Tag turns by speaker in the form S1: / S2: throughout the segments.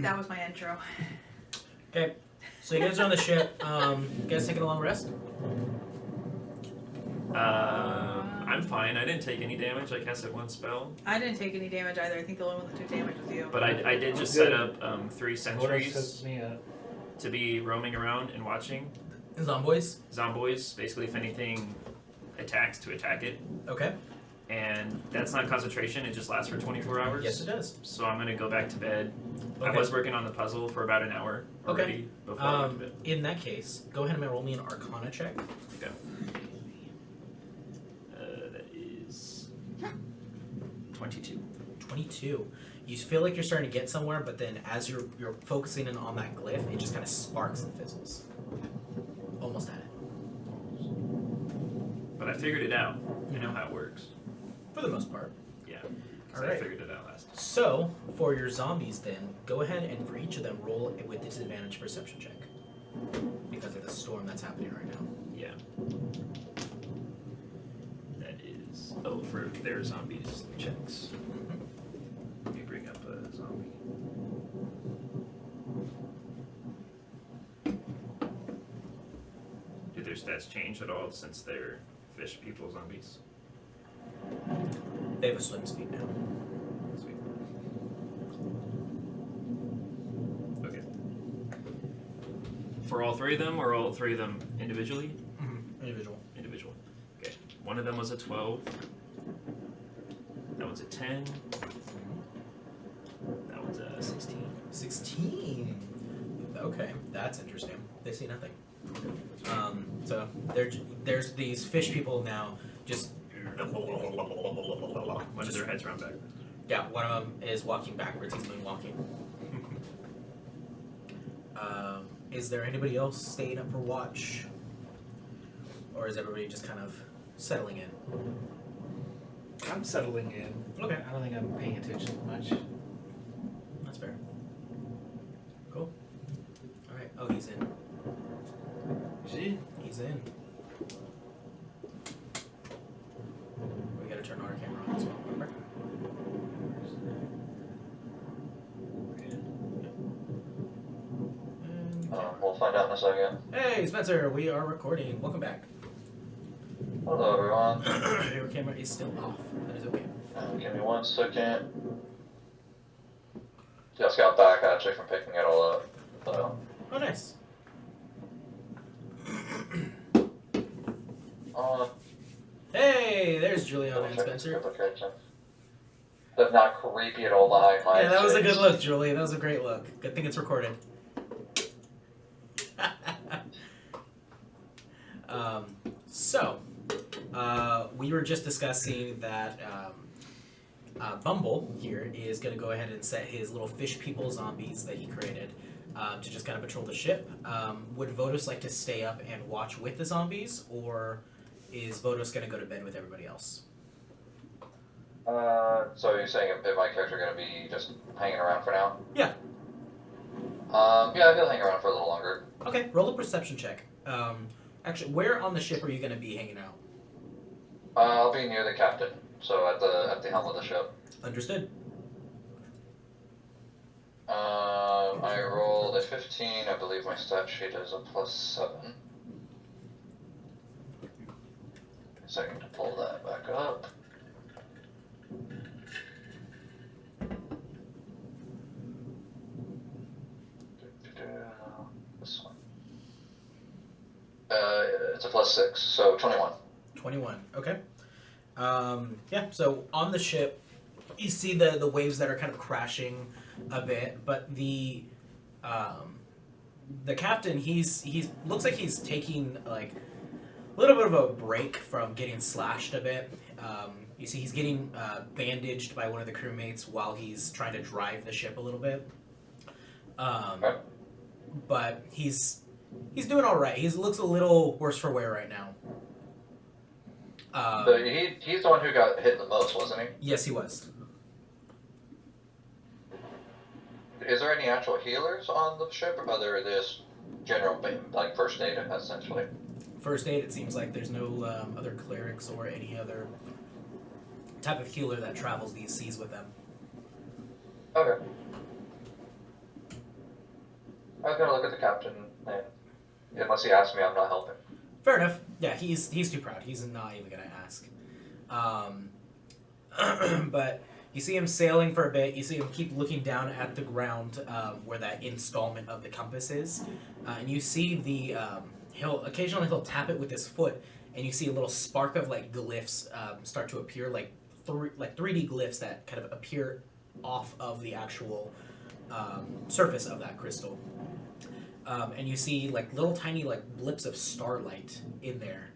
S1: think that was my intro.
S2: Okay, so you guys are on the ship. You guys taking a long rest?
S3: I'm fine. I didn't take any damage. I cast it one spell.
S1: I didn't take any damage either. I think the only one that took damage was you.
S3: But I did just set up 3 sentries
S4: me up.
S3: to be roaming around and watching.
S2: Zomboys?
S3: Zomboids, basically if anything attacks to attack it.
S2: Okay.
S3: And that's not concentration, it just lasts for 24 hours.
S2: Yes, it does.
S3: So I'm going to go back to bed.
S2: Okay.
S3: I was working on the puzzle for about an hour already before I went to bed.
S2: In that case, go ahead and roll me an Arcana check.
S3: Okay. That is 22.
S2: 22. You feel like you're starting to get somewhere, but then as you're focusing in on that glyph, it just kind of sparks and fizzles. Almost at it.
S3: But I figured it out. I know how it works.
S2: For the most part.
S3: Yeah.
S2: All
S3: I
S2: right.
S3: figured it out last time.
S2: So, for your zombies then, go ahead and for each of them roll with disadvantage perception check. Because of the storm that's happening right now.
S3: Yeah. That is... Oh, for their zombies checks. Let me bring up a zombie. Did their stats change at all since they're fish people zombies?
S2: They have a swim speed now.
S3: Sweet. Okay. For all 3 of them, or all 3 of them individually?
S2: Individual.
S3: Individual. Okay. One of them was a 12. That one's a 10. That one's a 16.
S2: 16. Okay, that's interesting. They see nothing. So there's these fish people now just...
S3: One of their heads round back.
S2: Yeah, one of them is walking backwards. He's moonwalking. Is there anybody else staying up for watch? Or is everybody just kind of settling in?
S4: I'm settling in.
S2: Okay.
S4: I don't think I'm paying attention much.
S2: That's fair. Cool. Alright. Oh, he's in.
S4: See?
S2: He's in. We gotta turn our camera on as well, remember?
S5: We'll find out in a second.
S2: Hey, Spencer, we are recording. Welcome back.
S5: Hello, everyone.
S2: Your camera is still off. That is okay.
S5: Give me 1 second. Just got back actually from picking it all up. So.
S2: Oh, nice. Hey, there's Juliana and Spencer.
S5: That's not creepy at all behind my
S2: Yeah, that was a good
S5: face.
S2: look, Julie. That was a great look. Good thing it's recorded. We were just discussing that Bumble here is going to go ahead and set his little fish people zombies that he created to just kind of patrol the ship. Would Vodos like to stay up and watch with the zombies, or is Vodos going to go to bed with everybody else?
S5: So you're saying if my character going to be just hanging around for now?
S2: Yeah.
S5: Yeah, he'll hang around for a little longer.
S2: Okay, roll a perception check. Actually, where on the ship are you going to be hanging out?
S5: I'll be near the captain, so at the helm of the ship.
S2: Understood.
S5: I rolled a 15. I believe my stat sheet is a +7. Second to pull that back up. This one. It's a +6, so 21.
S2: 21. Okay. Yeah. So on the ship, you see the waves that are kind of crashing a bit, but the captain he's looks like he's taking like a little bit of a break from getting slashed a bit. You see he's getting bandaged by one of the crewmates while he's trying to drive the ship a little bit.
S5: Okay.
S2: But he's doing all right. He looks a little worse for wear right now.
S5: So he's the one who got hit the most, wasn't he?
S2: Yes, he was.
S5: Is there any actual healers on the ship, or are there just general, like, first aid, essentially?
S2: First aid, it seems like there's no other clerics or any other type of healer that travels these seas with them.
S5: Okay. I was gonna look at the captain, and unless he asks me, I'm not helping.
S2: Fair enough. Yeah, he's too proud. He's not even gonna ask. But you see him sailing for a bit. You see him keep looking down at the ground where that installment of the compass is, and you see the he'll tap it with his foot, and you see a little spark of like glyphs start to appear, like 3D glyphs that kind of appear off of the actual surface of that crystal. And you see like little tiny like blips of starlight in there,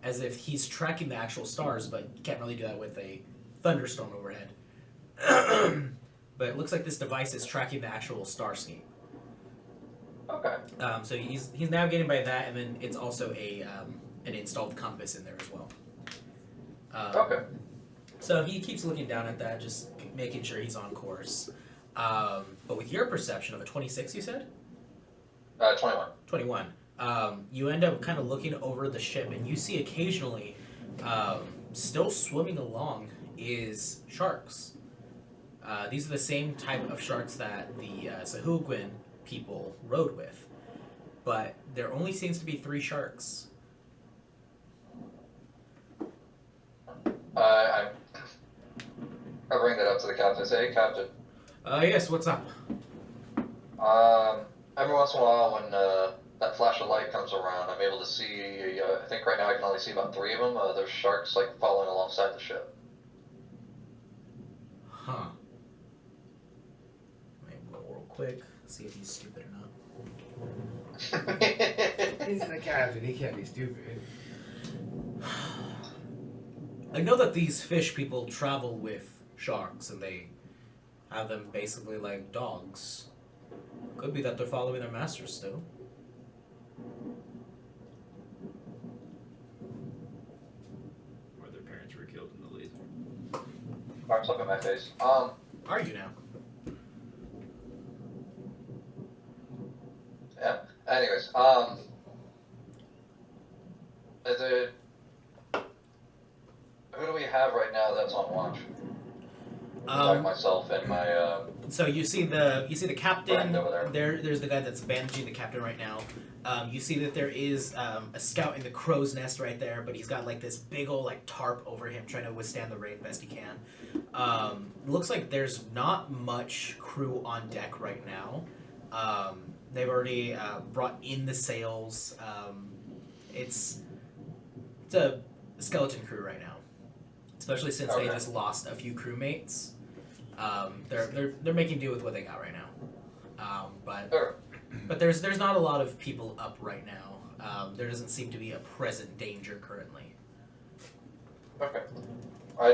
S2: as if he's tracking the actual stars, but you can't really do that with a thunderstorm overhead. But it looks like this device is tracking the actual starscape.
S5: Okay.
S2: So he's navigating by that, and then it's also an installed compass in there as well.
S5: Okay.
S2: So he keeps looking down at that, just making sure he's on course. But with your perception of a 26, you said?
S5: 21.
S2: 21. You end up kind of looking over the ship, and you see occasionally, still swimming along, is sharks. These are the same type of sharks that the Sahuagin people rode with, but there only seems to be 3 sharks.
S5: I bring that up to the captain. Say, hey, captain.
S2: Yes, what's up?
S5: Every once in a while, when that flash of light comes around, I'm able to see. I think right now I can only see about 3 of them. There's sharks like following alongside the ship.
S2: Huh. Let me roll real quick, see if he's stupid or not.
S4: He's the captain. He can't be stupid.
S2: I know that these fish people travel with sharks, and they have them basically like dogs. Could be that they're following their masters still.
S3: Or their parents were killed in the laser.
S5: Mark's up in my face.
S2: Are you now?
S5: Yeah. Anyways, is it? Who do we have right now that's on watch? Myself and my.
S2: So you see the captain.
S5: Friend over there.
S2: There's the guy that's bandaging the captain right now. You see that there is a scout in the crow's nest right there, but he's got like this big old like tarp over him, trying to withstand the rain best he can. Looks like there's not much crew on deck right now. They've already brought in the sails. It's a skeleton crew right now, especially since they just lost a few crewmates. They're making do with what they got right now. But there's not a lot of people up right now. There doesn't seem to be a present danger currently.
S5: Okay. I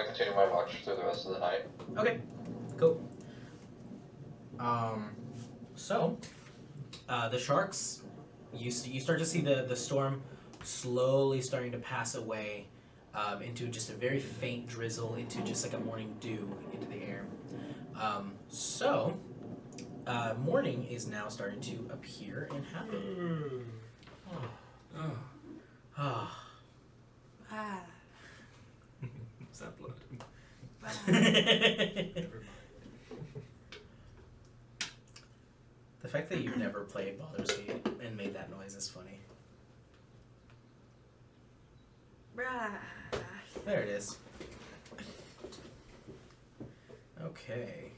S5: continue my watch through the rest of the night.
S2: Okay, cool. So the sharks, you start to see the storm slowly starting to pass away into just a very faint drizzle, into just like a morning dew into the air. Morning is now starting to appear and happen.
S1: Ah.
S3: Is that blood?
S2: The fact that you've never played Baldur's Gate and made that noise is funny. There it is. Okay.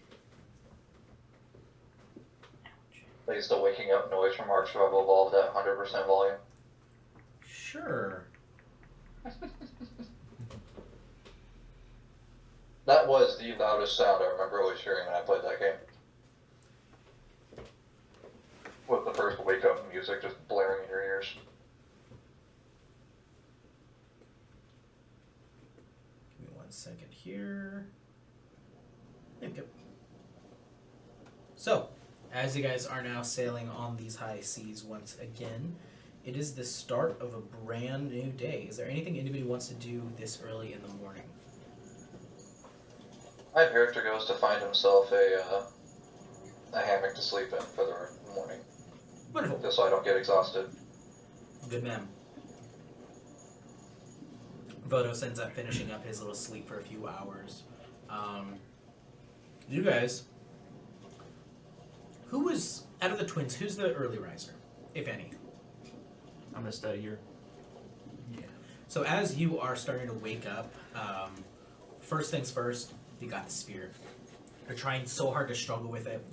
S5: Are you still waking up noise from Ark Survival Evolved at 100% volume?
S2: Sure.
S5: That was the loudest sound I remember always hearing when I played that game. With the first wake up music just blaring in your ears.
S2: Give me 1 second here. There we go. So, as you guys are now sailing on these high seas once again, it is the start of a brand new day. Is there anything anybody wants to do this early in the morning?
S5: My character goes to find himself a hammock to sleep in for the morning.
S2: Wonderful.
S5: Just so I don't get exhausted.
S2: Good man. Vodos ends up finishing up his little sleep for a few hours. You guys Who was, out of the twins, who's the early riser, if any?
S3: I'm gonna study here.
S2: So as you are starting to wake up, first things first, you got the spear. You're trying so hard to struggle with it.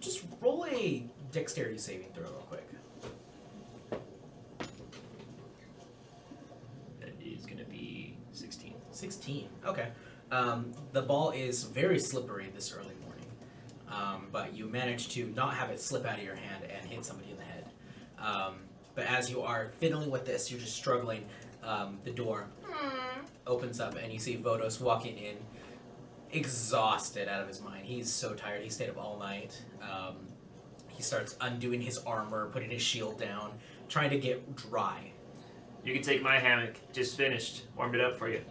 S2: Just roll a dexterity saving throw real quick.
S3: That is gonna be 16.
S2: 16. Okay. The ball is very slippery this early morning, but you manage to not have it slip out of your hand and hit somebody in the head. But as you are fiddling with this, you're just struggling. The door opens up and you see Vodos walking in, exhausted out of his mind. He's so tired. He stayed up all night. He starts undoing his armor, putting his shield down, trying to get dry.
S3: You can take my hammock. Just finished. Warmed it up for you.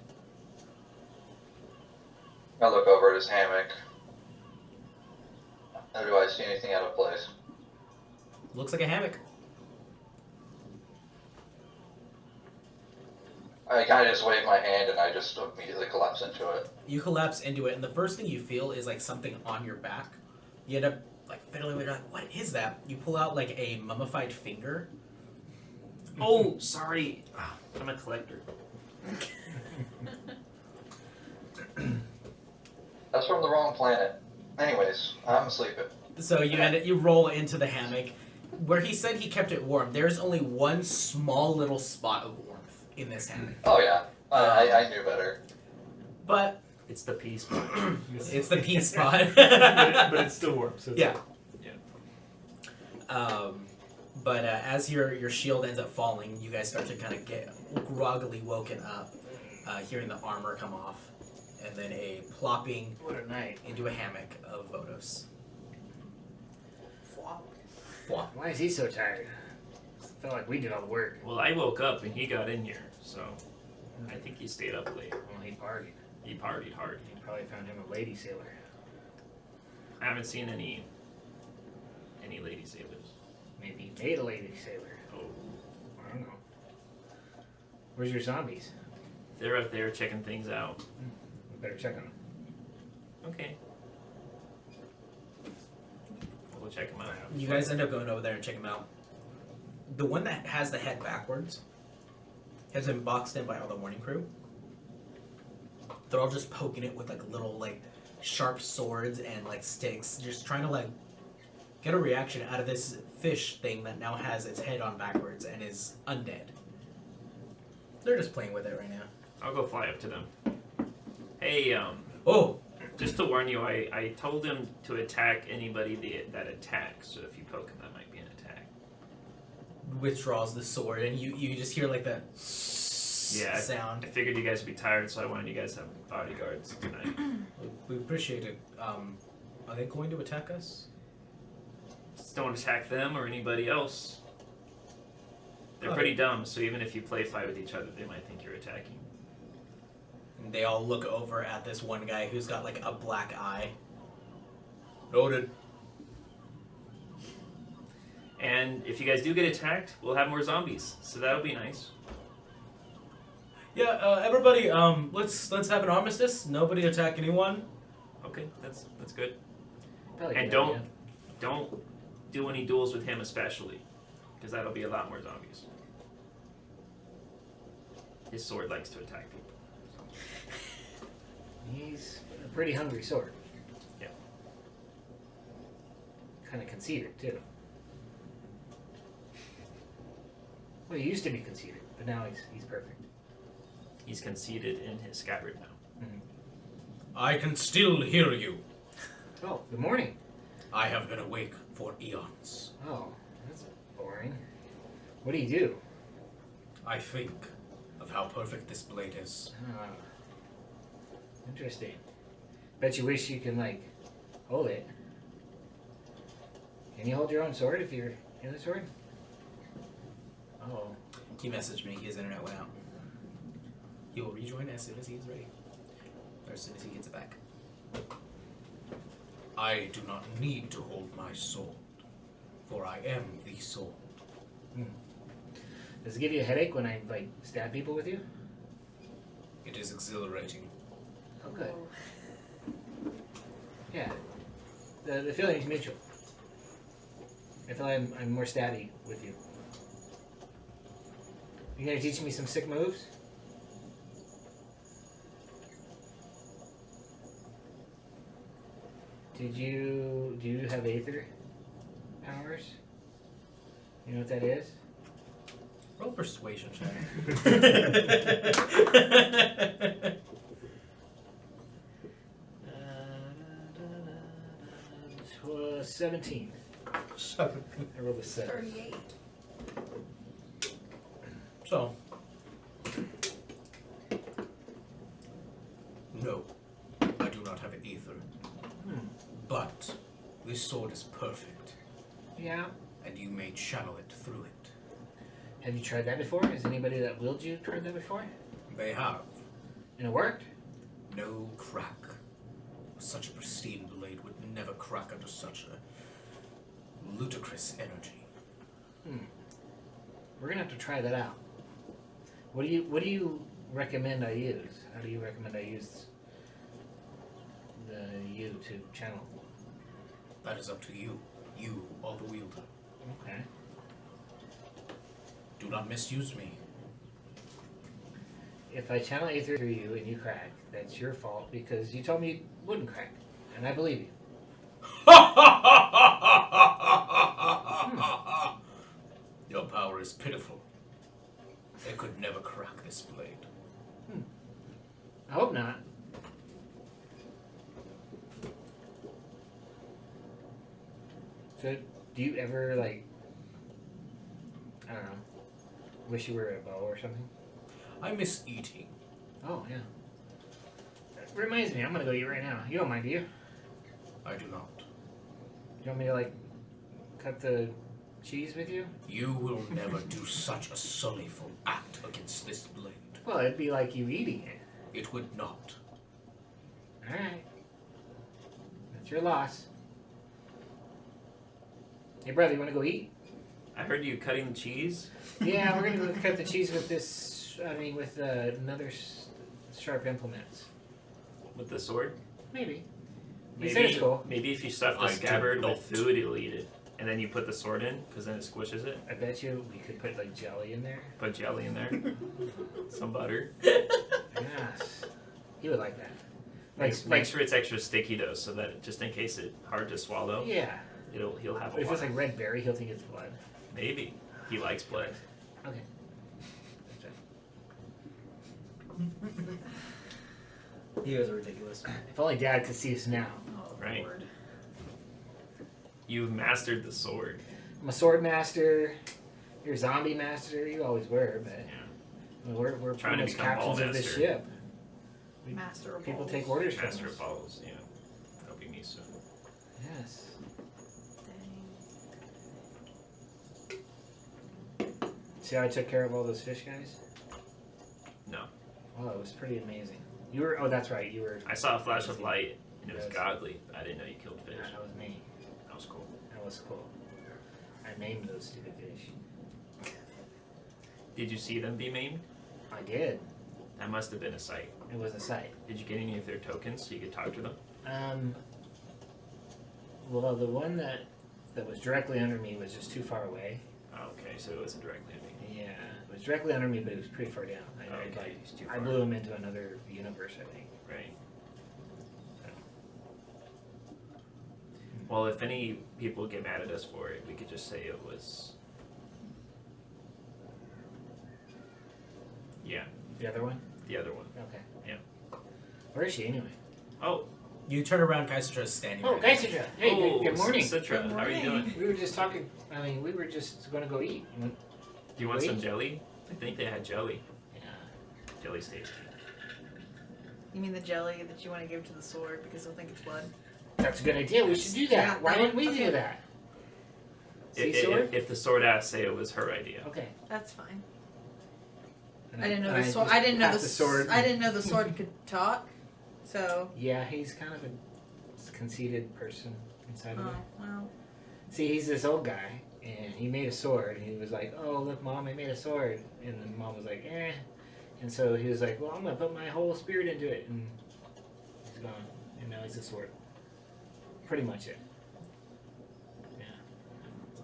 S5: I look over at his hammock. Do I see anything out of place?
S2: Looks like a hammock.
S5: I kind of just wave my hand and I just immediately collapse into it.
S2: You collapse into it, and the first thing you feel is like something on your back. You end up like fiddling with it. You're like, what is that? You pull out like a mummified finger.
S3: Oh, sorry. I'm a collector.
S5: That's from the wrong planet. Anyways, I'm sleeping.
S2: So you roll into the hammock. Where he said he kept it warm, there's only one small little spot of warmth in this hammock.
S5: Oh yeah, I knew better.
S2: But
S3: It's the peace spot.
S2: it's the pea spot.
S6: but it's still warm. So it's
S2: Yeah.
S3: Yeah.
S2: But as your shield ends up falling, you guys start to kind of get groggily woken up, hearing the armor come off, and then a plopping
S4: What a night.
S2: into a hammock of Vodos.
S1: Flop.
S2: Flop.
S4: Why is he so tired? Felt like we did all the work.
S3: Well, I woke up and he got in here, so I think he stayed up late.
S4: Well, he partied.
S3: He partied hard.
S4: He probably found him a lady sailor.
S3: I haven't seen any lady sailors.
S4: Maybe he made a lady sailor.
S3: Oh,
S4: I don't know. Where's your zombies?
S3: they're up there checking things out.
S4: We better check on them.
S3: Okay. We'll check them out.
S2: You guys end up going over there and check them out. The one that has the head backwards has been boxed in by all the morning crew. They're all just poking it with like little like sharp swords and like sticks, just trying to like get a reaction out of this fish thing that now has its head on backwards and is undead. They're just playing with it right now.
S3: I'll go fly up to them. Hey,
S2: Oh,
S3: just to warn you, I told him to attack anybody that attacks. So if you poke him, that might be an attack.
S2: withdraws the sword and you just hear like that
S3: Yeah.
S2: sound.
S3: I figured you guys would be tired, so I wanted you guys to have bodyguards tonight.
S2: We appreciate it. Are they going to attack us?
S3: Just don't attack them or anybody else. They're
S2: Oh.
S3: pretty dumb, so even if you play fight with each other, they might think you're attacking.
S2: And they all look over at this one guy who's got like a black eye. Noted.
S3: And if you guys do get attacked, we'll have more zombies, so that'll be nice.
S2: Yeah, everybody, let's have an armistice. Nobody attack anyone.
S3: Okay, that's good.
S4: Probably
S3: And
S4: a good idea.
S3: don't do any duels with him especially, because that'll be a lot more zombies. His sword likes to attack people.
S4: He's a pretty hungry sword.
S3: Yeah.
S4: Kind of conceited, too. Well, he used to be conceited, but now he's perfect.
S3: He's conceited in his scabbard now.
S2: I can still hear you.
S4: Oh, good morning.
S2: I have been awake for eons.
S4: Oh, that's boring. What do you do?
S2: I think of how perfect this blade is.
S4: Ah, interesting. Bet you wish you can, like, hold it. Can you hold your own sword if you're in the sword? Oh.
S2: He messaged me. His internet went out. He will rejoin as soon as he is ready. Or as soon as he gets it back. I do not need to hold my sword, for I am the sword.
S4: Does it give you a headache when I, like, stab people with you?
S2: It is exhilarating.
S4: Oh, good. Yeah. The feeling is mutual. I feel like I'm more stabby with you. You gonna teach me some sick moves? Do you have Aether powers? You know what that is?
S2: Roll persuasion check.
S4: 17. I rolled a 7.
S1: 38.
S2: So. No, I do not have ether. But this sword is perfect,
S4: Yeah.
S2: and you may channel it through it.
S4: Have you tried that before? Has anybody that willed you tried that before?
S2: They have
S4: And it worked?
S2: no crack. Such a pristine blade would never crack under such a ludicrous energy.
S4: We're gonna have to try that out. What do you recommend I use? How do you recommend I use you to channel?
S2: That is up to you. You are the wielder.
S4: Okay.
S2: Do not misuse me.
S4: If I channel Aether through you and you crack, that's your fault because you told me you wouldn't crack, and I believe you.
S2: Your power is pitiful. It could never crack this blade.
S4: I hope not. So, do you ever like, I don't know, wish you were a bow or something?
S2: I miss eating.
S4: Oh yeah. That reminds me, I'm gonna go eat right now. You don't mind, do you?
S2: I do not.
S4: You want me to like cut the cheese with you?
S2: You will never do such a sullyful act against this blade.
S4: Well, it'd be like you eating it.
S2: It would not.
S4: All right. That's your loss. Hey, brother, you want to go eat?
S3: I heard you cutting the cheese.
S4: Yeah, we're gonna go cut the cheese with this. I mean, with another sharp implements.
S3: With the sword?
S4: Maybe. He said it's cool.
S3: Maybe if you stuff the
S2: I
S3: scabbard
S2: do
S3: with
S2: not.
S3: food, it'll eat it. And then you put the sword in, because then it squishes it.
S4: I bet you we could put like jelly in there.
S3: Put jelly in there. Some butter.
S4: Yes. He would like that.
S3: Make sure it's extra sticky though, so that just in case it's hard to swallow,
S4: Yeah.
S3: he'll have a
S4: If
S3: lot.
S4: it's like red berry, he'll think it's blood.
S3: Maybe. He likes blood.
S4: Okay.
S2: You guys are ridiculous.
S4: If only Dad could see us now.
S1: Oh,
S3: Right.
S1: Lord.
S3: You've mastered the sword.
S4: I'm a sword master. You're a zombie master. You always were, but
S3: Yeah.
S4: we're
S3: Trying
S4: pretty
S3: to
S4: much
S3: become ball
S4: captains of this
S3: master.
S4: ship.
S1: Master of
S4: People
S1: balls.
S4: take orders from
S3: Master
S4: us.
S3: of balls, yeah. That'll be me soon.
S4: Yes.
S1: Dang.
S4: See how I took care of all those fish guys?
S3: No.
S4: Oh, it was pretty amazing. You were. Oh, that's right. You were.
S3: I saw a flash of light and it was
S4: Yes.
S3: godly. I didn't know you killed fish.
S4: That was me.
S3: That was cool.
S4: That was cool. I named those stupid fish.
S3: Did you see them be maimed?
S4: I did.
S3: That must have been a sight.
S4: It was a sight.
S3: Did you get any of their tokens so you could talk to them?
S4: Well, the one that was directly under me was just too far away.
S3: Oh, okay, so it wasn't directly at me.
S4: Yeah, it was directly under me, but it was pretty far down.
S3: Okay, it's too
S4: I
S3: far.
S4: blew him into another universe, I think.
S3: Right. Well, if any people get mad at us for it, we could just say it was. Yeah,
S4: The other one?
S3: the other one.
S4: Okay.
S3: Yeah.
S4: Where is she anyway?
S3: Oh,
S2: You turn around, Kaiser is standing
S4: Oh,
S2: right there.
S4: Geisha! Hey, good morning.
S3: Citra, how are you
S1: morning.
S3: doing?
S4: We were just talking. I mean, we were just going to go eat.
S3: Do you want
S4: Wait.
S3: some jelly? I think they had jelly.
S4: Yeah.
S3: Jelly's tasty.
S1: You mean the jelly that you want to give to the sword because they'll think it's blood?
S4: That's a good idea. We should do that.
S1: Yeah,
S4: Why
S1: that
S4: didn't we
S1: one-
S4: do
S1: okay.
S4: that? See,
S3: If,
S4: sword?
S3: if the sword asked, say it was her idea.
S4: Okay.
S1: That's fine.
S4: And
S1: I didn't know
S4: and
S1: the sword.
S4: just
S1: I didn't know
S4: pat
S1: the
S4: sword.
S1: I didn't know the sword could talk. So.
S4: Yeah, he's kind of a conceited person inside of
S1: Oh
S4: him.
S1: well.
S4: See, he's this old guy, and he made a sword, and he was like, "Oh, look, Mom, I made a sword." And then Mom was like, "Eh." And so he was like, "Well, I'm gonna put my whole spirit into it," and he's gone. And now he's a sword. Pretty much it. Yeah.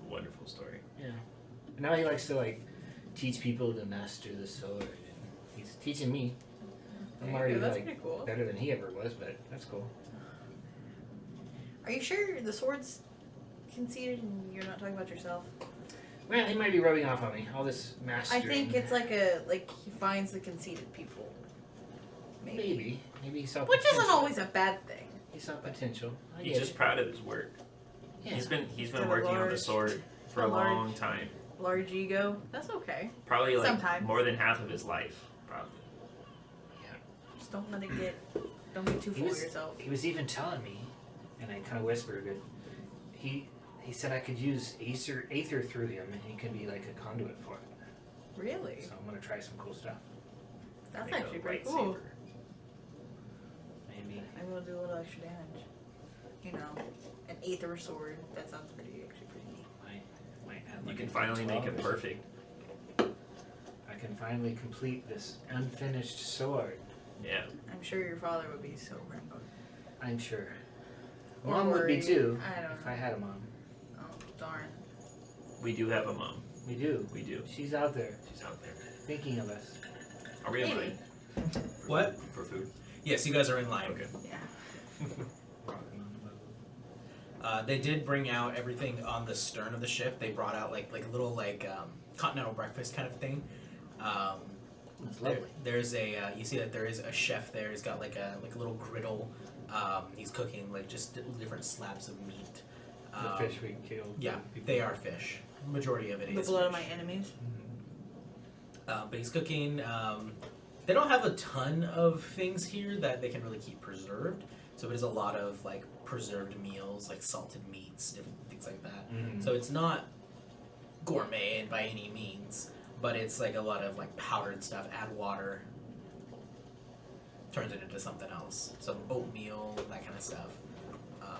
S3: What wonderful story.
S4: Yeah. And now he likes to like teach people to master the sword, and he's teaching me. I'm already
S1: That's
S4: like
S1: pretty cool.
S4: better than he ever was, but that's cool.
S1: Are you sure the sword's conceited and you're not talking about yourself?
S4: Well, he might be rubbing off on me. All this
S1: I
S4: mastering.
S1: think it's like he finds the conceited people.
S4: Maybe he saw.
S1: Which
S4: potential.
S1: isn't always a bad thing.
S4: He saw potential. I
S3: He's
S4: get
S3: just
S4: it.
S3: proud of his work.
S4: Yeah.
S3: He's been
S1: Got a
S3: working on the
S1: large-
S3: sword for
S1: a
S3: a
S1: large-
S3: long time.
S1: Large ego. That's okay.
S3: Probably like
S1: Sometimes.
S3: more than half of his life. Probably.
S1: Just don't let it get. Don't get too
S4: He
S1: full of
S4: was-
S1: yourself.
S4: He was even telling me, and I kind of whispered it. He said I could use aether through him, and he could be like a conduit for it.
S1: Really?
S4: So I'm gonna try some cool stuff.
S1: That's
S3: Make a
S1: actually pretty cool.
S3: lightsaber.
S4: Maybe.
S1: I'm gonna do a little extra damage. You know, an aether sword. That sounds pretty neat.
S4: Might add
S3: You
S4: like
S3: can
S4: a
S3: finally make
S4: 12
S3: it
S4: or
S3: perfect.
S4: something. I can finally complete this unfinished sword.
S3: Yeah.
S1: I'm sure your father would be so proud.
S4: I'm sure.
S1: Or
S4: Mom would be
S1: worried.
S4: too.
S1: I don't
S4: If
S1: know.
S4: I had a mom.
S1: Oh darn.
S3: We do have a mom.
S4: We do.
S3: We do.
S4: She's out there
S3: She's out there.
S4: thinking of us.
S3: Are we in
S1: Maybe.
S3: line?
S2: What?
S3: For food?
S2: Yes, you guys are in line.
S3: Okay.
S1: Yeah.
S2: They did bring out everything on the stern of the ship. They brought out like a little continental breakfast kind of thing.
S4: That's
S2: There-
S4: lovely.
S2: there's a you see that there is a chef there. He's got like a little griddle. He's cooking like just different slabs of meat.
S4: The fish we killed.
S2: Yeah, they are fish. Majority of it
S1: The
S2: is
S1: blood of
S2: fish.
S1: my enemies.
S2: But he's cooking. They don't have a ton of things here that they can really keep preserved. So it is a lot of like preserved meals, like salted meats, different things like that.
S4: Mhm.
S2: So it's not gourmet by any means, but it's like a lot of like powdered stuff. Add water, turns it into something else. So oatmeal, that kind of stuff.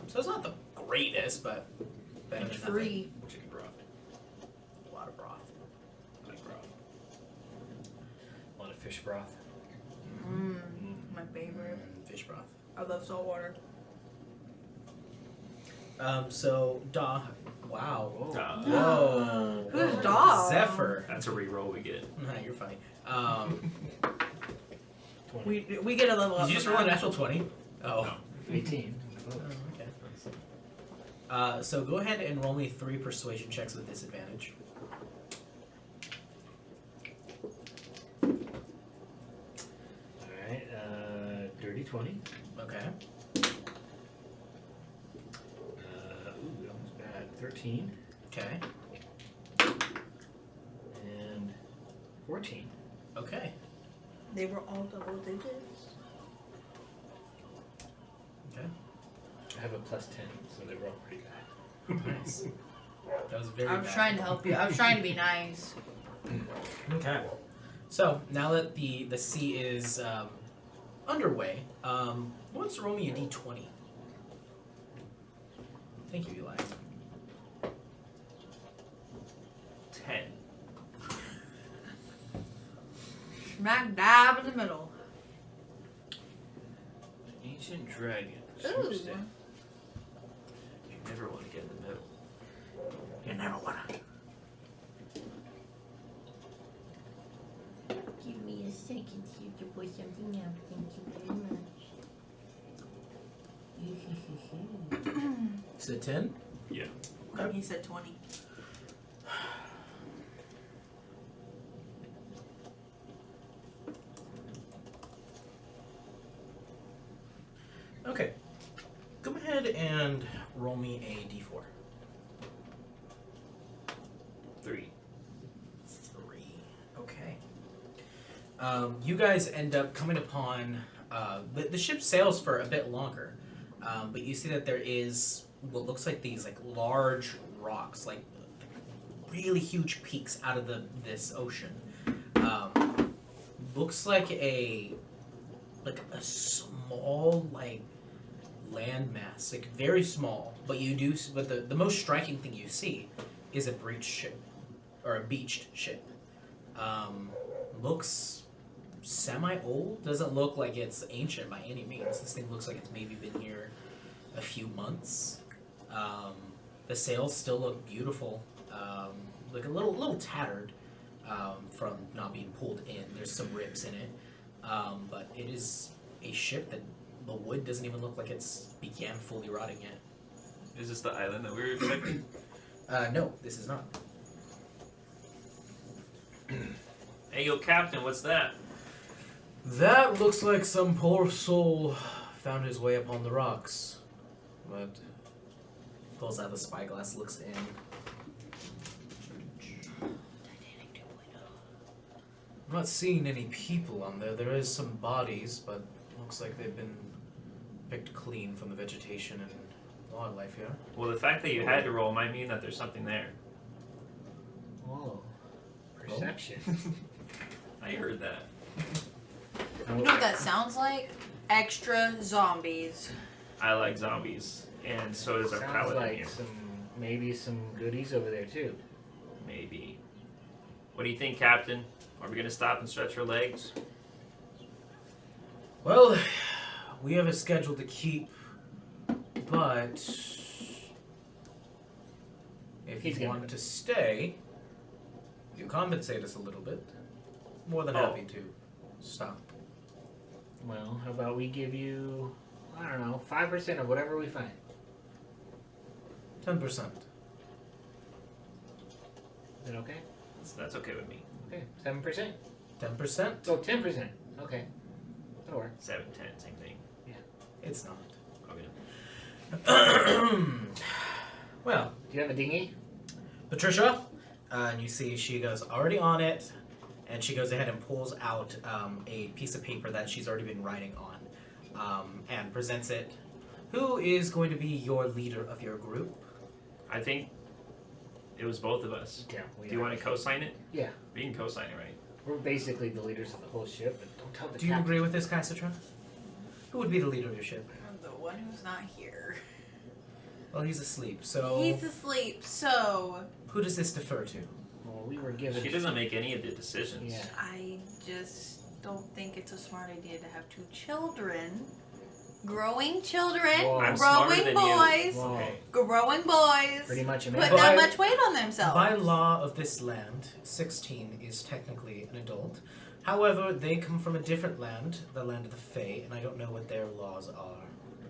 S2: So it's not the greatest, but better
S1: It's
S2: than
S1: free.
S3: Chicken broth.
S2: nothing. A lot of broth.
S3: I like broth.
S4: A lot of fish broth.
S1: Mmm. My favorite.
S2: Fish broth.
S1: I love salt water.
S2: So Da, wow.
S3: Duh.
S2: Whoa.
S1: Who's Da?
S2: Zephyr.
S3: That's a reroll we get.
S2: Nah, you're funny.
S4: 20.
S1: We get a level up.
S2: Did you just
S1: from
S2: roll a
S1: that.
S2: natural 20? Oh.
S3: No.
S4: 18.
S2: Oh, okay. So go ahead and roll me 3 persuasion checks with disadvantage.
S4: Alright, dirty 20.
S2: Okay.
S4: Ooh, that was bad. 13.
S2: Okay.
S4: And 14.
S2: Okay.
S1: They were all double digits.
S2: Okay.
S4: I have a plus 10, so they were all pretty bad.
S2: Nice. That was very
S1: I was
S2: bad.
S1: trying to help you. I was trying to be nice.
S2: Okay. So now that the sea is underway, who wants to roll me a d20? Thank you, Eli.
S3: 10.
S1: Smack dab in the middle.
S4: Ancient dragon.
S1: Ooh.
S4: Swoopsday.
S3: You never want to get in the middle.
S2: You never wanna.
S7: Give me a second here to put something out. Thank you very much.
S2: Is it 10?
S3: Yeah.
S1: He said 20.
S2: Okay. Go ahead and roll me a d4.
S3: 3.
S2: 3. Okay. You guys end up coming upon the ship sails for a bit longer, but you see that there is what looks like these like large rocks, like really huge peaks out of this ocean. Looks like a small like landmass, like very small, but the most striking thing you see is a breached ship or a beached ship. Looks semi-old. Doesn't look like it's ancient by any means. This thing looks like it's maybe been here a few months. The sails still look beautiful. like a little tattered from not being pulled in. There's some rips in it, but it is a ship that the wood doesn't even look like it's began fully rotting yet.
S3: Is this the island that we were expecting?
S2: No, this is not.
S3: Hey, yo, Captain, what's that?
S2: That looks like some poor soul found his way up on the rocks. But pulls out the spyglass, looks in. I'm not seeing any people on there. There is some bodies, but looks like they've been picked clean from the vegetation and wildlife here.
S3: Well, the fact that you had to roll might mean that there's something there.
S4: Whoa. Perception.
S3: I heard that.
S1: You know what that sounds like? Extra zombies.
S3: I like zombies, and so does our
S4: Sounds
S3: paladin
S4: like
S3: here.
S4: maybe some goodies over there too.
S3: Maybe. What do you think, Captain? Are we gonna stop and stretch our legs?
S2: Well, we have a schedule to keep, but if
S4: He's
S2: you
S4: gonna
S2: want to stay, you compensate us a little bit. More than
S3: Oh.
S2: happy to stop.
S4: Well, how about we give you, I don't know, 5% of whatever we find.
S2: 10%.
S4: Is that okay?
S3: That's okay with me.
S4: Okay, 7%.
S2: 10%?
S4: So 10%. Okay, that'll work.
S3: 7, 10, same thing.
S2: It's not.
S3: Okay.
S2: Well,
S4: Do you have a dinghy?
S2: Patricia, and you see she goes already on it, and she goes ahead and pulls out a piece of paper that she's already been writing on, and presents it. Who is going to be your leader of your group?
S3: I think it was both of us.
S4: Yeah.
S3: Do you want to co-sign it?
S4: Yeah.
S3: We can co-sign it, right?
S4: We're basically the leaders of the whole ship, but don't tell the
S2: Do you
S4: captain.
S2: agree with this, Cassandra? Who would be the leader of your ship?
S1: I'm the one who's not here.
S2: Well, he's asleep, so
S1: He's asleep, so
S2: who does this defer to?
S4: Well, we were given.
S3: She doesn't make any of the decisions.
S4: Yeah.
S1: I just don't think it's a smart idea to have 2 children. Growing children,
S4: Whoa.
S3: I'm smarter
S1: growing
S3: than
S1: boys,
S4: Whoa.
S3: Okay.
S1: growing boys.
S4: Pretty much a
S1: Put
S4: man.
S2: But-
S1: that much weight on themselves.
S2: By law of this land, 16 is technically an adult. However, they come from a different land, the land of the Fae, and I don't know what their laws are.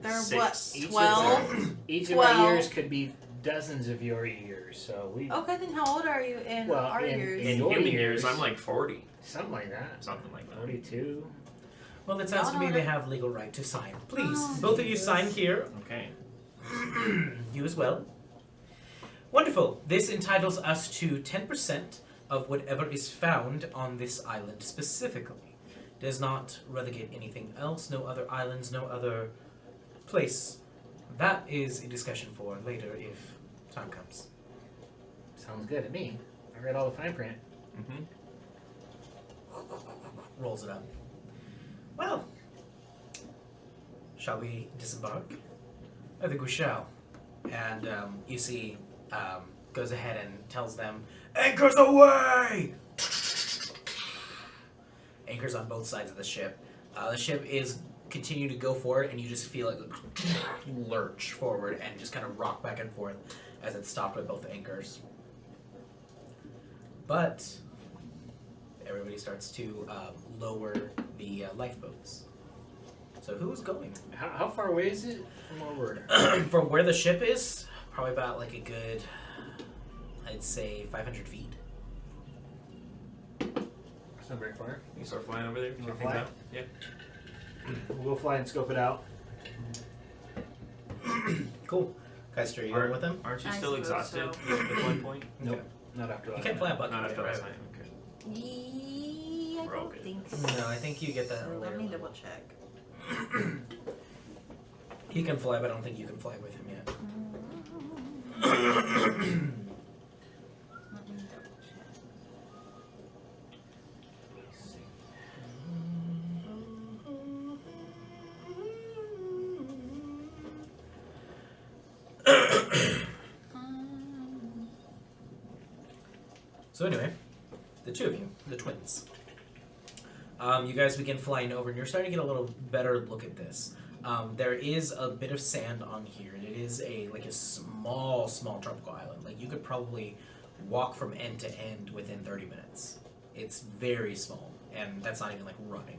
S1: They're
S3: 6.
S1: what,
S4: Each of
S1: 12?
S4: Each of our
S1: 12.
S4: years could be dozens of your years, so we.
S1: Okay, then how old are you in
S4: Well,
S1: our
S4: in-
S1: years?
S3: In
S4: Your
S3: human
S4: years.
S3: years, I'm like 40.
S4: Something like that.
S3: Something like that.
S4: 42.
S2: Well, it sounds to me
S1: Y'all
S2: they
S1: don't-
S2: have legal right to sign. Please,
S1: Oh,
S2: both of you
S1: Jesus.
S2: sign here.
S3: Okay.
S2: You as well. Wonderful. This entitles us to 10% of whatever is found on this island specifically. Does not relegate anything else, no other islands, no other place. That is a discussion for later if time comes.
S4: Sounds good to me. I read all the fine print.
S3: Mm-hmm.
S2: Rolls it up. Well, shall we disembark? I think we shall. And you see, goes ahead and tells them, anchors away! Anchors on both sides of the ship. The ship is continuing to go forward, and you just feel it lurch forward and just kind of rock back and forth as it's stopped with both anchors. But everybody starts to lower the lifeboats. So who's going?
S4: How far away is it from where we're?
S2: From where the ship is, probably about like a good, I'd say 500 feet.
S4: That's not very far.
S3: You start flying over there?
S4: You
S3: Check
S4: wanna
S3: things
S4: fly?
S3: out? Yeah.
S4: We'll go fly and scope it out.
S2: Cool. Kaister, you going with them?
S3: Aren't you
S1: I
S3: still
S1: suppose
S3: exhausted
S1: so.
S3: at one point?
S4: Nope.
S2: Okay.
S4: Not after
S2: You
S4: last
S2: can't
S4: night.
S2: fly a bucket.
S3: Not after
S2: right?
S3: last night. Okay.
S1: I
S3: We're all
S1: don't
S3: good.
S1: think so.
S2: No, I think you get that
S1: Let
S2: later.
S1: me double check.
S2: He can fly, but I don't think you can fly with him yet.
S1: Let me double check.
S2: So anyway, the two of you, the twins, you guys begin flying over, and you're starting to get a little better look at this. There is a bit of sand on here, and it is a small tropical island. Like you could probably walk from end to end within 30 minutes. It's very small, and that's not even like running.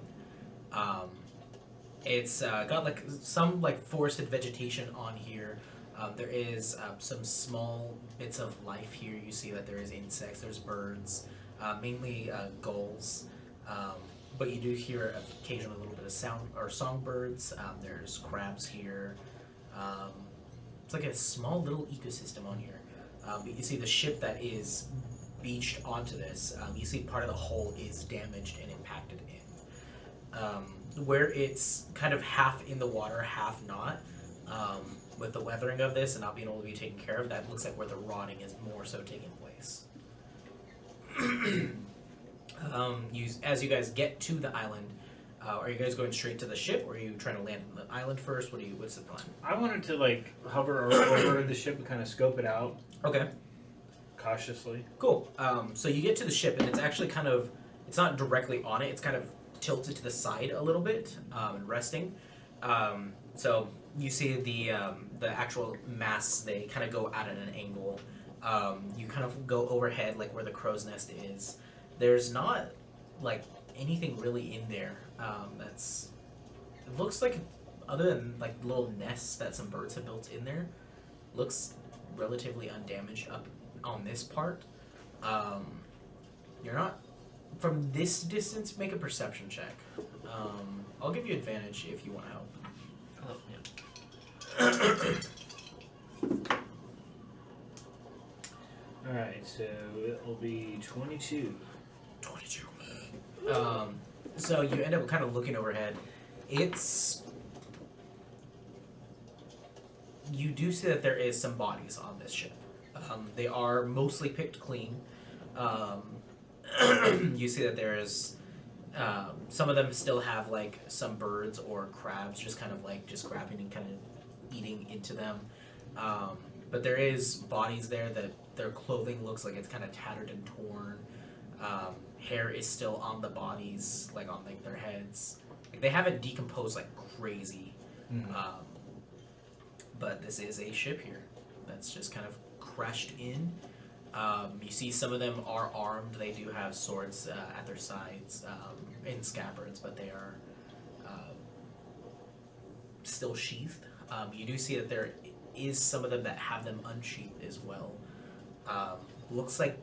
S2: It's got like some like forested vegetation on here. There is some small bits of life here. You see that there is insects, there's birds, mainly gulls, but you do hear occasionally a little bit of sound or songbirds. There's crabs here. It's like a small little ecosystem on here. But you see the ship that is beached onto this. You see part of the hull is damaged and impacted in. Where it's kind of half in the water, half not. With the weathering of this and not being able to be taken care of, that looks like where the rotting is more so taking place. As you guys get to the island, are you guys going straight to the ship, or are you trying to land on the island first? What's the plan?
S4: I wanted to like hover over the ship and kind of scope it out
S2: Okay,
S4: cautiously.
S2: cool. So you get to the ship, and it's actually kind of, it's not directly on it, it's kind of tilted to the side a little bit and resting. So you see the actual masts, they kind of go out at an angle. You kind of go overhead, like where the crow's nest is. There's not like anything really in there. It looks like, other than like little nests that some birds have built in there, looks relatively undamaged up on this part. You're not, from this distance, make a perception check. I'll give you advantage if you want to help.
S3: Oh, yeah.
S4: Alright, so it'll be 22.
S2: 22. So you end up kind of looking overhead. You do see that there is some bodies on this ship. They are mostly picked clean. You see that there is some of them still have like some birds or crabs just kind of like just grabbing and kind of eating into them. But there is bodies there that their clothing looks like it's kind of tattered and torn. Hair is still on the bodies, like on like their heads. Like they haven't decomposed like crazy. But this is a ship here that's just kind of crashed in. You see some of them are armed. They do have swords at their sides in scabbards, but they are still sheathed. You do see that there is some of them that have them unsheathed as well. Looks like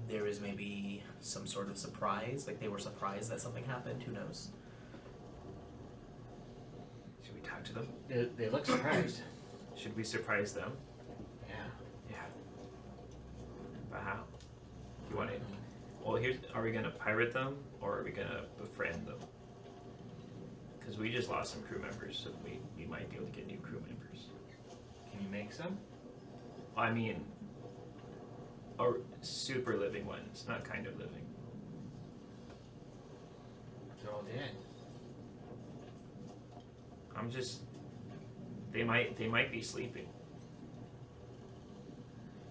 S2: there is maybe some sort of surprise, like they were surprised that something happened. Who knows?
S3: Should we talk to them?
S4: They look surprised.
S3: Should we surprise them?
S4: Yeah.
S3: Yeah. But how? You want to? Well, are we gonna pirate them or are we gonna befriend them? Because we just lost some crew members, so we might be able to get new crew members.
S4: Can you make some?
S3: I mean, or super living ones, not kind of living.
S4: They're all dead.
S3: I'm just. They might be sleeping.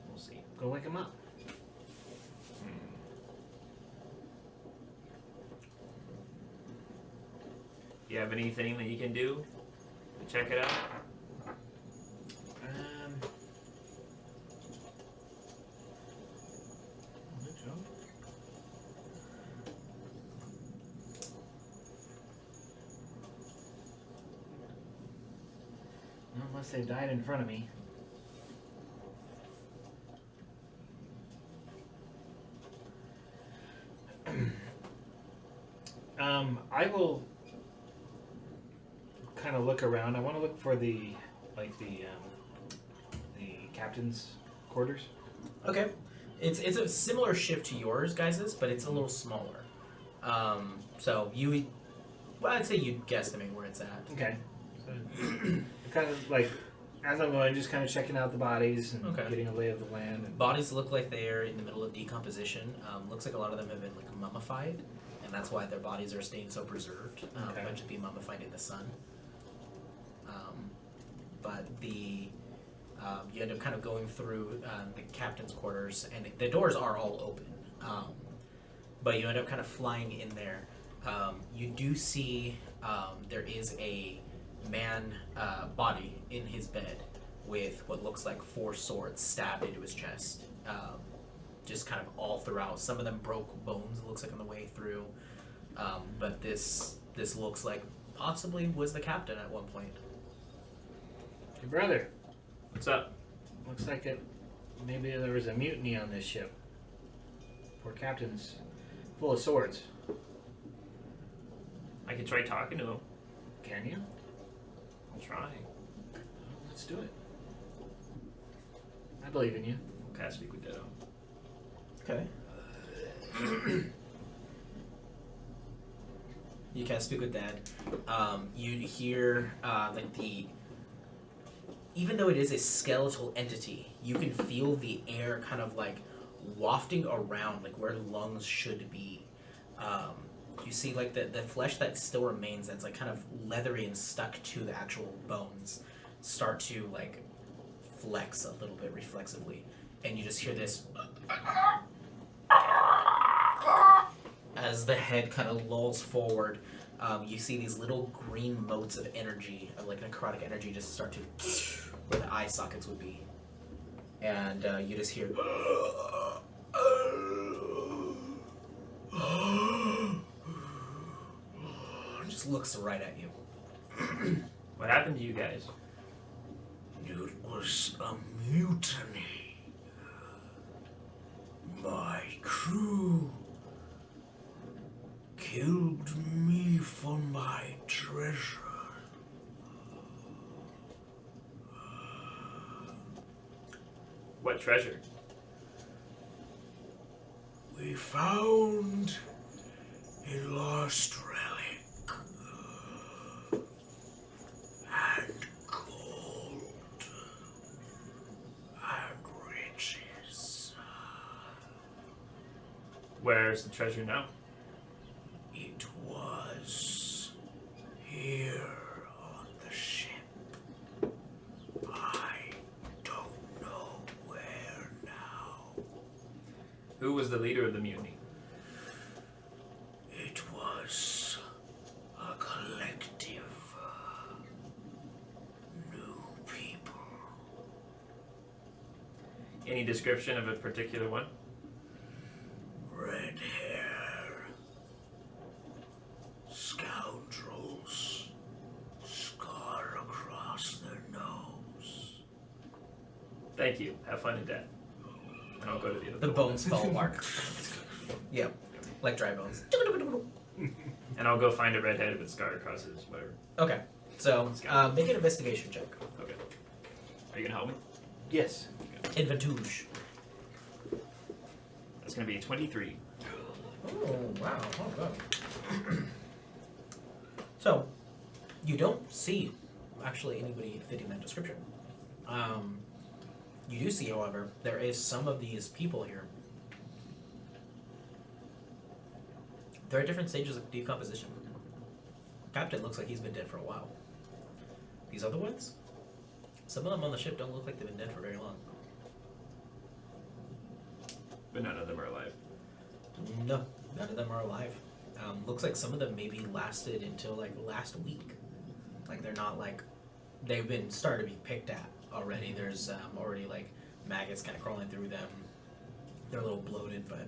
S3: We'll see.
S4: Go wake them up.
S3: You have anything that you can do to check it out?
S4: I think so. Unless they died in front of me. I will kind of look around. I want to look for the captain's quarters.
S2: Okay, it's a similar ship to yours, guys's, but it's a little smaller. So I'd say you'd guesstimate where it's at.
S4: Okay. So, kind of like as I'm going, just kind of checking out the bodies and
S2: Okay.
S4: getting a lay of the land. And
S2: Bodies look like they're in the middle of decomposition. Looks like a lot of them have been like mummified, and that's why their bodies are staying so preserved.
S4: Okay.
S2: Might just be mummified in the sun. But you end up kind of going through the captain's quarters, and the doors are all open. But you end up kind of flying in there. You do see there is a man body in his bed with what looks like 4 swords stabbed into his chest. just kind of all throughout. Some of them broke bones, it looks like, on the way through. But this looks like possibly was the captain at one point.
S4: Hey, brother.
S3: What's up?
S4: Looks like maybe there was a mutiny on this ship. Poor captain's full of swords.
S3: I can try talking to him.
S4: Can you?
S3: I'll try.
S4: Let's do it. I believe in you.
S3: Okay, I speak with Ditto.
S2: Okay. You can't speak with Dad. You hear like the. Even though it is a skeletal entity, you can feel the air kind of like wafting around, like where lungs should be. You see like the flesh that still remains, that's like kind of leathery and stuck to the actual bones, start to like flex a little bit reflexively, and you just hear this as the head kind of lolls forward. You see these little green motes of energy, of like necrotic energy, just start to where the eye sockets would be, and you just hear just looks right at you.
S3: What happened to you guys?
S8: It was a mutiny. My crew killed me for my treasure.
S3: What treasure?
S8: We found a lost relic and gold and riches.
S3: Where's the treasure now?
S8: It was here on the ship. I don't know where now.
S3: Who was the leader of the mutiny?
S8: It was a collective new people.
S3: Any description of a particular one?
S8: Red hair, scoundrels, scar across their nose.
S3: Thank you. Have fun in death. And I'll go to the other
S2: The
S3: door.
S2: bones fall apart. Yeah, like dry bones.
S3: And I'll go find a redhead with a scar across his whatever.
S2: Okay, so make an investigation check.
S3: Okay. Are you gonna help me?
S4: Yes.
S2: Inventuge.
S3: That's gonna be 23.
S2: Oh, wow. Oh, good. So, you don't see actually anybody fitting that description. You do see, however, there is some of these people here. They're at different stages of decomposition. Captain looks like he's been dead for a while. These other ones, some of them on the ship don't look like they've been dead for very long.
S3: But none of them are alive.
S2: No, none of them are alive. Looks like some of them maybe lasted until like last week. Like they're not like, they've been starting to be picked at already. There's already like maggots kind of crawling through them. They're a little bloated, but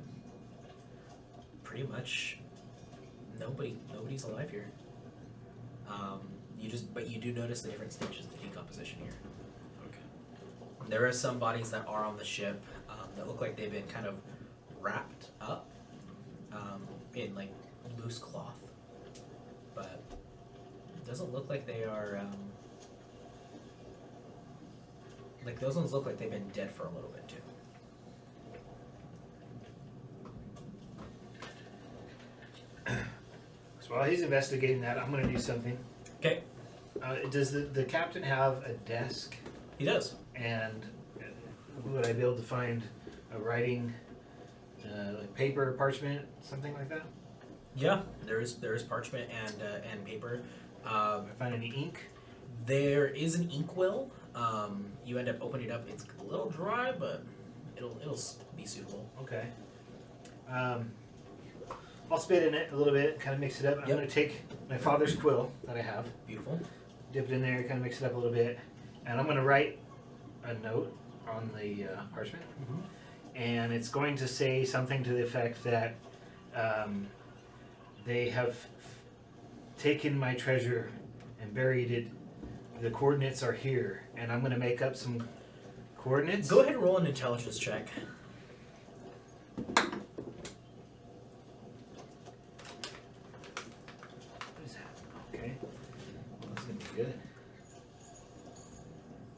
S2: pretty much nobody's alive here. But you do notice the different stages of decomposition here.
S3: Okay.
S2: There are some bodies that are on the ship that look like they've been kind of wrapped up in like loose cloth, but it doesn't look like they are. Like those ones look like they've been dead for a little bit too.
S4: So while he's investigating that, I'm going to do something.
S2: Okay,
S4: Does the captain have a desk?
S2: he does.
S4: And would I be able to find a writing, like paper, parchment, something like that?
S2: Yeah, there is parchment and paper.
S4: If I find any ink?
S2: There is an inkwell. You end up opening it up. It's a little dry, but it'll be suitable.
S4: Okay. I'll spit in it a little bit, kind of mix it up. I'm
S2: Yep.
S4: going to take my father's quill that I have,
S2: Beautiful.
S4: dip it in there, kind of mix it up a little bit, and I'm going to write a note on the parchment. and it's going to say something to the effect that they have taken my treasure and buried it. The coordinates are here, and I'm going to make up some coordinates.
S2: Go ahead and roll an intelligence check.
S4: What is that? Okay. Well, that's going to be good.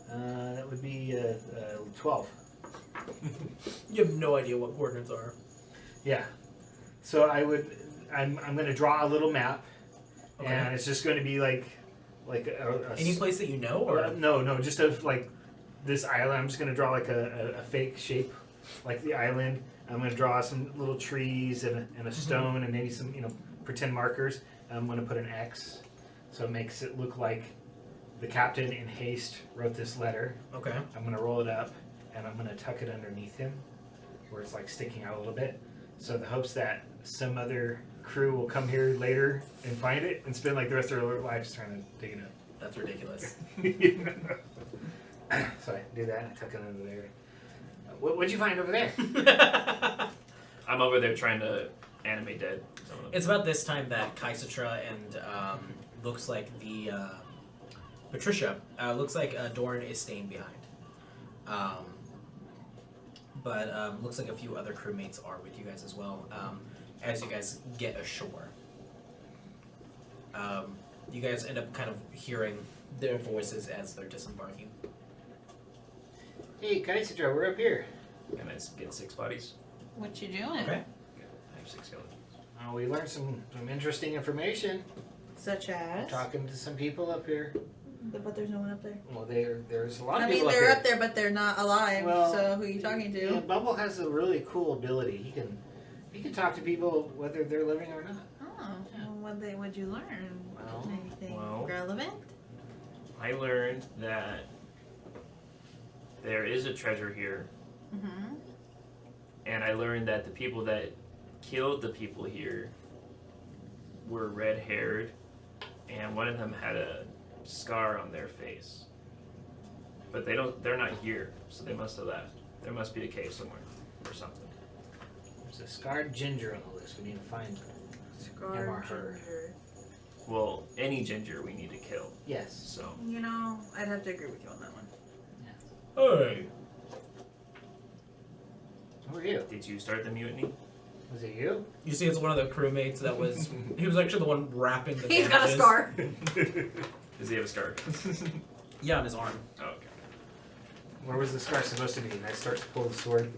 S4: That would be 12.
S2: You have no idea what coordinates are.
S4: Yeah. So I'm going to draw a little map,
S2: Okay.
S4: and it's just going to be like
S2: Any place that you know, or
S4: no, just of like this island. I'm just going to draw like a fake shape, like the island. I'm going to draw some little trees and a stone and maybe some pretend markers. I'm going to put an X, so it makes it look like the captain in haste wrote this letter.
S2: okay.
S4: I'm going to roll it up, and I'm going to tuck it underneath him, where it's like sticking out a little bit. So the hopes that some other crew will come here later and find it and spend like the rest of their lives trying to dig it up.
S2: That's ridiculous.
S4: So I do that, and I tuck it under there. What'd you find over there?
S3: I'm over there trying to animate dead. Some of them.
S2: It's about this time that Kaisatra and looks like the Patricia looks like Doran is staying behind. But looks like a few other crewmates are with you guys as well. As you guys get ashore, you guys end up kind of hearing their voices as they're disembarking.
S4: Hey, Kaisatra, we're up here.
S3: And I get 6 bodies.
S1: What you doing?
S2: Okay.
S3: I have 6 skeletons.
S4: We learned some interesting information.
S1: Such as?
S4: Talking to some people up here.
S1: But there's no one up there.
S4: Well, there's a lot
S1: I
S4: of
S1: mean,
S4: people
S1: they're
S4: up
S1: up there, but they're not alive.
S4: Well,
S1: so who are you talking to?
S4: Yeah, Bubble has a really cool ability. He can talk to people whether they're living or not.
S1: Oh, well, what'd you learn?
S4: Well,
S1: Anything
S3: well.
S1: relevant?
S3: I learned that there is a treasure here,
S1: Mm-hmm.
S3: and I learned that the people that killed the people here were red-haired, and one of them had a scar on their face. But they're not here, so they must have left. There must be a cave somewhere or something.
S4: There's a scarred ginger on the list. We need to find them.
S1: Scarred
S4: Him or her.
S1: ginger.
S3: Well, any ginger we need to kill.
S4: Yes.
S3: So
S1: You know, I'd have to agree with you on that one.
S2: Hey.
S4: Who are you?
S3: did you start the mutiny?
S4: Was it you?
S2: You see, it's one of the crewmates that was. He was actually the one wrapping the.
S1: He's got a
S2: bandages.
S1: scar.
S3: Does he have a scar?
S2: Yeah, on his arm.
S3: Oh, okay.
S4: Where was the scar supposed to be? And I start to pull the sword.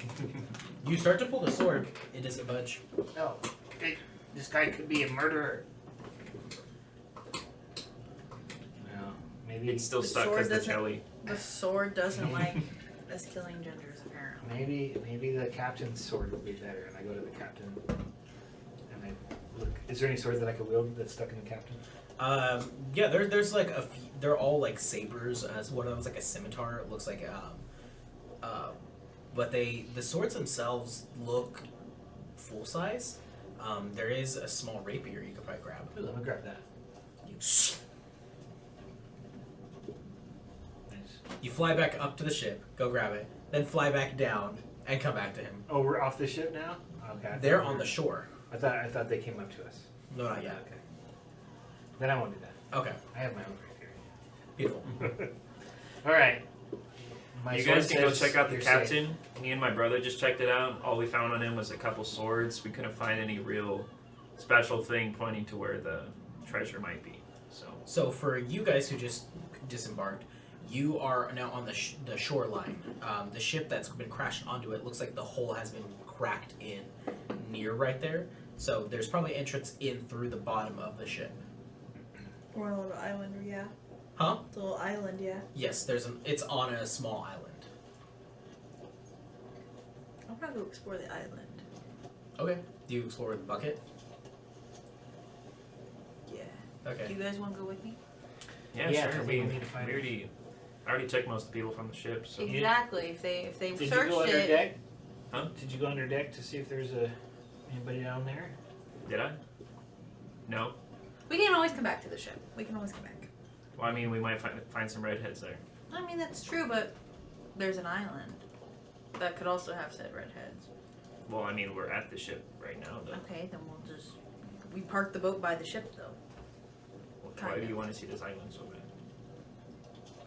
S2: You start to pull the sword. It doesn't budge.
S4: Oh, this guy could be a murderer. Well, maybe
S3: It's still
S1: The
S3: stuck
S1: sword
S3: because the
S1: doesn't-
S3: jelly.
S1: The sword doesn't like us killing gingers, apparently.
S4: maybe the captain's sword would be better. And I go to the captain and I look. Is there any sword that I could wield that's stuck in the captain?
S2: Yeah, there's like a few, they're all like sabers. As one of them's like a scimitar. It looks like but the swords themselves look full size. There is a small rapier you could probably grab.
S4: Ooh, let me grab that.
S2: You fly back up to the ship, go grab it, then fly back down and come back to him.
S4: Oh, we're off the ship now. Okay.
S2: They're on the shore.
S4: I thought they came up to us.
S2: No, not yet.
S4: Okay. Then I won't do that.
S2: Okay,
S4: I have my own criteria.
S2: beautiful.
S4: All right. My
S3: You
S4: sword
S3: guys can go
S4: says
S3: check out the
S4: you're
S3: captain. Me and my brother just checked it out. All we found on him was a couple swords. We couldn't find any real special thing pointing to where the treasure might be.
S2: So for you guys who just disembarked, you are now on the shoreline. The ship that's been crashed onto it looks like the hull has been cracked in near right there. So there's probably entrance in through the bottom of the ship.
S1: Or a little island, yeah.
S2: Huh?
S1: It's a little island, yeah.
S2: Yes, it's on a small island.
S1: I'll probably go explore the island.
S2: Okay. Do you explore with the bucket?
S1: Yeah.
S2: Okay.
S1: Do you guys want to go with me?
S3: Yeah,
S4: Yeah,
S3: sure.
S4: 'cause
S3: We
S4: we need to find
S3: already took most of the people from the ship. So
S1: Exactly. If they
S4: Did you
S1: searched
S4: go under
S1: it,
S4: deck?
S3: Huh?
S4: Did you go under deck to see if there's anybody down there?
S3: did I? No.
S1: we can always come back to the ship. We can always come back.
S3: Well, I mean, we might find some redheads there.
S1: I mean, that's true, but there's an island. that could also have said redheads.
S3: Well, I mean, we're at the ship right now, though.
S1: Okay, then we'll just. We parked the boat by the ship, though.
S3: Why
S1: kind
S3: do
S1: of.
S3: you want to see this island so bad?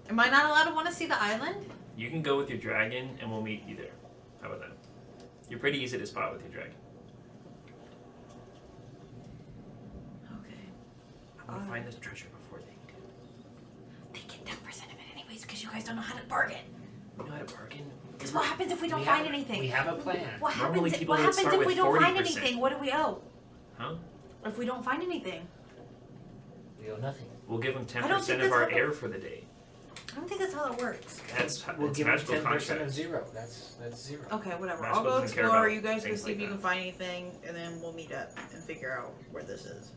S1: Am I not allowed to want to see the island?
S3: You can go with your dragon, and we'll meet you there. How about that? You're pretty easy to spot with your dragon.
S1: Okay.
S2: I want to find this treasure before they do.
S1: They get 10% of it anyways because you guys don't know how to bargain.
S2: You know how to bargain?
S1: Because what happens if we don't
S4: We
S1: find
S4: have-
S1: anything?
S4: We have a plan.
S1: What
S3: Normally
S1: happens?
S3: people
S1: What
S3: would
S1: happens
S3: start
S1: if
S3: with
S1: we don't find
S3: 40%.
S1: anything? What do we owe?
S3: Huh?
S1: If we don't find anything,
S4: We owe nothing.
S3: We'll give them
S1: I don't think
S3: 10% of
S1: that's
S3: our
S1: how-
S3: air for the day.
S1: I don't think that's how it works.
S3: That's
S4: We'll
S3: it's
S4: give them
S3: magical
S4: 10% of
S3: contracts.
S4: 0. That's 0.
S1: Okay, whatever.
S3: We're not
S1: I'll go
S3: supposed to care
S1: explore.
S3: about
S1: You guys go
S3: things
S1: see if
S3: like
S1: you
S3: that.
S1: can find anything, and then we'll meet up and figure out where this is.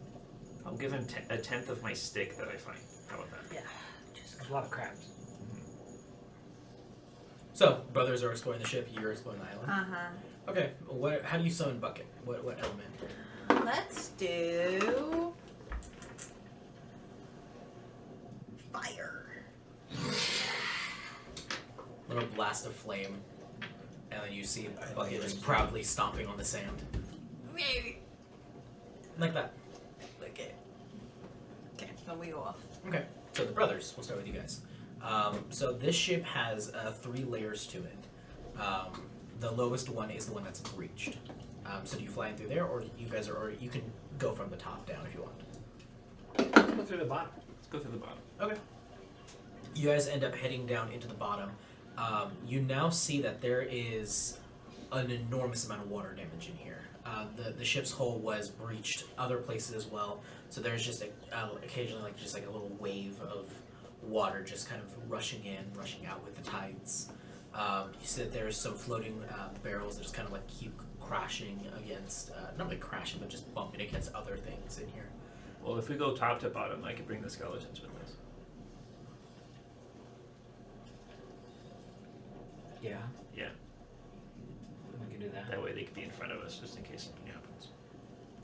S3: I'll give him a tenth of my stick that I find. How about that?
S1: Yeah. Just
S4: There's a lot of crabs.
S2: So, brothers are exploring the ship, you're exploring the island.
S1: uh-huh.
S2: Okay, how do you summon Bucket? What element?
S1: Let's do fire.
S2: Little blast of flame, and then you see Bucket just proudly stomping on the sand. Like that.
S1: Okay. Okay, then we go off.
S2: Okay, so the brothers, we'll start with you guys. So this ship has 3 layers to it. The lowest one is the one that's breached. So do you fly in through there, or you guys are, or you can go from the top down if you want.
S4: Let's go through the bottom.
S3: Let's go through the bottom.
S2: Okay. You guys end up heading down into the bottom. You now see that there is an enormous amount of water damage in here. The ship's hull was breached other places as well, so there's just occasionally just like a little wave of water just kind of rushing in, rushing out with the tides. You see that there's some floating barrels that just kind of like keep crashing against, not really crashing, but just bumping against other things in here.
S3: Well, if we go top to bottom, I could bring the skeletons with us.
S4: Yeah.
S3: Yeah.
S4: We can do that.
S3: That way they could be in front of us just in case something happens.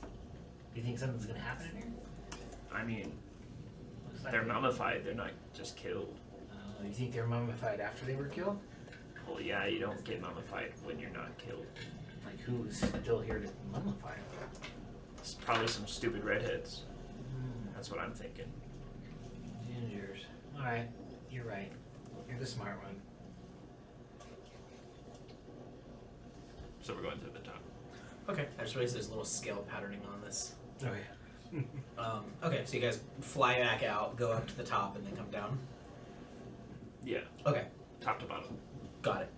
S4: Do you think something's going to happen in here?
S3: I mean,
S4: Looks like
S3: they're
S4: they-
S3: mummified. They're not just killed.
S4: You think they're mummified after they were killed?
S3: Well, yeah, you don't get mummified when you're not killed.
S4: Like, who's still here to mummify them?
S3: It's probably some stupid redheads. That's what I'm thinking.
S4: Gingers. Alright, you're right. You're the smart one.
S3: So we're going to the top.
S2: Okay, I just realized there's a little scale patterning on this.
S4: Oh, yeah.
S2: Okay, so you guys fly back out, go up to the top, and then come down.
S3: Yeah,
S2: Okay,
S3: top to bottom.
S2: got it.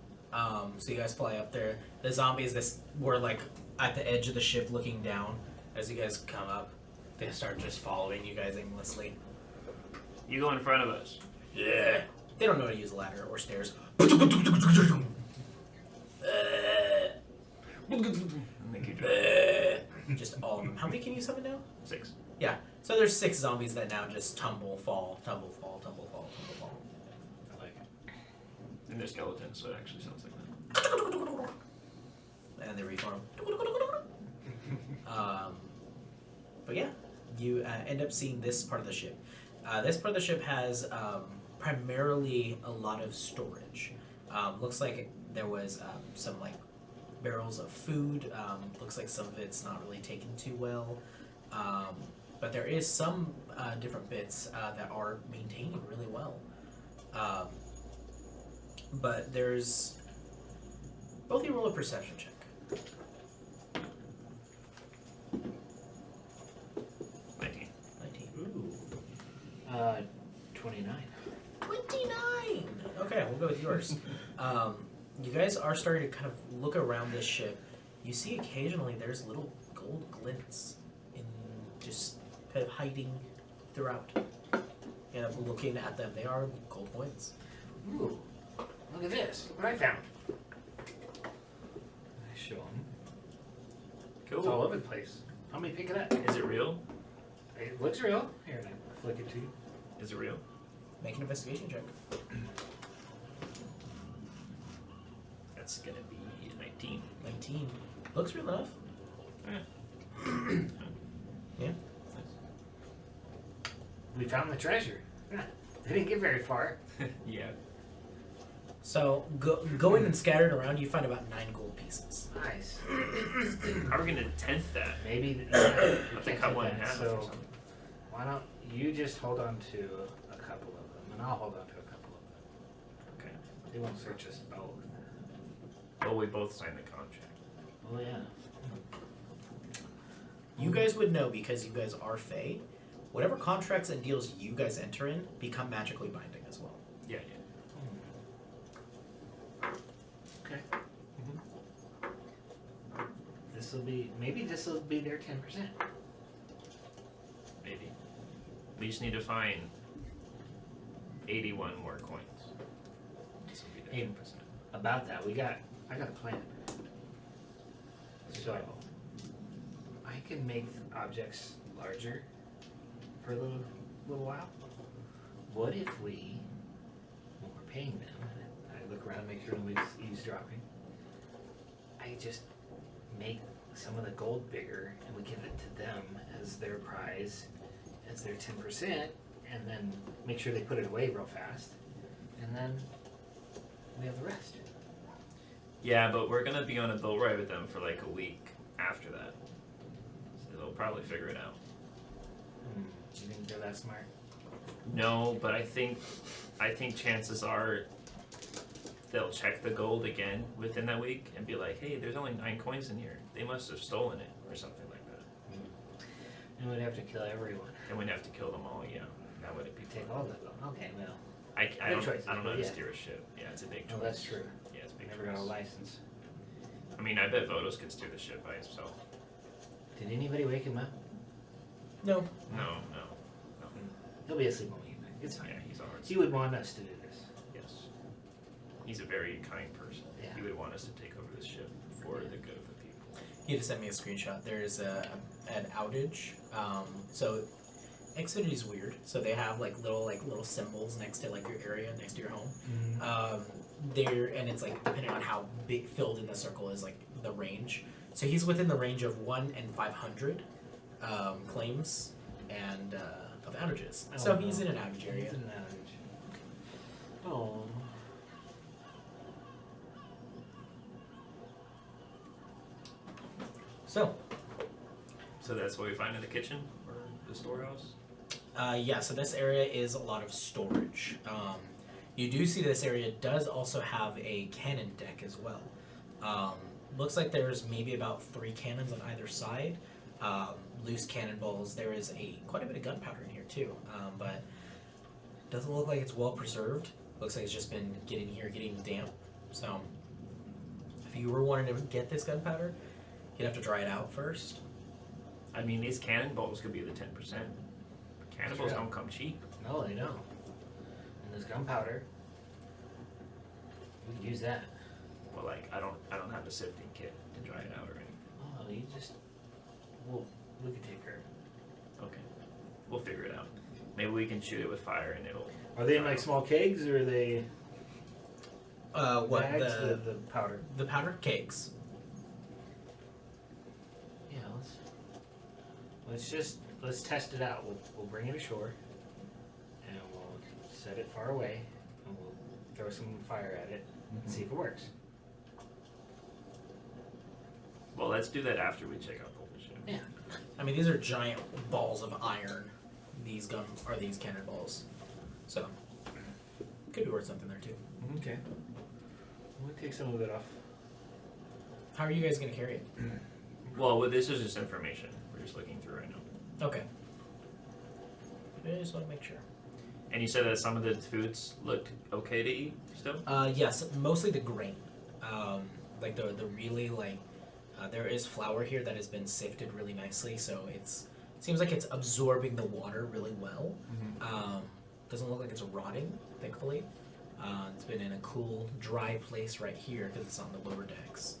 S2: So you guys fly up there. The zombies were like at the edge of the ship looking down. As you guys come up, they start just following you guys aimlessly.
S3: You go in front of us.
S2: Yeah. They don't know how to use a ladder or stairs.
S3: Thank you, Joe.
S2: Just all of them. How many can you summon now?
S3: 6.
S2: Yeah. So there's 6 zombies that now just tumble, fall, tumble, fall, tumble, fall, tumble, fall.
S4: I like it.
S3: And they're skeletons, so it actually sounds like that.
S2: And then they reform. But yeah, you end up seeing this part of the ship. This part of the ship has primarily a lot of storage. Looks like there was some like barrels of food. Looks like some of it's not really taken too well. But there is some different bits that are maintaining really well. But there's both you roll a perception check.
S3: 19.
S2: 19.
S4: Ooh. 29.
S2: 29! Okay, we'll go with yours. You guys are starting to kind of look around this ship. You see occasionally there's little gold glints in just kind of hiding throughout. And looking at them, they are gold coins.
S4: Ooh. Look at this. Look what I found. I show them. It's all
S3: Cool.
S4: over the place. Help me pick it up.
S3: Is it real?
S4: It looks real. Here, I flick it to you.
S3: Is it real?
S2: Make an investigation check.
S3: That's gonna be 19.
S2: 19. Looks real enough. Yeah.
S4: We found the treasure. They didn't get very far.
S3: Yeah.
S2: So going and scattering around, you find about 9 gold pieces.
S4: Nice.
S3: How are we gonna tenth that?
S4: Maybe
S3: Have to cut one in half or
S4: So
S3: something.
S4: why don't you just hold on to a couple of them, and I'll hold on to a couple of them.
S3: Okay.
S4: They won't search us both.
S3: Well, we both signed the contract.
S4: Oh yeah.
S2: You guys would know because you guys are Fae. Whatever contracts and deals you guys enter in become magically binding as well.
S3: Yeah.
S4: Okay.
S3: Mm-hmm.
S4: Maybe this will be their 10%.
S3: Maybe. We just need to find 81 more coins. This will be the 10%.
S4: About that, I got a plan. So I can make objects larger for a little while. What if when we're paying them, and I look around, make sure nobody's eavesdropping, I just make some of the gold bigger and we give it to them as their prize, as their 10%, and then make sure they put it away real fast, and then we have the rest.
S3: Yeah, but we're gonna be on a boat ride with them for like a week after that. So they'll probably figure it out.
S4: You think they're that smart?
S3: No, but I think chances are they'll check the gold again within that week and be like, hey, there's only 9 coins in here. They must have stolen it or something like that.
S4: And we'd have to kill everyone.
S3: And we'd have to kill them all, yeah. That would be
S4: Take all the gold. Okay, well.
S3: I
S4: Good
S3: don't
S4: choice,
S3: know how to
S4: yeah.
S3: steer a ship. Yeah, it's a big choice.
S4: No, that's true.
S3: Yeah, it's a big
S4: Never
S3: choice.
S4: got a license.
S3: I mean, I bet Vodos can steer the ship by himself.
S4: Did anybody wake him up?
S2: No.
S3: No.
S4: He'll be asleep when we get back. It's fine.
S3: Yeah, he's alright.
S4: He would want us to do this.
S3: Yes. He's a very kind person.
S4: Yeah.
S3: He would want us to take over this ship for the good of the people.
S2: He just sent me a screenshot. There's an outage. So Xfinity is weird. So they have like little symbols next to like your area, next to your home. And it's like depending on how big filled in the circle is like the range. So he's within the range of 1 in 500 claims and of outages.
S4: Oh,
S2: So
S4: no.
S2: he's in an outage area.
S4: He's in an outage. Oh.
S2: So
S3: So that's what we find in the kitchen or the storehouse?
S2: yeah, so this area is a lot of storage. You do see this area does also have a cannon deck as well. Looks like there's maybe about 3 cannons on either side. Loose cannonballs. There is quite a bit of gunpowder in here too, but doesn't look like it's well preserved. Looks like it's just been getting damp. So if you were wanting to get this gunpowder, you'd have to dry it out first.
S3: I mean, these cannonballs could be the 10%. Cannonballs
S4: True.
S3: don't come cheap.
S4: No, they don't. And this gunpowder, we could use that.
S3: Well, like I don't have a sifting kit to dry it out or anything.
S4: Oh, you just. We could take care of it.
S3: Okay, we'll figure it out. Maybe we can shoot it with fire and it'll.
S4: Are they in like small kegs or are they
S2: What
S4: bags? The powder.
S2: the powder cakes?
S4: Yeah, let's test it out. We'll bring it ashore, and we'll set it far away, and we'll throw some fire at it and see if it works.
S3: Well, let's do that after we check out the ship.
S4: Yeah.
S2: I mean, these are giant balls of iron. These these cannonballs. So could be worth something there too.
S3: Okay.
S4: We'll take some of it off.
S2: How are you guys gonna carry it?
S3: Well, this is just information. We're just looking through right now.
S2: Okay. I just want to make sure.
S3: And you said that some of the foods looked okay to eat still?
S2: Yes, mostly the grain. Like the really there is flour here that has been sifted really nicely, so seems like it's absorbing the water really well. Doesn't look like it's rotting, thankfully. It's been in a cool, dry place right here because it's on the lower decks.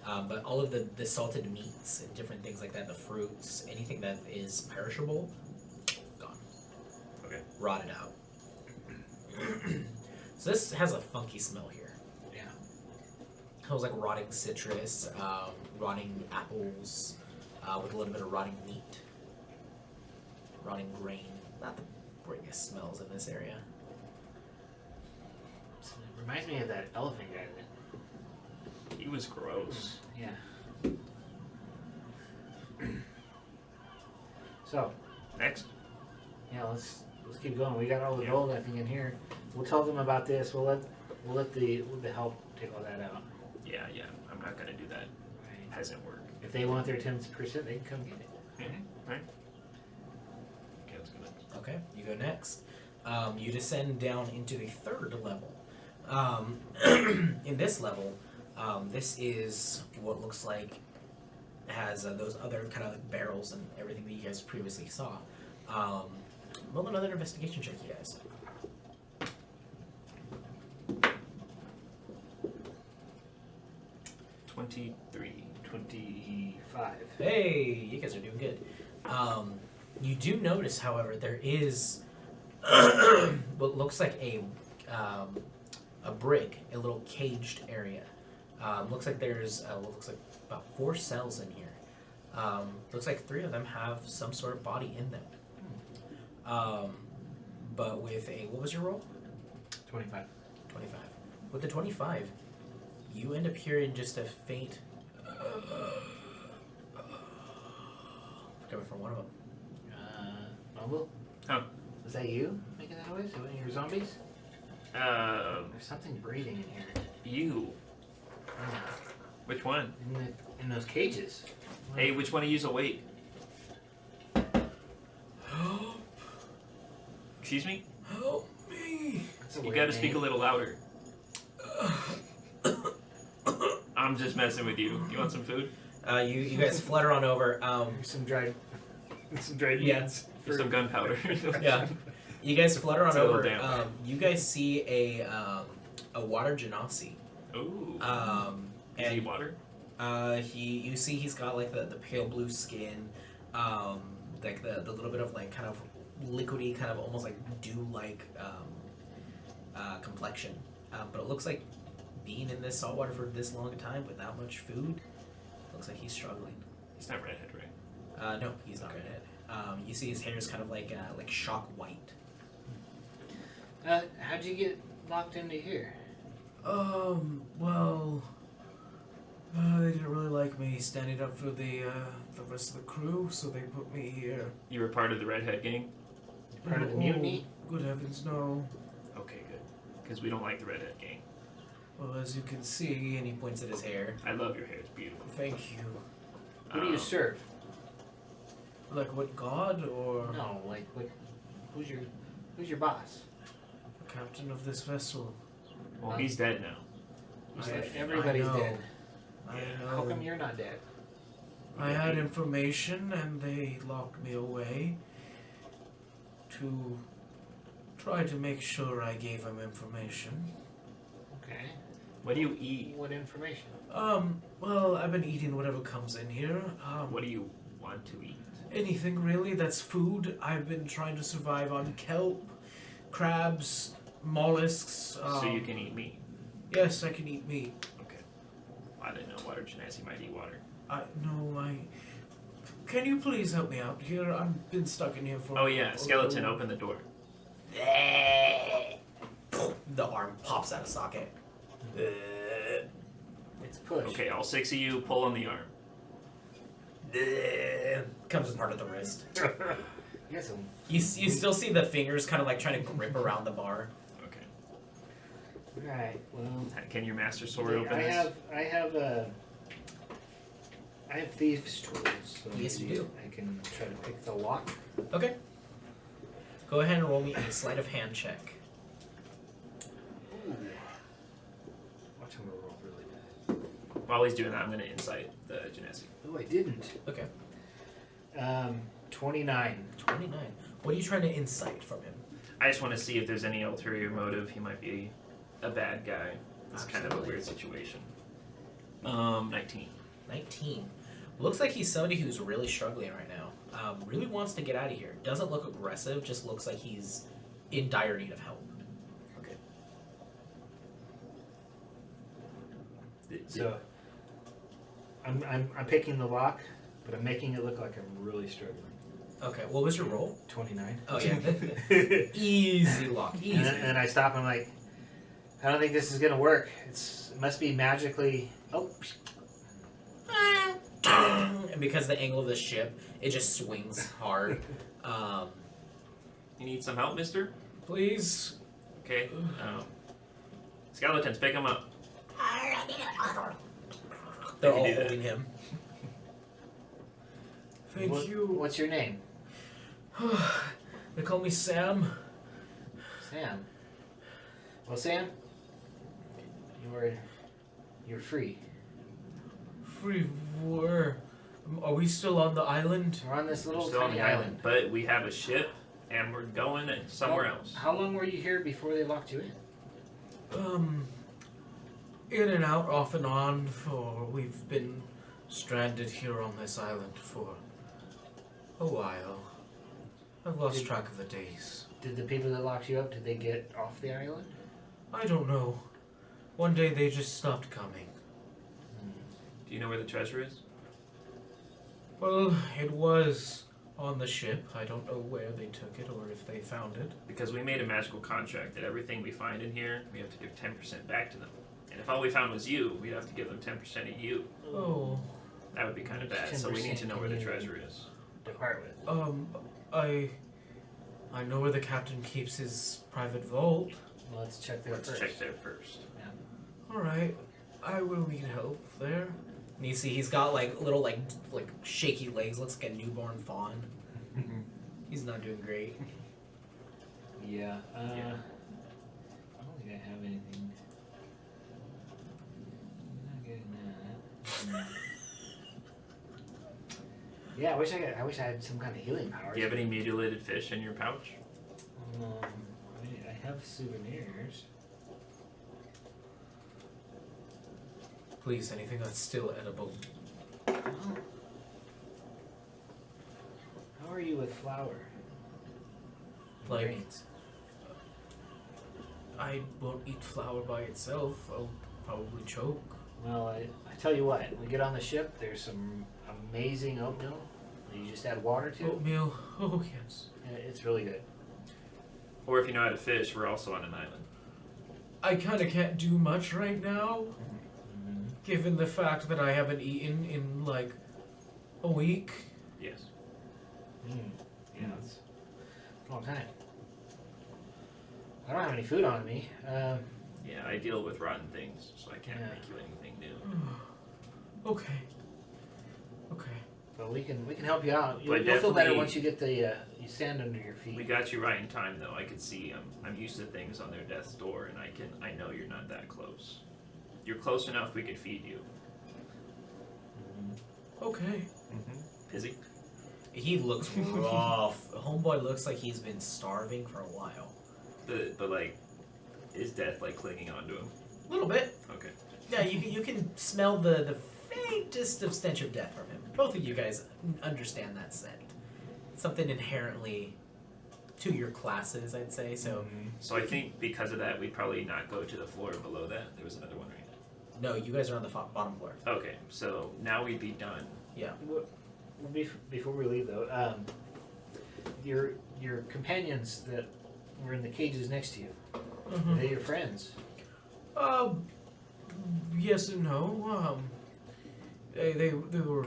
S2: But all of the salted meats and different things like that, the fruits, anything that is perishable, gone.
S3: Okay.
S2: Rotted out. So this has a funky smell here.
S4: Yeah.
S2: Smells like rotting citrus, rotting apples, with a little bit of rotting meat, rotting grain. Not the greatest smells in this area.
S4: So it Reminds me of that elephant guy.
S3: He was gross.
S4: Yeah. So,
S3: Next.
S4: yeah, let's keep going. We got all the gold, I think, in here. We'll tell them about this. We'll let the help take all that out.
S3: Yeah. I'm not gonna do that
S4: Right.
S3: peasant work.
S4: If they want their 10%, they can come get it.
S3: Right. Okay, let's go next.
S2: Okay, you go next. You descend down into the third level. In this level, this is what looks like has those other kind of like barrels and everything that you guys previously saw. Roll another investigation check, you guys.
S3: 23.
S4: 25.
S2: Hey, you guys are doing good. You do notice, however, there is what looks like a brig, a little caged area. Looks like there's looks like about 4 cells in here. Looks like 3 of them have some sort of body in them. But with a, what was your roll?
S4: 25.
S2: 25. With the 25, you end up hearing just a faint coming from one of them.
S4: Mumble?
S3: Oh.
S4: Is that you making that noise? Is that one of your zombies? There's something breathing in here.
S3: You. Which one?
S4: In those cages.
S3: Hey, which one of you's awake?
S8: Help!
S3: Excuse me?
S8: Help me!
S4: That's a
S3: You
S4: weird
S3: gotta speak a
S4: name.
S3: little louder. I'm just messing with you. You want some food?
S2: You guys flutter on over.
S4: There's some dried
S2: Yeah.
S4: meats.
S3: For some gunpowder.
S2: Yeah. You guys flutter on
S3: It's a little
S2: over.
S3: damp.
S2: You guys see a water genasi.
S3: Ooh. Is he
S2: And
S3: water?
S2: you see he's got like the pale blue skin, like the little bit of like kind of liquidy, kind of almost like dew-like complexion. But it looks like being in this saltwater for this long a time without much food, looks like he's struggling.
S3: He's not redhead, right?
S2: No, he's not redhead. You see his hair is kind of like shock white.
S4: How'd you get locked into here?
S8: Well, they didn't really like me standing up for the rest of the crew, so they put me here.
S3: You were part of the redhead gang?
S4: Part of the mutiny?
S8: Good heavens, no.
S3: Okay, good. Because we don't like the redhead gang.
S8: Well, as you can see,
S2: And he points at his hair.
S3: I love your hair. It's beautiful.
S8: thank you.
S4: Who do you serve?
S8: Like what, God or
S4: No, like what? Who's your boss?
S8: the captain of this vessel?
S3: Well, he's dead now.
S4: Everybody's
S8: I know.
S4: dead.
S8: I
S4: How
S8: know.
S4: come you're not dead?
S8: I had information and they locked me away to try to make sure I gave them information.
S4: Okay.
S3: What do you eat?
S4: What information?
S8: Well, I've been eating whatever comes in here.
S3: What do you want to eat?
S8: Anything really that's food. I've been trying to survive on kelp, crabs, mollusks.
S3: So you can eat meat.
S8: Yes, I can eat meat.
S3: Okay. I didn't know water genasi might eat water.
S8: Can you please help me out here? I've been stuck in here for.
S3: Oh yeah, skeleton, open the door.
S2: The arm pops out of socket.
S4: It's push.
S3: Okay, all 6 of you pull on the arm.
S2: Comes as part of the wrist.
S4: Yes.
S2: You still see the fingers kind of like trying to grip around the bar.
S3: Okay.
S4: All right. Well,
S3: Can your master sword open
S4: I
S3: this?
S4: have thieves' tools. So
S2: Yes, you
S4: maybe
S2: do.
S4: I can try to pick the lock.
S2: Okay. Go ahead and roll me a sleight of hand check.
S4: Ooh. Watch him roll really bad.
S3: While he's doing that, I'm going to insight the genasi.
S4: Oh, I didn't.
S2: Okay.
S4: 29.
S2: 29. What are you trying to insight from him?
S3: I just want to see if there's any ulterior motive. He might be a bad guy. It's kind of a weird situation. 19.
S2: 19. Looks like he's somebody who's really struggling right now. Really wants to get out of here. Doesn't look aggressive, just looks like he's in dire need of help.
S3: Okay.
S4: So I'm picking the lock, but I'm making it look like I'm really struggling.
S2: Okay, what was your roll?
S4: 29.
S2: Oh, yeah. Easy lock. Easy.
S4: And then I stop and I'm like, I don't think this is gonna work. It must be magically. Oh,
S2: And because the angle of the ship, it just swings hard.
S3: You need some help, mister?
S2: Please.
S3: Okay. Skeletons, pick him up.
S2: They're
S3: You
S2: all
S3: can do that.
S2: holding him. Thank you.
S4: What's your name?
S2: They call me Sam.
S4: Sam. Well, Sam, you're free.
S2: Free where? Are we still on the island?
S4: We're on this
S3: We're
S4: little
S3: still on
S4: tiny
S3: the island, but we have a ship, and we're going somewhere else.
S4: How long were you here before they locked you in?
S8: In and out, off and on, for we've been stranded here on this island for a while. I've lost track of the days.
S4: Did the people that locked you up, did they get off the island?
S8: I don't know. One day they just stopped coming.
S3: Do you know where the treasure is?
S8: Well, it was on the ship. I don't know where they took it or if they found it.
S3: Because we made a magical contract that everything we find in here, we have to give 10% back to them. And if all we found was you, we'd have to give them 10% of you.
S8: Oh,
S3: That would be kind of bad. So we need to know where the treasure is.
S4: Depart with.
S8: I know where the captain keeps his private vault.
S4: Well, let's check there
S3: Let's
S4: first.
S3: check there first.
S8: All right, I will need help there.
S2: And you see he's got like little like shaky legs, looks like a newborn fawn. He's not doing great.
S4: Yeah. I don't think I have anything. Not getting that. Yeah, I wish I had some kind of healing powers.
S3: Do you have any mutilated fish in your pouch?
S4: I have souvenirs.
S8: Please, anything that's still edible.
S4: Oh. How are you with flour? And
S8: Like-
S4: grains?
S8: I won't eat flour by itself. I'll probably choke.
S4: Well, I tell you what. When we get on the ship, there's some amazing oatmeal that you just add water to.
S8: Oatmeal. Oh yes.
S4: And it's really good.
S3: Or if you know how to fish, we're also on an island.
S8: I kind of can't do much right now, given the fact that I haven't eaten in like a week.
S3: Yes.
S4: Yeah, it's a long time. I don't have any food on me.
S3: Yeah, I deal with rotten things, so I can't
S4: Yeah.
S3: make you anything new.
S8: Okay. Okay.
S4: But we can help you out. You'll
S3: But
S4: feel better
S3: definitely-
S4: once you get the you sand under your feet.
S3: We got you right in time, though. I could see I'm used to things on their death's door, and I know you're not that close. You're close enough we could feed you.
S8: Okay.
S3: Busy?
S2: He looks rough. Homeboy looks like he's been starving for a while.
S3: But like, is death like clinging onto him?
S2: A little bit.
S3: Okay.
S2: Yeah, you can smell the faintest of stench of death from him. Both of you guys understand that scent. Something inherently to your classes, I'd say. So
S3: So I think because of that, we'd probably not go to the floor below that. There was another one, right?
S2: no, you guys are on the bottom floor.
S3: Okay, so now we'd be done.
S2: Yeah.
S4: Before we leave, though, your companions that were in the cages next to you, are they your friends?
S8: Yes and no. They were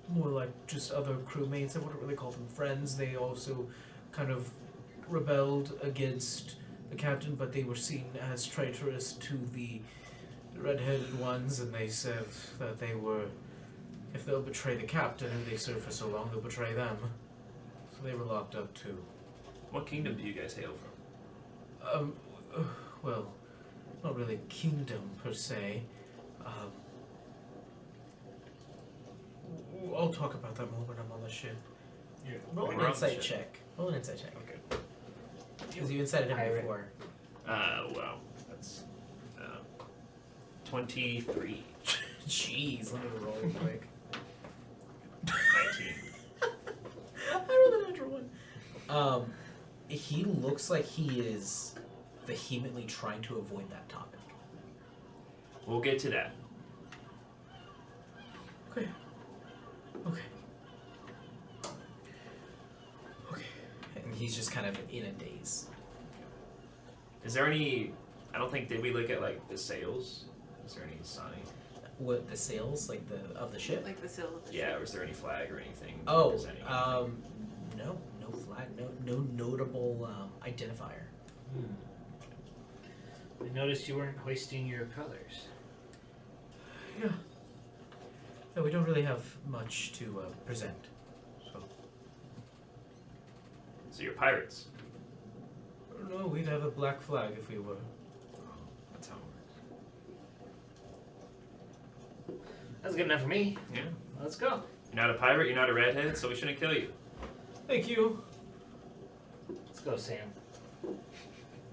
S8: more like just other crewmates. I wouldn't really call them friends. They also kind of rebelled against the captain, but they were seen as traitorous to the red-headed ones, and they said that they were, if they'll betray the captain who they served for so long, they'll betray them. So they were locked up too.
S3: What kingdom do you guys hail from?
S8: Well, not really kingdom per se. I'll talk about that more when I'm on the ship.
S2: Roll an
S3: We're on the
S2: insight
S3: ship.
S2: check. Roll an insight check.
S3: Okay.
S2: Because you insighted him
S4: Pirate.
S2: before.
S3: Wow. That's 23.
S2: Jeez, let me roll real quick.
S3: 19.
S2: I rolled a natural one. He looks like he is vehemently trying to avoid that topic.
S3: We'll get to that.
S8: Okay. Okay. Okay.
S2: And he's just kind of in a daze.
S3: Is there any I don't think, did we look at like the sails? Is there any sign?
S2: What the sails like of the ship?
S1: Like the sail of the
S3: Yeah,
S1: ship.
S3: or is there any flag or anything?
S2: Oh,
S3: representing anything?
S2: no flag, no notable identifier.
S4: I noticed you weren't hoisting your colors.
S8: Yeah. No, we don't really have much to present. So
S3: So you're pirates.
S8: no, we'd have a black flag if we were.
S3: That's how it works.
S4: That's good enough for me.
S3: Yeah.
S4: Let's go.
S3: You're not a pirate, you're not a redhead, so we shouldn't kill you.
S8: Thank you.
S4: Let's go, Sam.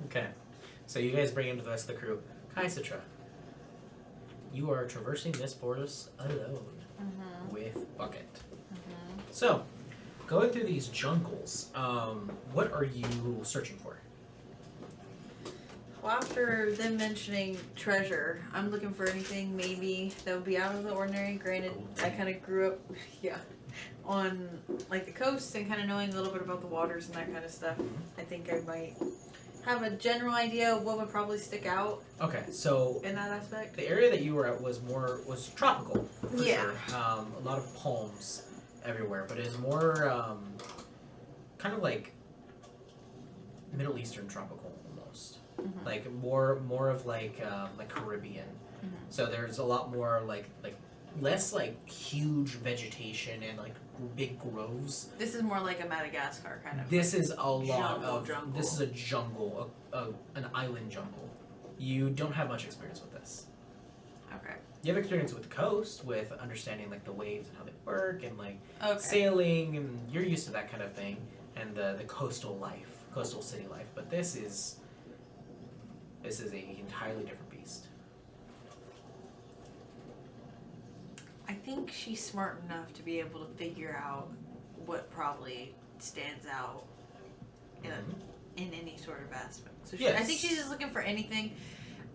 S2: Okay, so you guys bring in the rest of the crew. Kaisatra, you are traversing this forest alone with Bucket. So, going through these jungles, what are you searching for?
S1: Well, after them mentioning treasure, I'm looking for anything maybe that would be out of the ordinary. Granted, I kind of grew up, on like the coast and kind of knowing a little bit about the waters and that kind of stuff. I think I might have a general idea of what would probably stick out
S2: Okay, so
S1: in that aspect.
S2: the area that you were at was tropical. For
S1: Yeah.
S2: Sure. A lot of palms everywhere, but it is more kind of like Middle Eastern tropical almost. Like more of like Caribbean. So there's a lot more like less like huge vegetation and like big groves.
S1: This is more like a Madagascar kind of.
S2: This is a lot
S1: Jungle.
S2: This is a jungle, an island jungle. You don't have much experience with this.
S1: Okay.
S2: You have experience with the coast, with understanding like the waves and how they work, and like
S1: Okay.
S2: sailing, and you're used to that kind of thing, and the coastal life, coastal city life. But this is a entirely different beast.
S1: I think she's smart enough to be able to figure out what probably stands out in any sort of aspect. So she, I think she's just looking for anything.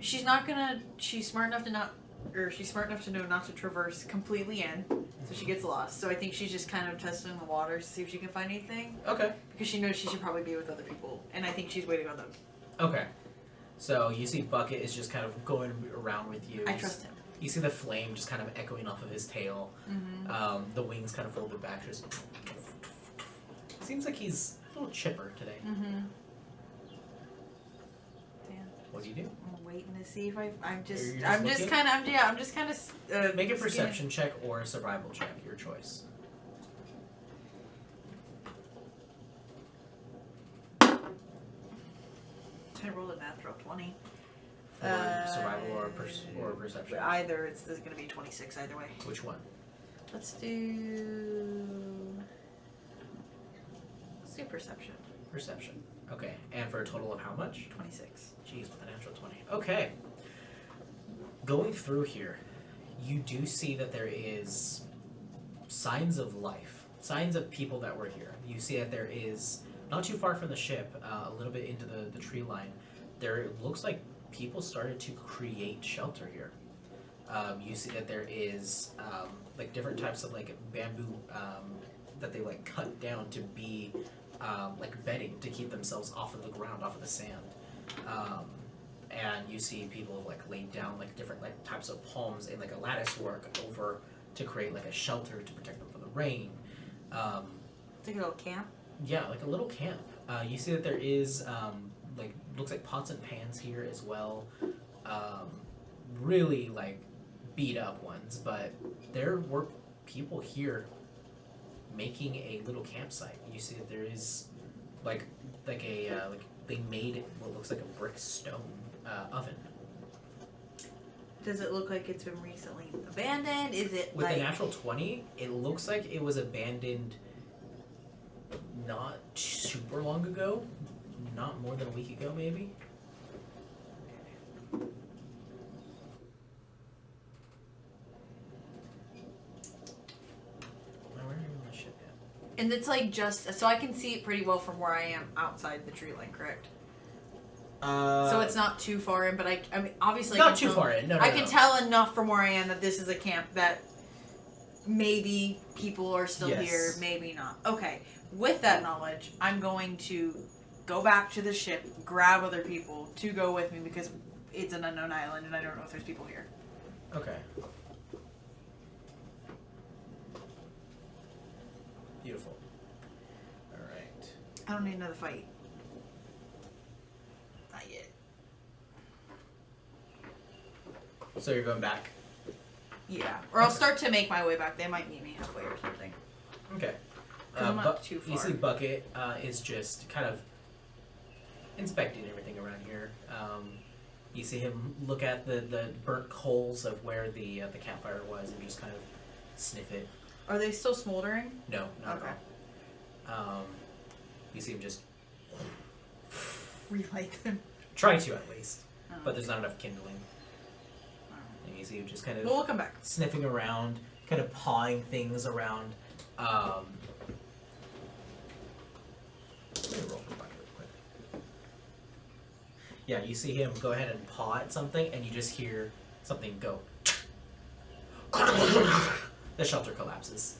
S1: She's not gonna. She's smart enough to not, or she's smart enough to know not to traverse completely in, so she gets lost. So I think she's just kind of testing the waters to see if she can find anything.
S2: Okay.
S1: Because she knows she should probably be with other people, and I think she's waiting on them.
S2: Okay. So you see Bucket is just kind of going around with you.
S1: I trust him.
S2: You see the flame just kind of echoing off of his tail. The wings kind of folded back. Just seems like he's a little chipper today.
S1: Damn.
S2: What do you do?
S1: I'm waiting to see if I'm just.
S2: You're just
S1: I'm just
S2: looking?
S1: kind of. I'm just kind of.
S2: Make a perception check or a survival check, your choice.
S1: I rolled a natural 20.
S2: For survival or perception.
S1: Either it's going to be 26 either way.
S2: Which one?
S1: Let's do perception.
S2: Perception. Okay. And for a total of how much?
S1: 26.
S2: Jeez, with a natural 20. Okay. Going through here, you do see that there is signs of life, signs of people that were here. You see that there is, not too far from the ship, a little bit into the tree line, there looks like people started to create shelter here. You see that there is like different types of like bamboo that they like cut down to be like bedding to keep themselves off of the ground, off of the sand. And you see people have like laid down like different like types of palms and like a lattice work over to create like a shelter to protect them from the rain.
S1: It's like a little camp.
S2: Yeah, like a little camp. You see that there is like looks like pots and pans here as well. Really like beat up ones, but there were people here making a little campsite. You see that there is like a like they made what looks like a brick stone oven.
S1: Does it look like it's been recently abandoned? Is it
S2: With
S1: like
S2: the natural 20, it looks like it was abandoned not super long ago, not more than a week ago maybe. Where are you on the ship yet?
S1: And it's like just so I can see it pretty well from where I am outside the tree line, correct? So it's not too far in, but I mean obviously
S2: not too far in. No,
S1: I can tell enough from where I am that this is a camp that maybe people are still
S2: Yes.
S1: here, maybe not. Okay, with that knowledge, I'm going to go back to the ship, grab other people to go with me because it's an unknown island, and I don't know if there's people here.
S2: Okay. Beautiful. All right.
S1: I don't need another fight. Not yet.
S2: So you're going back.
S1: Yeah, or I'll start to make my way back. They might meet me halfway or something.
S2: Okay.
S1: 'Cause I'm not too
S2: You see
S1: far.
S2: Bucket is just kind of inspecting everything around here. You see him look at the burnt coals of where the campfire was and just kind of sniff it.
S1: Are they still smoldering?
S2: No, not
S1: Okay.
S2: at all. You see him just
S1: Relight them.
S2: try to at least,
S1: Oh.
S2: but there's not enough kindling. And you see him just kind of
S1: Well, we'll come back.
S2: sniffing around, kind of pawing things around. Let me roll for Bucket real quick. Yeah, you see him go ahead and paw at something, and you just hear something go. The shelter collapses.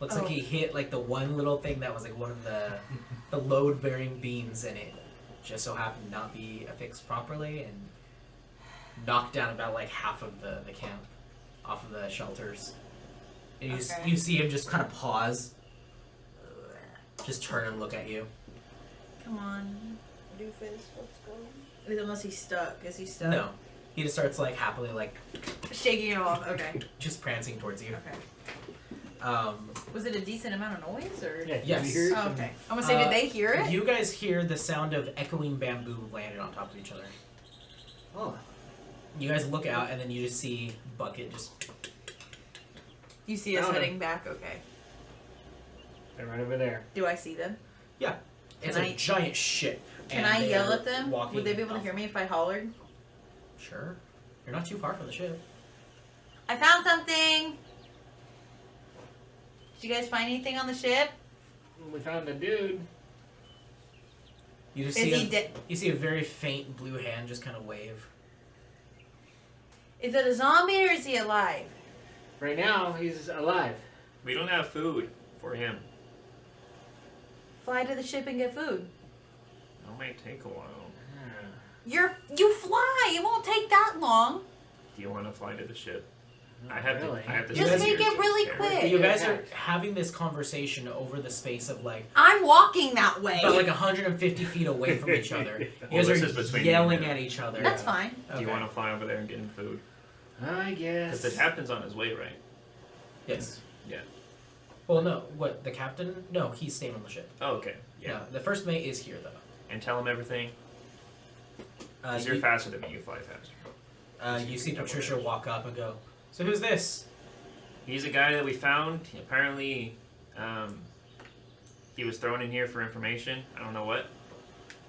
S2: Looks like he hit like the one little thing that was like one of the load-bearing beams, and it just so happened to not be affixed properly, and knocked down about like half of the camp off of the shelters. And
S1: Okay.
S2: you see him just kind of pause, just turn and look at you.
S1: Come on, doofus, let's go. Unless he's stuck. Is he stuck?
S2: No, he just starts like happily like
S1: Shaking it off. Okay.
S2: just prancing towards you.
S1: Okay.
S2: Um,
S1: Was it a decent amount of noise, or?
S4: Yeah, did
S2: Yes.
S4: you hear it
S1: Oh,
S4: from-
S1: okay. I'm gonna say, did they hear it?
S2: You guys hear the sound of echoing bamboo landed on top of each other.
S4: Oh,
S2: You guys look out, and then you just see Bucket just.
S1: You see us
S4: Found him.
S1: heading back? Okay.
S4: they're right over there.
S1: Do I see them?
S2: It's
S1: Can
S2: a
S1: I-
S2: giant ship.
S1: Can
S2: and
S1: I
S2: they're
S1: yell at them?
S2: walking
S1: Would they be able to
S2: off.
S1: hear me if I hollered?
S2: Sure. You're not too far from the ship.
S1: I found something! Did you guys find anything on the ship?
S4: We found a dude.
S2: You just
S1: Is
S2: see
S1: he dead?
S2: you see a very faint blue hand just kind of wave.
S1: Is it a zombie or is he alive?
S4: Right now, he's alive.
S3: We don't have food for him.
S1: Fly to the ship and get food.
S3: That might take a while.
S1: You fly! It won't take that long.
S3: Do you want to fly to the ship?
S4: Not
S3: I have
S4: really.
S3: to. I have to.
S2: Just
S3: sit
S2: make
S3: here
S1: it
S3: to
S1: really
S3: carry
S1: quick.
S3: it.
S2: You
S4: Yeah,
S2: guys are
S4: heck.
S2: having this conversation over the space of like
S1: I'm walking that way.
S2: about like 150 feet away from each other. You
S3: Well,
S2: guys
S3: this
S2: are
S3: is between me and
S2: yelling
S3: him.
S2: at each other.
S1: That's fine.
S3: Do you
S2: Okay.
S3: want to fly over there and get him food?
S4: I guess.
S3: Because the captain's on his way, right?
S2: Yes.
S3: Yeah.
S2: Well, no. What, the captain? No, he's staying on the ship.
S3: Oh, okay. Yeah.
S2: No, the first mate is here though.
S3: And tell him everything. Because you're
S2: you,
S3: faster than me. You fly faster.
S2: you see Patricia walk up and go. So who's this?
S3: He's a guy that we found. Apparently, he was thrown in here for information. I don't know what.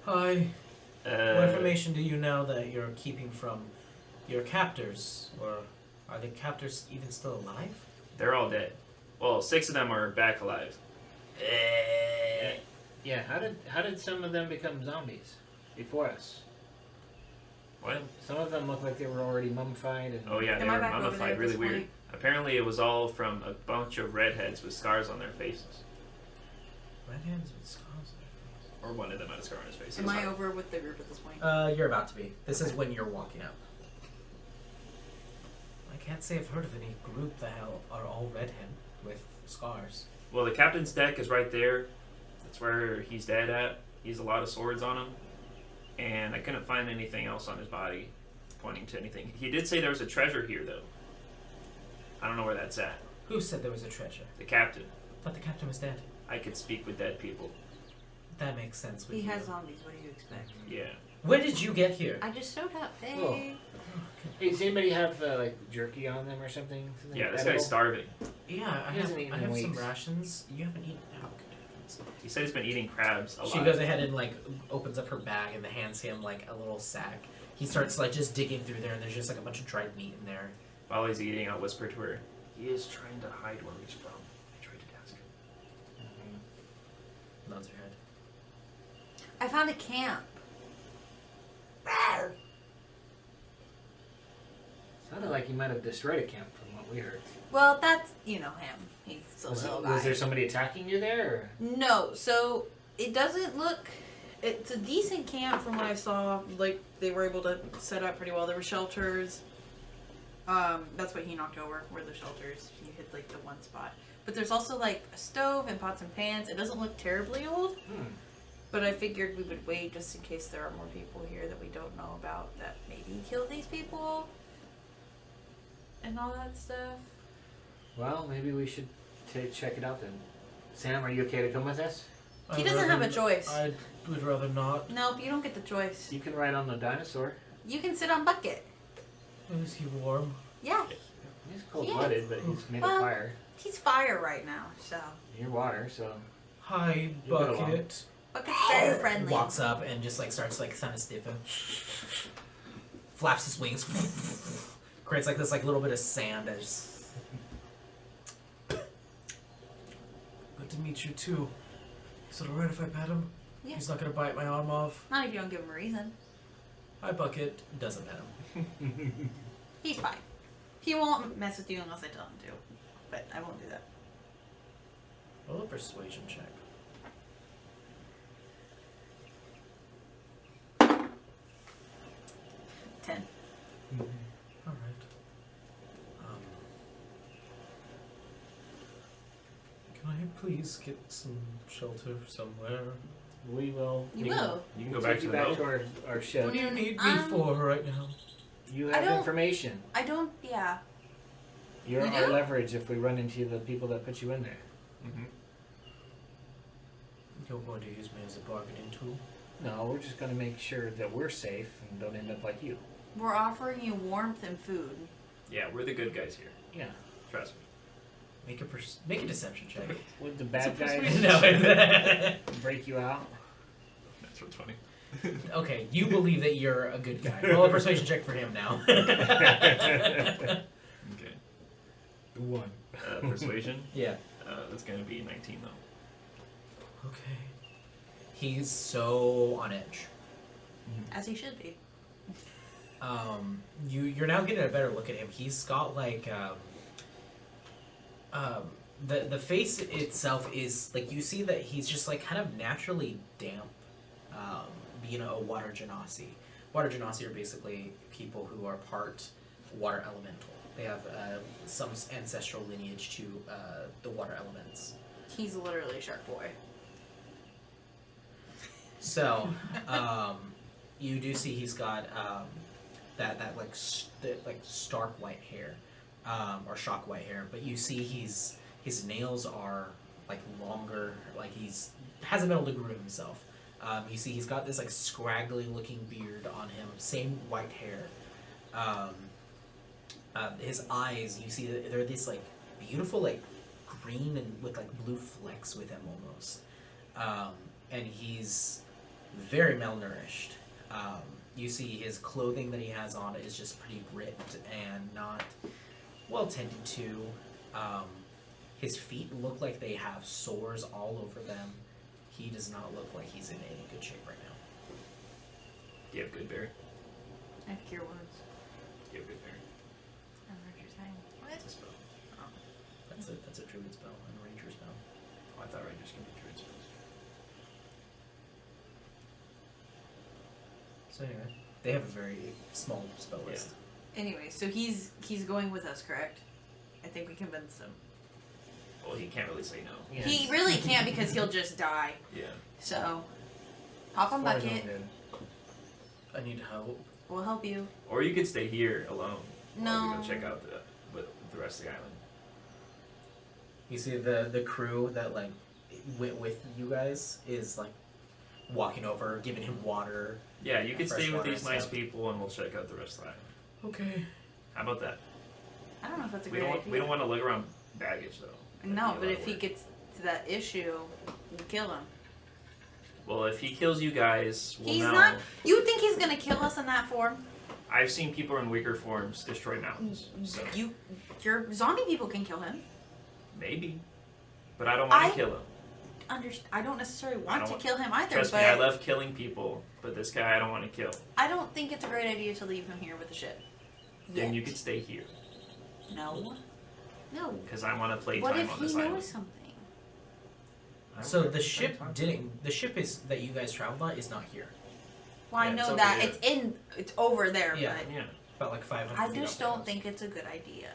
S2: Hi.
S3: Uh,
S2: What information do you know that you're keeping from your captors, or are the captors even still alive?
S3: They're all dead. Well, 6 of them are back alive.
S4: Yeah. How did some of them become zombies before us?
S3: What?
S4: Some of them look like they were already mummified. And
S3: Oh yeah, they
S1: Am I
S3: were
S1: back over there
S3: mummified
S1: at
S3: really
S1: this
S3: weird.
S1: point?
S3: Apparently, it was all from a bunch of redheads with scars on their faces.
S2: Red hands with scars on their face.
S3: Or one of them had a scar on his face. He
S1: Am
S3: was
S1: I
S3: like-
S1: over with the group at this point?
S2: You're about to be. This is when you're walking up. I can't say I've heard of any group that are all redhead with scars.
S3: Well, the captain's deck is right there. That's where he's dead at. He has a lot of swords on him. And I couldn't find anything else on his body pointing to anything. He did say there was a treasure here, though. I don't know where that's at.
S2: Who said there was a treasure?
S3: The captain.
S2: I thought the captain was dead.
S3: I could speak with dead people.
S2: That makes sense with
S1: He
S2: you.
S1: has zombies. What do you expect?
S3: Yeah.
S2: When did you get here?
S1: I just showed up. Hey.
S4: Whoa. Hey, does anybody have like jerky on them or something? Something
S3: Yeah, this
S4: edible?
S3: guy's starving.
S2: Yeah, I
S4: He hasn't eaten
S2: I
S4: in
S2: have some
S4: weeks.
S2: rations. You haven't eaten. Oh, good.
S3: He said he's been eating crabs a lot.
S2: She goes ahead and like opens up her bag and hands him like a little sack. He starts like just digging through there, and there's just like a bunch of dried meat in there.
S3: While he's eating, I'll whisper to her, he is trying to hide where he's from. I tried to ask him.
S2: Nods her head.
S1: I found a camp.
S4: Sounded like he might have destroyed a camp from what we heard.
S1: Well, that's him. He's a
S4: Was,
S1: little
S4: was
S1: guy.
S4: there somebody attacking you there? Or?
S1: No, so it doesn't look It's a decent camp from what I saw. Like, they were able to set up pretty well. There were shelters. That's what he knocked over, were the shelters. He hit, like, the one spot. But there's also, like, a stove and pots and pans. It doesn't look terribly old. But I figured we would wait just in case there are more people here that we don't know about that maybe kill these people. And all that stuff.
S4: Well, maybe we should check it out then. Sam, are you okay to come with us?
S1: He doesn't have a choice.
S8: I would rather not.
S1: Nope, you don't get the choice.
S4: You can ride on the dinosaur.
S1: You can sit on Bucket.
S8: Is he warm?
S1: Yeah.
S4: He's cold-blooded, but he's made of
S1: Well-
S4: fire.
S1: He's fire right now, so.
S4: You're water, so...
S8: Hi,
S4: You get along.
S8: Bucket.
S1: Bucket's very friendly.
S2: Walks up and just like starts like kind of stiffing. Flaps his wings. Creates like this like little bit of sand that just...
S8: Good to meet you too. Is it alright if I pet him?
S1: Yeah.
S8: He's not gonna bite my arm off.
S1: Not if you don't give him a reason.
S8: Hi, Bucket.
S2: Doesn't pet him.
S1: He's fine. He won't mess with you unless I tell him to. But I won't do that.
S2: Roll a persuasion check.
S1: 10.
S8: Alright. Can I please get some shelter somewhere?
S4: We will...
S1: You
S4: we
S1: will.
S3: You can go
S4: take
S3: back to
S4: you
S3: the
S4: back
S3: boat.
S4: to our ship.
S8: What do you need me
S1: Um,
S8: for right now?
S4: You
S1: I
S4: have
S1: don't-
S4: information.
S1: I don't, yeah.
S4: You're
S1: You
S4: our
S1: do?
S4: leverage if we run into the people that put you in there.
S3: Mm-hmm.
S8: You're going to use me as a bargaining tool?
S4: No, we're just going to make sure that we're safe and don't end up like you.
S1: We're offering you warmth and food.
S3: Yeah, we're the good guys here.
S4: Yeah.
S3: Trust me.
S2: Make a deception check.
S4: Would the bad
S8: It's a
S4: guys
S8: persuasion
S2: No.
S4: break you out?
S3: That's what's funny.
S2: Okay, you believe that you're a good guy. Roll a persuasion check for him now.
S3: Okay.
S4: One.
S3: Persuasion.
S2: Yeah.
S3: That's gonna be 19 though.
S8: Okay.
S2: He's so on edge.
S1: As he should be.
S2: You're now getting a better look at him. He's got like the face itself is like, you see that he's just like kind of naturally damp, being a water genasi. Water genasi are basically people who are part water elemental. They have some ancestral lineage to the water elements.
S1: He's literally Shark Boy.
S2: So, you do see he's got that like stark white hair, or shock white hair. But you see his nails are like longer. Like hasn't been able to groom himself. You see he's got this like scraggly looking beard on him. Same white hair. His eyes, you see that they're this like beautiful like green and with like blue flecks with him almost. And he's very malnourished. You see his clothing that he has on is just pretty ripped and not well tended to. His feet look like they have sores all over them. He does not look like he's in any good shape right now.
S3: Do you have good bear?
S1: I have cure wounds.
S3: Do you have good bear?
S1: I don't know what you're saying. What?
S3: It's a spell.
S2: That's a druid spell and a ranger spell.
S3: Oh, I thought Rangers can be druid spells.
S2: So anyway, they have a very small spell list.
S1: Anyway, so he's going with us, correct? I think we convinced him.
S3: Well, he can't really say no.
S4: Yeah.
S1: He really can't because he'll just die.
S3: Yeah.
S1: So, hop on
S4: As far as I'm
S1: Bucket.
S4: good.
S8: I need help.
S1: We'll help you.
S3: Or you could stay here alone. While we
S1: No.
S3: go check out the rest of the island.
S2: You see the crew that like went with you guys is like walking over, giving him water.
S3: Yeah, you could
S2: Fresh
S3: stay with
S2: water
S3: these
S2: and
S3: nice
S2: stuff.
S3: people, and we'll check out the rest of the island.
S8: Okay.
S3: How about that?
S1: I don't know if that's a
S3: We
S1: great
S3: don't
S1: idea.
S3: we don't want to look around baggage though. That'd
S1: No,
S3: be a
S1: but
S3: lot
S1: if
S3: of
S1: he
S3: work.
S1: gets to that issue, we kill him.
S3: Well, if he kills you guys, we'll
S1: He's
S3: know.
S1: not. You think he's gonna kill us in that form?
S3: I've seen people in weaker forms destroy mountains, so
S1: Your zombie people can kill him.
S3: maybe. But I don't want
S1: I-
S3: to kill him.
S1: I don't necessarily
S3: I
S1: want
S3: don't
S1: to kill him either,
S3: Trust
S1: but
S3: me, I love killing people, but this guy I don't want to kill.
S1: I don't think it's a great idea to leave him here with the ship.
S3: Then you
S1: Yet.
S3: could stay here,
S1: No. No.
S3: because I want to play
S1: What
S3: time
S1: if
S3: on
S1: he
S3: this
S1: knows
S3: island.
S1: something?
S2: So the ship didn't. The ship is that you guys traveled on is not here.
S1: Well, I
S3: Yeah, it's
S1: know
S3: over
S1: that
S3: there.
S1: it's over there,
S2: Yeah.
S1: but
S3: Yeah.
S2: About like 500.
S1: I
S2: feet
S1: just
S2: off the
S1: don't
S2: coast.
S1: think it's a good idea.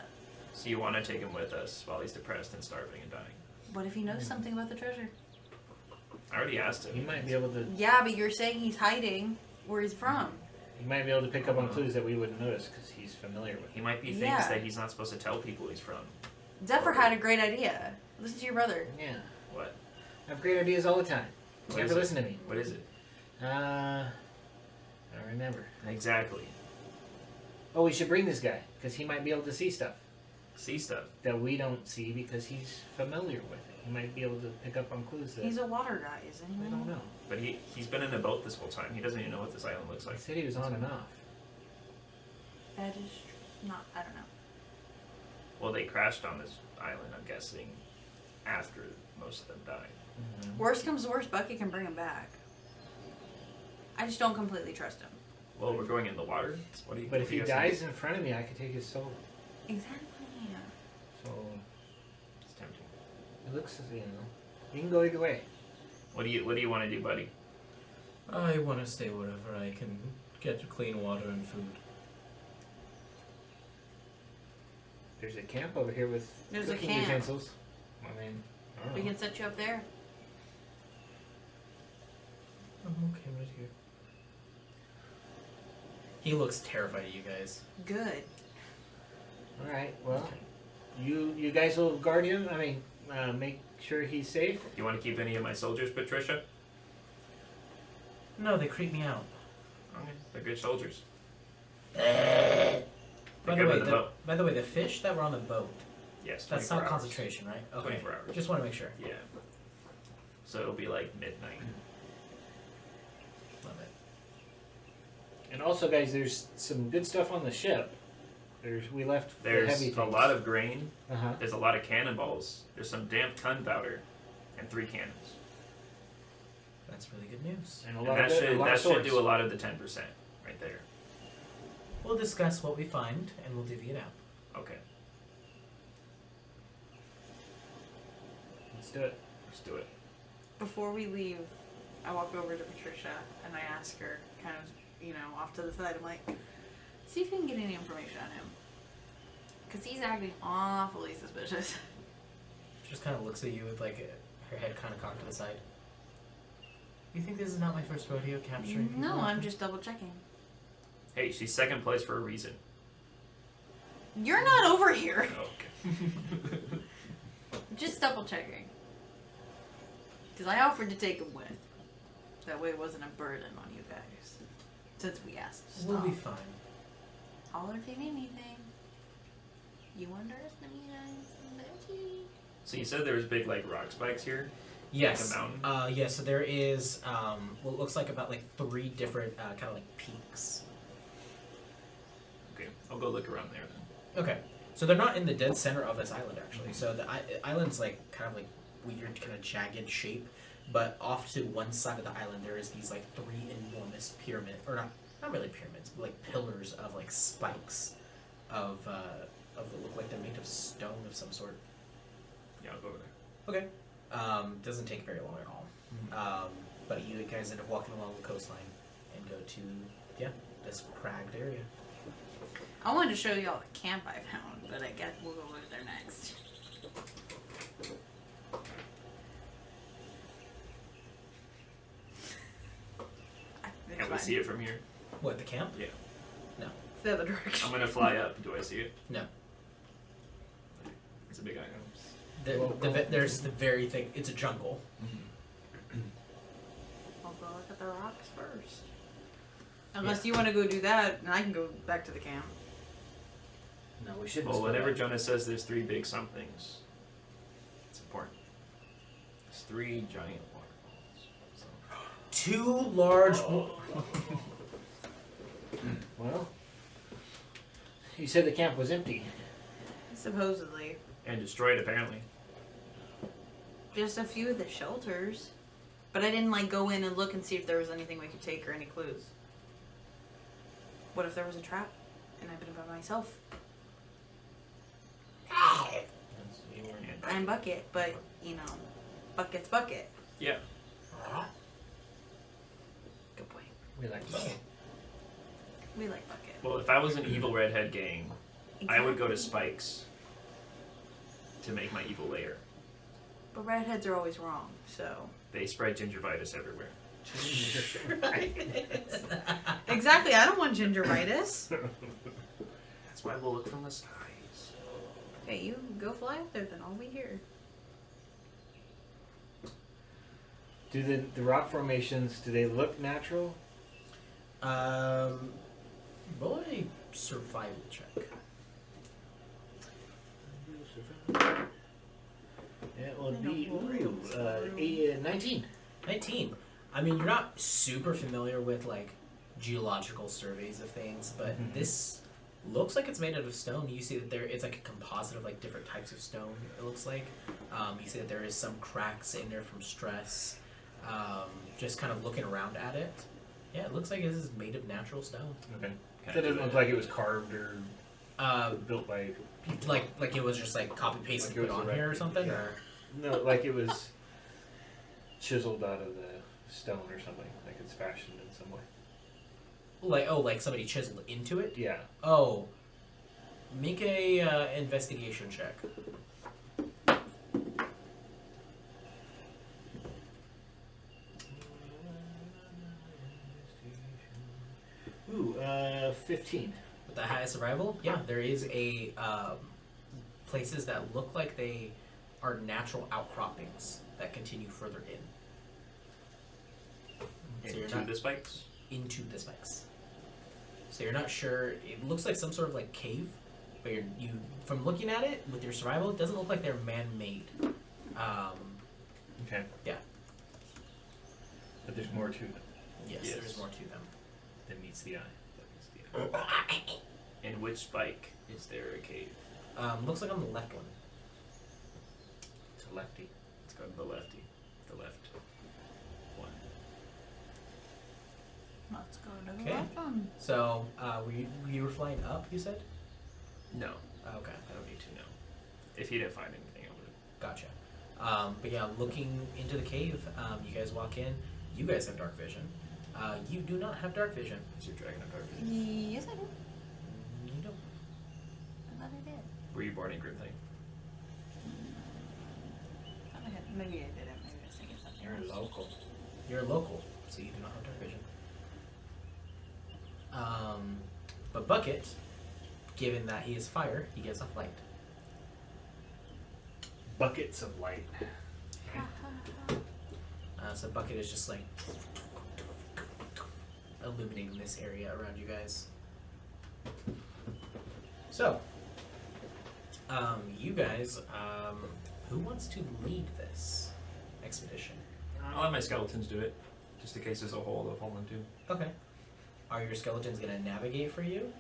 S3: So you want to take him with us while he's depressed and starving and dying?
S1: What if he knows something about the treasure?
S3: I already asked him.
S4: He might be able to.
S1: Yeah, but you're saying he's hiding where he's from.
S4: He might be able to pick up on clues that we wouldn't notice because he's familiar with.
S3: He might be things
S1: Yeah.
S3: that he's not supposed to tell people he's from.
S1: Zephyr had a great idea. Listen to your brother.
S4: Yeah.
S3: What?
S4: I have great ideas all the time. You
S3: What
S4: have
S3: is
S4: to
S3: it?
S4: listen to me.
S3: What is it?
S4: I don't remember.
S3: Exactly.
S4: Oh, we should bring this guy because he might be able to see stuff
S3: See stuff.
S4: that we don't see because he's familiar with it. He might be able to pick up on clues that
S1: He's a water guy, isn't he?
S4: I don't know.
S3: But he's been in a boat this whole time. He doesn't even know what this island looks
S4: I
S3: like.
S4: said he was on and off.
S1: That is not. I don't know.
S3: Well, they crashed on this island, I'm guessing, after most of them died.
S1: Worst comes to worst, Bucky can bring him back. I just don't completely trust him.
S3: Well, we're going in the water. What do you?
S4: But
S3: what
S4: if
S3: do
S4: he
S3: you guys
S4: dies in front of me, I could take his soul.
S1: Exactly.
S4: So
S3: think? It's tempting.
S4: it looks, you can go either way.
S3: What do you want to do, buddy?
S8: I want to stay wherever I can get clean water and food.
S4: There's a camp over here with
S1: There's a
S4: cooking
S1: camp.
S4: utensils. I mean, I don't
S1: We
S4: know.
S1: can set you up there.
S8: I'm okay right here.
S2: He looks terrified of you guys.
S1: Good.
S4: All right. Well, you guys will guard him. I mean, make sure he's safe.
S3: Do you want to keep any of my soldiers, Patricia?
S2: No, they creep me out.
S3: Okay, they're good soldiers.
S2: By
S3: Pick
S2: the
S3: up
S2: way,
S3: in the boat.
S2: the fish that were on the boat.
S3: Yes,
S2: That's
S3: 24
S2: not
S3: hours.
S2: concentration, right? Okay.
S3: 24 hours.
S2: Just want to make sure.
S3: Yeah. So it'll be like midnight.
S2: Love it.
S4: And also, guys, there's some good stuff on the ship. We left the
S3: There's
S4: heavy
S3: a
S4: things.
S3: lot of grain.
S4: Uh-huh.
S3: There's a lot of cannonballs. There's some damp gunpowder, and 3 cannons.
S2: That's really good news.
S4: And a
S3: And
S4: lot
S3: that
S4: of good, a
S3: should
S4: lot
S3: that
S4: of
S3: should
S4: swords.
S3: do a lot of the 10% right there.
S2: We'll discuss what we find, and we'll divvy it out.
S3: Okay,
S4: Let's do it.
S3: let's do it.
S1: Before we leave, I walk over to Patricia and I ask her, kind of, off to the side. I'm like, see if you can get any information on him. Because he's acting awfully suspicious.
S2: Just kind of looks at you with like her head kind of cocked to the side. You think this is not my first rodeo capturing people?
S1: No, I'm just double checking.
S3: Hey, she's second place for a reason.
S1: You're not over here.
S3: Okay.
S1: Just double checking. Because I offered to take him with. That way it wasn't a burden on you guys. Since we asked to
S2: We'll
S1: stop.
S2: be fine.
S1: Holler if you need anything. You underestimate me, guys.
S3: So you said there was big like rock spikes here.
S2: Yes.
S3: Like a mountain?
S2: Yeah, so there is what looks like about like 3 different kind of like peaks.
S3: Okay, I'll go look around there then.
S2: Okay. So they're not in the dead center of this island actually. So the island's like kind of like weird kind of jagged shape, but off to one side of the island there is these like 3 enormous pyramid or not really pyramids, but like pillars of like spikes of that look like they're made of stone of some sort.
S3: Yeah, I'll go over there.
S2: Okay. Doesn't take very long at all. But you guys end up walking along the coastline and go to this cragged area.
S1: I wanted to show you all the camp I found, but I guess we'll go over there next.
S3: Can we see it from here?
S2: What, the camp?
S3: Yeah.
S1: It's the other direction.
S3: I'm gonna fly up. Do I see it?
S2: No.
S3: It's a big island.
S2: There's the very thing. It's a jungle.
S1: I'll go look at the rocks first. Unless you want to go do that, and I can go back to the camp.
S4: No, we shouldn't.
S3: Well,
S4: split
S3: whenever
S4: up.
S3: Jonah says there's 3 big somethings, it's important. There's 3 giant waterfalls. So.
S2: 2 large.
S4: Well, you said the camp was empty.
S1: Supposedly.
S3: And destroyed apparently.
S1: Just a few of the shelters. But I didn't go in and look and see if there was anything we could take or any clues. What if there was a trap and I've been by myself?
S4: You weren't.
S3: And
S1: I'm Bucket, but Bucket's Bucket.
S3: Yeah.
S1: Good point.
S4: We like Bucket.
S1: We like Bucket.
S3: Well, if I was an evil redhead gang, I would go to Spikes to make my evil lair.
S1: But redheads are always wrong, so.
S3: They spread gingivitis everywhere.
S1: Exactly, I don't want gingivitis.
S3: That's why we'll look from the skies.
S1: Okay, you go fly up there, then I'll be here.
S4: Do the rock formations, do they look natural?
S2: Roll a survival check.
S4: Yeah, well, it'd be 19.
S2: 19. I mean, you're not super familiar with like geological surveys of things, but this looks like it's made out of stone. You see that it's like a composite of like different types of stone. It looks like. You see that there is some cracks in there from stress. Just kind of looking around at it. Yeah, it looks like this is made of natural stone.
S4: Okay. So it doesn't look like it was carved or built by people.
S2: Like it was just like copy paste
S4: Like
S2: and
S4: it
S2: put
S4: was
S2: on here or
S4: erected,
S2: something.
S4: yeah.
S2: Or
S4: No, like it was chiseled out of the stone or something. Like it's fashioned in some way.
S2: like somebody chiseled into it.
S4: Yeah.
S2: Oh, make a investigation check.
S4: Ooh, 15.
S2: With the highest survival, yeah, there is a places that look like they are natural outcroppings that continue further in. So you're
S3: Into
S2: not
S3: the Spikes?
S2: into the spikes. So you're not sure. It looks like some sort of like cave, but you from looking at it with your survival, it doesn't look like they're man-made.
S4: Okay.
S2: Yeah.
S4: But there's more to them
S2: Yes,
S3: Yes.
S2: there's more to them.
S4: than meets the eye.
S3: In which Spike is there a cave?
S2: Looks like on the left one.
S4: It's a lefty.
S3: Let's go to the lefty. The left one.
S1: Let's go to the
S2: Okay.
S1: left one.
S2: So you were flying up, you said?
S3: No,
S2: Okay.
S3: I don't need to know. If he didn't find anything, I would.
S2: Gotcha. But yeah, looking into the cave, you guys walk in. You guys have dark vision. You do not have dark vision.
S3: Is your dragon of dark vision?
S1: Yes, I do.
S2: You don't.
S1: I thought I did.
S3: Were you born in Grimthane?
S1: I thought I had. Maybe I didn't. Maybe I was thinking something
S4: You're
S1: else.
S4: local.
S2: You're a local, so you do not have dark vision. But Bucket, given that he is fire, he gets off light.
S4: Buckets of light.
S2: So Bucket is just like illuminating this area around you guys. So, you guys, who wants to lead this expedition?
S3: I'll let my skeletons do it, just in case there's a hole to fall into.
S2: Okay. Are your skeletons gonna navigate for you?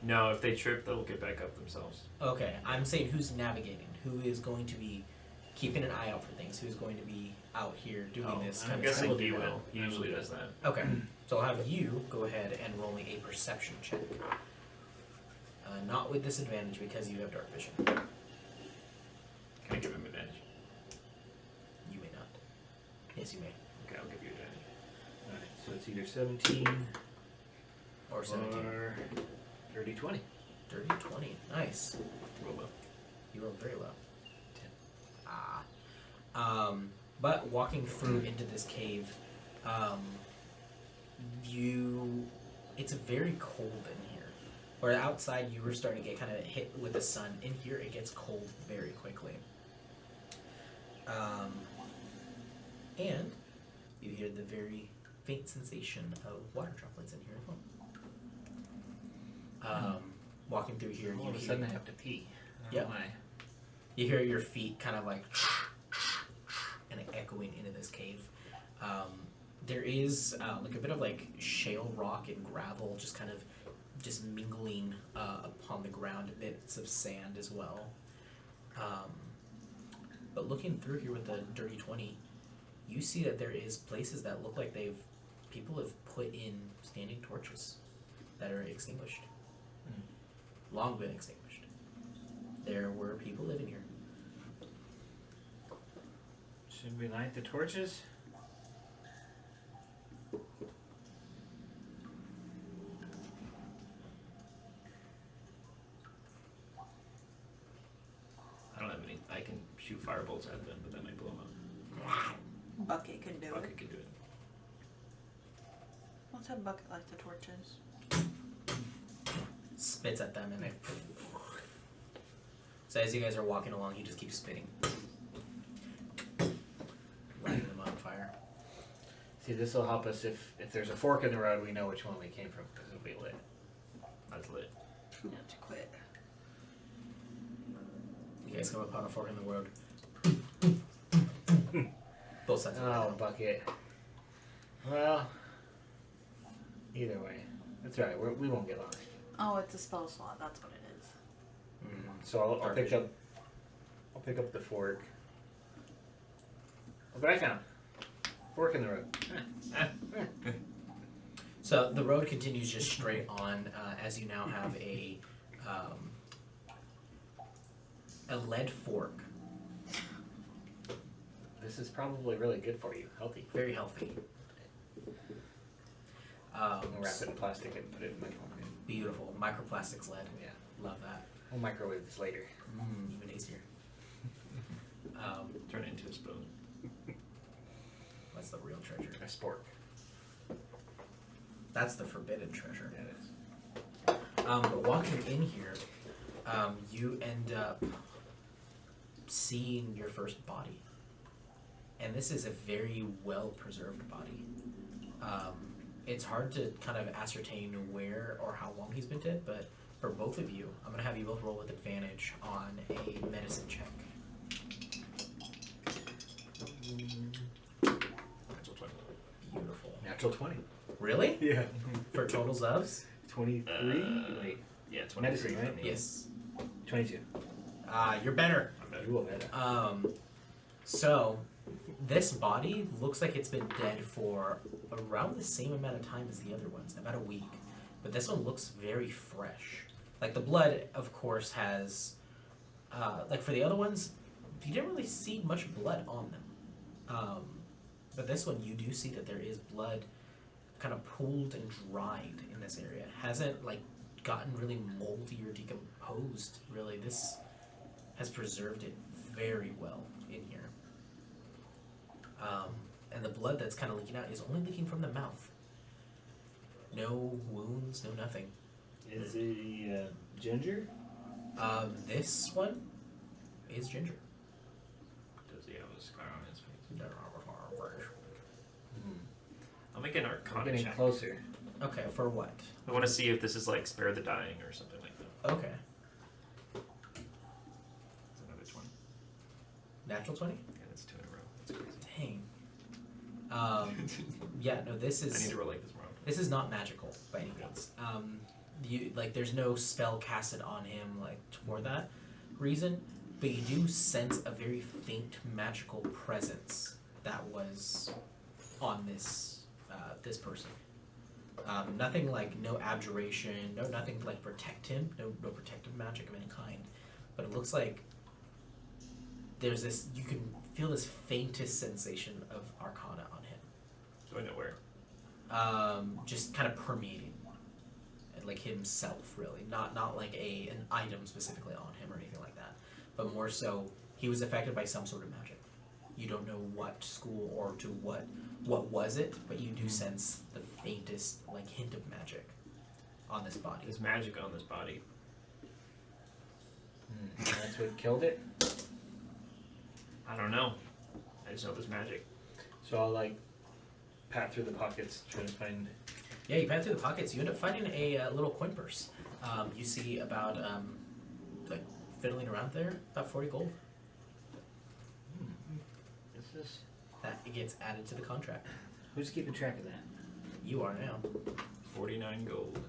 S3: No, if they trip, they'll get back up themselves.
S2: Okay, I'm saying who's navigating? Who is going to be keeping an eye out for things? Who's going to be out here doing this
S3: I'm
S2: kind of
S3: guessing
S2: stuff?
S3: he will. He usually does that.
S2: Okay, so I'll have you go ahead and roll me a perception check. Not with disadvantage because you have dark vision.
S3: Can I give him advantage?
S2: You may not. Yes, you may.
S3: Okay, I'll give you advantage.
S4: Alright, so it's either 17
S2: Or 17.
S4: or 30-20.
S2: Dirty 20. Nice.
S3: Roll low.
S2: You rolled very low. 10. But walking through into this cave, it's very cold in here. Where outside you were starting to get kind of hit with the sun, in here it gets cold very quickly. And you hear the very faint sensation of water droplets in here as well. Walking through here,
S4: All
S2: you
S4: of a
S2: hear,
S4: sudden I have to pee. I don't
S2: Yep.
S4: know why.
S2: you hear your feet kind of like and echoing into this cave. There is like a bit of like shale rock and gravel just kind of just mingling upon the ground, bits of sand as well. But looking through here with the dirty 20, you see that there is places that look like people have put in standing torches that are extinguished. Long been extinguished. There were people living here.
S4: Should we light the torches?
S3: I don't have any. I can shoot firebolts at them, but that might blow them up.
S1: Bucket can do
S3: Bucket
S1: it.
S3: can do it.
S1: Let's have Bucket light the torches.
S2: Spits at them and they. So as you guys are walking along, he just keeps spitting, lighting them on fire.
S4: See, this will help us if there's a fork in the road, we know which one we came from because it'll be lit.
S3: That's lit.
S1: You have to quit.
S2: You guys come upon a fork in the road. Both sides of the
S4: Oh,
S2: road.
S4: Bucket. Well, either way, that's all right. We won't get lost.
S1: Oh, it's a spell slot. That's what it is.
S4: So I'll
S2: Dark
S4: pick
S2: vision.
S4: up. I'll pick up the fork. Look what I found. Fork in the road.
S2: So the road continues just straight on as you now have a lead fork.
S4: This is probably really good for you. Healthy.
S2: Very healthy.
S4: I'll wrap it in plastic and put it in my pocket.
S2: Beautiful. Microplastics lead.
S4: Yeah.
S2: Love that.
S4: We'll microwave this later.
S2: Even easier.
S3: Turn it into a spoon.
S2: That's the real treasure.
S4: A spork.
S2: That's the forbidden treasure.
S4: That is.
S2: But walking in here, you end up seeing your first body. And this is a very well-preserved body. It's hard to kind of ascertain where or how long he's been dead, but for both of you, I'm going to have you both roll with advantage on a medicine check.
S3: Natural 20.
S2: Beautiful.
S4: Natural 20.
S2: Really?
S4: Yeah.
S2: For totals of?
S4: 23? Wait.
S3: Yeah, 23
S4: Medicine, right?
S3: for me.
S2: Yes.
S4: 22.
S2: You're better.
S3: I'm better.
S4: You will better.
S2: So this body looks like it's been dead for around the same amount of time as the other ones, about a week. But this one looks very fresh. Like the blood, of course, has, like for the other ones, you didn't really see much blood on them. But this one, you do see that there is blood kind of pooled and dried in this area. It hasn't like gotten really moldy or decomposed, really. This has preserved it very well in here. And the blood that's kind of leaking out is only leaking from the mouth. No wounds, no nothing.
S4: Is he ginger?
S2: This one is ginger.
S3: Does he have a scar on his face? I'll make an
S4: I'm
S3: Arcana
S4: getting
S3: check.
S4: closer.
S2: Okay, for what?
S3: I want to see if this is like spare the dying or something like that.
S2: Okay.
S3: It's another 20.
S2: Natural 20?
S3: Yeah, that's 2 in a row. That's crazy.
S2: Dang. Yeah, no, this
S3: I need
S2: is
S3: to relate this wrong.
S2: this is not magical by any means. You like there's no spell casted on him like for that reason, but you do sense a very faint magical presence that was on this this person. Nothing like no abjuration, nothing to like protect him, no protective magic of any kind. But it looks like there's this you can feel this faintest sensation of arcana on him.
S3: Do I know where?
S2: Just kind of permeating. Like himself really. Not like an item specifically on him or anything like that. But more so he was affected by some sort of magic. You don't know what school or to what was it, but you do sense the faintest like hint of magic on this body.
S3: There's magic on this body.
S4: That's what killed it?
S3: I don't know. I just know there's magic.
S4: So I'll like pat through the pockets, trying to find.
S2: Yeah, you pat through the pockets. You end up finding a little coin purse. You see about like fiddling around there, about 40 gold.
S4: This is.
S2: That it gets added to the contract.
S4: Who's keeping track of that?
S2: You are now.
S3: 49 gold.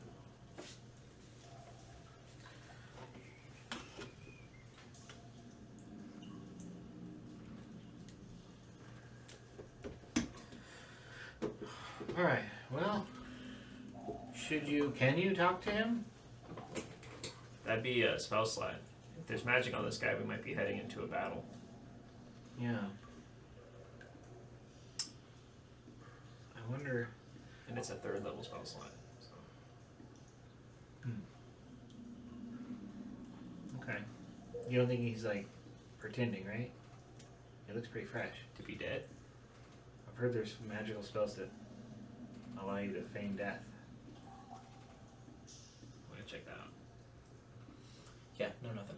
S4: All right. Well, can you talk to him?
S3: That'd be a spell slide. If there's magic on this guy, we might be heading into a battle.
S4: Yeah. I wonder.
S3: And it's a 3rd level spell slot. So.
S4: Okay. You don't think he's like pretending, right? It looks pretty fresh.
S3: To be dead?
S4: I've heard there's magical spells that allow you to feign death.
S3: I'm gonna check that out.
S2: Yeah, no, nothing.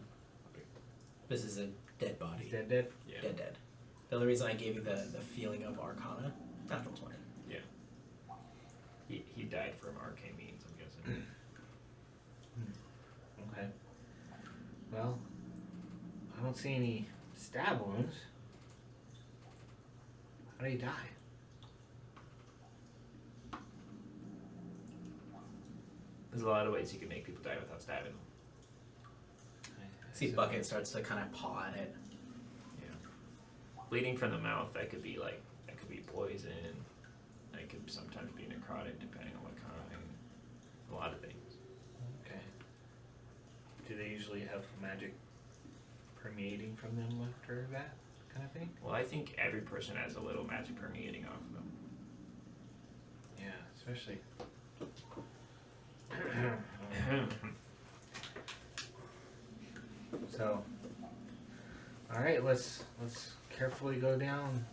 S2: This is a dead body.
S4: He's dead.
S3: Yeah.
S2: Dead. The only reason I gave you the feeling of Arcana, natural 20.
S3: He died from arcane means, I'm guessing.
S4: Okay. Well, I don't see any stab wounds. How do you die?
S3: There's a lot of ways you can make people die without stabbing them.
S2: See, Bucket starts to kind of paw at it.
S3: Yeah. Bleeding from the mouth, that could be poison. That could sometimes be necrotic, depending on what kind. A lot of things.
S4: Okay. Do they usually have magic permeating from them after that kind of thing?
S3: Well, I think every person has a little magic permeating off of them.
S4: Yeah, especially. So, all right, let's carefully go down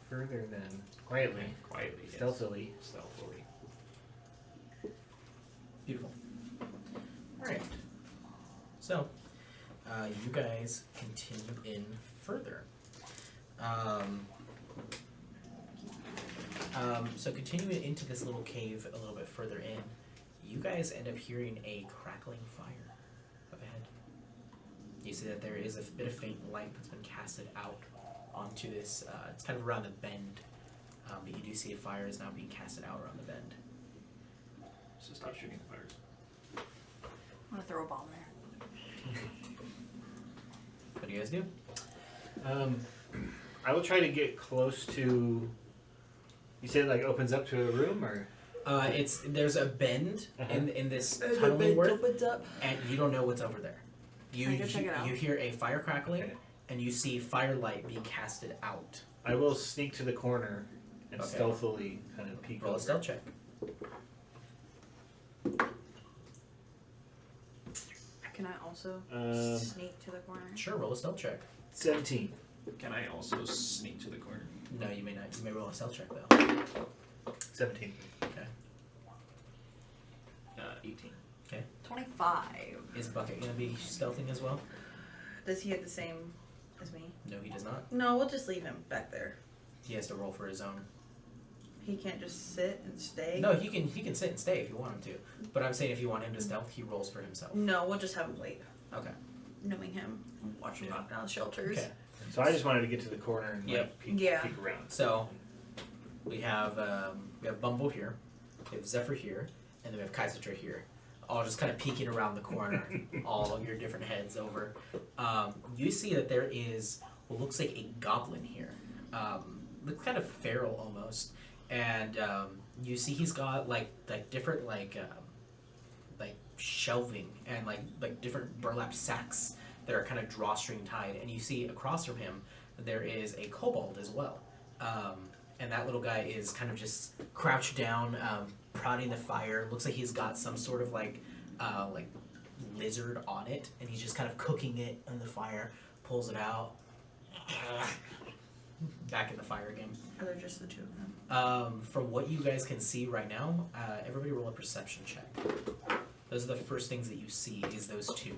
S4: further then, quietly,
S3: Quietly. Yes.
S4: stealthily.
S3: Stealthily.
S2: Beautiful. Alright. So, you guys continue in further. So continuing into this little cave a little bit further in, you guys end up hearing a crackling fire up ahead. You see that there is a bit of faint light that's been casted out onto this, it's kind of around the bend, but you do see a fire is now being casted out around the bend.
S3: So stop shooting the fires.
S1: I'm gonna throw a bomb there.
S2: What do you guys do?
S4: I will try to get close to. You said it like opens up to a room, or
S2: There's a bend
S4: Uh-huh.
S2: in this tunneling work,
S1: opens up.
S2: and you don't know what's over there.
S1: Can I go check it out?
S2: You hear a fire crackling,
S4: Okay.
S2: and you see firelight being casted out.
S4: I will sneak to the corner and
S2: Okay.
S4: stealthily kind of peek
S2: Roll a
S4: over.
S2: stealth check.
S1: Can I also
S4: Um,
S1: sneak to the corner?
S2: Sure, roll a stealth check.
S4: 17.
S3: Can I also sneak to the corner?
S2: No, you may not. You may roll a stealth check though.
S4: 17.
S3: 18.
S1: 25.
S2: Is Bucket gonna be stealthing as well?
S1: Does he have the same as me?
S2: No, he does not.
S1: No, we'll just leave him back there.
S2: He has to roll for his own.
S1: He can't just sit and stay.
S2: No, he can sit and stay if you want him to. But I'm saying if you want him to stealth, he rolls for himself.
S1: No, we'll just have him wait.
S2: Okay.
S1: Knowing him, watch him
S2: Yeah.
S1: knock down shelters.
S2: Okay.
S4: So I just wanted to get to the corner and
S2: Yep.
S4: like peek,
S1: Yeah.
S4: peek around.
S2: So we have Bumble here, we have Zephyr here, and then we have Kaisatra here, all just kind of peeking around the corner, all of your different heads over. You see that there is what looks like a goblin here, looks kind of feral almost, and you see he's got like different like shelving and like different burlap sacks that are kind of drawstring tied, and you see across from him there is a kobold as well. And that little guy is kind of just crouched down, prodding the fire. Looks like he's got some sort of like lizard on it, and he's just kind of cooking it in the fire. Pulls it out, back in the fire again.
S1: Are there just the two of them?
S2: From what you guys can see right now, everybody roll a perception check. Those are the first things that you see. Is those two.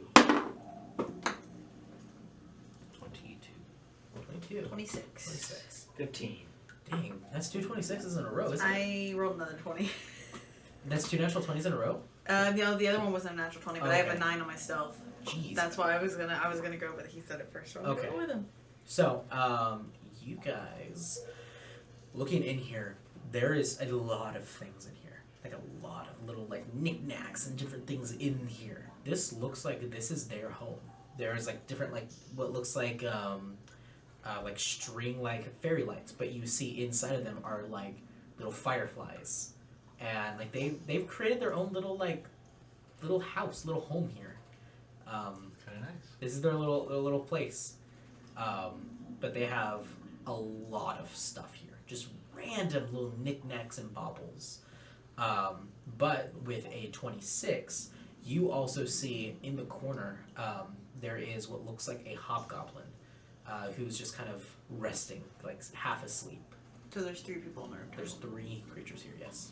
S2: 22.
S1: 26.
S2: 26.
S4: 15.
S2: Dang, that's two 26s in a row, isn't it?
S1: I rolled another 20.
S2: That's two natural 20s in a row?
S1: The other one wasn't a natural 20, but I have
S2: Okay.
S1: a 9 on my stealth.
S2: Jeez.
S1: That's why I was gonna go, but he said it first, so I'm
S2: Okay.
S1: gonna go with him.
S2: So, you guys, looking in here, there is a lot of things in here. Like a lot of little like knickknacks and different things in here. This looks like this is their home. There's like different like what looks like string like fairy lights, but you see inside of them are like little fireflies, and like they've created their own little like little house, little home here.
S4: Kind of nice.
S2: This is their little place, but they have a lot of stuff here, just random little knickknacks and baubles. But with a 26, you also see in the corner there is what looks like a hobgoblin who's just kind of resting, like half asleep.
S1: So there's 3 people in the room.
S2: There's 3 creatures here, yes.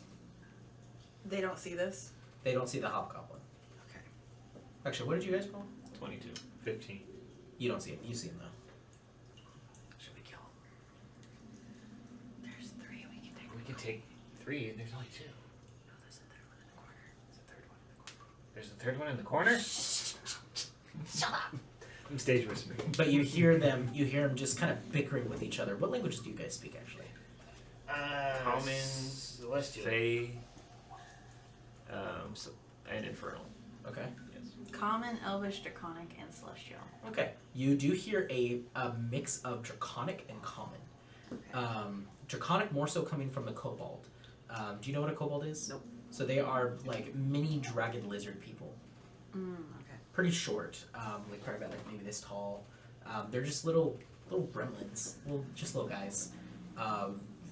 S1: They don't see this?
S2: They don't see the hobgoblin.
S1: Okay.
S2: Actually, what did you guys roll?
S3: 22.
S6: 15.
S2: You don't see him. You see him, though.
S3: Should we kill him?
S1: There's 3. We can take
S4: We can take 3. There's only 2.
S1: No, there's a 3rd one in the corner.
S4: There's a 3rd one in the corner?
S1: Shut up!
S4: I'm stage whispering.
S2: But you hear them just kind of bickering with each other. What languages do you guys speak, actually?
S3: Common,
S4: Celestial.
S3: Fey, and Infernal.
S2: Okay.
S3: Yes.
S1: Common, Elvish, Draconic, and Celestial.
S2: Okay. You do hear a mix of Draconic and Common.
S1: Okay.
S2: Draconic more so coming from the Kobold. Do you know what a Kobold is?
S1: Nope.
S2: So they are like mini dragon lizard people.
S1: Okay.
S2: Pretty short, like probably about like maybe this tall. They're just little gremlins, just little guys.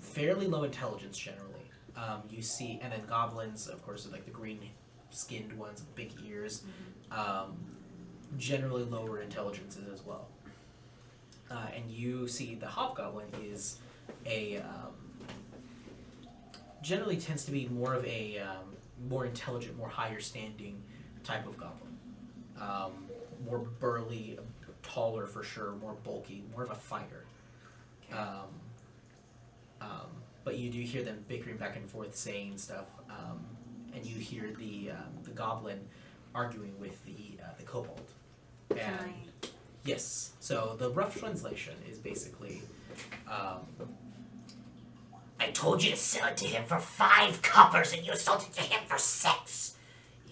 S2: Fairly low intelligence generally. You see, and then goblins, of course, are like the green-skinned ones with big ears. Generally lower intelligences as well. And you see the hobgoblin is a generally tends to be more of a more intelligent, more higher standing type of goblin. More burly, taller for sure, more bulky, more of a fighter.
S1: Okay.
S2: But you do hear them bickering back and forth, saying stuff, and you hear the goblin arguing with the kobold.
S1: Can
S2: And
S1: I...
S2: yes, so the rough translation is basically,
S9: I told you to sell it to him for 5 coppers and you sold it to him for 6.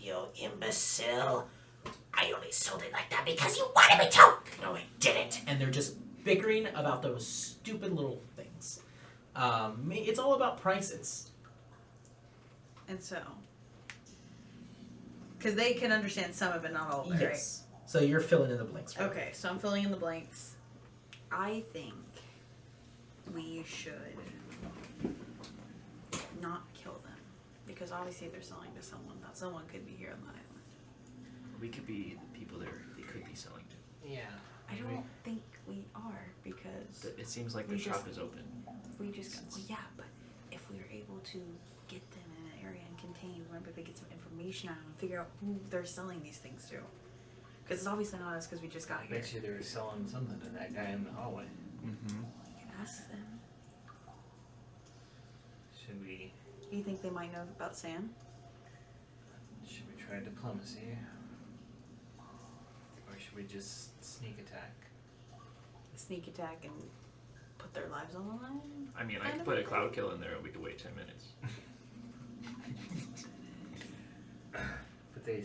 S9: You imbecile. I only sold it like that because you wanted me to.
S2: no, I didn't, and they're just bickering about those stupid little things. It's all about prices.
S1: And so... Because they can understand some of it, not all of it,
S2: Yes. So you're filling in the blanks.
S1: right?
S2: Right?
S1: Okay, so I'm filling in the blanks. I think we should not kill them. Because obviously they're selling to someone. Not someone could be here on the island.
S3: We could be the people they could be selling to.
S4: Yeah.
S1: I don't think we are, because
S3: But it seems like
S1: We
S3: the shop
S1: just-
S3: is open.
S1: we just got... Well, yeah, but if we were able to get them in an area and contain, we might be able to get some information out of them and figure out who they're selling these things to. Because it's obviously not us, because we just got
S4: I
S1: here.
S4: bet you they were selling something to that guy in the hallway.
S3: Mm-hmm.
S1: We can ask them.
S4: Should we
S1: You think they might know about Sam?
S4: try diplomacy? Or should we just sneak attack?
S1: Sneak attack and put their lives on the line?
S3: I mean, I
S1: Kind
S3: could
S1: of
S3: put a
S1: okay.
S3: cloud kill in there and we could wait 10 minutes.
S4: But they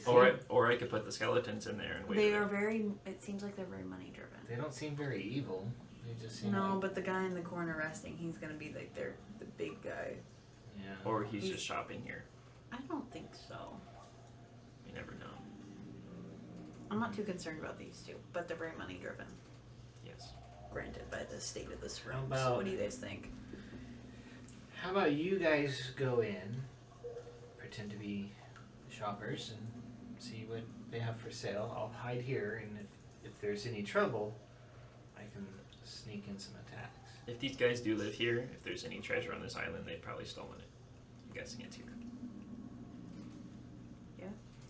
S3: Or I could put the skeletons in there and wait.
S1: They
S3: a
S1: are
S3: minute.
S1: very, it seems like they're very money driven.
S4: they don't seem very evil. They just seem
S1: No,
S4: like,
S1: but the guy in the corner resting, he's gonna be like the big guy.
S4: yeah.
S3: Or he's just shopping here.
S1: I don't think so.
S3: You never know.
S1: I'm not too concerned about these two, but they're very money driven.
S3: Yes.
S1: Granted, by the state of this room.
S4: How
S1: So
S4: about-
S1: what do you guys think?
S4: How about you guys go in, pretend to be shoppers, and see what they have for sale. I'll hide here, and if there's any trouble, I can sneak in some attacks.
S3: If these guys do live here, if there's any treasure on this island, they've probably stolen it. I'm guessing it's here.
S1: Yeah.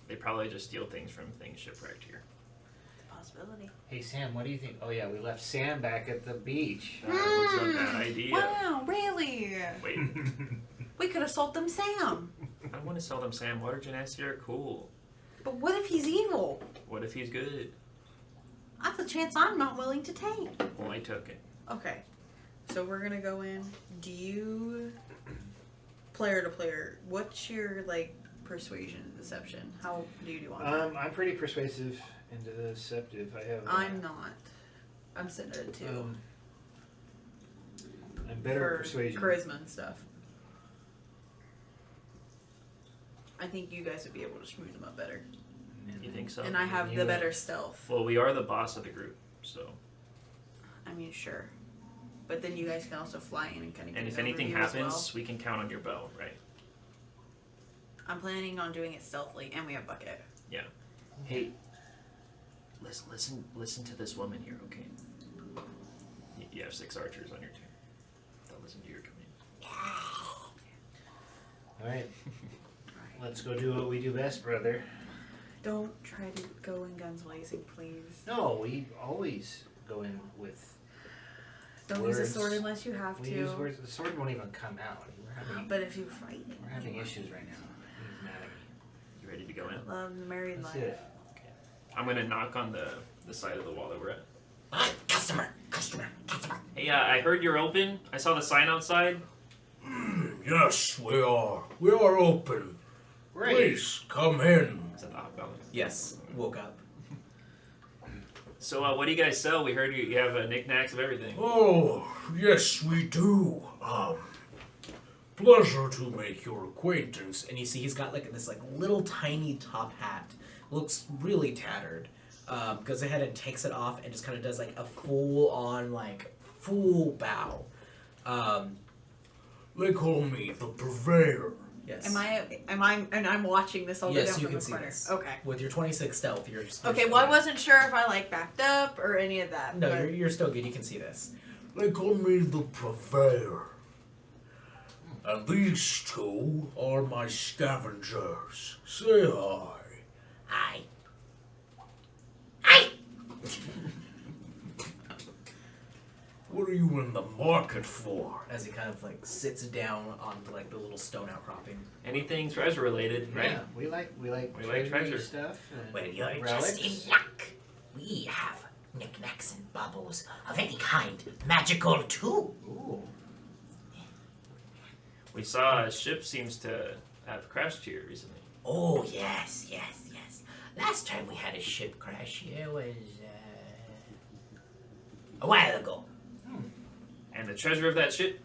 S3: They probably just steal things from things shipwrecked here.
S1: Possibility.
S4: Hey Sam, what do you think? Oh yeah, we left Sam back at the beach.
S3: That was a bad idea.
S1: Wow, really?
S3: Wait,
S1: We could have sold them Sam.
S3: I want to sell them Sam. Water genasi are cool.
S1: But what if he's evil?
S3: What if he's good?
S1: That's a chance I'm not willing to take.
S3: Well, I took it.
S1: Okay. So we're gonna go in. Do you, player to player, what's your like persuasion and deception? How do you do on that?
S4: I'm pretty persuasive and deceptive. I have.
S1: I'm not. I'm sitting at a 2.
S4: I'm better
S1: for
S4: at persuasion.
S1: charisma and stuff. I think you guys would be able to smooth them up better.
S3: You think so?
S1: And I have
S4: you
S1: the
S4: would-
S1: better stealth.
S3: Well, we are the boss of the group, so
S1: I mean, sure. but then you guys can also fly in and kind of.
S3: And if anything happens, we can count on your bow, right?
S1: I'm planning on doing it stealthily, and we have bucket.
S3: Yeah. Hey, listen to this woman here, okay? You have 6 archers on your team. They'll listen to your command.
S4: Alright. Let's go do what we do best, brother.
S1: Don't try to go in guns blazing, please.
S4: No, we always go in with
S1: Don't
S4: words.
S1: use a sword unless you have
S4: We
S1: to.
S4: use words. The sword won't even come out.
S1: But if you fight,
S4: We're having issues right now. He's mad at me.
S3: You ready to go in?
S1: love the married
S4: Let's
S1: life.
S4: do it.
S3: I'm gonna knock on the side of the wall that we're at.
S9: Customer.
S3: Hey, I heard you're open. I saw the sign outside.
S8: Yes, we are. We are open.
S4: Great.
S8: Please come in.
S3: Is that the hobgoblin?
S2: Yes, woke up.
S3: So, what do you guys sell? We heard you have knickknacks of everything.
S8: Oh, yes, we do. Pleasure to make your acquaintance.
S2: And you see he's got like this like little tiny top hat. Looks really tattered. Goes ahead and takes it off and just kind of does like a full bow.
S8: They call me the Purveyor.
S2: Yes.
S1: And I'm watching this all the way
S2: Yes,
S1: down
S2: you
S1: from
S2: can
S1: the
S2: see
S1: corner.
S2: this.
S1: Okay.
S2: With your 26 stealth, you're just...
S1: Okay, well, I wasn't sure if I like backed up or any of that.
S2: No,
S1: but
S2: you're still good. You can see this.
S8: They call me the Purveyor. And these two are my scavengers. Say hi.
S9: Hi.
S8: What are you in the market for?
S2: As he kind of like sits down on like the little stone outcropping.
S3: Anything treasure related, right?
S4: Yeah, we like
S3: treasure.
S4: stuff. And
S9: Well, you're
S4: relics.
S9: just in luck. We have knickknacks and baubles of any kind. Magical, too.
S4: Ooh.
S3: We saw a ship seems to have crashed here recently.
S9: Oh, yes. Last time we had a ship crash here was, a while ago.
S3: And the treasure of that ship?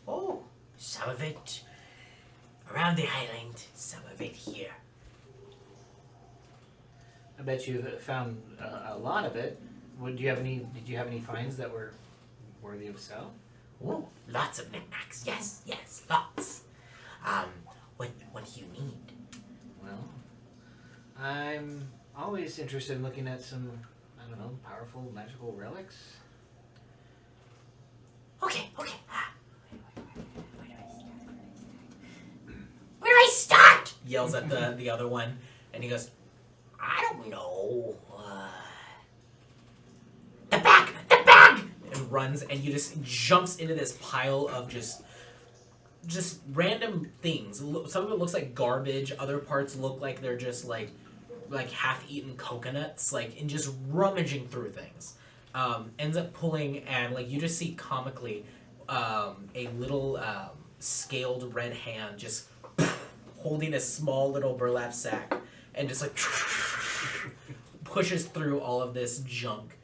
S9: Oh, some of it around the island, some of it here.
S4: I bet you found a lot of it. Did you have any finds that were worthy of sale?
S9: Oh, lots of knickknacks. Yes, lots. What do you need?
S4: Well, I'm always interested in looking at some, I don't know, powerful magical relics.
S9: Okay. Where do I start?
S2: Yells at the other one, and he goes,
S9: I don't know. The bag!
S2: and runs, and you just jumps into this pile of just random things. Some of it looks like garbage. Other parts look like they're just like half-eaten coconuts, and just rummaging through things. Ends up pulling, and you just see comically a little scaled red hand just holding a small little burlap sack, and just pushes through all of this junk.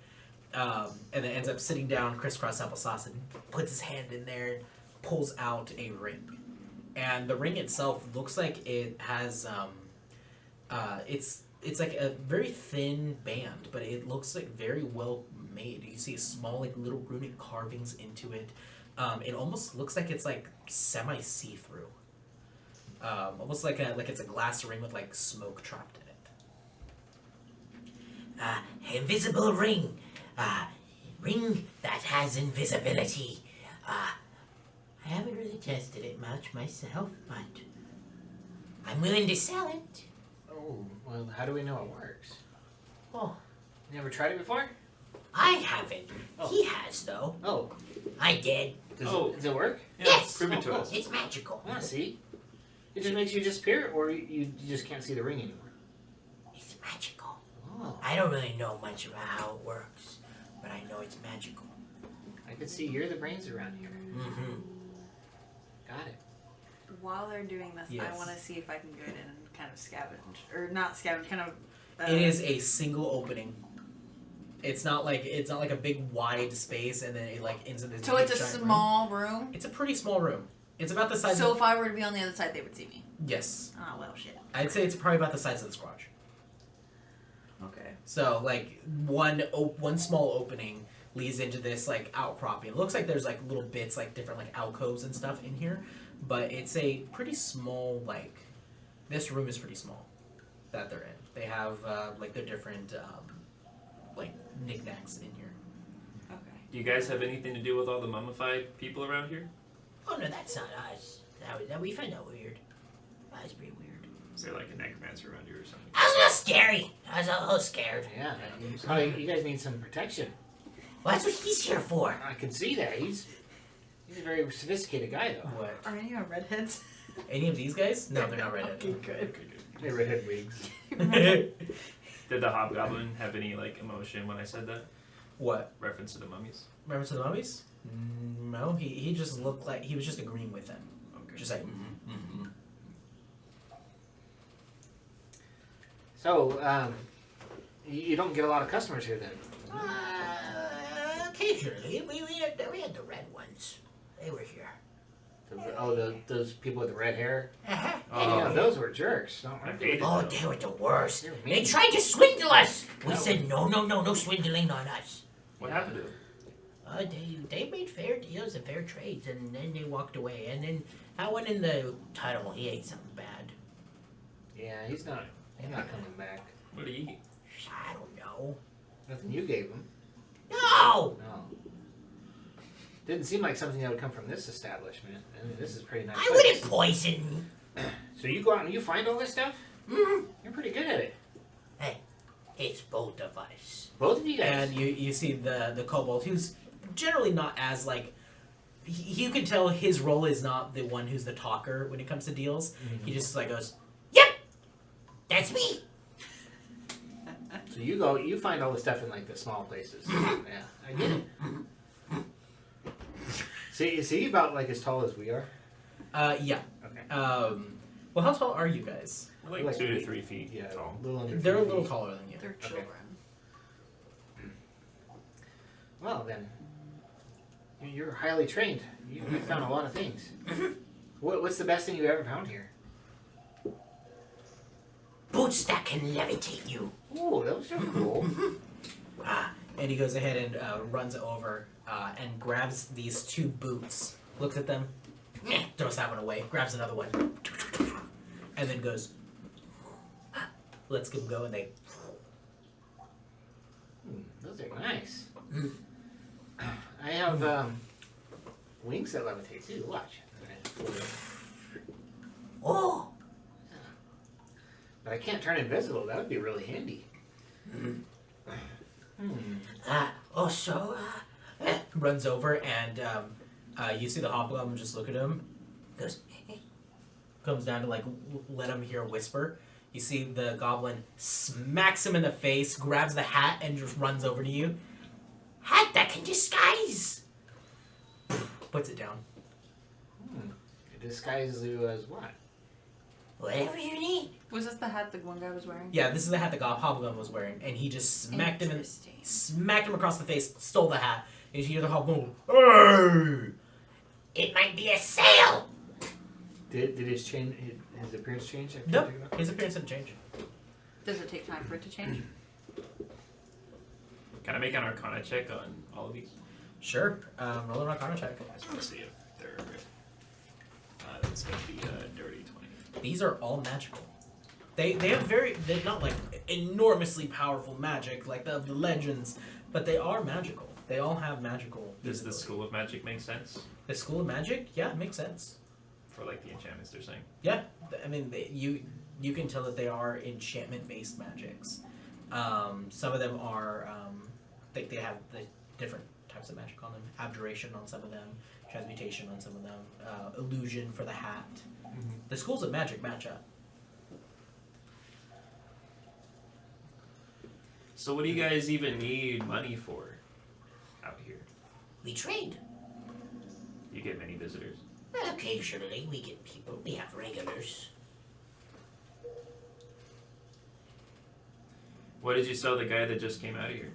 S2: And then ends up sitting down crisscross applesauce and puts his hand in there and pulls out a ring. And the ring itself looks like it has it's like a very thin band, but it looks like very well made. You see small little runic carvings into it. It almost looks like it's semi see-through. Almost like it's a glass ring with smoke trapped in it.
S9: Invisible ring. Ring that has invisibility. I haven't really tested it much myself, but I'm willing to sell it.
S4: Oh, well, how do we know it works?
S9: Oh,
S4: You never tried it before?
S9: I haven't.
S4: Oh.
S9: He has, though.
S4: Oh,
S9: I did.
S4: does it work?
S3: Yeah,
S9: Yes.
S3: prove it to
S4: Oh,
S3: us.
S9: It's magical.
S4: I want to see. It just makes you disappear, or you just can't see the ring anymore?
S9: It's magical.
S4: Oh,
S9: I don't really know much about how it works, but I know it's magical.
S4: I could see you're the brains around here.
S9: Mm-hmm.
S4: Got it.
S1: While they're doing this,
S2: Yes.
S1: I want to see if I can go in and kind of scavenge, or not scavenge, kind of.
S2: It is a single opening. It's not like a big wide space and then it ends in this.
S1: So it's a
S2: giant room.
S1: small room.
S2: It's a pretty small room. It's about the size.
S1: So
S2: of...
S1: if I were to be on the other side, they would see me.
S2: Yes,
S1: Oh well, shit.
S2: I'd say it's probably about the size of this garage.
S1: Okay.
S2: So one small opening, leads into this like outcropping. It looks like there's like little bits, like different like alcoves and stuff in here, but it's a pretty small like. This room is pretty small that they're in. They have like their different like knickknacks in here.
S1: Okay.
S3: Do you guys have anything to do with all the mummified people around here?
S9: Oh no, that's not us. That we find that weird. That's pretty weird.
S3: Is there like a necromancer around here or something?
S9: That was a little scary. I was a little scared.
S4: Yeah, you guys need some protection.
S9: Well, that's what he's here for.
S4: I can see that. He's a very sophisticated guy, though.
S2: What?
S1: Are any of redheads?
S2: Any of these guys? No, they're not redhead.
S1: Okay, good.
S3: Okay, good.
S4: They redhead wigs.
S3: Did the hobgoblin have any like emotion when I said that?
S2: What?
S3: Reference to the mummies?
S2: Remember to the mummies? No, he just looked like he was just agreeing with them.
S3: Okay.
S2: Just like.
S4: So, you don't get a lot of customers here then?
S9: Occasionally, we had the red ones. They were here.
S4: Those people with the red hair?
S9: Uh-huh.
S4: Yeah, those were jerks.
S3: I hated
S9: Oh,
S3: those.
S9: they were the worst.
S4: They were
S9: They
S4: mean.
S9: tried to swindle us. We
S4: No.
S9: said no swindling on us.
S3: What happened to them?
S9: They made fair deals and fair trades, and then they walked away. And then that one in the tunnel, he ate something bad.
S4: Yeah, he's not coming back.
S3: What do you eat?
S9: I don't know.
S4: Nothing you gave him.
S9: No.
S4: No. Didn't seem like something that would come from this establishment. I mean, this is pretty nice.
S9: I
S4: place.
S9: wouldn't poison.
S4: So you go out and you find all this stuff?
S9: Mm,
S4: You're pretty good at it.
S9: it's both of us.
S4: Both of you guys.
S2: And you see the kobold, who's generally not as like. You can tell his role is not the one who's the talker when it comes to deals. He just like goes,
S9: Yep. That's me.
S4: So you find all the stuff in like the small places. Yeah, I get it. Is he about like as tall as we are?
S2: yeah.
S4: Okay.
S2: Well, how tall are you guys?
S3: We're like 2 to 3 feet
S4: Yeah,
S3: tall.
S4: a little under.
S2: They're a
S4: 3
S2: little
S4: feet.
S2: taller than you.
S1: They're children.
S4: Well then, you're highly trained. You found a lot of things. What's the best thing you ever found here?
S9: Boots that can levitate you.
S4: Ooh, those are cool.
S2: And he goes ahead and runs over and grabs these 2 boots, looks at them, throws that one away, grabs another one, and then goes, lets them go, and they.
S4: Those are nice. I have wings that levitate too. Watch.
S9: Oh.
S4: But I can't turn invisible. That would be really handy.
S2: Runs over, and you see the hobgoblin just look at him,
S9: Goes.
S2: comes down to like let him hear a whisper. You see the goblin smacks him in the face, grabs the hat, and just runs over to you,
S9: Hat that can disguise.
S2: puts it down.
S4: It disguises you as what?
S9: Whatever you need.
S1: Was this the hat the one guy was wearing?
S2: Yeah, this is the hat the hobgoblin was wearing, and he just smacked him
S1: Interesting.
S2: across the face, stole the hat, and you hear the hobgoblin, "Hey!"
S9: It might be a sale.
S4: Did his appearance change? after
S2: Nope,
S4: you took it off?
S2: his appearance didn't change.
S1: Does it take time for it to change?
S3: Can I make an Arcana check on all of these?
S2: Sure, roll an Arcana check.
S3: I just want to see if they're. That's gonna be a dirty 20.
S2: These are all magical. They have they're not like enormously powerful magic like the legends, but they are magical. They all have magical.
S3: Does the
S2: ability.
S3: School of Magic make sense
S2: The School of Magic? Yeah, it makes sense.
S3: for like the enchantments they're saying?
S2: Yeah, I mean you can tell that they are enchantment based magics. Some of them are they have the different types of magic on them. Abjuration on some of them, transmutation on some of them, illusion for the hat. The schools of magic match up.
S3: So what do you guys even need money for out here?
S9: We trade.
S3: You get many visitors.
S9: Occasionally we get people. We have regulars.
S3: What did you sell the guy that just came out of here?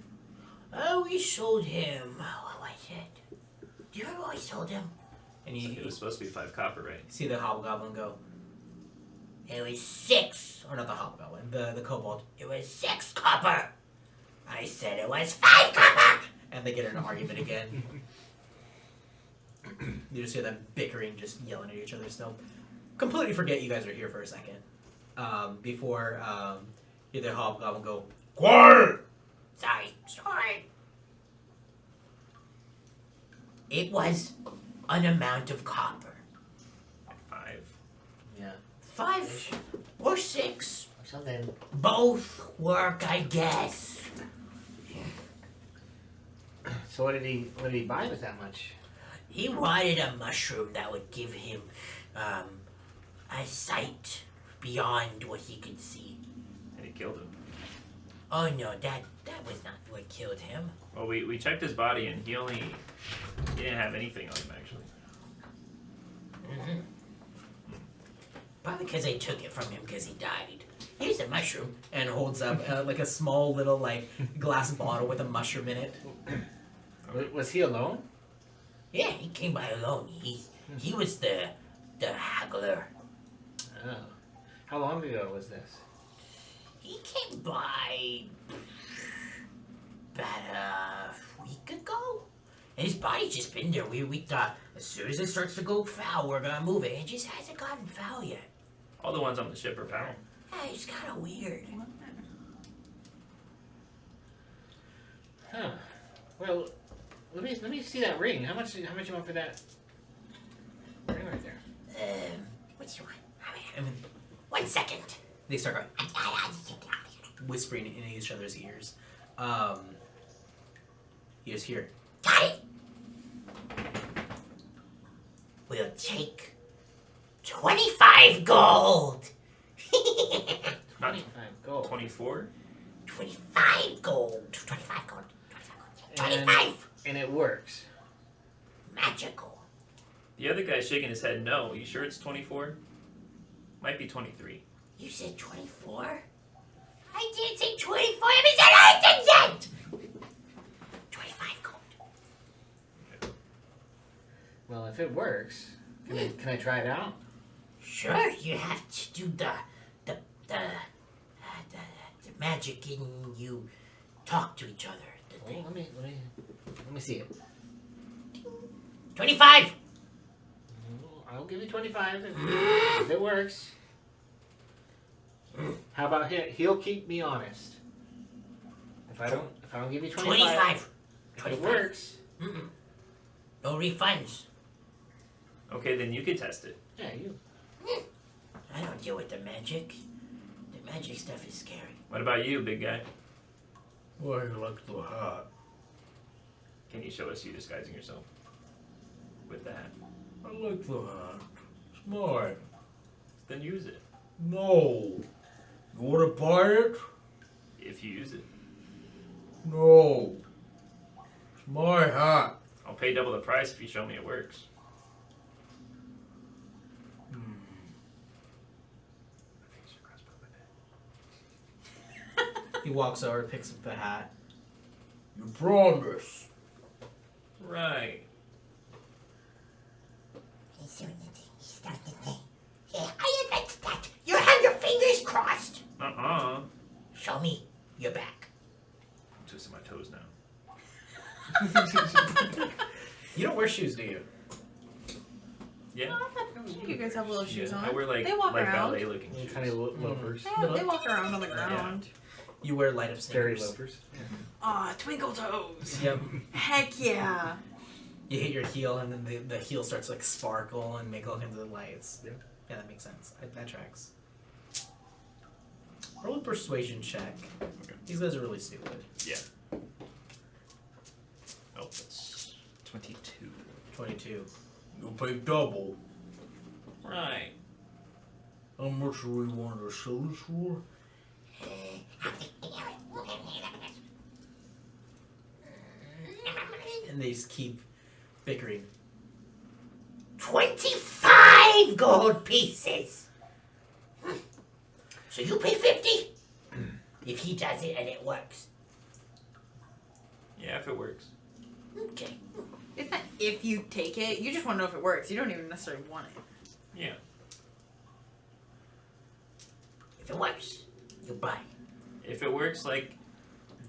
S9: Oh, we sold him. What was it? Do you remember what we sold him?
S2: And
S3: It was supposed to be 5 copper, right?
S2: see the hobgoblin go,
S9: It was 6.
S2: or not the hobgoblin, the kobold.
S9: It was 6 copper. I said it was 5 copper.
S2: and they get in an argument again. You just hear them bickering, just yelling at each other still. Completely forget you guys are here for a second. Before you hear the hobgoblin go, "Quiet!"
S9: Sorry. It was an amount of copper.
S3: 5.
S2: Yeah.
S9: 5 or 6.
S4: Or something.
S9: Both work, I guess.
S4: So what did he buy with that much?
S9: He wanted a mushroom that would give him a sight beyond what he could see.
S3: And he killed him.
S9: Oh no, that was not what killed him.
S3: Well, we checked his body and he didn't have anything on him actually.
S9: Mm-hmm. Probably because they took it from him because he died. Here's a mushroom.
S2: And holds up like a small little like glass bottle with a mushroom in it.
S4: Was he alone?
S9: Yeah, he came by alone. He was the haggler.
S4: Oh. How long ago was this?
S9: He came by about a week ago. And his body's just been there. We thought as soon as it starts to go foul, we're gonna move it. It just hasn't gotten foul yet.
S3: All the ones on the ship are foul.
S9: Yeah, it's kind of weird.
S4: Huh. Well, let me see that ring. How much you want for that ring right there?
S9: What do you want? I mean, 1 second.
S2: They start going, whispering in each other's ears. You just hear,
S9: Got it. We'll take 25 gold.
S4: 25 gold.
S3: 24?
S9: 25 gold. 25 gold. 25 gold. 25.
S4: And it works.
S9: Magical.
S3: The other guy's shaking his head no. You sure it's 24? Might be 23.
S9: You said 24? I didn't say 24. I haven't said anything yet. 25 gold.
S4: Well, if it works, can I try it out?
S9: Sure, you have to do the magic and you talk to each other. The
S4: Well,
S9: thing.
S4: let me see it.
S9: 25.
S4: I'll give you 25 if it works. How about him? He'll keep me honest. If I don't give you 25,
S9: 25.
S4: if it works.
S9: Mm-mm. No refunds.
S3: Okay, then you can test it.
S4: Yeah, you.
S9: I don't deal with the magic. The magic stuff is scary.
S3: What about you, big guy?
S8: Why you like the hat?
S3: Can you show us you disguising yourself with the hat?
S8: I like the hat. It's mine.
S3: Then use it.
S8: No. You wanna buy it?
S3: If you use it.
S8: No. It's my hat.
S3: I'll pay double the price if you show me it works.
S2: he walks over, picks up the hat.
S8: You promise.
S3: Right.
S9: He's doing the thing. He's doing the thing. Yeah, I admit that. You have your fingers crossed.
S3: I'm
S9: Show me your back.
S3: twisting my toes now.
S2: You don't wear shoes, do you?
S3: Yeah.
S1: You guys have little shoes
S3: Yeah,
S1: on.
S3: I wear like
S1: they walk around.
S3: ballet looking shoes.
S4: Kind of loafers.
S1: Yeah, they walk around on the ground.
S2: You wear light up
S4: Fairy
S2: sneakers.
S4: loafers.
S1: Aw, twinkle toes.
S2: Yep.
S1: Heck yeah.
S2: You hit your heel, and then the heel starts to like sparkle and make all kinds of lights.
S4: Yeah.
S2: Yeah, that makes sense. That tracks. Roll a persuasion check.
S3: Okay.
S2: These guys are really stupid.
S3: Yeah. Oh, that's 22.
S2: 22.
S8: You pay double.
S3: Right.
S8: How much do we want to sell this for?
S2: And they just keep bickering.
S9: 25 gold pieces. So you pay 50 if he does it and it works.
S3: Yeah, if it works.
S9: Okay.
S1: It's not if you take it. You just want to know if it works. You don't even necessarily want it.
S3: Yeah.
S9: If it works, you buy.
S3: If it works like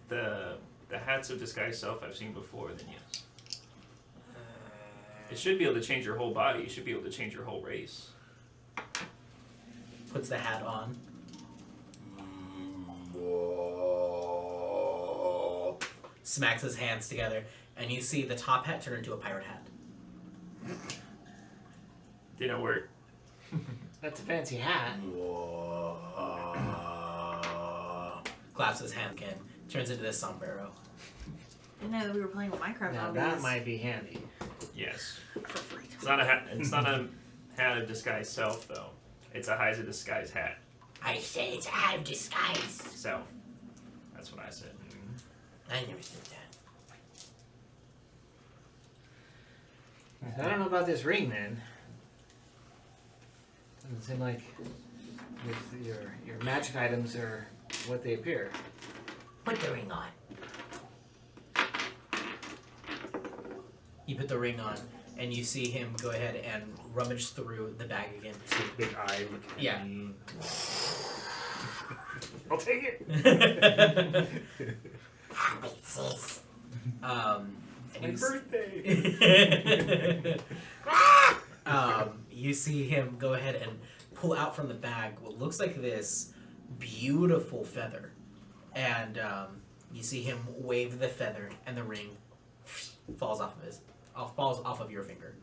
S3: the the hats of disguise self I've seen before, then yes. It should be able to change your whole body. You should be able to change your whole race.
S2: Puts the hat on. Smacks his hands together, and you see the top hat turn into a pirate hat.
S3: Didn't work.
S4: That's a fancy hat.
S2: Claps his hand again. Turns into this sombrero.
S1: I didn't know that we were playing with Minecraft
S4: Now
S1: zombies.
S4: that might be handy.
S3: Yes.
S1: For free.
S3: It's not a hat. It's not a hat of disguise self though. It's a Heiser disguise hat
S9: I said it's a hat of disguise.
S3: self. That's what I said.
S9: I never said that.
S4: I don't know about this ring, then. Doesn't seem like your magic items are what they appear.
S9: Put the ring on.
S2: You put the ring on, and you see him go ahead and rummage through the bag again.
S6: See a big eye looking at
S2: Yeah.
S6: me. I'll take it.
S9: Have it, sis.
S2: And
S6: My
S2: you s-
S6: birthday.
S2: you see him go ahead and pull out from the bag what looks like this beautiful feather, and you see him wave the feather, and the ring falls off of your finger.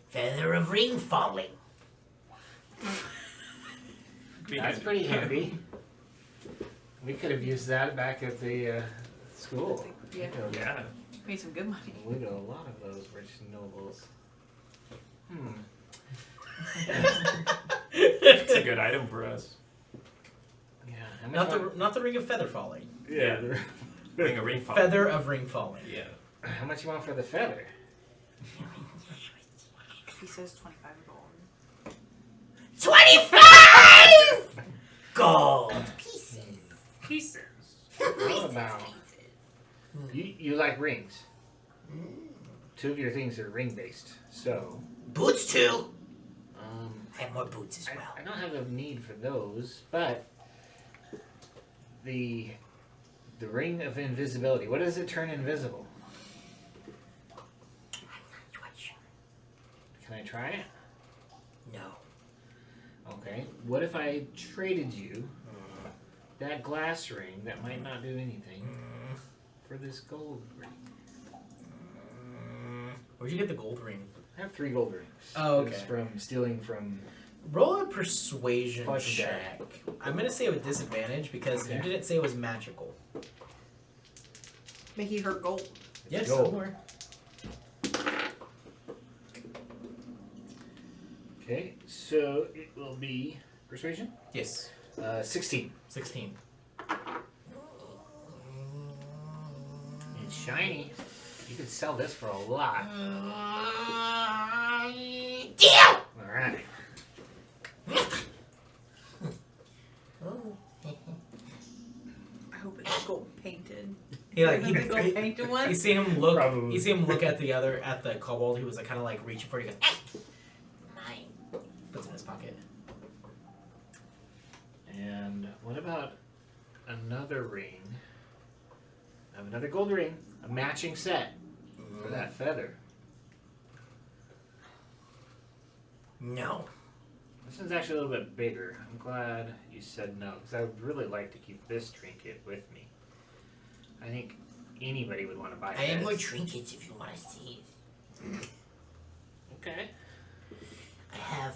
S9: Feather of ring falling.
S4: That's pretty handy. We could have used that back at the school.
S1: Yeah.
S3: Yeah.
S1: Made some good money.
S4: We know a lot of those rich nobles.
S3: It's a good item for us.
S4: Yeah. How much,
S2: Not the ring of feather falling.
S3: Yeah.
S6: they're-
S3: Ring a ring fall.
S2: Feather of ring falling.
S3: Yeah.
S4: how much you want for the feather?
S1: He says 25 gold.
S9: 25 gold pieces.
S3: Pieces.
S4: How about you like rings? Two of your things are ring based, so
S9: Boots too.
S4: I
S9: I have more boots as well.
S4: I don't have a need for those, but the ring of invisibility. What does it turn invisible?
S9: I'm not quite sure.
S4: Can I try it?
S9: No.
S4: Okay. What if I traded you that glass ring that might not do anything for this gold ring?
S2: Where'd you get the gold ring?
S4: I have 3 gold rings.
S2: Oh,
S4: It's
S2: okay.
S4: from stealing from.
S2: Roll a persuasion
S4: Probably from
S2: check. I'm gonna say with disadvantage because you
S4: Okay.
S2: didn't say it was magical.
S1: Making her gold.
S2: Yes,
S4: Gold.
S2: somewhere.
S4: Okay, so it will be persuasion.
S2: Yes,
S4: 16.
S2: 16.
S4: It's shiny. You could sell this for a lot.
S9: Deal!
S4: All right.
S9: Oh.
S1: I hope it's gold painted.
S2: He like
S1: The gold painted
S2: you
S1: one.
S2: see him look.
S6: Probably.
S2: You see him look at the kobold who was like kind of like reaching for it. He goes,
S9: Mine.
S2: puts it in his pocket.
S4: And what about another ring? I have another gold ring, a matching set for that feather.
S9: No.
S4: This one's actually a little bit bigger. I'm glad you said no, because I would really like to keep this trinket with me. I think anybody would want to buy
S9: I have
S4: this.
S9: more trinkets if you want to see.
S4: Okay.
S9: I have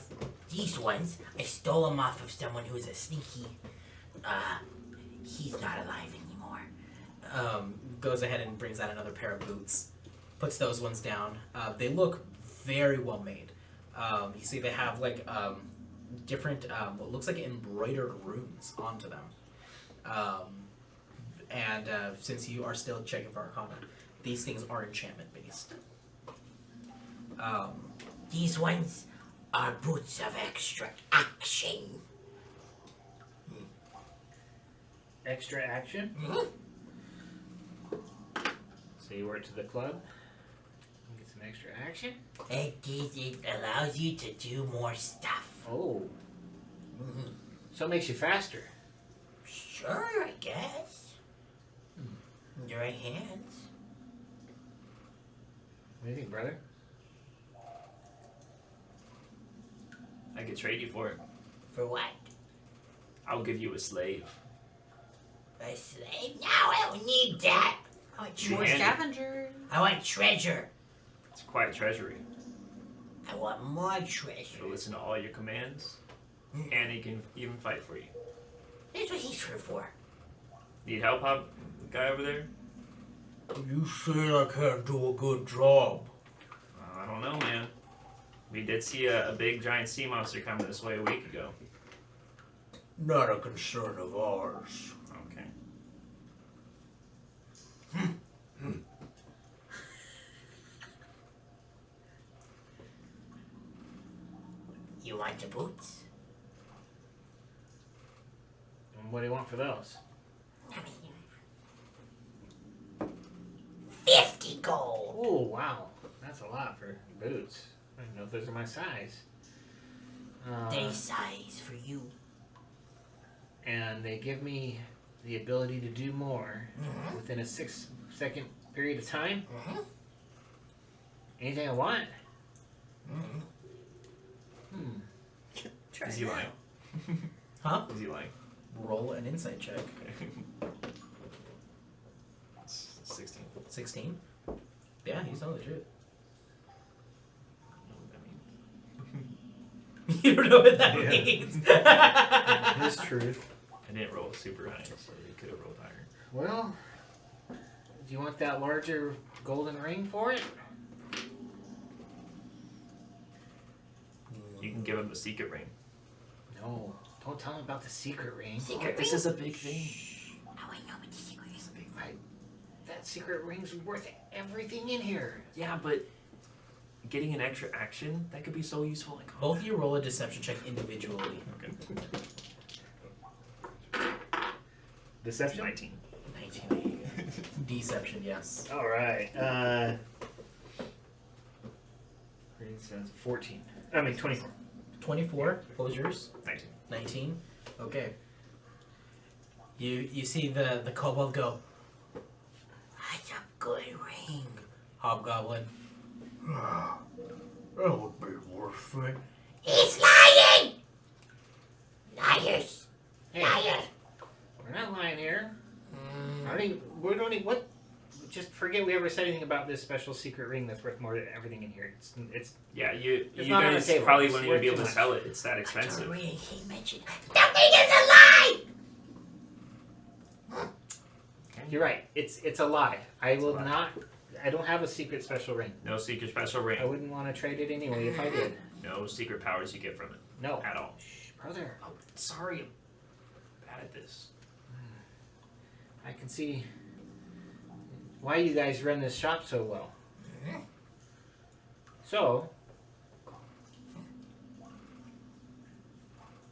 S9: these ones. I stole them off of someone who was a sneaky. He's not alive anymore.
S2: Goes ahead and brings out another pair of boots. Puts those ones down. They look very well made. You see they have like different what looks like embroidered runes onto them. And since you are still checking for Arcana, these things are enchantment based.
S9: These ones are boots of extra action.
S4: Extra action.
S9: Mhm.
S4: So you work to the club. Get some extra action.
S9: It allows you to do more stuff.
S4: Oh.
S9: Mhm.
S4: So it makes you faster.
S9: Sure, I guess. In your right hands.
S4: What do you think, brother?
S3: I could trade you for it.
S9: For what?
S3: I'll give you a slave.
S9: A slave? No, I don't need that. I want
S1: More
S3: Handy.
S1: scavengers.
S9: I want treasure.
S3: It's quite treasury.
S9: I want more treasure.
S3: He'll listen to all your commands, and he can even fight for you.
S9: That's what he's here for.
S3: Need help, guy over there?
S8: You say I can't do a good job.
S3: I don't know, man. We did see a big giant sea monster coming this way a week ago.
S8: Not a concern of ours.
S3: Okay.
S9: You want the boots?
S4: And what do you want for those?
S9: 50 gold.
S4: Oh, wow. That's a lot for boots. I don't know if those are my size.
S9: They size for you.
S4: And they give me the ability to do more within a 6-second period of time. Anything I want?
S3: Is he lying?
S2: Huh?
S3: Is he lying?
S2: Roll an insight check.
S3: 16.
S2: 16. Yeah, he's not legit. You don't know what that means.
S4: It is truth.
S3: I didn't roll super high, so you could have rolled higher.
S4: Well, do you want that larger golden ring for it?
S3: You can give him the secret ring.
S4: No. Don't tell him about the secret ring.
S9: Secret
S3: This
S9: ring?
S3: is a big thing.
S9: Oh, I know what the secret is.
S4: That secret ring's worth everything in here.
S3: Yeah, but getting an extra action, that could be so useful in combat.
S2: Both of you roll a deception check individually.
S3: Okay.
S4: Deception?
S3: 19.
S2: 19. Deception, yes.
S4: Alright. 14. I mean, 24.
S2: 24. What was yours?
S3: 19.
S2: 19. Okay. You see the kobold go.
S9: That's a good ring.
S2: Hobgoblin.
S8: That would be worth it.
S9: He's lying! Liars!
S4: Hey,
S9: Liar!
S4: we're not lying here. We don't even, what? Just forget we ever said anything about this special secret ring that's worth more than everything in here. It's
S3: Yeah, you
S4: not on the
S3: guys
S4: table.
S3: probably
S4: It's
S3: wouldn't
S4: worth
S3: even be able
S4: too
S3: to
S4: much.
S3: sell it. It's that
S9: The
S3: expensive.
S9: ring he mentioned. The ring is a lie!
S4: You're right. It's a lie. I will
S3: lie.
S4: not. I don't have a secret special ring.
S3: No secret special
S4: I
S3: ring.
S4: wouldn't want to trade it anyway if I did.
S3: No secret powers you get from it
S4: No.
S3: at all.
S4: Shh, brother.
S3: Oh, sorry. I'm bad at this.
S4: I can see why you guys run this shop so well. So,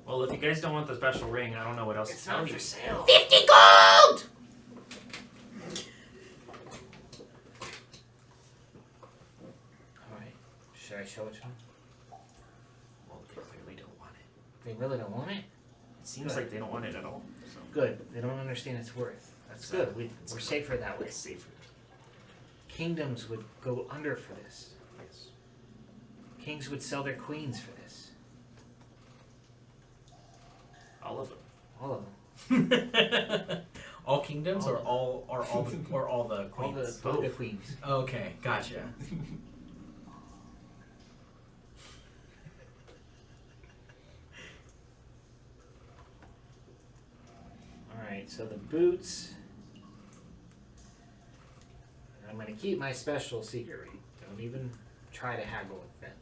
S3: Well, if you guys don't want the special ring, I don't know what else
S4: it's
S3: to tell
S4: not
S3: you.
S4: for sale.
S9: 50 gold!
S4: Alright. Should I show it to them?
S3: Well, they clearly don't want it.
S4: They really don't want it?
S3: It seems like they don't want it at all. So
S4: Good. They don't understand its worth. That's good. We're safer that way.
S3: it's safer.
S4: Kingdoms would go under for this.
S3: Yes.
S4: Kings would sell their queens for this.
S3: All of them.
S4: All of them.
S2: All kingdoms
S4: All
S2: or
S4: of them.
S2: all the
S4: All
S2: queens?
S4: the queens.
S2: Okay, gotcha.
S4: Alright, so the boots. I'm going to keep my special secret ring. Don't even try to haggle with that.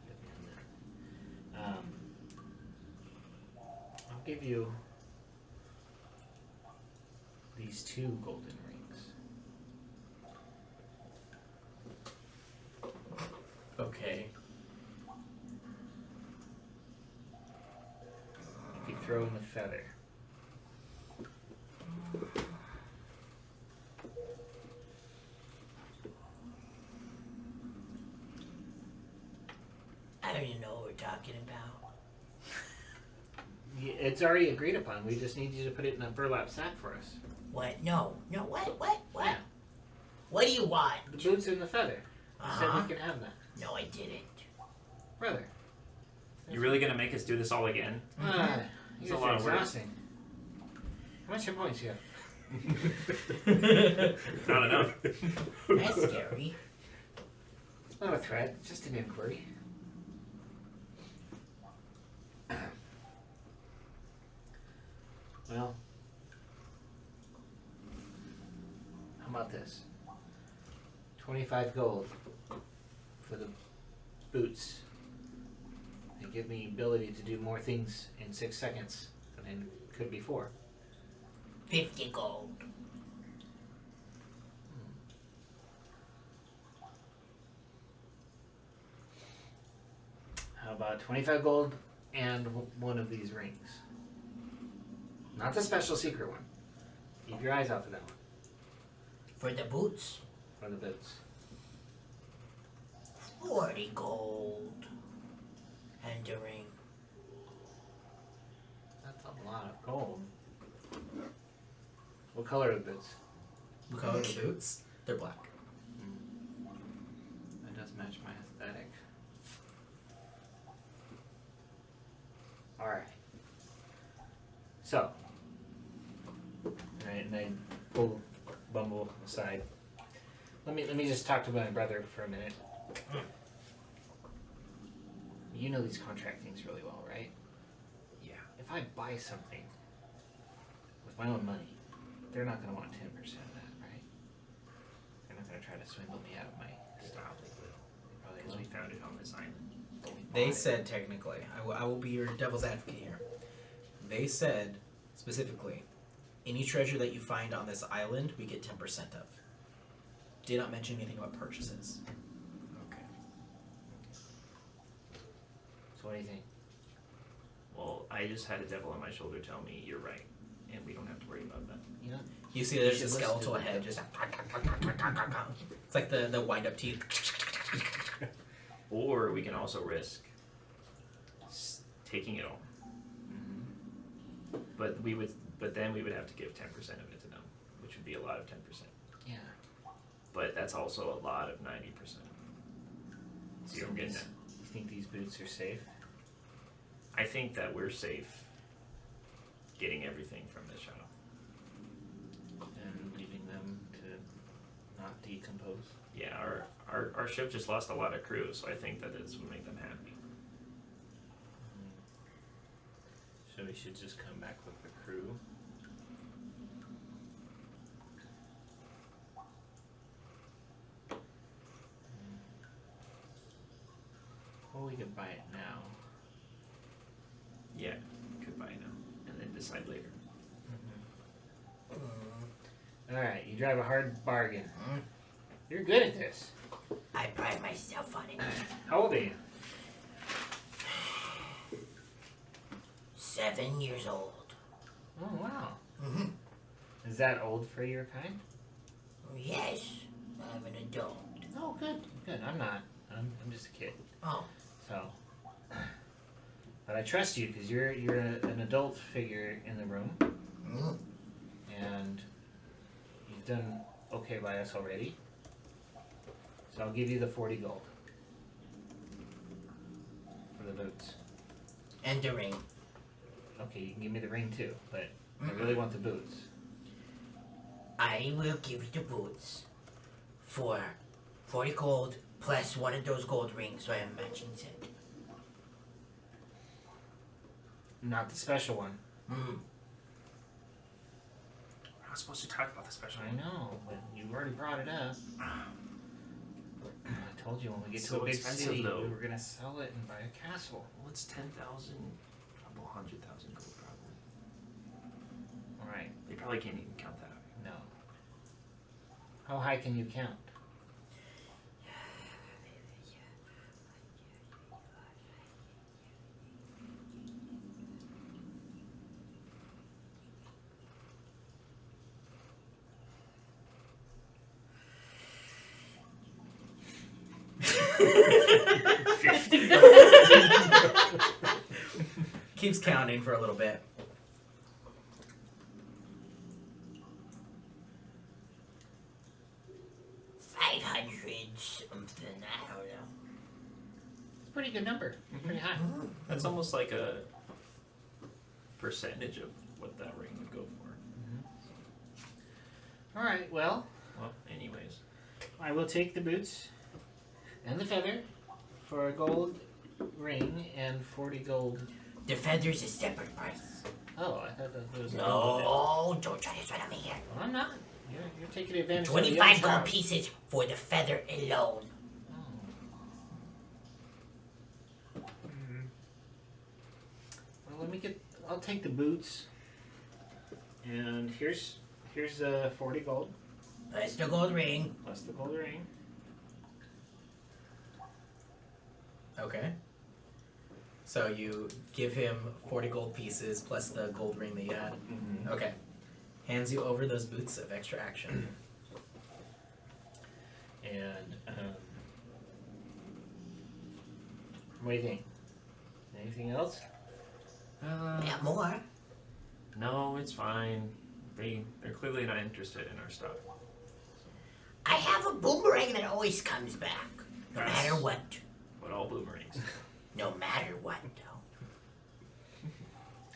S4: I'll give you these 2 golden rings.
S2: Okay.
S4: If you throw in the feather.
S9: I don't even know what we're talking about.
S4: It's already agreed upon. We just need you to put it in a burlap sack for us.
S9: What? No. What?
S4: Yeah.
S9: What do you want?
S4: The boots and the feather. You said we can have that.
S9: No, I didn't.
S4: Brother.
S3: You really gonna make us do this all again?
S4: It's
S3: a lot of work.
S4: exhausting. How much hit points you have?
S3: Not enough.
S9: That's scary.
S4: It's not a threat, it's just an inquiry. Well, how about this? 25 gold for the boots. They give me ability to do more things in 6 seconds than I could before.
S9: 50 gold.
S4: How about 25 gold and one of these rings? Not the special secret one. Keep your eyes out for that one.
S9: For the boots?
S4: For the boots.
S9: 40 gold. And a ring.
S4: That's a lot of gold. What color are the boots?
S2: What color are the boots? They're black.
S4: That does match my aesthetic. Alright. So. Alright, and I pull Bumble aside. Let me just talk to my brother for a minute. You know these contract things really well, right?
S2: Yeah.
S4: If I buy something with my own money, they're not going to want 10% of that, right? They're not going to try to swindle me out of my stuff. Probably
S3: Because we found it on this island.
S2: They said technically, I will be your devil's advocate here. They said specifically, any treasure that you find on this island, we get 10% of. Did not mention anything about purchases.
S4: Okay. So what do you think?
S3: Well, I just had a devil on my shoulder tell me you're right, and we don't have to worry about that.
S4: You know,
S2: You see, there's a
S4: should listen
S2: skeletal
S4: to
S2: head
S4: the-
S2: just. It's like the wind-up teeth.
S3: Or we can also risk taking it all. But then we would have to give 10% of it to them, which would be a lot of 10%.
S4: yeah.
S3: But that's also a lot of 90%. So you're getting that.
S4: You think these boots are safe?
S3: I think that we're safe getting everything from this shadow.
S4: And leaving them to not decompose?
S3: Yeah, our ship just lost a lot of crew, so I think that this would make them happy.
S4: So we should just come back with the crew? Well, we could buy it now.
S3: Yeah, could buy now, and then decide later.
S4: Alright, you drive a hard bargain. You're good at this.
S9: I pride myself on it.
S4: How old are you?
S9: 7 years old.
S4: Oh, wow.
S9: Mm-hmm.
S4: Is that old for your kind?
S9: Yes, I'm an adult.
S4: Oh, good. Good. I'm not. I'm just a kid.
S9: Oh.
S4: So. But I trust you because you're an adult figure in the room.
S9: Mm.
S4: And you've done okay by us already. So I'll give you the 40 gold. For the boots.
S9: And the ring.
S4: Okay, you can give me the ring too, but I really want the boots.
S9: I will give you the boots for 40 gold plus one of those gold rings, so I am matching set.
S4: Not the special one.
S9: Mm.
S3: We're not supposed to talk about the special.
S4: I know, but you already brought it up. I told you when we get
S3: It's
S4: to a
S3: so
S4: big
S3: expensive,
S4: city,
S3: though.
S4: we were gonna sell it and buy a castle.
S3: Well, it's 10,000, couple 100,000 gold probably.
S4: Alright,
S3: They probably can't even count that.
S4: no. How high can you count?
S2: Keeps counting for a little bit.
S4: pretty good number. Pretty high.
S3: That's almost like a percentage of what that ring would go for.
S4: All right. Well,
S3: Well, anyways.
S4: I will take the boots and the feather for a gold ring and 40 gold.
S9: The feather's a separate price.
S4: Oh, I thought that was.
S9: No, don't try to sweat on me here.
S4: Well, I'm not. You're taking advantage.
S9: 25
S4: of the
S9: gold pieces for the feather alone.
S4: Well, let me get. I'll take the boots. And here's 40 gold
S9: Plus the gold ring.
S4: plus the gold ring.
S2: Okay. So you give him 40 gold pieces plus the gold ring that you had. Okay. Hands you over those boots of extra action.
S4: And what do you think? Anything else?
S9: Yeah, more.
S3: No, it's fine. They're clearly not interested in our stuff.
S9: I have a boomerang that always comes back. No
S3: Yes.
S9: matter what.
S3: But all boomerangs.
S9: No matter what, though.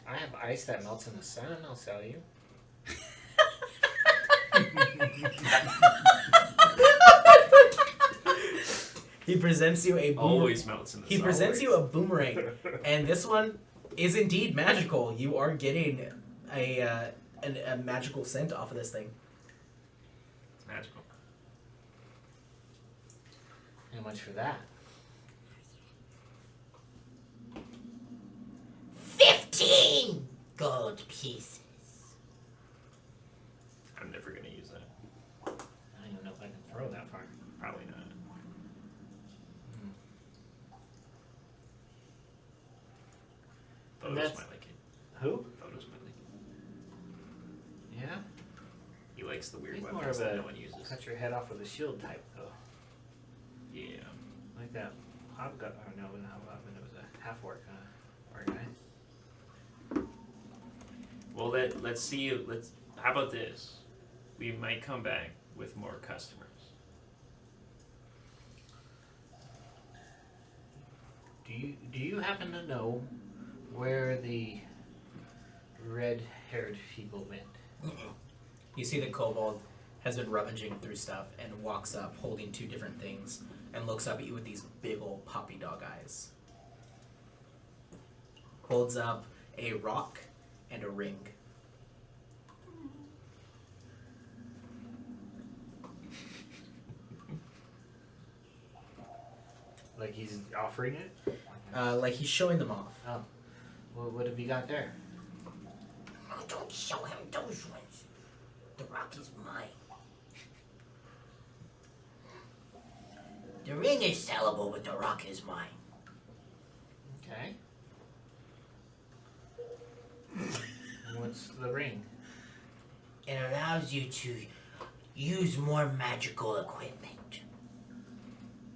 S4: I have ice that melts in the sun. I'll sell you.
S2: He presents you a boomerang.
S3: Always melts in the
S2: He
S3: sun.
S2: presents you a boomerang, and this one is indeed magical. You are getting a magical scent off of this thing.
S3: It's magical.
S4: How much for that?
S9: 15 gold pieces.
S3: I'm never gonna use that.
S4: I don't even know if I can throw that far.
S3: Probably not. Photos
S4: That's-
S3: might like it.
S4: Who?
S3: Photos might like it.
S4: Yeah.
S3: He likes the weird
S4: He's more
S3: weapons
S4: of
S3: that
S4: a
S3: no one uses.
S4: cut your head off with a shield type, though.
S3: Yeah.
S4: Like that hobgoblin. Oh no, not hobgoblin. It was a half orc, or guy.
S3: Well, let's see. How about this? We might come back with more customers.
S4: Do you happen to know where the red-haired people went?
S2: You see the kobold has been rummaging through stuff and walks up holding two different things and looks up at you with these big old puppy dog eyes. Holds up a rock and a ring.
S4: Like he's offering it?
S2: Like he's showing them off.
S4: Oh. Well, what have you got there?
S9: Oh, don't show him those ones. The rock is mine. The ring is sellable, but the rock is mine.
S4: Okay. What's the ring?
S9: It allows you to use more magical equipment.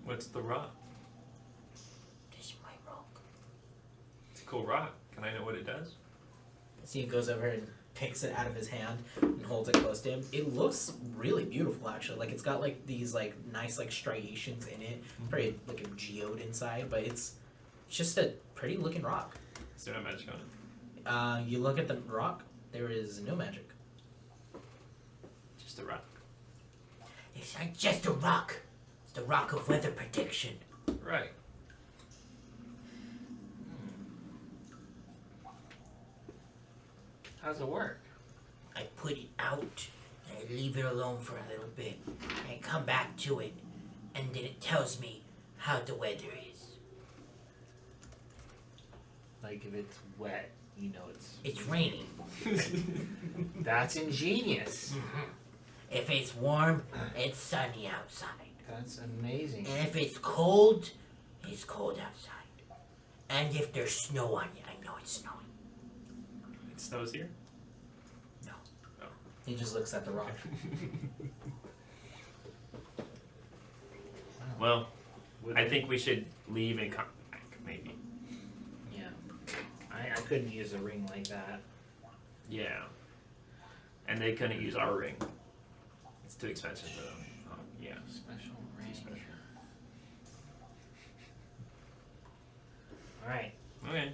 S3: What's the rock?
S9: This is my rock.
S3: It's a cool rock. Can I know what it does?
S2: So he goes over and picks it out of his hand and holds it close to him. It looks really beautiful, actually. Like it's got like these like nice like striations in it. Very like a geode inside, but it's just a pretty looking rock.
S3: Is there no magic on it?
S2: You look at the rock. There is no magic.
S3: Just a rock.
S9: It's not just a rock. It's the rock of weather prediction.
S3: Right.
S4: How's it work?
S9: I put it out, and I leave it alone for a little bit. I come back to it, and then it tells me how the weather is.
S4: Like if it's wet, you know it's.
S9: It's raining.
S4: That's ingenious.
S9: If it's warm, it's sunny outside.
S4: That's amazing.
S9: And if it's cold outside. And if there's snow on it, I know it's snowing.
S3: It snows here?
S2: He just looks at the rock.
S3: Well, I think we should leave and come back, maybe.
S4: Yeah. I couldn't use a ring like that.
S3: Yeah. And they couldn't use our ring. It's too expensive for them. Yeah.
S4: Special ring.
S3: Special.
S4: All right.
S3: Okay.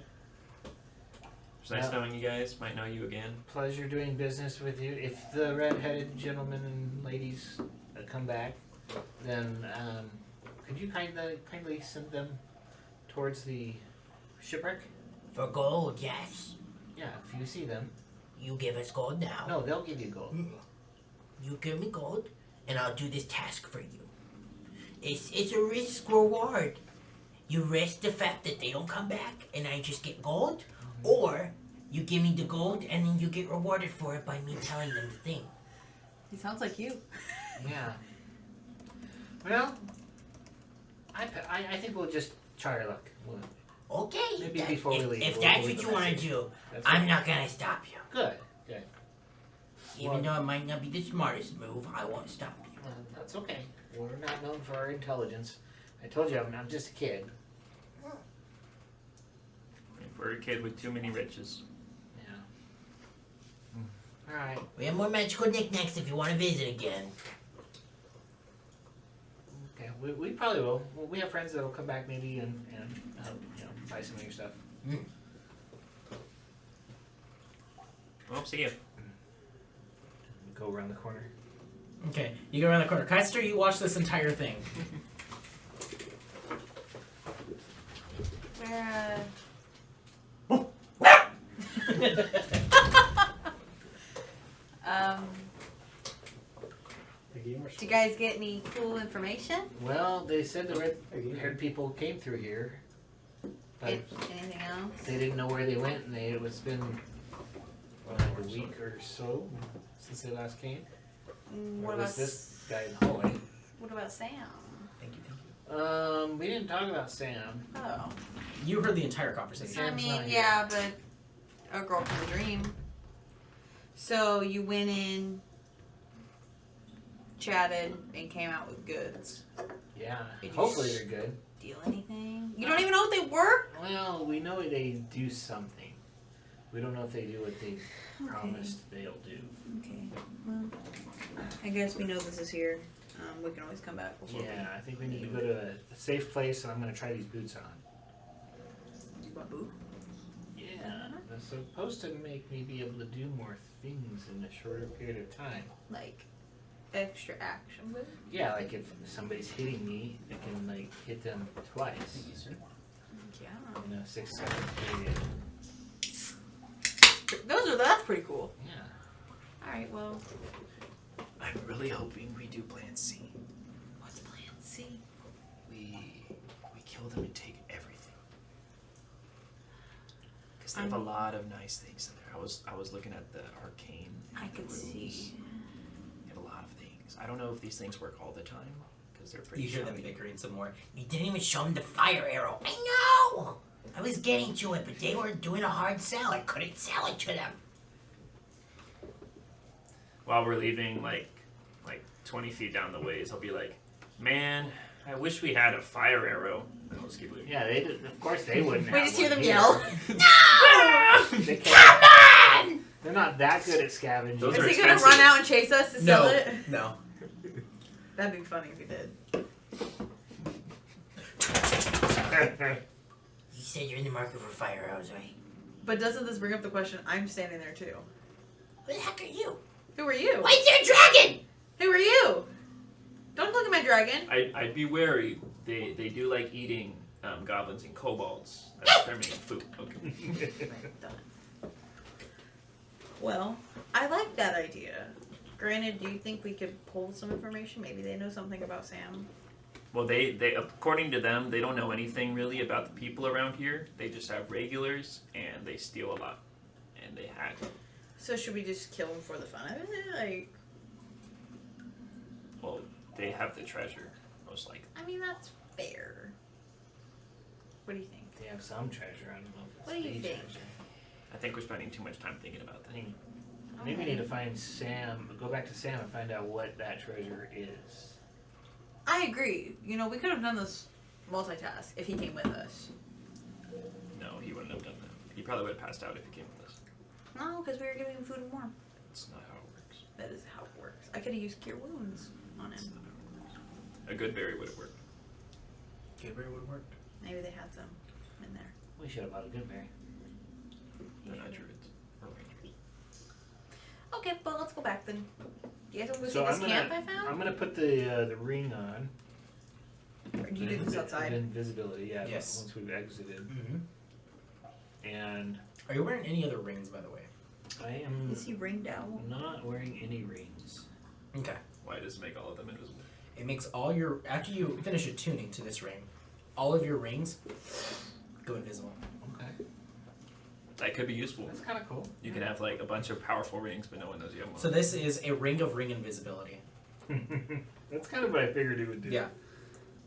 S3: It's nice
S4: Well-
S3: knowing you guys. Might know you again.
S4: Pleasure doing business with you. If the red-headed gentlemen and ladies come back, then could you kindly send them towards the shipwreck?
S9: For gold, yes.
S4: Yeah, if you see them.
S9: You give us gold now.
S4: No, they'll give you gold.
S9: You give me gold, and I'll do this task for you. It's a risk reward. You risk the fact that they don't come back, and I just get gold, or you give me the gold, and then you get rewarded for it by me telling them the thing.
S1: He sounds like you.
S4: Yeah. Well, I think we'll just try our luck.
S9: Okay.
S4: Maybe before we leave.
S9: If
S4: we'll
S9: that's
S4: leave
S9: what
S4: a
S9: you want to
S4: message.
S9: do,
S4: That's
S9: I'm
S4: right.
S9: not gonna stop you.
S4: Good. Good.
S9: Even though it might not be the smartest move, I won't stop you.
S4: That's okay. We're not known for our intelligence. I told you I'm just a kid.
S3: We're a kid with too many riches.
S4: Yeah. All right.
S9: We have more magical knickknacks if you want to visit again.
S4: Okay. We probably will. Well, we have friends that'll come back maybe and buy some of your stuff.
S3: Well, see you.
S4: Go around the corner.
S2: Okay, you go around the corner. Keister, you watch this entire thing.
S1: Do you guys get any cool information?
S4: Well, they said the red-haired people came through here, but
S1: Anything else?
S4: they didn't know where they went, and it's been like a week or so since they last came.
S1: What
S4: Or
S1: about
S4: was this guy in the hallway?
S1: What about Sam?
S2: Thank you.
S4: We didn't talk about Sam.
S1: Oh,
S2: You heard the entire conversation.
S1: I
S4: Sam's
S1: mean,
S4: not
S1: yeah, but a girl from a dream. So you went in, chatted, and came out with goods.
S4: Yeah.
S1: Did you
S4: Hopefully they're good.
S1: Steal anything? You don't even know what they were?
S4: Well, we know they do something. We don't know if they do what they promised they'll do.
S1: Okay. Well, I guess we know this is here. We can always come back before.
S4: Yeah, I think we need to go to a safe place, and I'm going to try these boots on.
S1: You want boo?
S4: Yeah, they're supposed to make me be able to do more things in a shorter period of time.
S1: Like extra action boo?
S4: Yeah, like if somebody's hitting me, I can like hit them twice
S1: Yeah.
S4: in a 6-second period.
S1: That's pretty cool.
S4: Yeah.
S1: All right. Well,
S2: I'm really hoping we do plan C.
S1: what's plan C?
S2: We kill them and take everything. Because they have a lot of nice things in there. I was looking at the arcane.
S1: I could
S2: rooms.
S1: see.
S2: They have a lot of things. I don't know if these things work all the time because they're pretty.
S9: You hear them
S2: shoddy.
S9: bickering some more. You didn't even show them the fire arrow. I know! I was getting to it, but they were doing a hard sell. I couldn't sell it to them.
S3: While we're leaving, like 20 feet down the ways, I'll be like, man, I wish we had a fire arrow. And I'll just keep leaving.
S4: Yeah, they did, of course they wouldn't.
S1: We
S4: have
S1: just hear
S4: one
S1: them
S4: here.
S1: yell.
S9: No!
S4: They can't,
S9: Come on!
S4: they're not that good at scavenging.
S3: Those
S1: Is
S3: are
S1: he gonna
S3: expensive.
S1: run out and chase us to sell it?
S2: No.
S1: That'd be funny if he did.
S9: You said you're in the market for fire arrows, right?
S1: But doesn't this bring up the question? I'm standing there too.
S9: Who the heck are you?
S1: Who are you?
S9: Why is there a dragon?
S1: Who are you? Don't look at my dragon.
S3: I'd be wary. They do like eating goblins and kobolds. That's their main food. Okay.
S1: Well, I like that idea. Granted, do you think we could pull some information? Maybe they know something about Sam.
S3: Well, they according to them, they don't know anything really about the people around here. They just have regulars, and they steal a lot, and they hack.
S1: So should we just kill him for the fun of it? Like,
S3: Well, they have the treasure, most likely.
S1: I mean, that's fair. What do you think?
S4: They have some treasure. I don't know if it's
S1: What do you
S4: the
S1: think?
S4: treasure.
S3: I think we're spending too much time thinking about that.
S4: Maybe we need to find Sam, go back to Sam and find out what that treasure is.
S1: I agree. You know, we could have done this multitask if he came with us.
S3: No, he wouldn't have done that. He probably would have passed out if he came with us.
S1: No, because we were giving him food and warmth.
S3: That's not how it works.
S1: That is how it works. I could have used cure wounds on
S3: That's
S1: him.
S3: not how it works. A good berry would have worked.
S2: Gabriel would have worked.
S1: Maybe they had some in there.
S4: We should have bought a good berry.
S3: They're not druids or rangers.
S1: Okay, but let's go back then. You guys want to go
S4: So
S1: see this
S4: I'm
S1: camp
S4: gonna-
S1: I found?
S4: I'm gonna put the ring on.
S1: Or do you do this outside?
S4: Invisibility, yeah.
S2: Yes.
S4: Once we've exited,
S2: Mm-hmm.
S4: and
S2: Are you wearing any other rings, by the way?
S4: I am
S1: Is he ringed out?
S4: not wearing any rings.
S2: Okay.
S3: Why does it make all of them invisible?
S2: It makes all your after you finish attuning to this ring, all of your rings go invisible.
S4: Okay.
S3: That could be useful.
S4: That's kind of cool.
S3: You can have like a bunch of powerful rings, but no one knows you have one.
S2: So this is a ring of ring invisibility.
S4: That's kind of what I figured it would do.
S2: Yeah.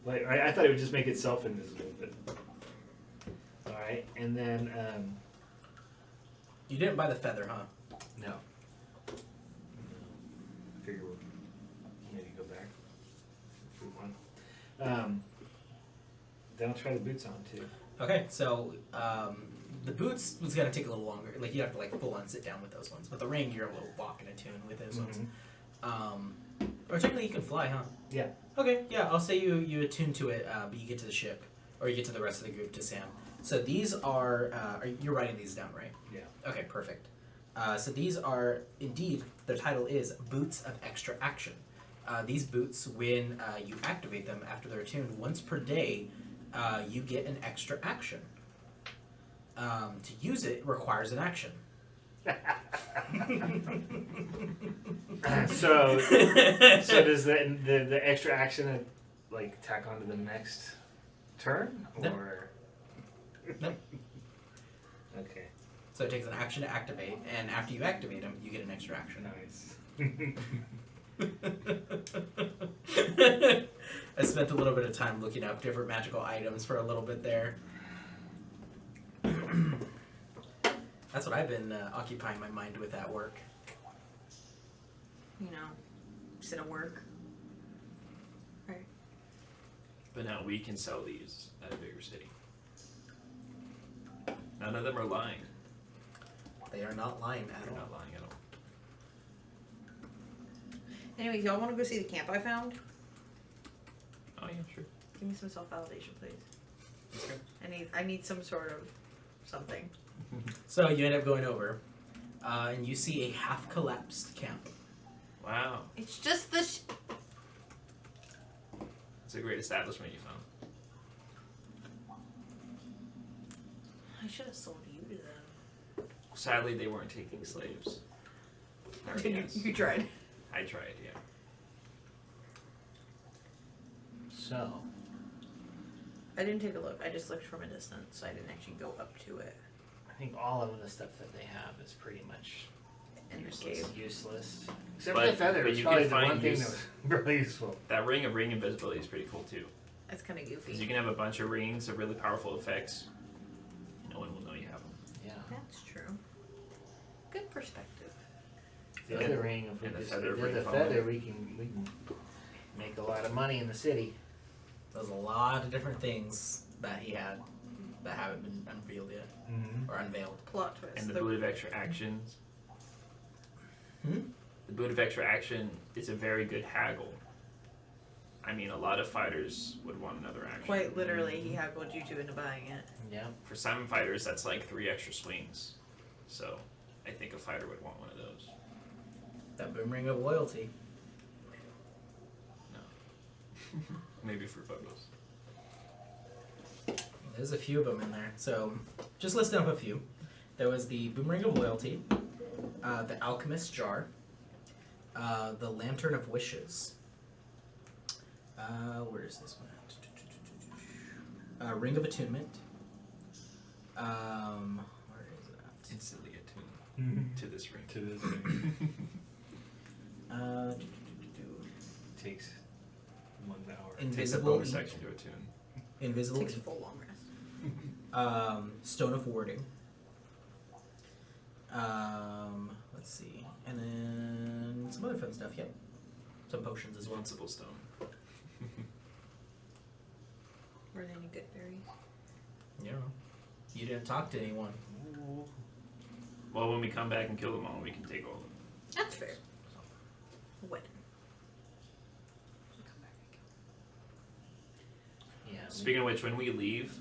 S4: Like I thought it would just make itself invisible, but. All right, and then
S2: You didn't buy the feather, huh?
S4: no. I figure we'll maybe go back if we want. Then I'll try the boots on too.
S2: Okay, so the boots was gonna take a little longer. Like you have to like full on sit down with those ones, but the ring you're able to walk and attune with those ones. Or technically you can fly, huh?
S4: Yeah.
S2: Okay, yeah, I'll say you attune to it, but you get to the ship, or you get to the rest of the group to Sam. So these are you're writing these down, right?
S4: Yeah.
S2: Okay, perfect. So these are indeed their title is Boots of Extra Action. These boots, when you activate them after they're attuned once per day, you get an extra action. To use it requires an action.
S4: So does the extra action like tack onto the next turn
S2: No.
S4: or?
S2: No.
S4: Okay.
S2: So it takes an action to activate, and after you activate them, you get an extra action.
S4: Nice.
S2: I spent a little bit of time looking up different magical items for a little bit there. That's what I've been occupying my mind with at work.
S1: You know, sit at work. Right.
S3: But now we can sell these at a bigger city. None of them are lying.
S2: They are not lying at
S3: They're
S2: all.
S3: not lying at all.
S1: Anyways, y'all want to go see the camp I found?
S3: Oh yeah, sure.
S1: Give me some self-validation, please.
S3: Okay.
S1: I need some sort of something.
S2: So you end up going over, and you see a half-collapsed camp.
S3: Wow,
S1: It's just the.
S3: it's a great establishment you found.
S1: I should have sold you to them.
S3: Sadly, they weren't taking slaves. Or, yes.
S1: You tried.
S3: I tried, yeah.
S4: So
S1: I didn't take a look. I just looked from a distance, so I didn't actually go up to it.
S4: I think all of the stuff that they have is pretty much
S1: In the
S3: Useless.
S1: cave.
S4: useless. Except
S3: But-
S4: for the feather,
S3: but
S4: it's
S3: you
S4: probably
S3: can
S4: the
S3: find
S4: one thing
S3: use-
S4: that was really useful.
S3: That ring of ring invisibility is pretty cool too.
S1: That's kind of
S3: Because you
S1: goofy.
S3: can have a bunch of rings of really powerful effects. No one will know you have them.
S4: Yeah.
S1: That's true. Good perspective.
S4: The
S3: And-
S4: other ring, if we
S3: and the
S4: just
S3: feather
S4: did
S3: ring
S4: the
S3: following.
S4: feather, we can make a lot of money in the city.
S2: There's a lot of different things that he had that haven't been unveiled yet,
S4: Mm-hmm.
S2: or unveiled.
S1: Plot twist.
S3: And the boot of extra actions.
S2: Hmm?
S3: The boot of extra action is a very good haggle. I mean, a lot of fighters would want another action.
S1: Quite literally, he haggled you two into buying it.
S4: Yeah.
S3: For some fighters, that's like 3 extra swings. So, I think a fighter would want one of those.
S2: That boomerang of loyalty.
S3: Maybe for photos.
S2: There's a few of them in there. So, just listing up a few. There was the Boomerang of Loyalty, the Alchemist's Jar, the Lantern of Wishes. Where is this one at? Ring of Attunement. Where is it at?
S3: Instantly attuned to this ring.
S4: To this ring. Takes 1 hour.
S3: Takes a
S2: Invisible
S3: bonus
S2: Ink.
S3: action to attune.
S2: Invisible
S1: Takes a
S2: Ink.
S1: full long rest.
S2: Stone of Warding. Let's see. And then some other fun stuff, yep. Some potions as well.
S3: Invincible stone.
S1: Were there any good berries?
S2: You know. You didn't talk to anyone.
S3: Well, when we come back and kill them all, we can take all of them.
S1: That's fair. When?
S4: Yeah.
S3: Speaking of which, when we leave,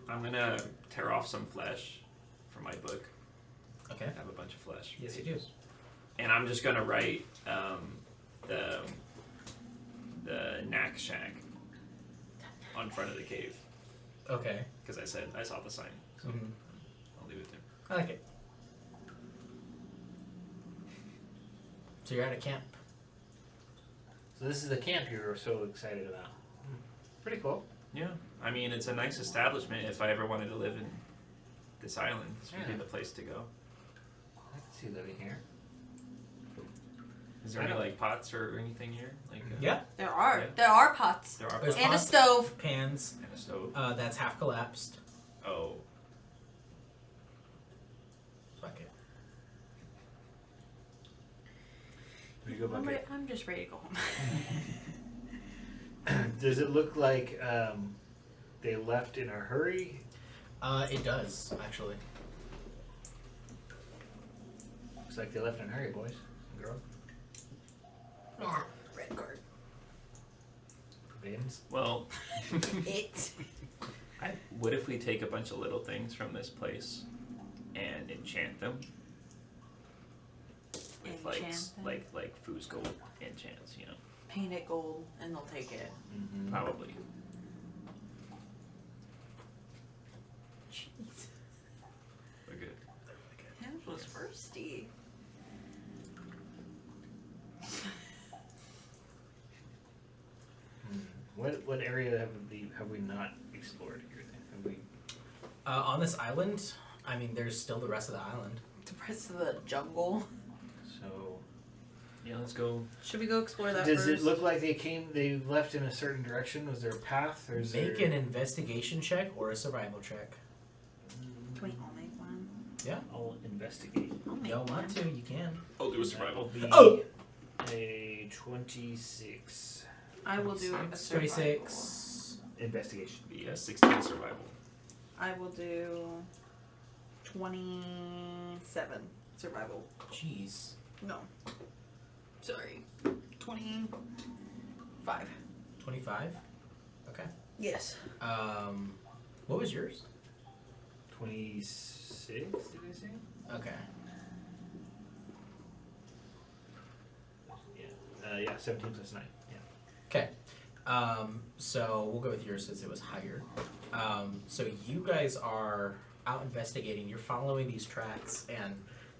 S3: I'm gonna tear off some flesh from my book.
S2: Okay.
S3: I have a bunch of flesh.
S2: Yes, you do.
S3: And I'm just gonna write the knack shack on front of the cave
S2: Okay.
S3: because I said I saw the sign, so
S2: Mhm.
S3: I'll leave it there.
S2: I like it. So you're at a camp.
S4: So this is the camp you were so excited about. Pretty cool.
S3: Yeah, I mean it's a nice establishment. If I ever wanted to live in this island, this would be
S4: Yeah.
S3: the place to go.
S4: I can see living here.
S3: Is there
S4: I
S3: any
S4: don't-
S3: like pots or anything here? Like
S2: Yeah.
S1: There are.
S3: Yeah.
S1: There are pots.
S3: there are
S2: There's
S3: pots
S1: And a
S2: pots.
S1: stove.
S2: Pans.
S3: and a stove.
S2: That's half collapsed.
S3: Oh,
S2: Bucket.
S4: There you go, bucket.
S1: I'm just ready to go home.
S4: Does it look like they left in a hurry?
S2: It does actually.
S4: Looks like they left in a hurry, boys and girls.
S1: Red card.
S4: Banes.
S3: well,
S1: It.
S3: what if we take a bunch of little things from this place and enchant them? With
S1: Enchant them?
S3: like Foos Gold enchants, you know?
S1: Paint it gold and they'll take it.
S4: Mm-hmm.
S3: Probably.
S1: Jeez.
S3: We're good.
S1: Him was thirsty.
S4: What area have we not explored here? Then? Have we?
S2: On this island, I mean, there's still the rest of the island.
S1: The rest of the jungle.
S4: So
S3: Yeah, let's go.
S1: Should we go explore that
S4: does
S1: first?
S4: it look like they left in a certain direction? Was there a path, or is
S2: Make
S4: there?
S2: an investigation check or a survival check.
S1: Can we all make one?
S4: I'll investigate.
S1: I'll make
S2: Y'all
S1: one.
S2: want to? You can.
S3: I'll do a survival.
S4: That'll be
S2: Oh!
S4: a 26
S1: I will do a survival.
S2: 26.
S4: investigation.
S3: Be a 16 survival.
S1: I will do 27 survival.
S2: Jeez.
S1: No. Sorry. 25.
S2: 25. Okay.
S1: Yes.
S2: What was yours?
S4: 26, did I say?
S2: Okay.
S4: Yeah, 17 plus 9. Yeah.
S2: Okay. So we'll go with yours since it was higher. So you guys are out investigating. You're following these tracks and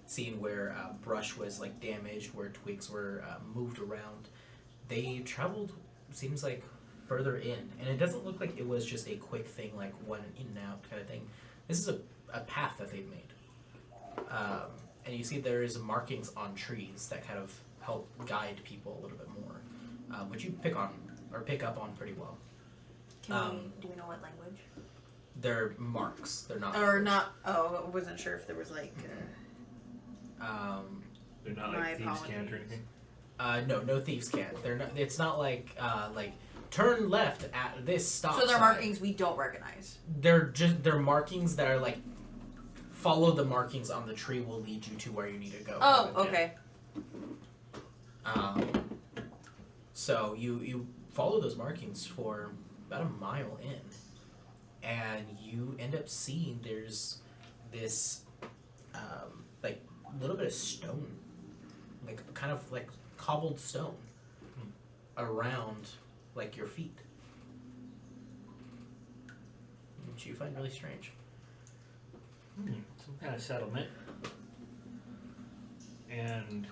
S2: seeing where brush was like damaged, where twigs were moved around. They traveled, seems like, further in, and it doesn't look like it was just a quick thing, like one in and out kind of thing. This is a path that they've made, and you see there is markings on trees that kind of help guide people a little bit more, which you pick up on pretty well.
S1: Do we know what language?
S2: They're marks. They're not.
S1: Or not? Oh, I wasn't sure if there was like.
S4: They're not
S1: My
S4: like thieves' cant or
S1: apologies.
S4: anything.
S2: No thieves can't. They're not. It's not like turn left at this stop.
S1: So they're
S2: sign.
S1: markings we don't recognize.
S2: They're markings that are like follow the markings on the tree will lead you to where you need to go.
S1: Oh,
S2: Yeah.
S1: okay.
S2: So you follow those markings for about a mile in, and you end up seeing there's this like little bit of stone, like kind of like cobbled stone around like your feet, which you find really strange.
S4: Some kind of settlement. And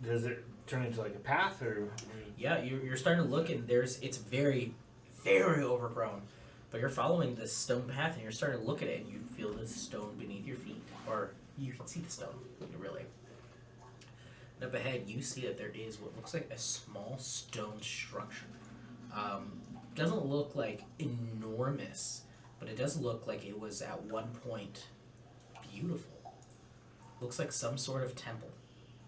S4: does it turn into like a path or?
S2: Yeah, you're starting to look, and it's very, very overgrown. But you're following this stone path, and you're starting to look at it, and you feel the stone beneath your feet, or you can see the stone, really. And up ahead, you see that there is what looks like a small stone structure. Doesn't look like enormous, but it does look like it was at one point beautiful. Looks like some sort of temple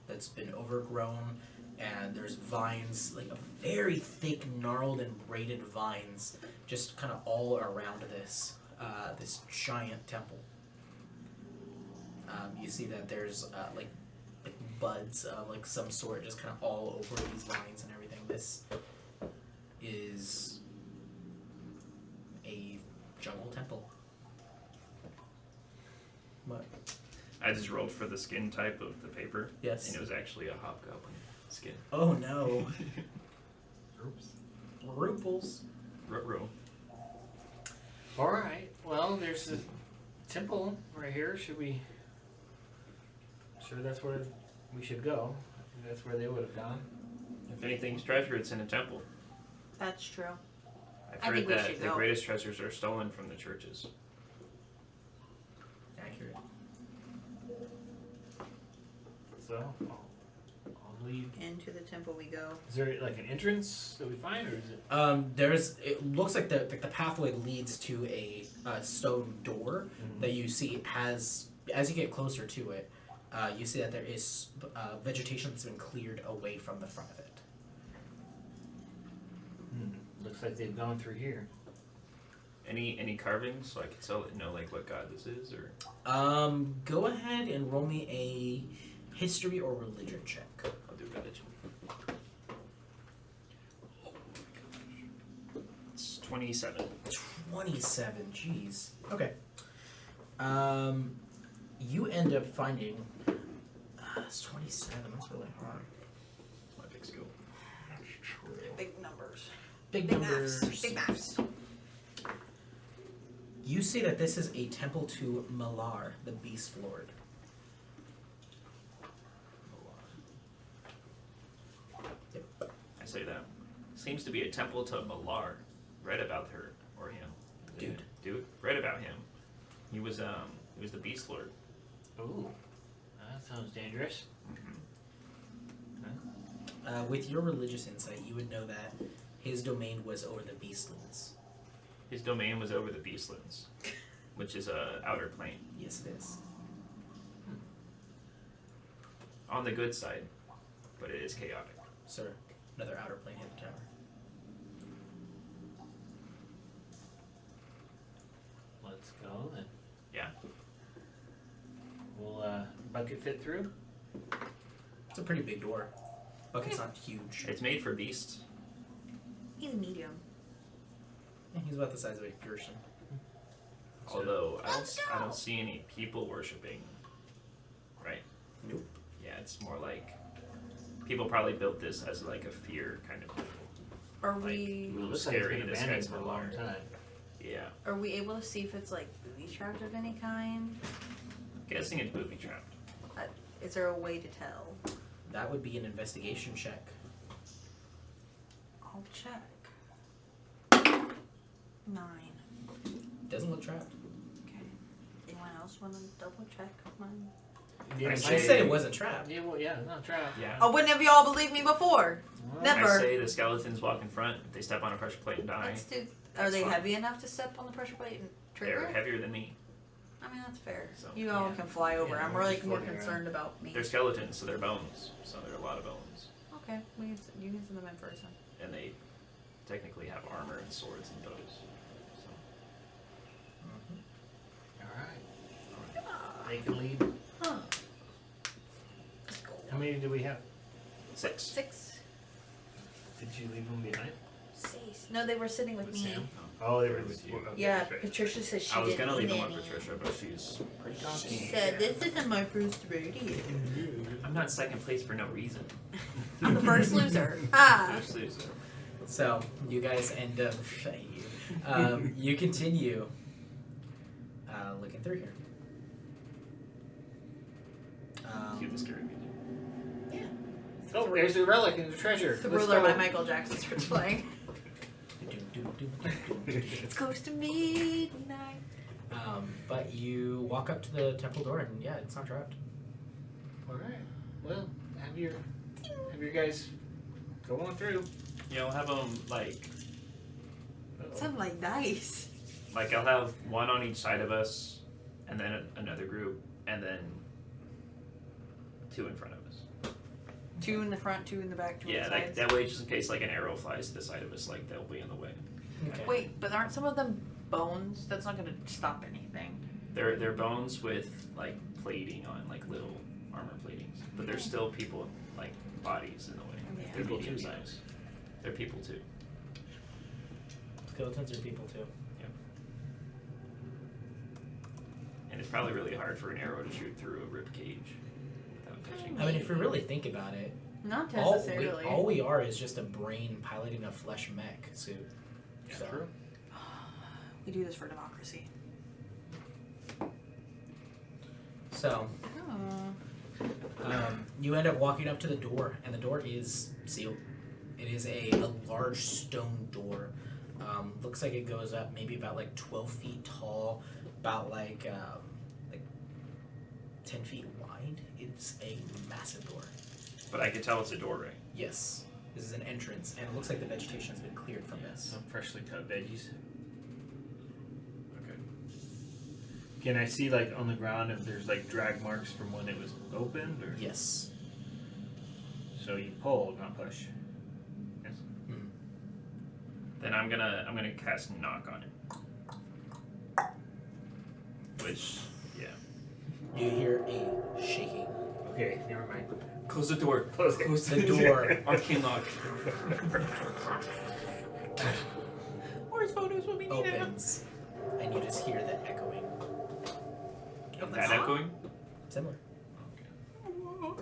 S2: that's been overgrown, and there's vines, like a very thick, gnarled and braided vines, just kind of all around this this giant temple. You see that there's like buds of like some sort, just kind of all over these vines and everything. This is a jungle temple.
S8: What?
S3: I just rolled for the skin type of the paper.
S8: Yes.
S3: And it was actually a hobgoblin skin.
S2: Oh no.
S6: Oops.
S2: Ruples.
S3: Ruh-roh.
S4: All right. Well, there's a temple right here. Should we? Sure, that's where we should go. That's where they would have gone.
S3: If anything's treasure, it's in a temple.
S1: That's true.
S3: I've
S1: I
S3: heard
S1: think we
S3: that
S1: should
S3: the
S1: go.
S3: greatest treasures are stolen from the churches.
S2: Accurate.
S4: So I'll lead.
S1: Into the temple we go.
S4: Is there like an entrance that we find, or is it?
S2: There's. It looks like the pathway leads to a stone door that you see has. As you get closer to it, you see that there is vegetation that's been cleared away from the front of it.
S4: Looks like they've gone through here.
S3: Any carvings so I can know like what god this is, or
S2: Go ahead and roll me a history or religion check.
S3: I'll do religion. It's 27.
S2: 27. Jeez. Okay. You end up finding. It's 27. That's really hard.
S3: My big skill.
S1: Big numbers.
S2: Big
S1: Big
S2: numbers.
S1: maths. Big maths.
S2: You see that this is a temple to Malar, the Beast Lord. Yep.
S3: I say that. Seems to be a temple to Malar. Read about her or him.
S2: Dude.
S3: Dude. Read about him. He was the Beast Lord.
S4: Ooh, that sounds dangerous.
S2: With your religious insight, you would know that his domain was over the Beastlands.
S3: His domain was over the Beastlands, which is a outer plane.
S2: Yes, it is.
S3: On the good side, but it is chaotic.
S2: Sir, another outer plane hit the tower.
S4: Let's go then.
S3: Yeah.
S4: Will Bucket fit through?
S2: It's a pretty big door. Bucket's not huge.
S3: It's made for beasts.
S1: He's medium.
S2: Yeah, he's about the size of a person.
S3: Although I
S1: Let's
S3: don't
S1: go.
S3: see any people worshipping. Right?
S2: Nope.
S3: Yeah, it's more like people probably built this as like a fear kind of thing.
S1: Are
S3: Like,
S1: we
S3: ooh,
S4: Looks like it's
S3: scary,
S4: been
S3: this
S4: abandoned
S3: guy's
S4: for a long
S3: Malar.
S4: time.
S3: Yeah.
S1: are we able to see if it's like booby trapped of any kind?
S3: Guessing it's booby trapped.
S1: Is there a way to tell?
S2: That would be an investigation check.
S1: I'll check. 9.
S2: Doesn't look trapped.
S1: Okay. Anyone else want to double check mine?
S4: Yeah,
S3: I
S2: She
S3: say-
S2: said it wasn't trapped.
S4: Yeah, well, yeah, not trapped.
S3: Yeah.
S1: Oh, wouldn't have you all believed me before?
S4: Well,
S1: Never.
S3: I say the skeletons walk in front. If they step on a pressure plate and die,
S1: Let's do. Are
S3: That's
S1: they
S3: fine.
S1: heavy enough to step on the pressure plate and trigger
S3: they're
S1: it?
S3: heavier than me.
S1: I mean, that's fair.
S3: So,
S1: You all
S2: yeah.
S1: can fly over.
S4: Yeah,
S1: I'm
S4: we're
S1: really
S4: just
S1: more
S4: floating around.
S1: concerned about me.
S3: They're skeletons, so they're bones. So they're a lot of bones.
S1: Okay, you can send them in first then.
S3: And they technically have armor and swords and bows. So.
S4: All right. They can lead.
S1: Huh.
S4: How many do we have?
S3: 6.
S1: 6.
S4: Did you leave them behind?
S1: 6. No, they were sitting with
S3: With
S1: me.
S3: Sam?
S4: Oh, they
S3: Or
S4: were
S3: with you.
S4: okay,
S1: Yeah,
S4: that's right.
S1: Patricia said she
S3: I was
S1: didn't
S3: gonna leave
S1: eat
S3: them with
S1: any.
S3: Patricia, but she's pretty
S1: She
S3: donkey.
S1: said, "This isn't my first rodeo.
S3: I'm not second place for no reason.
S1: I'm the first loser." Ah.
S3: First loser.
S2: So you guys end up. You continue looking through here.
S3: Cue the scary music.
S4: Oh, there's the relic and the treasure. Let's
S1: Thriller
S4: go.
S1: by Michael Jackson starts playing. It's close to midnight.
S2: But you walk up to the temple door and yeah, it's not trapped.
S4: All right. Well, have your guys go on through.
S3: Yeah, I'll have them like
S1: Sound like dice.
S3: I'll have one on each side of us, and then another group, and then 2 in front of us.
S1: 2 in the front, 2 in the back, 2
S3: Yeah,
S1: on the sides.
S3: that way, just in case like an arrow flies to the side of us, like they'll be in the way.
S2: Okay.
S1: Wait, but aren't some of them bones? That's not going to stop anything.
S3: They're bones with like plating on, like little armor platings, but they're still people like bodies in the way.
S1: Yeah.
S3: They're
S4: People
S3: medium
S4: too.
S3: size. They're people too.
S2: Skeletons are people too.
S3: And it's probably really hard for an arrow to shoot through a rib cage without touching.
S2: I mean, if you really think about it,
S1: Not
S2: all
S1: necessarily.
S2: we are is just a brain piloting a flesh mech suit.
S3: Yeah,
S2: So,
S3: true.
S1: We do this for democracy.
S2: so you end up walking up to the door, and the door is sealed. It is a large stone door. Looks like it goes up maybe about like 12 feet tall, about like 10 feet wide. It's a massive door.
S3: But I can tell it's a doorway.
S2: Yes, this is an entrance, and it looks like the vegetation has been cleared from this.
S4: Some freshly cut veggies.
S3: Okay.
S4: Can I see like on the ground if there's like drag marks from when it was opened, or
S2: Yes.
S4: so you pull, not push? Yes.
S3: Then I'm gonna cast knock on it. Which, yeah.
S2: You hear a shaking.
S4: Okay, never mind.
S6: Close the door.
S4: Close it.
S2: The door
S6: Arcane lock.
S1: Where's photos when we need it?
S2: opens, and you just hear the echoing.
S1: Of the
S3: That
S1: knock?
S3: echoing?
S2: Similar.
S4: All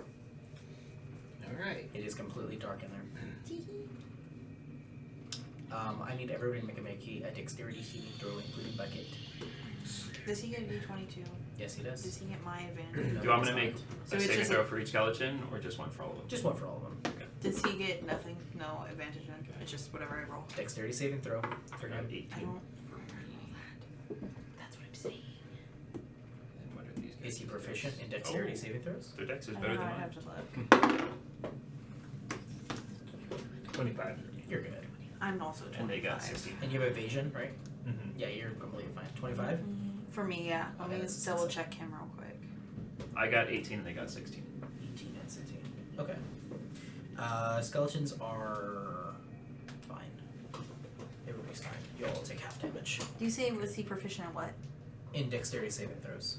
S4: right.
S2: It is completely dark in there. I need everybody to make a dexterity saving throw, including Bucket.
S1: Does he get a D22?
S2: Yes, he
S1: Does
S2: does.
S1: he get my advantage?
S2: No,
S3: Do you want me
S2: he
S3: to
S2: does
S3: make
S2: not.
S1: So
S3: a
S1: it's
S3: saving
S1: just
S3: throw for each skeleton, or just one for all of them?
S2: Just one for all of them.
S1: Does he get nothing? No advantage then? It's just whatever I roll.
S2: Dexterity saving throw for
S3: I got
S2: him.
S3: 18.
S1: I don't roll that. That's what I'm saying.
S3: And what are these guys?
S2: Is he proficient in dexterity
S3: Oh.
S2: saving throws?
S3: Their dex is
S1: I
S3: better
S1: don't know,
S3: than
S1: I
S3: mine.
S1: have to look.
S4: 25.
S2: You're good.
S1: I'm also 25.
S3: And they got 16.
S2: And you have evasion, right?
S4: Mm-hmm.
S2: Yeah, you're completely fine. 25?
S1: For me, yeah. Let
S2: Okay,
S1: me
S2: that's
S1: double
S2: sensitive.
S1: check him real quick.
S3: I got 18 and they got 16.
S2: 18 and 16. Okay. Skeletons are fine. Everybody's fine. You all take half damage.
S1: Do you say was he proficient at what?
S2: In dexterity saving throws.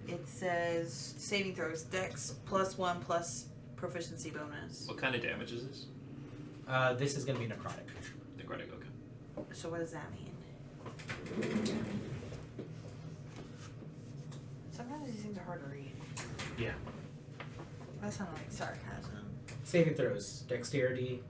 S1: It says saving throws, dex +1 plus proficiency bonus.
S3: What kind of damage is this?
S2: This is going to be necrotic.
S3: Necrotic, okay.
S1: So what does that mean? Sometimes these things are hard to read.
S4: Yeah.
S1: That sounded like sarcasm.
S2: Saving throws. Dexterity.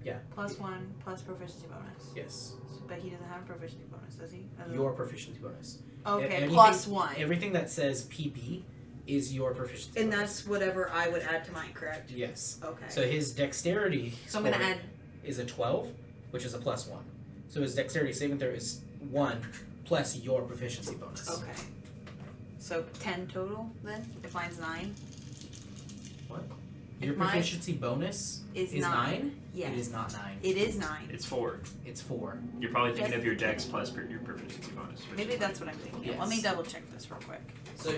S1: +1 plus proficiency bonus.
S2: Yes.
S1: But he doesn't have a proficiency bonus, does he?
S2: Your proficiency bonus.
S1: Okay,
S2: anything-
S1: +1.
S2: Everything that says PB is your proficiency
S1: And
S2: bonus.
S1: that's whatever I would add to mine, correct?
S2: Yes.
S1: Okay.
S2: So his dexterity
S1: So I'm gonna
S2: score
S1: add.
S2: is a 12, which is a +1. So his dexterity saving throw is 1 plus your proficiency bonus.
S1: Okay. So 10 total then? If mine's 9?
S2: What?
S1: If
S2: Your
S1: mine
S2: proficiency bonus
S1: is
S2: 9?
S1: 9? Yes.
S2: It is not 9.
S1: It is 9.
S3: It's 4.
S2: It's 4.
S3: You're probably thinking
S1: Yes.
S3: of your dex plus your proficiency bonus. which
S1: Maybe
S3: is
S1: that's what I'm thinking.
S2: Yes.
S1: Let me double check this real quick.
S2: So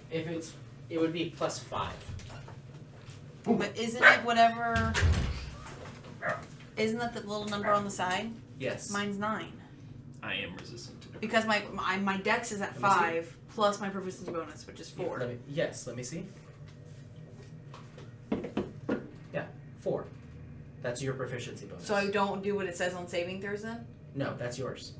S2: it would be +5.
S1: But isn't it whatever? Isn't that the little number on the side?
S2: Yes.
S1: Mine's 9
S3: I am resistant to
S1: because my dex is at
S2: Let me
S1: 5 plus my proficiency bonus, which is 4.
S2: Let me see. Yeah, 4. That's your proficiency bonus.
S1: So I don't do what it says on saving throws then?
S2: No, that's yours.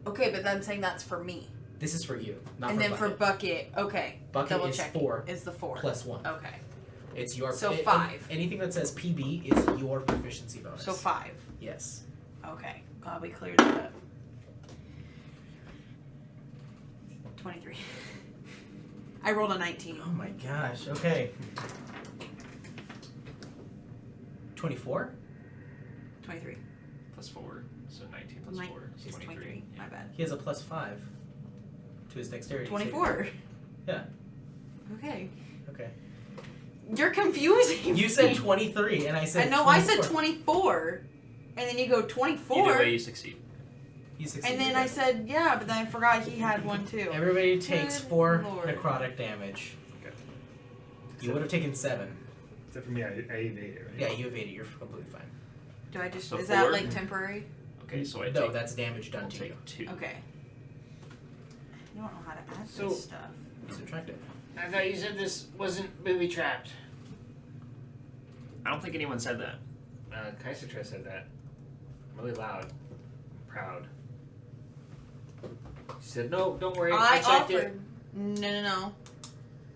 S1: Okay, but I'm saying that's for me.
S2: This is for you, not
S1: And
S2: for
S1: then
S2: Bucket.
S1: for Bucket, okay.
S2: Bucket
S1: double
S2: is
S1: checking.
S2: 4
S1: Is the 4.
S2: +1.
S1: Okay.
S2: It's your
S1: So 5.
S2: Anything that says PB is your proficiency bonus.
S1: So 5.
S2: Yes.
S1: Okay. Glad we cleared that up. 23. I rolled a 19.
S2: Oh my gosh. Okay. 24.
S1: 23.
S3: plus 4. So 19 plus
S1: Nine-
S3: 4 is
S1: She's
S3: 23.
S1: 23.
S3: Yeah.
S1: My bad.
S2: He has a +5 to his dexterity. saving
S1: 24.
S2: Yeah.
S1: Okay.
S2: throw. Okay.
S1: You're confusing
S2: You said
S1: me.
S2: 23, and I said.
S1: I know. I
S2: 24.
S1: said 24, and then you go 24,
S3: Either way, you succeed.
S2: You succeeded.
S1: and then I said yeah, but then I forgot he had one too.
S2: Everybody takes
S1: Good
S2: 4
S1: Lord.
S2: necrotic damage.
S3: Okay.
S2: You would have taken 7.
S4: Except for me, I evade it, right?
S2: Yeah, you evaded. You're completely fine.
S1: Do I just?
S3: So
S1: Is that
S3: 4?
S1: like temporary?
S3: Okay, so I
S2: No,
S3: take,
S2: that's damage done
S3: I'll
S2: to you.
S3: take 2.
S1: Okay. I don't know how to add
S4: So-
S1: this stuff.
S2: Subtract it.
S4: I thought you said this wasn't booby trapped.
S3: I don't think anyone said that.
S4: Kaisertra said that. Really loud. Proud. She said, "No, don't worry.
S1: I
S4: checked
S1: offered.
S4: it."
S1: No.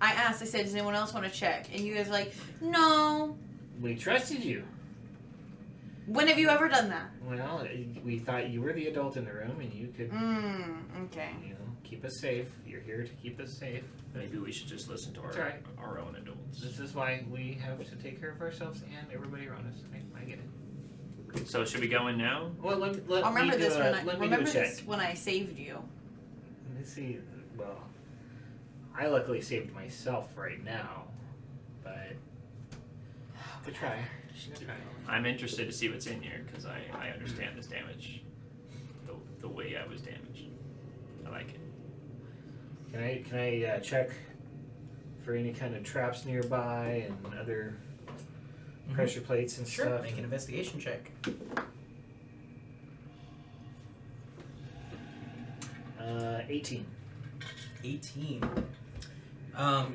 S1: I asked. I said, "Does anyone else want to check?" And you guys were like, "No."
S4: We trusted you.
S1: When have you ever done that?
S4: Well, we thought you were the adult in the room, and you could,
S1: Okay.
S4: you know, keep us safe. You're here to keep us safe.
S3: Maybe we should just listen to
S4: That's right.
S3: our own adults.
S4: This is why we have to take care of ourselves and everybody around us. I get it.
S3: So should we go in now?
S4: Well, let
S1: I'll remember
S4: me
S1: this
S4: do
S1: when
S4: a,
S1: I
S4: let me
S1: remember
S4: do a check.
S1: this when I saved you.
S4: Let me see. Well, I luckily saved myself right now, but good try. Good try.
S3: I'm interested to see what's in here because I understand this damage, the way I was damaged. I like it.
S4: Can I check for any kind of traps nearby and other pressure plates and
S2: Sure.
S4: stuff?
S2: Make an investigation check.
S4: 18.
S2: 18.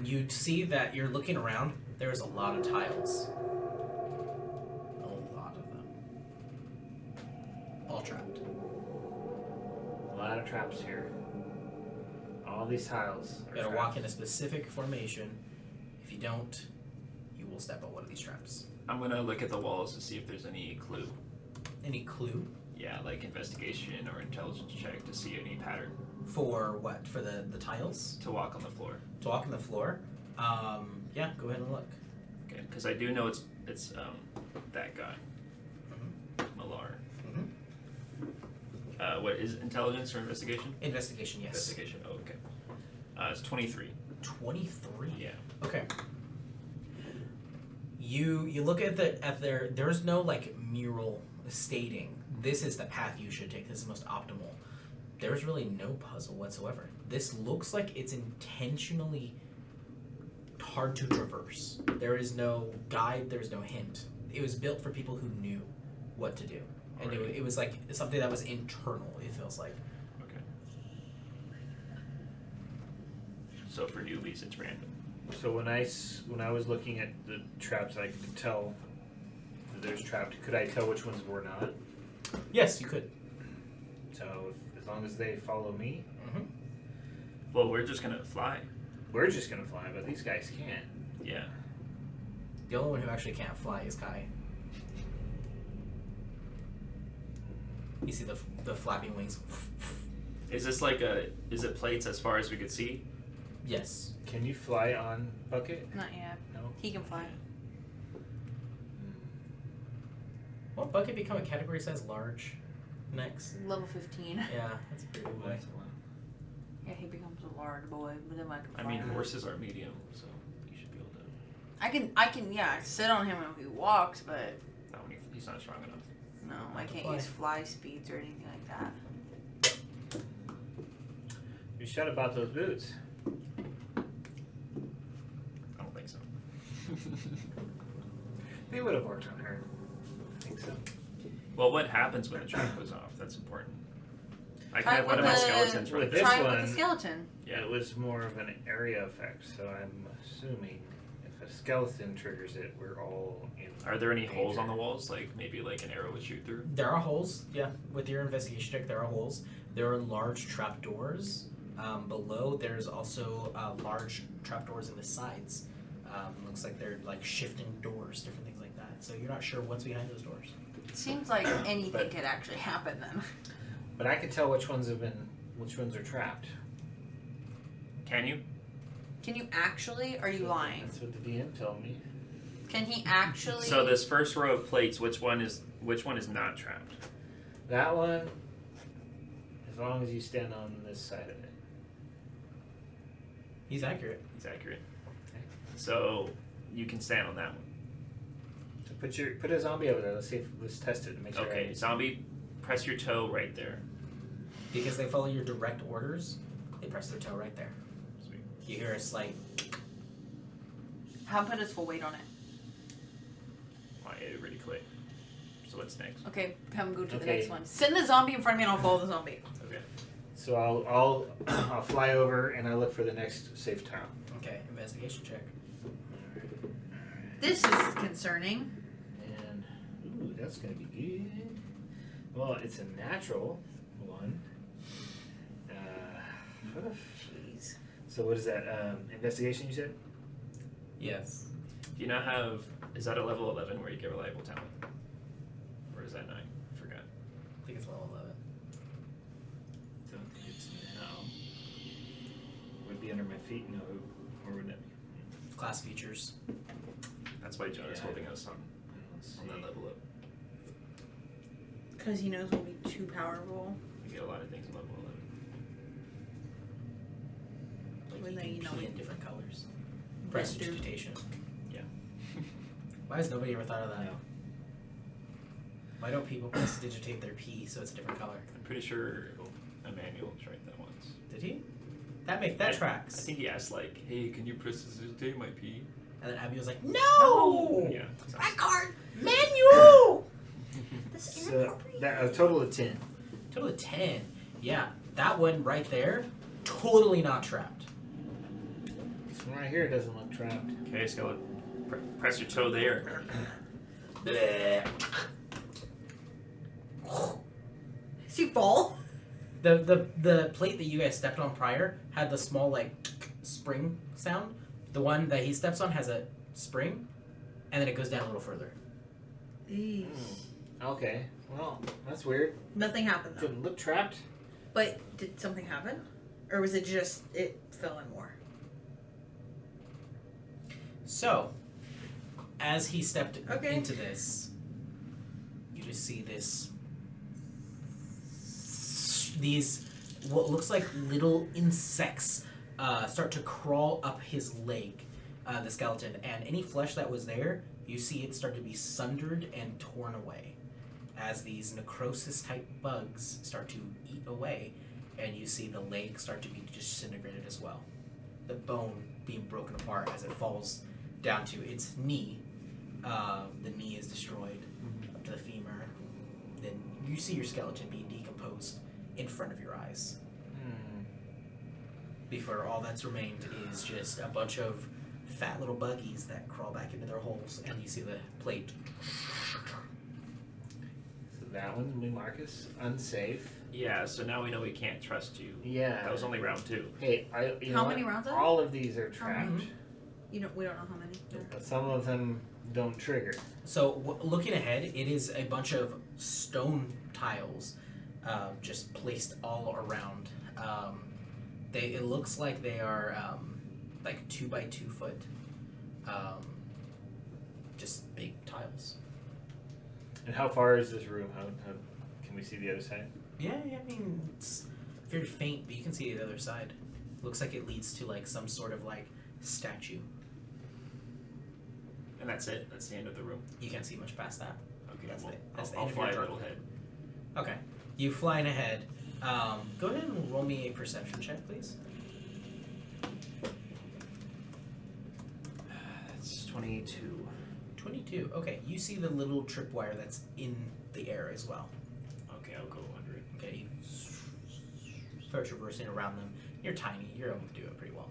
S2: You see that you're looking around. There's a lot of tiles. A lot of them. All trapped.
S4: A lot of traps here. All these tiles.
S2: You gotta walk in a specific formation. If you don't, you will step on one of these traps.
S3: I'm gonna look at the walls to see if there's any clue.
S2: Any clue?
S3: Yeah, like investigation or intelligence check to see any pattern.
S2: For what? For the tiles?
S3: To walk on the floor.
S2: To walk on the floor? Yeah, go ahead and look.
S3: Okay, because I do know it's that guy, Malar. What is intelligence or investigation?
S2: Investigation, yes.
S3: Investigation. Oh, okay. It's 23.
S2: 23.
S3: Yeah.
S2: Okay. You look at there's no like mural stating this is the path you should take. This is most optimal. There's really no puzzle whatsoever. This looks like it's intentionally hard to traverse. There is no guide, there's no hint. It was built for people who knew what to do. And it was like something that was internal, it feels like.
S3: Okay. So for newbies, it's random.
S4: So when I was looking at the traps, I could tell that there's trapped. Could I tell which ones were not?
S2: Yes, you could.
S4: So as long as they follow me,
S3: Well, we're just gonna fly.
S4: we're just gonna fly. But these guys can't.
S3: Yeah.
S2: The only one who actually can't fly is Kai. You see the flapping wings.
S3: Is this is it plates as far as we could see?
S2: Yes.
S4: Can you fly on Bucket?
S1: Not yet.
S4: No.
S1: He can fly.
S2: Won't Bucket become a category size large next?
S1: Level 15.
S2: Yeah, that's a pretty good way.
S1: Yeah, he becomes a large boy, but then I can fly.
S3: I mean,
S1: him.
S3: horses are medium, so you should be able to.
S1: I can, yeah, sit on him when he walks, but
S3: No, he's not strong enough.
S1: no, I can't
S2: fly.
S1: use fly speeds or anything like that.
S4: You shut about those boots.
S3: I don't think so.
S4: They would have worked on her. I think so.
S3: Well, what happens when the trap goes off? That's important. I can
S1: Try
S3: have one of
S1: with
S3: my
S1: the-
S3: skeletons right
S4: with
S3: there.
S4: this
S1: Try it
S4: one-
S1: with the skeleton.
S3: Yeah.
S4: It was more of an area effect, so I'm assuming if a skeleton triggers it, we're all in.
S3: Are there any holes
S4: danger.
S3: on the walls? Like maybe like an arrow would shoot through?
S2: There are holes, yeah. With your investigation check, there are holes. There are large trapdoors. Below, there's also large trapdoors in the sides. Looks like they're like shifting doors, different things like that. So you're not sure what's behind those doors.
S1: It seems like anything
S4: But-
S1: could actually happen then.
S4: But I can tell which ones are trapped.
S3: Can you?
S1: Can you actually? Or are you lying?
S4: That's what the DM told me.
S1: Can he actually?
S3: So this first row of plates, which one is not trapped?
S4: That one, as long as you stand on this side of it.
S2: He's accurate.
S3: He's accurate. So you can stand on that one.
S4: So put a zombie over there. Let's test it to make sure.
S3: Okay, zombie, press your toe right there.
S2: Because they follow your direct orders, they press their toe right there.
S3: Sweet.
S2: You hear a slight.
S1: How put his full weight on it?
S3: I already clicked. So what's next?
S1: Okay, come go to the
S4: Okay.
S1: next one. Send the zombie in front of me and I'll follow the zombie.
S3: Okay.
S4: So I'll fly over and I look for the next safe town.
S2: Okay, investigation check.
S1: This is concerning.
S4: And ooh, that's gonna be good. Well, it's a natural one.
S1: Jeez.
S4: So what is that? Investigation, you said?
S8: Yes.
S3: Do you now have? Is that a level 11 where you get reliable talent, or is that 9? Forgot.
S2: I think it's level 11.
S3: Don't think it's now.
S4: Would it be under my feet? No. Where would that be?
S2: Class features.
S3: That's why Jonah's
S4: Yeah.
S3: holding us on that level up.
S1: Because he knows we'll be too powerful.
S3: You get a lot of things in level 11.
S2: Like
S1: Well,
S2: you
S1: then
S2: can
S1: you know
S2: key
S1: we-
S2: in different colors.
S1: Yes,
S2: Prestidigitation.
S3: Yeah.
S2: Why has nobody ever thought of that?
S4: No.
S2: Why don't people prestidigitate their P so it's a different color?
S3: I'm pretty sure Emmanuel tried that once.
S2: Did he? That tracks.
S3: I think he asked like, "Hey, can you prestidigitate my P?"
S2: And then Abby was like, "No!
S3: Yeah.
S1: Red card!
S2: Manual!"
S1: This is
S4: So
S1: inappropriate.
S4: that a total of 10.
S2: Total of 10. Yeah, that one right there, totally not trapped.
S4: This one right here doesn't look trapped.
S3: Okay, Skeleton. Press your toe there.
S1: Does he fall?
S2: The plate that you guys stepped on prior had the small like spring sound. The one that he steps on has a spring, and then it goes down a little further.
S1: Eesh.
S4: Okay. Well, that's weird.
S1: Nothing happened though.
S4: Didn't look trapped.
S1: But did something happen? Or was it just it fell in more?
S2: So, as he stepped
S1: Okay.
S2: into this, you just see these what looks like little insects start to crawl up his leg, the skeleton, and any flesh that was there, you see it start to be sundered and torn away as these necrosis type bugs start to eat away, and you see the leg start to be disintegrated as well. The bone being broken apart as it falls down to its knee. The knee is destroyed up to the femur. Then you see your skeleton being decomposed in front of your eyes. Before all that's remained is just a bunch of fat little buggies that crawl back into their holes, and you see the plate.
S4: So that one's me, Marcus. Unsafe.
S3: Yeah. So now we know we can't trust you.
S4: Yeah.
S3: That was only round 2.
S4: Hey, you know
S1: How
S4: what?
S1: many rounds are there?
S4: All of these are
S1: How many?
S4: trapped,
S1: We don't know how many.
S4: but some of them don't trigger.
S2: So looking ahead, it is a bunch of stone tiles just placed all around. It looks like they are like 2 by 2 foot, just big tiles.
S4: And how far is this room? How can we see the other side?
S2: Yeah, I mean it's very faint, but you can see the other side. Looks like it leads to like some sort of like statue.
S3: And that's it. That's the end of the room.
S2: You can't see much past that.
S3: Okay.
S2: That's
S3: well,
S2: the
S3: I'll
S2: end of
S3: fly
S2: your
S3: a little
S2: turn.
S3: head.
S2: Okay, you flying ahead. Go ahead and roll me a perception check, please.
S3: That's 22.
S2: 22. Okay, you see the little tripwire that's in the air as well.
S3: Okay, I'll go 100.
S2: Okay, you start traversing around them. You're tiny. You're able to do it pretty well.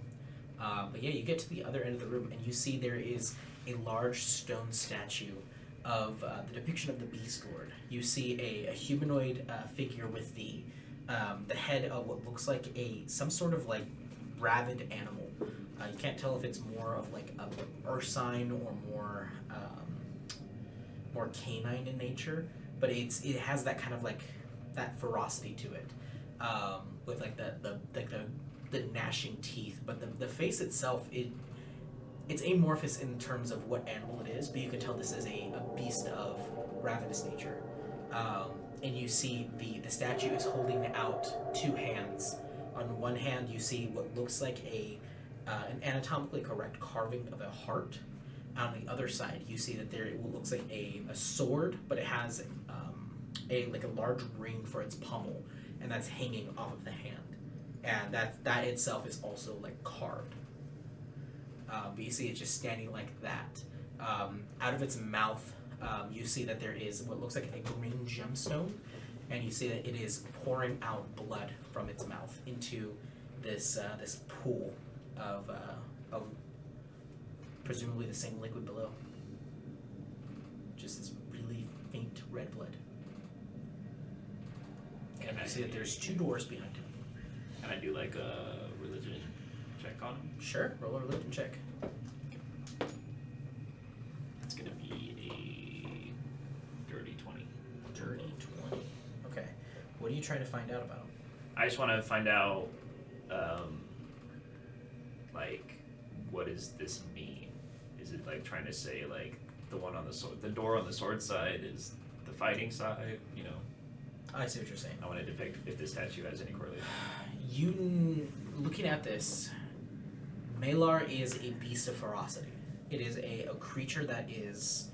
S2: But yeah, you get to the other end of the room, and you see there is a large stone statue of the depiction of the Beast Lord. You see a humanoid figure with the head of what looks like some sort of like rabid animal. You can't tell if it's more of like a ursine or more canine in nature, but it has that kind of like that ferocity to it, with like the gnashing teeth. But the face itself, it's amorphous in terms of what animal it is, but you can tell this is a beast of ravenous nature. And you see the statue is holding out 2 hands. On one hand, you see what looks like an anatomically correct carving of a heart. On the other side, you see that there it looks like a sword, but it has a large ring for its pommel, and that's hanging off of the hand. And that itself is also like carved. But you see it just standing like that. Out of its mouth, you see that there is what looks like a green gemstone, and you see that it is pouring out blood from its mouth into this pool of presumably the same liquid below. Just this really faint red blood. And you see that there's 2 doors behind him.
S3: Can I do like a religion check on him?
S2: Sure, roll a religion check.
S3: It's gonna be a dirty 20.
S2: Dirty 20. Okay. What are you trying to find out about?
S3: I just want to find out, like, what does this mean? Is it like trying to say like the one on the sword, the door on the sword side is the fighting side? You know,
S2: I see what you're saying.
S3: I want to depict if this statue has any correlation.
S2: You, looking at this, Malar is a beast of ferocity. It is a creature that is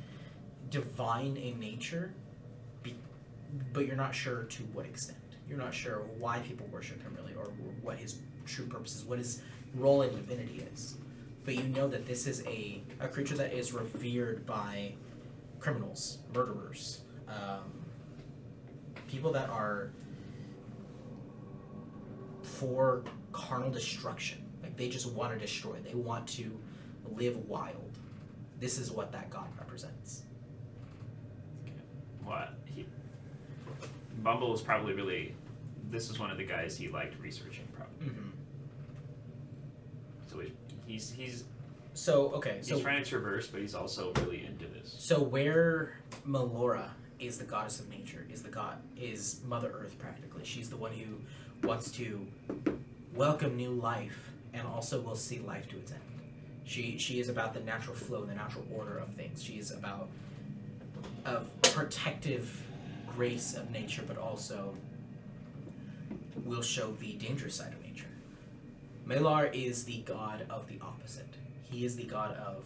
S2: divine in nature, but you're not sure to what extent. You're not sure why people worship him really, or what his true purpose is, what his role in divinity is. But you know that this is a creature that is revered by criminals, murderers, people that are for carnal destruction. Like, they just want to destroy. They want to live wild. This is what that god represents.
S3: What? Bumble is probably really. This is one of the guys he liked researching, probably.
S2: Mm-hmm.
S3: So he's
S2: So, okay,
S3: he's
S2: so
S3: trying to traverse, but he's also really into this.
S2: so where Melora is the goddess of nature, is Mother Earth practically. She's the one who wants to welcome new life and also will see life to its end. She is about the natural flow, the natural order of things. She is about a protective grace of nature, but also will show the dangerous side of nature. Malar is the god of the opposite. He is the god of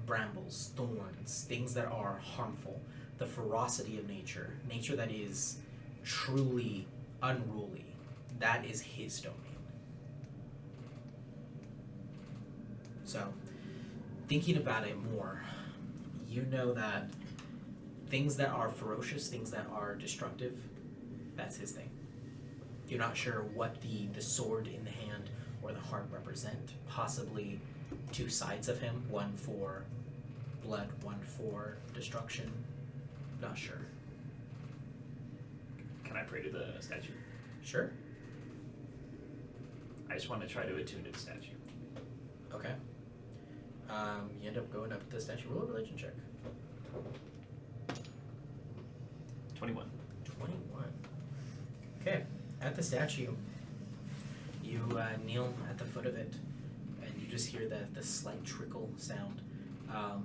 S2: brambles, thorns, things that are harmful, the ferocity of nature, nature that is truly unruly. That is his domain. So, thinking about it more, you know that things that are ferocious, things that are destructive, that's his thing. You're not sure what the sword in the hand or the heart represent. Possibly two sides of him, one for blood, one for destruction. Not sure.
S3: Can I pray to the statue?
S2: Sure.
S3: I just want to try to attune to the statue.
S2: Okay. You end up going up to the statue. Roll a religion check.
S3: 21.
S2: 21. Okay. At the statue, you kneel at the foot of it, and you just hear the slight trickle sound.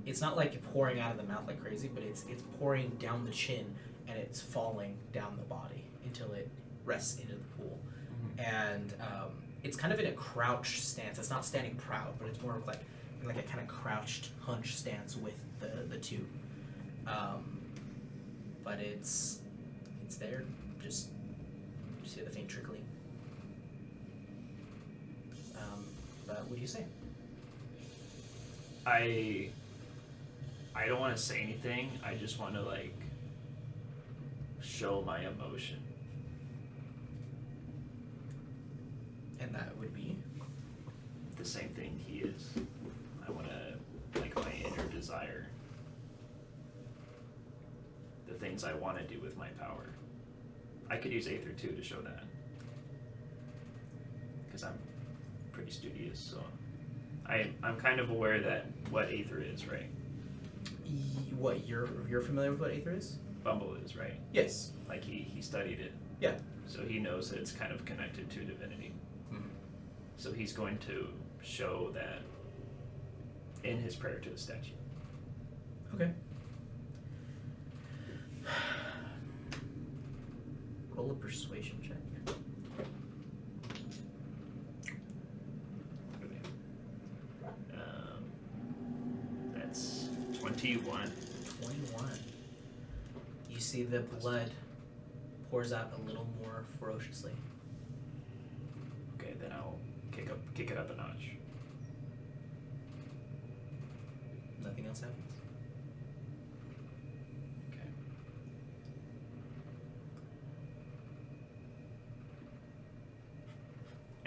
S2: It's not like pouring out of the mouth like crazy, but it's pouring down the chin, and it's falling down the body until it rests into the pool. Mm-hmm. And it's kind of in a crouch stance. It's not standing proud, but it's more of like a kind of crouched hunch stance with the two. But it's there, just you see the faint trickling. But what do you say?
S3: I don't want to say anything. I just want to like show my emotion.
S2: And that would be?
S3: The same thing he is. I want to, like, my inner desire. The things I want to do with my power. I could use Aether too to show that. Because I'm pretty studious, so I'm kind of aware that what Aether is, right?
S2: What, you're familiar with what Aether is?
S3: Bumble is, right?
S2: Yes.
S3: Like he studied it.
S2: Yeah.
S3: So he knows that it's kind of connected to divinity.
S2: Mm-hmm.
S3: So he's going to show that in his prayer to the statue.
S2: Okay. Roll a persuasion check.
S3: That's 21.
S2: 21. You see the blood pours out a little more ferociously.
S3: Okay, then I'll kick it up a notch.
S2: Nothing else happens.
S3: Okay.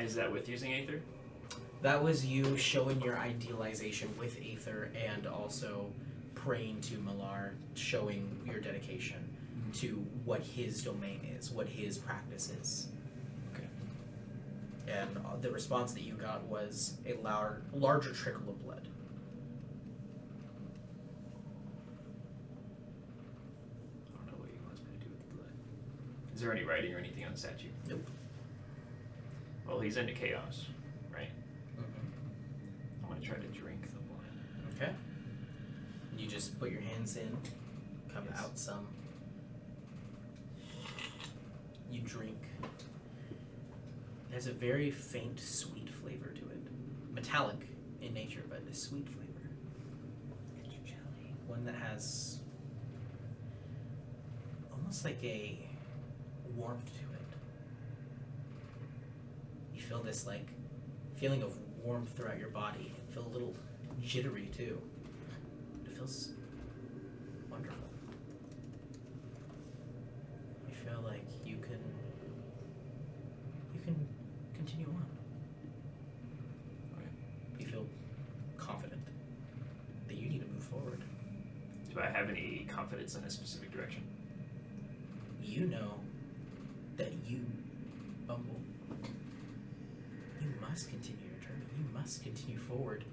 S3: Is that with using Aether?
S2: That was you showing your idealization with Aether and also praying to Malar, showing your dedication to what his domain is, what his practice is.
S3: Okay.
S2: And the response that you got was a larger trickle of blood.
S3: I don't know what he wants me to do with the blood. Is there any writing or anything on the statue?
S2: Nope.
S3: Well, he's into chaos, right?
S2: Mm-hmm.
S3: I'm gonna try to drink the blood.
S2: Okay. You just put your hands in, come
S3: Yes.
S2: out some. You drink. It has a very faint, sweet flavor to it. Metallic in nature, but a sweet flavor. One that has almost like a warmth to it. You feel this like feeling of warmth throughout your body. You feel a little jittery too. It feels wonderful. You feel like you can continue on.
S3: Okay.
S2: You feel confident that you need to move forward.
S3: Do I have any confidence in a specific direction?
S2: You know that you, Bumble, you must continue your journey. You must continue forward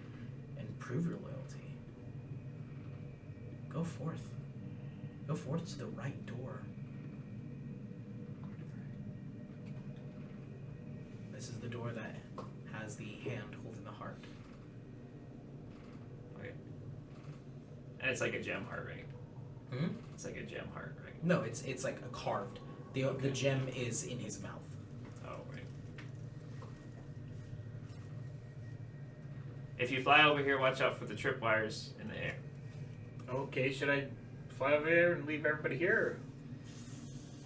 S2: and prove your loyalty. Go forth. Go forth to the right door. This is the door that has the hand holding the heart.
S3: Okay. And it's like a gem heart, right?
S2: Hmm?
S3: It's like a gem heart, right?
S2: No, it's like a carved. The gem is in his mouth.
S3: Oh, right. If you fly over here, watch out for the tripwires in the air.
S4: Okay, should I fly over there and leave everybody here?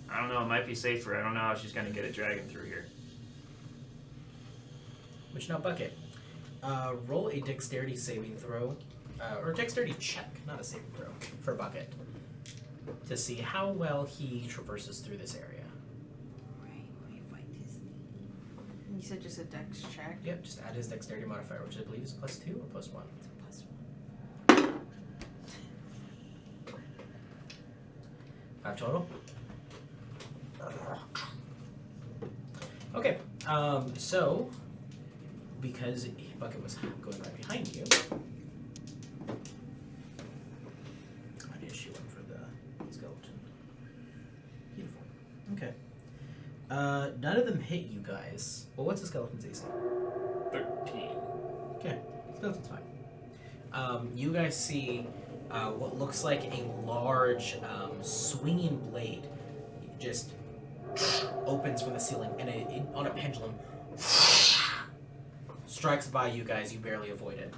S3: I don't know, it might be safer. I don't know how she's gonna get a dragon through here.
S2: Which now Bucket. Roll a dexterity saving throw, or dexterity check, not a saving throw, for Bucket, to see how well he traverses through this area.
S1: Right, let me find his name. You said just a dex check?
S2: Yep, just add his dexterity modifier, which I believe is +2 or +1.
S1: It's a +1.
S2: 5 total. Okay, so because Bucket was going right behind you, I did shoot one for the skeleton. Beautiful. Okay. None of them hit you guys. Well, what's the skeleton's AC?
S3: 13.
S2: Okay, skeleton's fine. You guys see what looks like a large swinging blade just opens from the ceiling, and it on a pendulum strikes by you guys. You barely avoid it.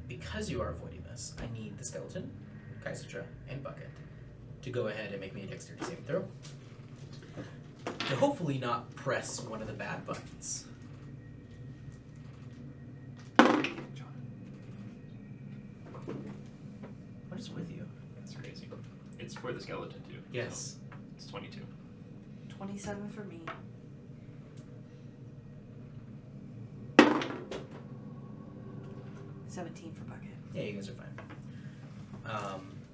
S2: Because you are avoiding this, I need the skeleton, Kaisitra, and Bucket to go ahead and make me a dexterity saving throw to hopefully not press one of the bad buttons. What is with you?
S3: That's crazy. It's for the skeleton, too.
S2: Yes.
S3: So it's 22.
S1: 27 for me. $17 for Bucket.
S2: Yeah, you guys are fine.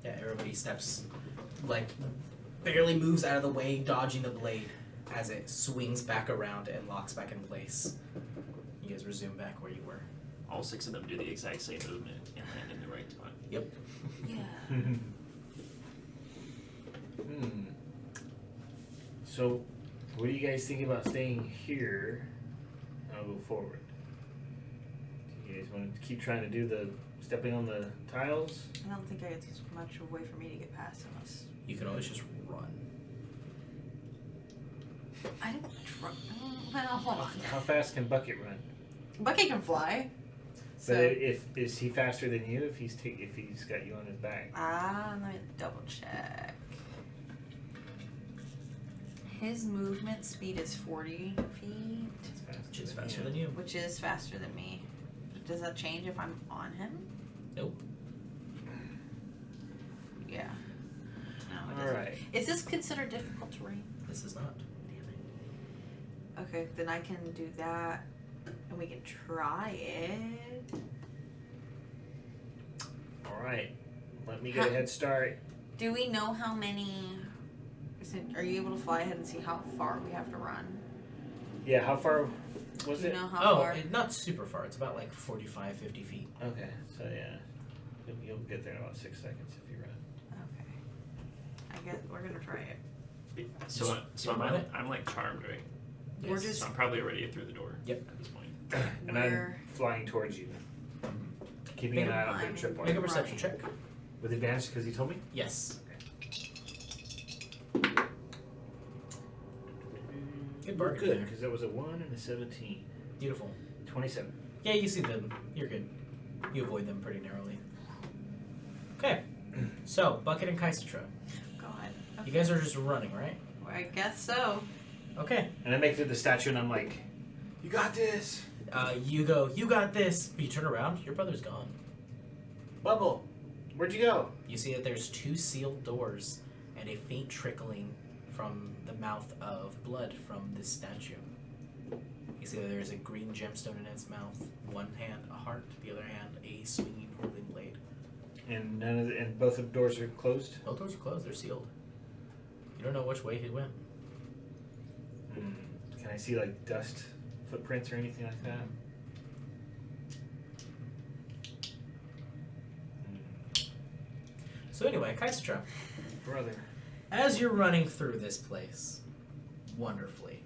S2: Yeah, everybody steps, like, barely moves out of the way, dodging the blade as it swings back around and locks back in place. You guys resume back where you were.
S3: All 6 of them do the exact same movement and land in the right spot.
S2: Yep.
S1: Yeah.
S4: So, what do you guys think about staying here? I'll go forward. Do you guys want to keep trying to do the stepping on the tiles?
S1: I don't think it's much of a way for me to get past unless...
S2: You can always just run.
S1: I didn't try... Well, hold on.
S4: How fast can Bucket run?
S1: Bucket can fly. So...
S4: But is he faster than you if he's got you on his back?
S1: let me double check. His movement speed is 40 feet,
S2: Which is faster than you.
S1: which is faster than me. Does that change if I'm on him?
S2: Nope.
S1: Yeah. No, it
S4: All
S1: doesn't.
S4: right.
S1: Is this considered difficult terrain?
S2: This is not.
S1: Damn it. Okay, then I can do that, and we can try it.
S4: All right. Let me get a head start.
S1: Do we know how many Are you able to fly ahead and see how far we have to run?
S4: Yeah, how far was
S1: Do you
S4: it?
S1: know how far?
S2: Not super far. It's about like 45, 50 feet.
S4: Okay, so yeah. You'll get there in about 6 seconds if you run.
S1: Okay. I guess we're gonna try it.
S3: So
S2: you mind it?
S3: I'm like charmed, right?
S1: We're just
S3: So I'm probably already through the door.
S2: Yep.
S3: At this point.
S4: And I'm flying towards you. Keeping an eye out for the tripwire.
S2: Make a perception check.
S4: With advantage because you told me?
S2: Yes. Good bargain.
S4: Good,
S2: there.
S4: because that was a 1 and a 17.
S2: Beautiful.
S4: 27.
S2: Yeah, you see them. You're good. You avoid them pretty narrowly. Okay. So, Bucket and Kaistra.
S1: God.
S2: You guys are just running, right?
S1: Well, I guess so.
S2: Okay.
S4: And I make it to the statue and I'm like, you got this!
S2: You go, you got this. But you turn around, your brother's gone.
S4: Bubble, where'd you go?
S2: You see that there's 2 sealed doors and a faint trickling from the mouth of blood from this statue. You see that there's a green gemstone in its mouth. One hand, a heart. The other hand, a swinging holding blade.
S4: And and both of the doors are closed?
S2: Both doors are closed. They're sealed. You don't know which way he went.
S4: Can I see like dust footprints or anything like that?
S2: So anyway, Kaistra,
S4: Brother.
S2: as you're running through this place, wonderfully,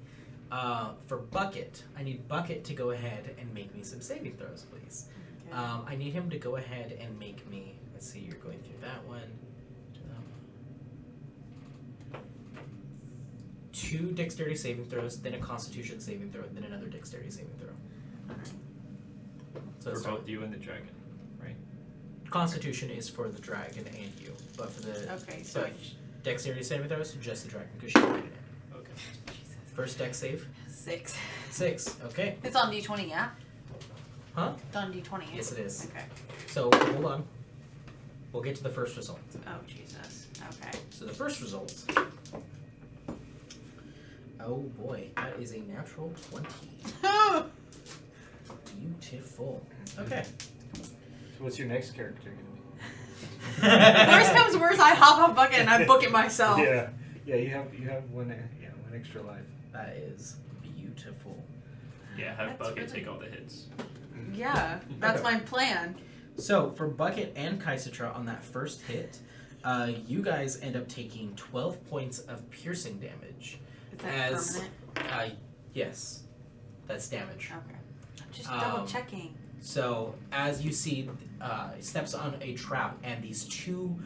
S2: for Bucket, I need Bucket to go ahead and make me some saving throws, please.
S1: Okay.
S2: I need him to go ahead and make me, let's see, you're going through that one, to that one. 2 dexterity saving throws, then a constitution saving throw, then another dexterity saving throw. So
S3: For
S2: it's
S3: both you and the dragon, right?
S2: Constitution is for the dragon and you, but for the
S1: Okay, so
S2: but dexterity saving throws, just the dragon, because she created it.
S3: Okay.
S2: First dex save,
S1: 6.
S2: 6, okay.
S1: It's on D20, yeah?
S2: Huh?
S1: It's on D20.
S2: Yes, it is.
S1: Okay.
S2: So, hold on. We'll get to the first result.
S1: Oh, Jesus. Okay.
S2: So the first result. Oh boy, that is a natural 20. Beautiful. Okay.
S4: So what's your next character gonna
S1: Worst comes to worst, I hop on Bucket and I book it myself.
S4: be? Yeah. Yeah, you have one extra life.
S2: That is beautiful.
S3: Yeah, have
S1: That's
S3: Bucket
S1: really-
S3: take all the hits.
S1: Yeah, that's my plan.
S2: So for Bucket and Kaisatra on that first hit, you guys end up taking 12 points of piercing damage.
S1: Is that
S2: As-
S1: permanent?
S2: Yes, that's damage.
S1: Okay. I'm just double checking.
S2: So as you see, he steps on a trap, and these 2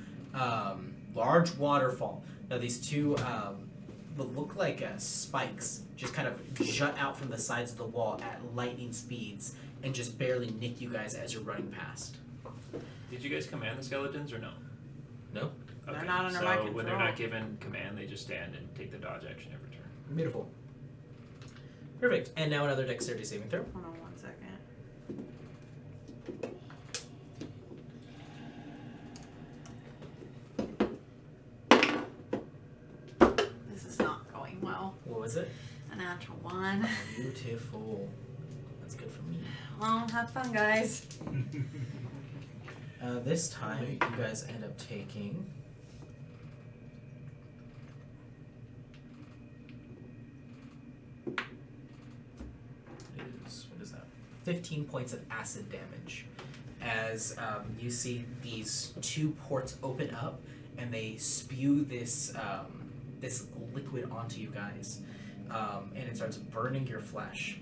S2: large waterfall. Now these 2 that look like spikes just kind of jut out from the sides of the wall at lightning speeds and just barely nick you guys as you're running past.
S3: Did you guys command the skeletons or no?
S2: No.
S3: Okay.
S1: They're not under
S3: so
S1: my
S3: when they're
S1: control.
S3: not given command, they just stand and take the dodge action every turn.
S2: Beautiful. Perfect. And now another dexterity saving throw.
S1: Hold on 1 second. This is not going well.
S2: What was it?
S1: A natural 1.
S2: Beautiful. That's good for me.
S1: Well, have fun, guys.
S2: This time, you guys end up taking... What is that? 15 points of acid damage. As you see these 2 ports open up, and they spew this this liquid onto you guys, and it starts burning your flesh.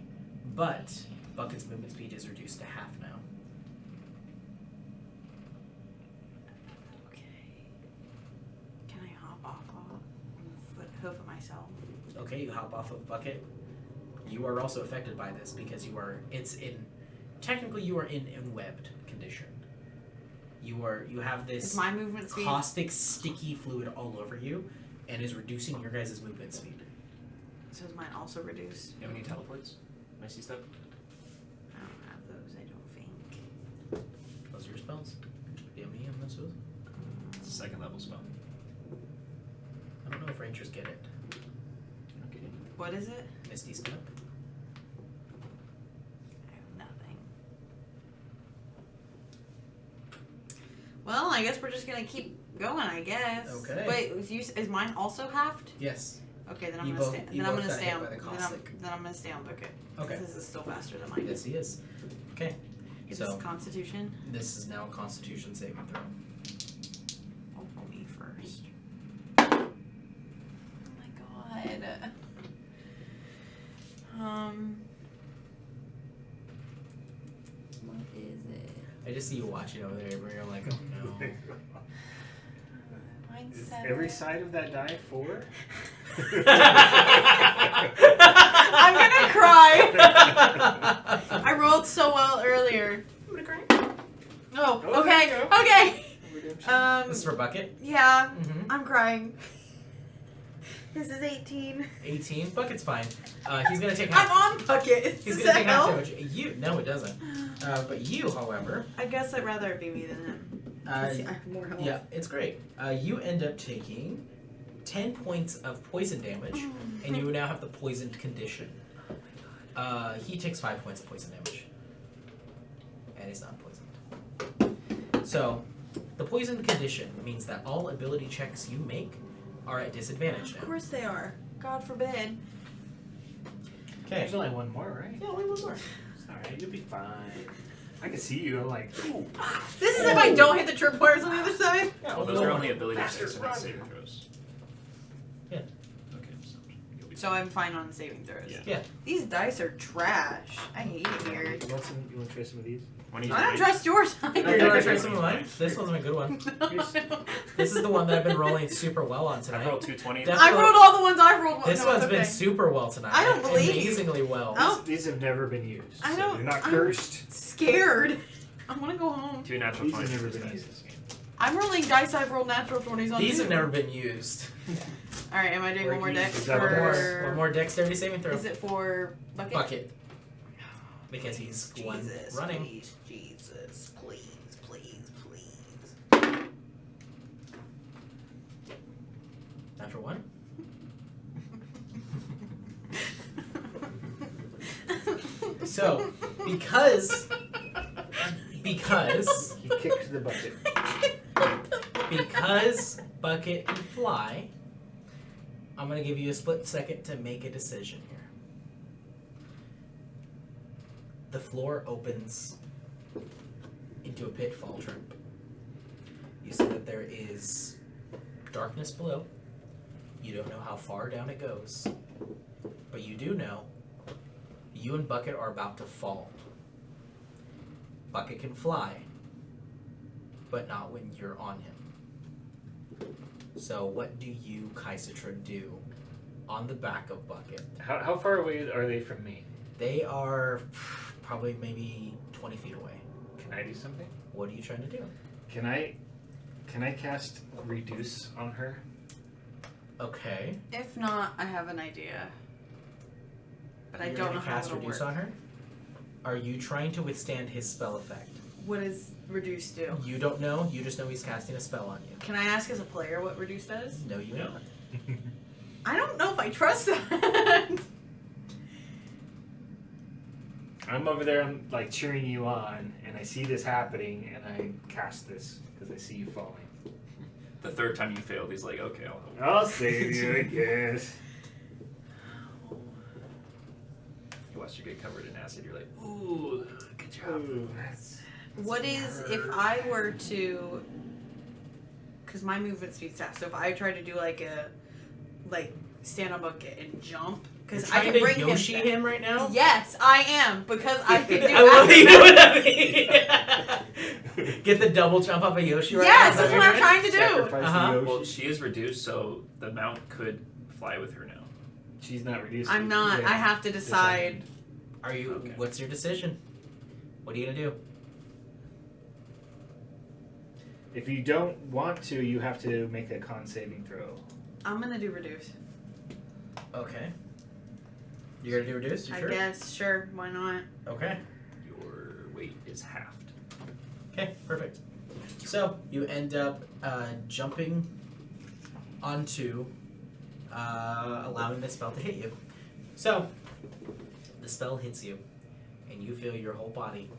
S2: But Bucket's movement speed is reduced to half now.
S1: Okay. Can I hop off of hoof of myself?
S2: Okay, you hop off of Bucket. You are also affected by this because you are. Technically, you are in webbed condition. You have this
S1: Is my movement speed?
S2: caustic, sticky fluid all over you, and is reducing your guys' movement speed.
S1: So is mine also reduced?
S3: You have any teleports? Messy stuff?
S1: I don't have those, I don't think.
S2: Those are your spells. DME and those.
S3: It's a 2nd level spell.
S2: I don't know if rangers get it.
S3: Okay.
S1: What is it?
S2: Misty Step.
S1: I have nothing. Well, I guess we're just gonna keep going, I guess.
S2: Okay.
S1: Wait, is mine also halved?
S2: Yes.
S1: Okay, then I'm
S2: You
S1: gonna
S2: both-
S1: stay.
S2: you
S1: Then I'm
S2: both
S1: gonna
S2: got
S1: stay
S2: hit
S1: on.
S2: by the
S1: Then
S2: caustic.
S1: I'm gonna stay on Book It.
S2: Okay.
S1: This is still faster than mine.
S2: Yes, he is. Okay.
S1: Is
S2: So
S1: this Constitution?
S2: this is now a Constitution saving throw.
S1: Oh, for me first. Oh my god. What is it?
S2: I just see you watching over there, where you're like, oh no.
S1: Mine's
S4: Is
S1: 7.
S4: every side of that die 4?
S1: I'm gonna cry. I rolled so well earlier. I'm gonna cry. Oh,
S4: Oh,
S1: okay,
S4: there you
S1: okay.
S2: This is for Bucket.
S1: Yeah,
S2: Mm-hmm.
S1: I'm crying. This is 18.
S2: 18. Bucket's fine. He's gonna take
S1: I'm
S2: half.
S1: on Bucket.
S2: He's
S1: Does
S2: gonna
S1: that
S2: take half
S1: help?
S2: damage. You? No, it doesn't. But you, however,
S1: I guess I'd rather it be me than him. I have more health.
S2: yeah, it's great. You end up taking 10 points of poison damage, and you now have the poisoned condition. He takes 5 points of poison damage, and he's not poisoned. So, the poisoned condition means that all ability checks you make are at disadvantage
S1: Of
S2: now.
S1: course they are. God forbid.
S2: Okay.
S4: There's only one more, right?
S2: Yeah, wait, one more.
S4: It's alright, you'll be fine. I can see you, I'm like, ooh.
S1: This is if I don't hit the tripwires on the other side.
S2: Yeah,
S3: Well,
S2: one
S3: those are
S2: more.
S3: only ability
S4: Bastard,
S3: checks and not
S4: run.
S3: saving throws.
S2: Yeah.
S3: Okay, so you'll be
S1: So I'm fine on saving throws.
S3: Yeah.
S2: Yeah.
S1: These dice are trash. I hate it here.
S4: You want to try some of these?
S3: When you
S1: I don't trust yours
S2: You
S1: either.
S2: want to try some of mine? This wasn't a good one.
S1: No.
S2: This is the one that I've been rolling super well on tonight.
S3: I rolled 220.
S2: That's
S1: I rolled all the ones I rolled.
S2: This
S1: no,
S2: one's
S1: it's
S2: been
S1: okay.
S2: super well tonight.
S1: I don't believe you.
S2: Amazingly well.
S1: Oh.
S4: These have never been used.
S1: I
S4: so
S1: don't-
S4: They're not
S1: I'm-
S4: cursed.
S1: Scared. I want to go home.
S3: 2 natural
S4: These have
S3: 20s.
S4: never
S3: for
S4: been
S3: this
S4: used.
S3: dice.
S1: I'm rolling dice. I've rolled natural 20s on.
S2: These
S1: too.
S2: have never been used.
S1: All right. Am I doing one more
S4: Orgies,
S1: dex
S4: is that
S1: for?
S2: One more dexterity saving throw.
S1: Is it for Bucket?
S2: Bucket. Because he's the one
S1: Jesus,
S2: running.
S1: please, Jesus, please, please, please.
S2: Natural one. So, because
S4: He kicked the bucket.
S2: because Bucket can fly, I'm gonna give you a split second to make a decision here. The floor opens into a pitfall trap. You see that there is darkness below. You don't know how far down it goes, but you do know you and Bucket are about to fall. Bucket can fly, but not when you're on him. So what do you, Kaisatra, do on the back of Bucket?
S4: How far away are they from me?
S2: They are probably maybe 20 feet away.
S4: Can I do something?
S2: What are you trying to do?
S4: Can I cast reduce on her?
S2: Okay.
S1: If not, I have an idea, but I
S2: You're
S1: don't
S2: gonna
S1: know how
S2: cast
S1: it'll
S2: reduce
S1: work.
S2: on her? Are you trying to withstand his spell effect?
S1: What does reduce do?
S2: You don't know. You just know he's casting a spell on you.
S1: Can I ask as a player what reduce does?
S2: No, you
S3: No.
S2: don't.
S1: I don't know if I trust that.
S4: I'm over there, I'm like cheering you on, and I see this happening, and I cast this because I see you falling.
S3: The third time you failed, he's like, okay, I'll help.
S4: I'll save you, I guess.
S3: You watch you get covered in acid, you're like, ooh, good job.
S4: Ooh, that's
S1: What is if I were to? Because my movement speed's fast. So if I try to do like stand on Bucket and jump,
S2: You're
S1: because I
S2: trying
S1: can
S2: to
S1: bring
S2: Yoshi
S1: him.
S2: him right now?
S1: Yes, I am because I can do.
S2: I love that you
S1: acrobatics.
S2: know what I mean. Get the double jump off of Yoshi right
S1: Yes,
S2: now.
S1: that's what I'm trying to do.
S4: sacrifice
S2: Uh-huh.
S4: the Yoshi.
S3: Well, she is reduced, so the mount could fly with her now.
S4: She's not reduced.
S1: I'm not.
S4: Yeah.
S1: I have to decide.
S2: Are you?
S3: Okay.
S2: What's your decision? What are you gonna do?
S4: If you don't want to, you have to make a con saving throw.
S1: I'm gonna do reduce.
S2: Okay. You're gonna do reduce? You
S1: I
S2: sure?
S1: guess. Sure. Why not?
S2: Okay.
S3: Your weight is halved.
S2: Okay. Perfect. So you end up jumping onto, allowing the spell to hit you. So the spell hits you, and you feel your whole body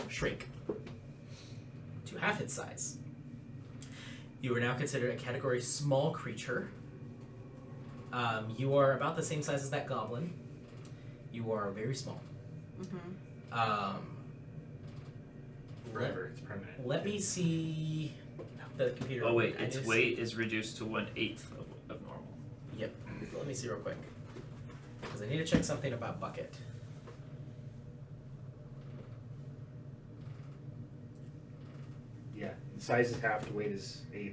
S2: shrink to half its size. You are now considered a category small creature. You are about the same size as that goblin. You are very small.
S1: Mm-hmm.
S4: Forever, it's permanent.
S2: Let me see the computer.
S3: Oh wait,
S2: I
S3: its
S2: just-
S3: weight is reduced to 1/8 of normal.
S2: Yep. Let me see real quick. Because I need to check something about Bucket.
S4: Yeah, the size is half, the weight is 1/8.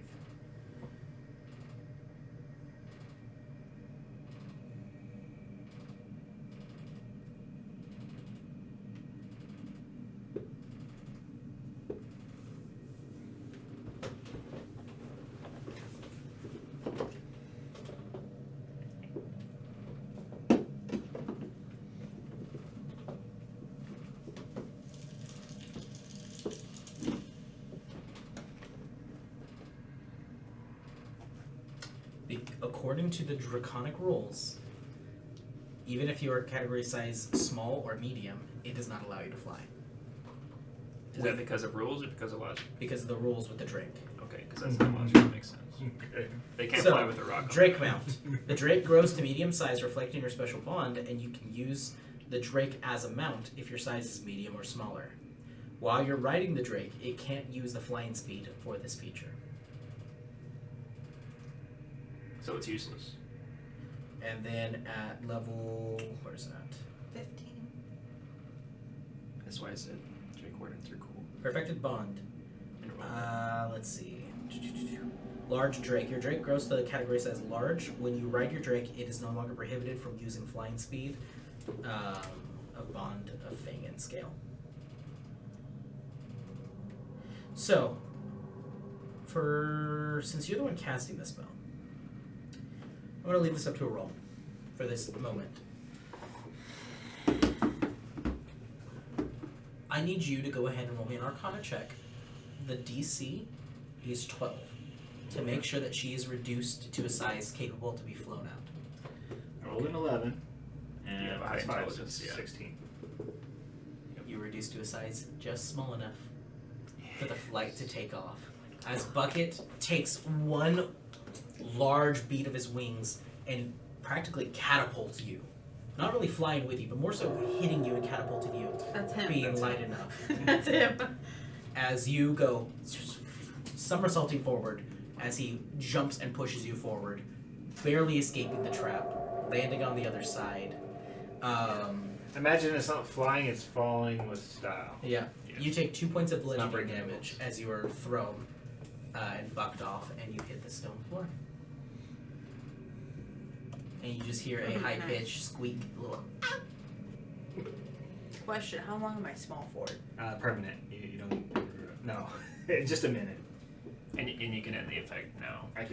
S2: According to the draconic rules, even if you are category size small or medium, it does not allow you to fly.
S3: Is that because of rules or because of logic?
S2: Because of the rules with the Drake.
S3: Okay, because that's not logic. That makes sense.
S4: Okay.
S3: They can't
S2: So,
S3: fly with a rock.
S2: Drake mount. The Drake grows to medium size, reflecting your special bond, and you can use the Drake as a mount if your size is medium or smaller. While you're riding the Drake, it can't use the flying speed for this feature.
S3: So it's useless.
S2: And then at level, where's that?
S1: 15.
S3: That's why I said Drake Wardens are cool.
S2: Perfected bond.
S3: And roll.
S2: Let's see. Large Drake. Your Drake grows to the category size large. When you ride your Drake, it is no longer prohibited from using flying speed of bond of Fang and scale. So, since you're the one casting this spell, I'm going to leave this up to a roll for this moment. I need you to go ahead and roll me an Arcana check. The DC is 12 to make sure that she is reduced to a size capable to be flown out.
S4: I rolled an 11, and
S3: You have a high
S4: plus 5
S3: intelligence,
S4: is
S3: yeah.
S4: 16.
S2: You reduced to a size just small enough for the flight to take off. As Bucket takes one large beat of his wings and practically catapults you. Not really flying with you, but more so hitting you and catapulting you.
S1: That's him.
S2: Being light enough.
S1: That's him.
S2: As you go somersaulting forward, as he jumps and pushes you forward, barely escaping the trap, landing on the other side.
S4: Imagine it's not flying, it's falling with style.
S2: Yeah. You take 2 points of bludgeoning
S4: breaking
S2: damage as you are thrown and bucked off, and you hit the stone floor. And you just hear a
S1: Okay,
S2: high-pitched squeak. Little.
S1: Question: how long am I small for?
S4: Permanent. You don't. No, just a minute.
S3: And you can end the effect now.
S4: I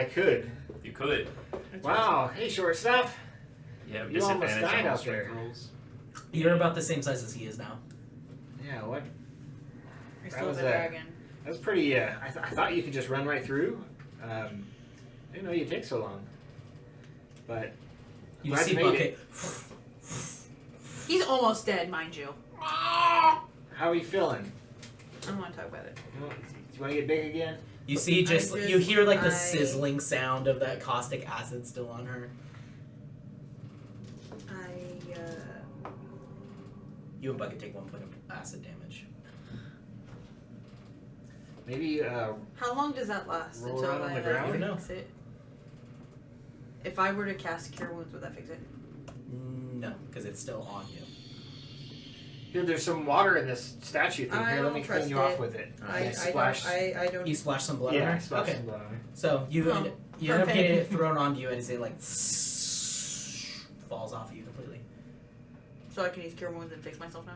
S4: could.
S3: You could.
S4: Wow. Hey, short stuff.
S3: You have
S4: You almost
S3: disadvantage
S4: died
S3: on all
S4: out
S3: strength
S4: there.
S3: rolls.
S2: You're about the same size as he is now.
S4: Yeah. What?
S1: I
S4: That
S1: still
S4: was
S1: the dragon.
S4: That was pretty. I thought you could just run right through. I didn't know you'd take so long. But
S2: You
S4: glad
S2: see
S4: made
S2: Bucket.
S1: He's almost dead, mind you.
S4: how are you feeling?
S1: I don't want to talk about it.
S4: Do you want to get big again?
S2: You see, you
S1: just-
S2: hear like the
S1: I-
S2: sizzling sound of that caustic acid still on her. You and Bucket take 1 point of acid damage.
S4: Maybe.
S1: How long does that last
S4: Roll
S1: until
S4: around on
S1: I
S4: the ground?
S2: You know.
S1: fix it? If I were to cast Cure Wounds, would that fix it?
S2: No, because it's still on you.
S4: Dude, there's some water in this statue thing.
S1: I
S4: Here, let
S1: don't
S4: me clean
S1: trust
S4: you off
S1: it.
S4: with it.
S1: I
S4: splash.
S1: don't.
S2: You splash some blood on
S4: Yeah,
S2: her?
S4: I splashed
S2: Okay.
S4: some blood on her.
S2: So you
S1: Oh,
S2: end up
S1: perfect.
S2: getting it thrown onto you, and it like falls off of you completely.
S1: So I can use Cure Wounds and fix myself now?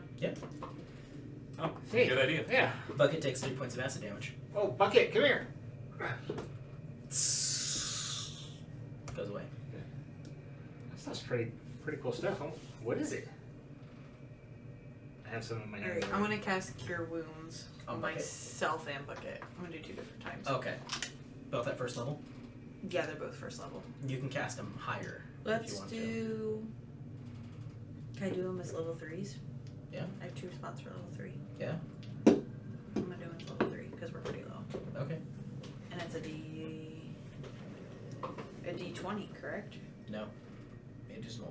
S3: Oh,
S4: Hey.
S3: good idea.
S4: Yeah.
S2: Bucket takes 3 points of acid damage.
S4: Oh, Bucket, come here.
S2: Goes away.
S4: That's pretty cool stuff. What is it? I have some in my hand.
S1: Alright, I'm gonna cast Cure Wounds on
S2: On Bucket.
S1: myself and Bucket. I'm gonna do 2 different times.
S2: Okay. Both at first level?
S1: Yeah, they're both first level.
S2: You can cast them higher if
S1: Let's
S2: you want to.
S1: do. Can I do them as level 3s?
S2: Yeah.
S1: I have 2 spots for level 3.
S2: Yeah.
S1: I'm gonna do them as level 3 because we're pretty low.
S2: Okay.
S1: And And it's a D20, correct?
S2: No, it is not.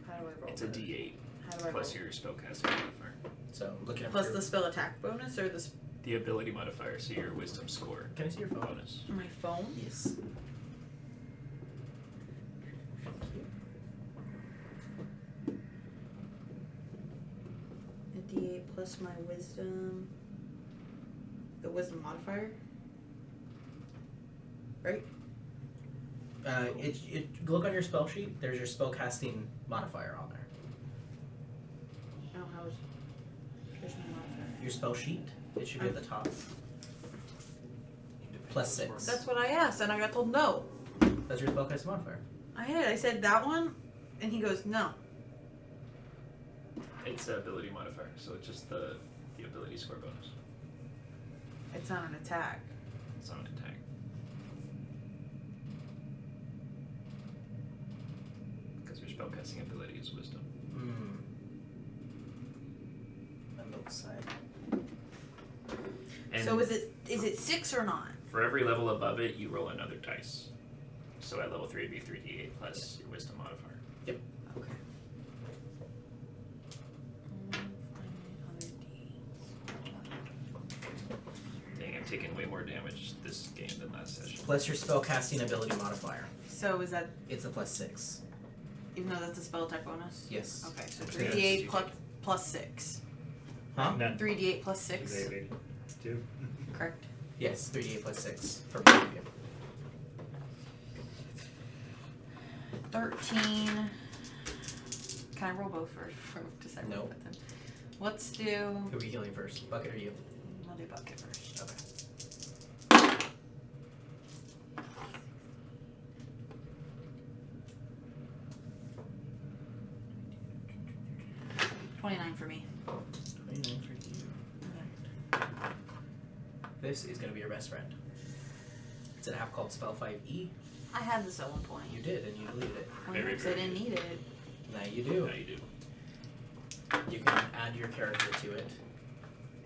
S1: How do I roll?
S3: It's a
S1: it?
S3: D8
S1: How do I
S3: plus
S1: roll?
S3: your spellcasting modifier.
S2: So looking at
S1: Plus
S2: your,
S1: the spell attack bonus or the
S3: The ability modifier, so your wisdom score
S2: Can I see your phone?
S3: bonus.
S1: my phone?
S2: Yes.
S1: A D8 plus my wisdom. The wisdom modifier? Right?
S2: Look on your spell sheet. There's your spellcasting modifier on there.
S1: Oh, how is. There's no modifier.
S2: Your spell sheet. It should be at the top. +6.
S1: That's what I asked, and I got told no.
S2: That's your spellcasting modifier.
S1: I did. I said that one, and he goes, no.
S3: It's the ability modifier, so it's just the ability score bonus.
S1: It's not an attack.
S3: It's not an attack. Because your spellcasting ability is wisdom.
S2: On both sides.
S3: And
S1: So is it 6 or not?
S3: for every level above it, you roll another dice. So at level 3, it'd be 3d8 plus your wisdom modifier.
S1: Okay.
S3: Dang, I'm taking way more damage this game than last session.
S2: Plus your spellcasting ability modifier.
S1: So is that,
S2: It's the +6.
S1: even though that's a spell attack bonus?
S2: Yes.
S1: Okay, so
S3: Which
S1: 3d8
S3: means
S1: plus 6.
S2: Huh?
S4: None.
S1: 3d8 plus 6,
S4: They do.
S1: correct?
S2: Yes, 3d8 plus 6 for both of you.
S1: 13. Can I roll both first before we decide what
S2: No.
S1: to put them? Let's do.
S2: Who are we healing first? Bucket or you?
S1: I'll do bucket first.
S2: Okay.
S1: 29 for me.
S2: 29 for you. This is going to be your best friend. It's an app called Spell 5e.
S1: I had this at one point.
S2: You did, and you deleted it.
S3: Very,
S1: Because I
S3: very
S1: didn't
S3: good.
S1: need it.
S2: Now you do.
S3: Now you do.
S2: You can add your character to it,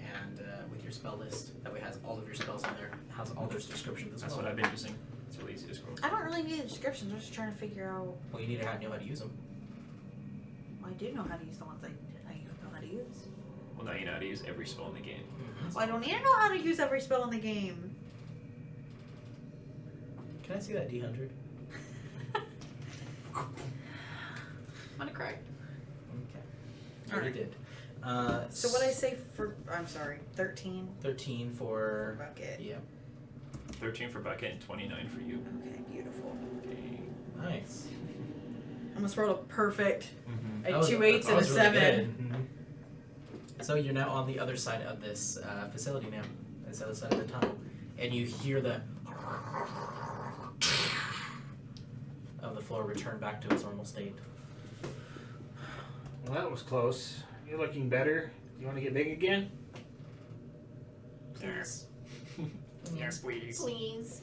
S2: and with your spell list, that way it has all of your spells on there. It has all their descriptions as
S3: That's
S2: well.
S3: what I've been using. It's really easy to scroll.
S1: I don't really need the descriptions. I'm just trying to figure out.
S2: Well, you need to know how to use them.
S1: I do know how to use the ones I don't know how to use.
S3: Well, now you know how to use every spell in the game.
S1: Well, I don't need to know how to use every spell in the game.
S2: Can I see that D100?
S1: I'm gonna cry.
S2: Okay.
S1: All
S2: Already
S1: right.
S2: did.
S1: So what I say for? I'm sorry. 13
S2: 13
S1: for
S2: for.
S1: bucket.
S2: Yeah.
S3: 13 for bucket and 29 for you.
S1: Okay, beautiful.
S3: Okay.
S2: Nice.
S1: I almost rolled a perfect.
S3: Mm-hmm.
S1: I had
S2: That was-
S1: 2 8s
S2: that
S1: and a
S2: was really
S1: 7.
S2: So you're now on the other side of this facility now. This other side of the tunnel. And you hear the of the floor return back to its normal state.
S4: Well, that was close. You're looking better. You want to get big again?
S2: Yes.
S3: Yes, please.
S7: Please.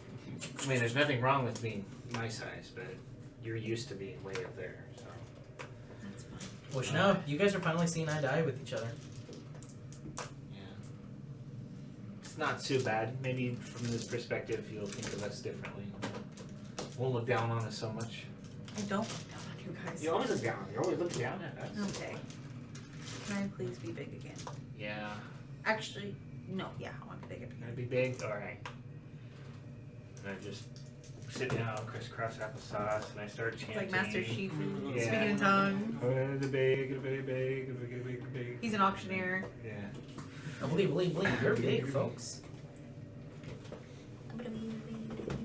S4: I mean, there's nothing wrong with being my size, but you're used to being way up there, so.
S1: That's fine.
S2: Which now you guys are finally seeing eye to eye with each other.
S4: Yeah. It's not too bad. Maybe from this perspective, you'll think of us differently. Won't look down on us so much.
S1: I don't look down on you guys.
S4: You always look down. You always look down at us.
S1: Okay. Can I please be big again?
S4: Yeah.
S1: Actually, no. Yeah, I want to be big again.
S4: Gonna be big? Alright. And I just sit down, crisscross applesauce, and I start chanting.
S1: It's like Master Chief
S4: Yeah.
S1: speaking in tongues.
S4: The big, very big, big, big.
S1: He's an auctioneer.
S4: Yeah.
S2: Oh, believe, you're big, folks.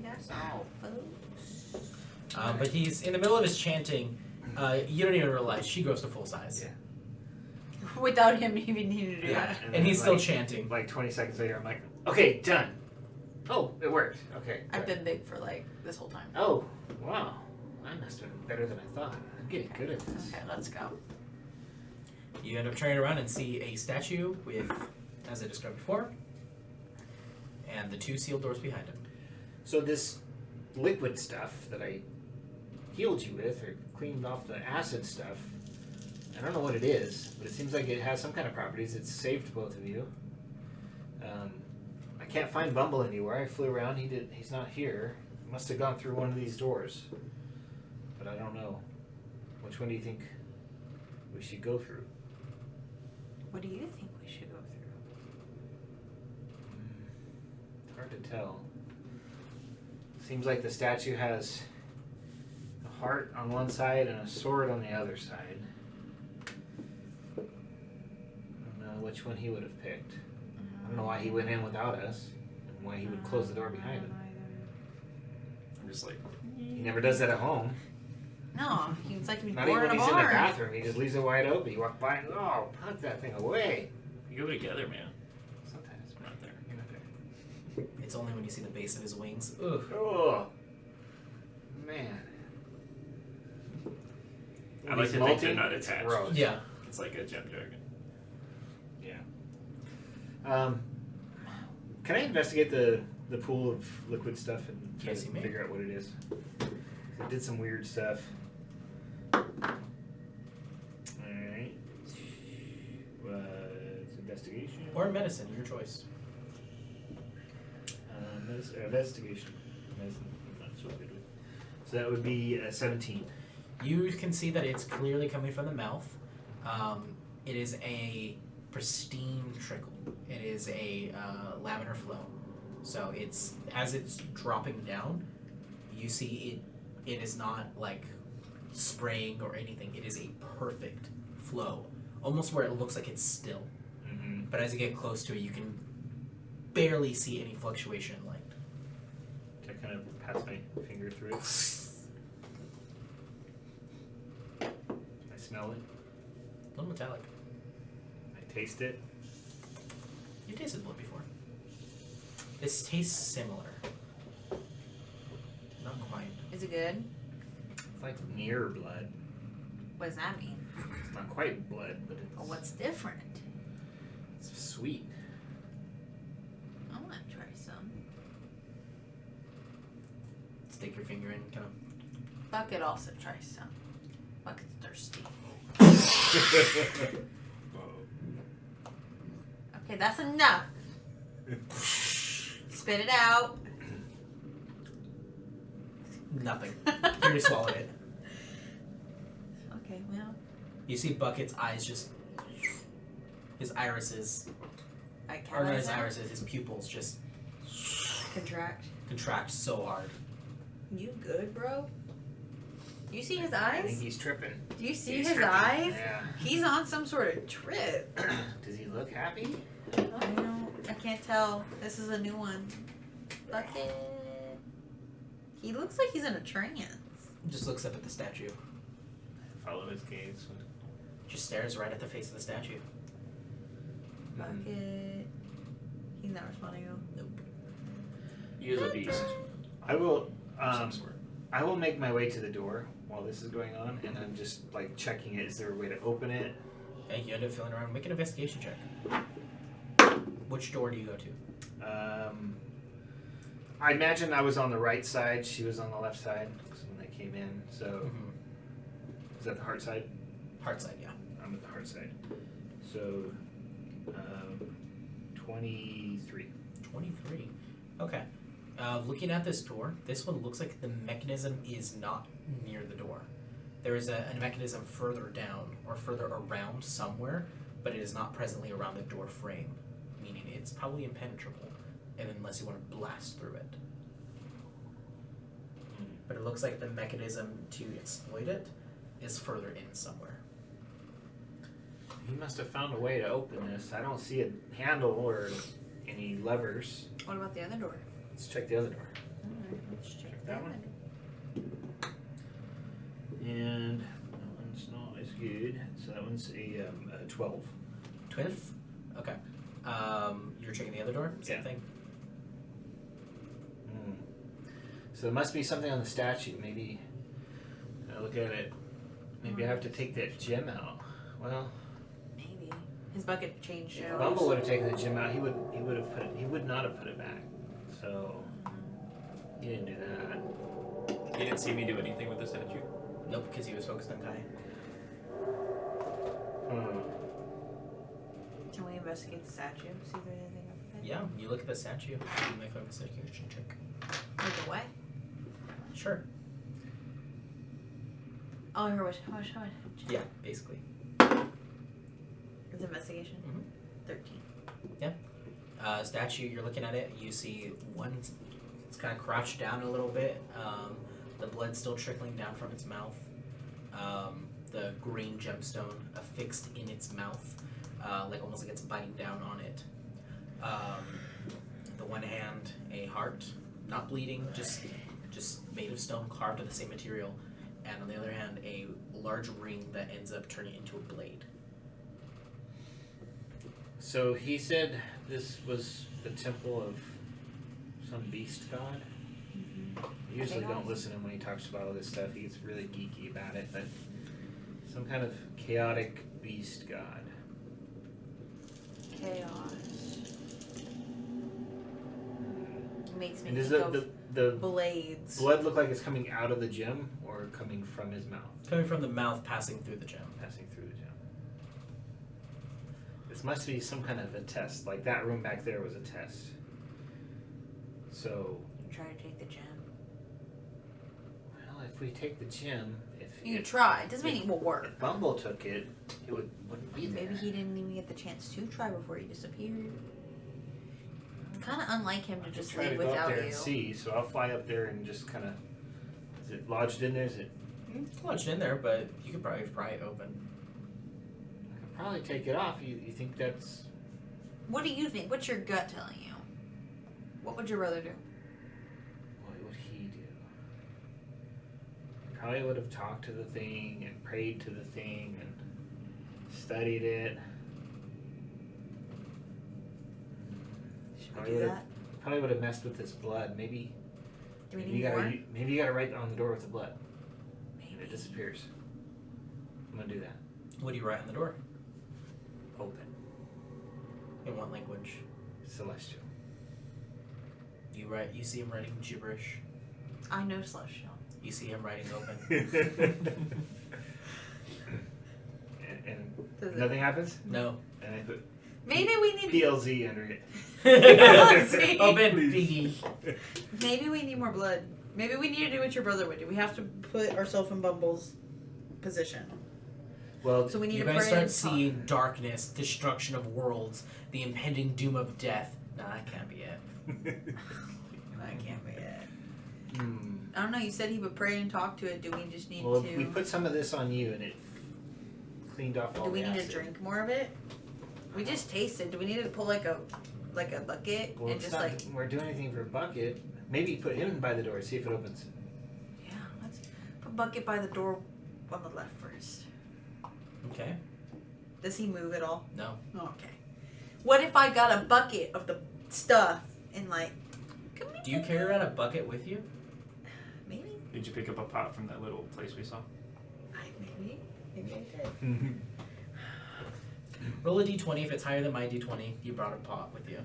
S1: That's all, folks.
S2: But he's in the middle of his chanting. You don't even realize she grows to full size.
S4: Yeah.
S1: Without him even needing to do
S2: Yeah,
S1: that.
S2: and he's still
S4: like-
S2: chanting.
S4: Like 20 seconds later, I'm like, okay, done. Oh, it worked. Okay.
S1: I've
S4: good.
S1: been big for like this whole time.
S4: Oh, wow. I must have been better than I thought. I'm getting good at this.
S1: Okay, let's go.
S2: You end up turning around and see a statue with, as I described before, and the 2 sealed doors behind him.
S4: So this liquid stuff that I healed you with, or cleaned off the acid stuff, I don't know what it is, but it seems like it has some kind of properties. It's saved both of you. I can't find Bumble anywhere. I flew around. He's not here. He must have gone through one of these doors. But I don't know. Which one do you think we should go through?
S1: What do you think we should go through?
S4: It's hard to tell. Seems like the statue has a heart on one side and a sword on the other side. I don't know which one he would have picked. I don't know why he went in without us and why he would close the door behind him.
S3: I'm just like,
S4: He never does that at home.
S1: No, he was like he was
S4: Not
S1: born
S4: even
S1: in
S4: when
S1: a
S4: he's in the
S1: barn.
S4: bathroom. He just leaves it wide open. You walk by and put that thing away.
S3: you go together, man.
S4: Sometimes.
S3: We're not there.
S4: You're not there.
S2: It's only when you see the base of his wings. Ugh.
S4: Oh, man.
S3: I like to think they're not attached.
S4: Gross.
S2: Yeah.
S3: It's like a gem dragon.
S4: Can I investigate the pool of liquid stuff and try
S2: Yes,
S4: to
S2: you may.
S4: figure out what it is? It did some weird stuff. Alright. It's investigation.
S2: Or medicine, your choice.
S4: Investigation. Medicine, I'm not so good with. So that would be 17.
S2: You can see that it's clearly coming from the mouth. It is a pristine trickle. It is a laminar flow. So it's as it's dropping down, you see it is not like spraying or anything. It is a perfect flow, almost where it looks like it's still.
S4: Mm-hmm.
S2: But as you get close to it, you can barely see any fluctuation in light.
S4: I kind of pass my finger through it. I smell it.
S2: A little metallic.
S4: I taste it.
S2: You tasted blood before. This tastes similar. Not quite.
S1: Is it good?
S4: It's like near blood.
S1: What does that mean?
S4: It's not quite blood, but
S1: Well, what's different?
S4: it's sweet.
S1: I want to try some.
S2: Stick your finger in, kind of.
S1: Bucket also tries some. Bucket's thirsty. Okay, that's enough. Spit it out.
S2: Nothing. You already swallowed it.
S1: Okay, well,
S2: You see Bucket's eyes just. His irises.
S1: I
S2: Or not
S1: can't.
S2: his irises, his pupils just
S1: Contract.
S2: contract so hard.
S1: You good, bro? You see his
S4: I think
S1: eyes?
S4: he's tripping.
S1: Do you see
S4: He's
S1: his
S4: tripping.
S1: eyes?
S4: Yeah.
S1: He's on some sort of trip.
S4: Does he look happy?
S1: I can't tell. This is a new one. Bucket. He looks like he's in a trance.
S2: Just looks up at the statue.
S4: Follow his gaze.
S2: Just stares right at the face of the statue.
S1: Bucket. He's not responding though.
S2: Nope.
S3: He is a beast.
S4: I will.
S3: Of some sort.
S4: I will make my way to the door while this is going on, and I'm just like checking it. Is there a way to open it?
S2: Okay, you end up feeling around. Make an investigation check. Which door do you go to?
S4: I imagine I was on the right side. She was on the left side when they came in. So is that the hard side?
S2: Hard side, yeah.
S4: I'm at the hard side. So 23.
S2: 23. Okay. Looking at this door, this one looks like the mechanism is not near the door. There is a mechanism further down or further around somewhere, but it is not presently around the door frame, meaning it's probably impenetrable, and unless you want to blast through it. But it looks like the mechanism to exploit it is further in somewhere.
S4: He must have found a way to open this. I don't see a handle or any levers.
S1: What about the other door?
S4: Let's check the other door.
S1: Alright, let's check
S4: that one. And that one's not as good. So that one's a 12.
S2: 12? Okay. You're checking the other door? Same
S4: Yeah.
S2: thing.
S4: So there must be something on the statue. Maybe I look at it. Maybe I have to take that gem out. Well,
S1: Maybe. His bucket changed.
S4: if Bumble would have taken the gem out, he would have put it. He would not have put it back. So he didn't do that.
S3: He didn't see me do anything with the statue.
S2: Nope, because he was focused on Kai.
S1: Can we investigate the statue? See if there's anything up
S2: Yeah, you look at the statue. You make an investigation check.
S1: Like a what?
S2: Sure.
S1: Oh, I heard what? How much?
S2: Yeah, basically.
S1: It's investigation.
S2: Mhm.
S1: 13.
S2: Statue, you're looking at it, you see one, it's kind of crouched down a little bit. The blood's still trickling down from its mouth. The green gemstone affixed in its mouth, like almost like it's biting down on it. The one hand, a heart, not bleeding, just made of stone, carved of the same material. And on the other hand, a large ring that ends up turning into a blade.
S4: So he said this was the temple of some beast god. I usually don't listen to him when he talks about all this stuff. He gets really geeky about it, but some kind of chaotic beast god.
S1: Chaos. Makes me
S4: And does
S1: think of
S4: the
S1: blades.
S4: blood look like it's coming out of the gem or coming from his mouth?
S2: Coming from the mouth, passing through the gem.
S4: Passing through the gem. This must be some kind of a test. Like that room back there was a test. So,
S1: Try to take the gem.
S4: well, if we take the gem,
S1: You
S4: if
S1: try. It doesn't mean it will work.
S4: if Bumble took it, it wouldn't be there.
S1: Maybe he didn't even get the chance to try before he disappeared. It's kind of unlike him to just
S4: try to
S1: leave
S4: go up
S1: without
S4: there
S1: you.
S4: and see. So I'll fly up there and just kind of. Is it lodged in there? Is it?
S2: It's lodged in there, but you could probably pry it open.
S4: I could probably take it off. You think that's?
S1: What do you think? What's your gut telling you? What would your brother do?
S4: What would he do? He probably would have talked to the thing and prayed to the thing and studied it.
S1: Should
S4: Probably
S1: we do
S4: would have-
S1: that?
S4: Probably would have messed with this blood. Maybe.
S1: Do we
S4: Maybe
S1: need
S4: you gotta.
S1: more?
S4: Maybe you gotta write on the door with the blood. And
S1: Maybe.
S4: it disappears. I'm gonna do that.
S2: What do you write on the door?
S4: Open.
S2: In what language?
S4: Celestial.
S2: You see him writing gibberish.
S1: I know Celestial.
S2: You see him writing open.
S4: and
S1: Does it-
S4: nothing happens.
S2: No.
S4: And I put
S1: Maybe we need.
S4: PLZ under it.
S1: See?
S2: Open.
S4: Please.
S1: Maybe we need more blood. Maybe we need to do what your brother would do. We have to put ourselves in Bumble's position.
S4: Well,
S1: So we need
S2: You're
S1: to
S2: gonna
S1: pray
S2: start
S1: and talk.
S2: seeing darkness, destruction of worlds, the impending doom of death. Nah, that can't be it.
S1: That can't be it.
S4: hmm.
S1: I don't know. You said he would pray and talk to it. Do we just need
S4: Well,
S1: to?
S4: we put some of this on you, and it cleaned off all
S1: Do we
S4: the
S1: need to
S4: acid.
S1: drink more of it? We just tasted. Do we need to pull like a bucket
S4: Well,
S1: and
S4: it's
S1: just
S4: not.
S1: like?
S4: We're doing anything for a bucket. Maybe put him by the door. See if it opens.
S1: Yeah, let's put bucket by the door on the left first.
S2: Okay.
S1: Does he move at all?
S2: No.
S1: Okay. What if I got a bucket of the stuff and like? Come
S2: Do you carry around a bucket with you?
S1: Maybe.
S3: Did you pick up a pot from that little place we saw?
S1: Maybe I did.
S2: Roll a d20. If it's higher than my d20, you brought a pot with you.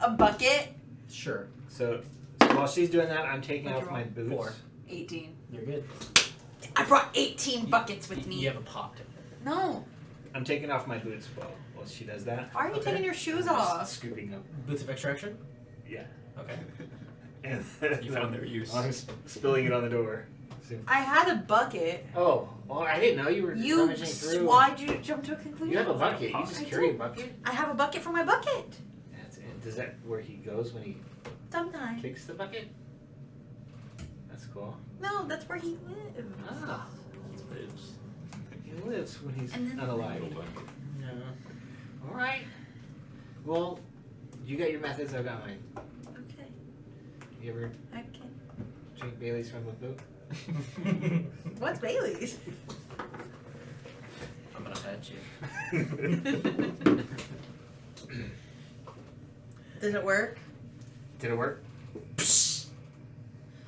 S1: A bucket.
S2: Sure.
S4: So while she's doing that, I'm taking
S1: What'd
S4: off
S1: you
S4: my boots.
S2: 4.
S1: 18.
S2: You're good.
S1: I brought 18 buckets with me.
S2: You have a pot.
S1: No.
S4: I'm taking off my boots while she does that.
S1: Why are you
S2: Okay.
S1: taking your shoes
S4: Just
S1: off?
S4: scooping up.
S2: Boots of extraction?
S4: Yeah.
S2: Okay.
S4: And
S3: You found their use.
S4: I'm spilling it on the door. So-
S1: I had a bucket.
S4: Oh, well, I didn't know you were
S1: You.
S4: rummaging through.
S1: Why'd you jump to a conclusion?
S4: You have a
S3: Like a
S4: bucket. You
S3: pot.
S4: just
S1: I
S4: carry a
S1: do.
S4: bucket.
S1: I have a bucket for my bucket.
S4: That's it. Does that where he goes when he
S1: Sometimes.
S4: kicks the bucket? That's cool.
S1: No, that's where he lives.
S4: Ah, he lives when he's
S1: And then-
S4: unalive.
S2: No.
S4: All right. Well, you got your methods. I got mine.
S1: Okay.
S4: You ever
S1: Okay.
S4: drink Bailey's from a boot?
S1: What's Bailey's?
S2: I'm gonna bet you.
S1: Does it work?
S4: Did it work?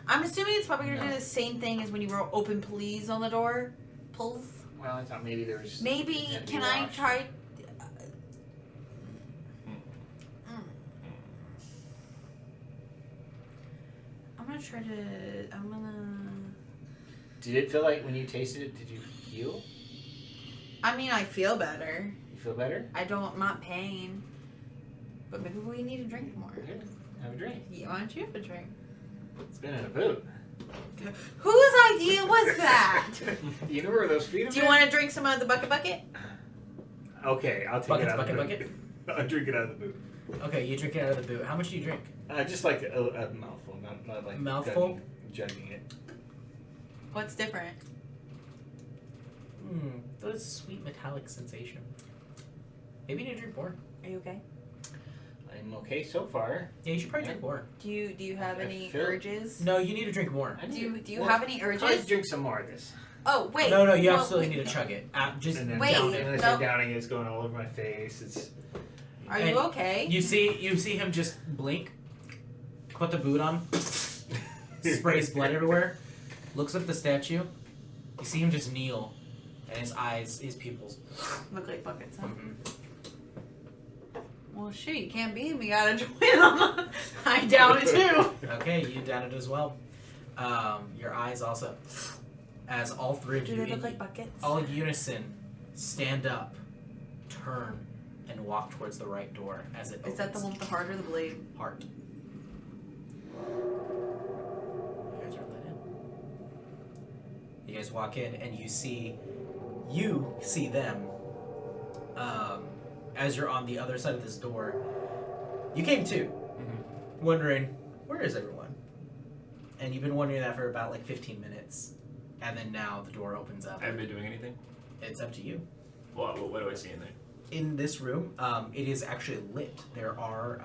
S1: I'm assuming it's probably gonna
S2: No.
S1: do the same thing as when you wrote "open please" on the door. Pulls.
S4: Well, I thought maybe there was.
S1: Maybe.
S4: it had to be
S1: Can I
S4: washed.
S1: try? I'm gonna try to. I'm gonna.
S4: Did it feel like when you tasted it? Did you heal?
S1: I mean, I feel better.
S4: You feel better?
S1: I'm not pain. but maybe we need to drink more.
S4: Okay, have a drink.
S1: Yeah, why don't you have a drink?
S4: It's been in a boot.
S1: Whose idea was that?
S4: You know where those feet are?
S1: Do you want to drink some out of the bucket?
S4: Okay, I'll take
S2: Bucket
S4: it
S2: to
S4: out of the
S2: bucket,
S4: boot. I'll drink it out of the boot.
S2: Okay, you drink it out of the boot. How much do you drink?
S4: Just like a mouthful, not like
S2: Mouthful?
S4: jugging it.
S1: What's different?
S2: That's a sweet metallic sensation. Maybe you need to drink more.
S1: Are you okay?
S4: I'm okay so far.
S2: Yeah, you should probably drink more.
S1: Do you have
S4: I
S1: any
S4: feel-
S1: urges?
S2: No, you need to drink more.
S4: I
S1: Do
S4: need
S1: you have any
S4: Let's
S1: urges?
S4: drink some more of this.
S1: Oh wait.
S2: No, you
S1: Well,
S2: absolutely
S1: wait.
S2: need to chug it. Just
S4: And then
S1: Wait,
S2: down
S4: and
S2: it.
S4: as
S1: no.
S4: I'm downing it, it's going all over my face. It's
S1: Are
S2: And
S1: you okay?
S2: You see him just blink, put the boot on, sprays blood everywhere, looks at the statue. You see him just kneel, and his pupils.
S1: Look like buckets, huh?
S2: Mhm.
S1: Well, shit, you can't beat me. You gotta join them. I down it too.
S2: Okay, you down it as well. Your eyes also, as all three of
S1: Do
S2: you,
S1: they look
S2: in
S1: like buckets?
S2: all unison, stand up, turn, and walk towards the right door as it opens.
S1: Is that the one with the heart or the blade?
S2: Heart. You guys are let in. You guys walk in and you see them. As you're on the other side of this door, you came too, wondering where is everyone, and you've been wondering that for about like 15 minutes, and then now the door opens up.
S3: I haven't been doing anything.
S2: It's up to you.
S3: What do I see in there?
S2: In this room, it is actually lit. There are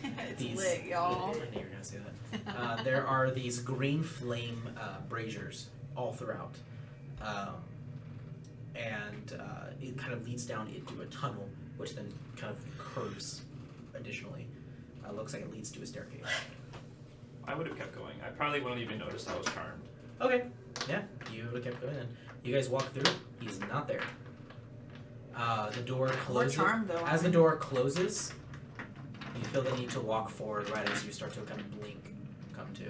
S1: It's
S2: these.
S1: lit, y'all.
S2: I knew you were gonna say that. There are these green flame braziers all throughout, and it kind of leads down into a tunnel, which then kind of curves. Additionally, looks like it leads to a staircase.
S3: I would have kept going. I probably wouldn't even noticed I was charmed.
S2: Okay, yeah, you would have kept going. Then you guys walk through. He's not there. The door
S1: We're
S2: closes.
S1: charmed though.
S2: As the door closes, you feel the need to walk forward right as you start to kind of blink, come to.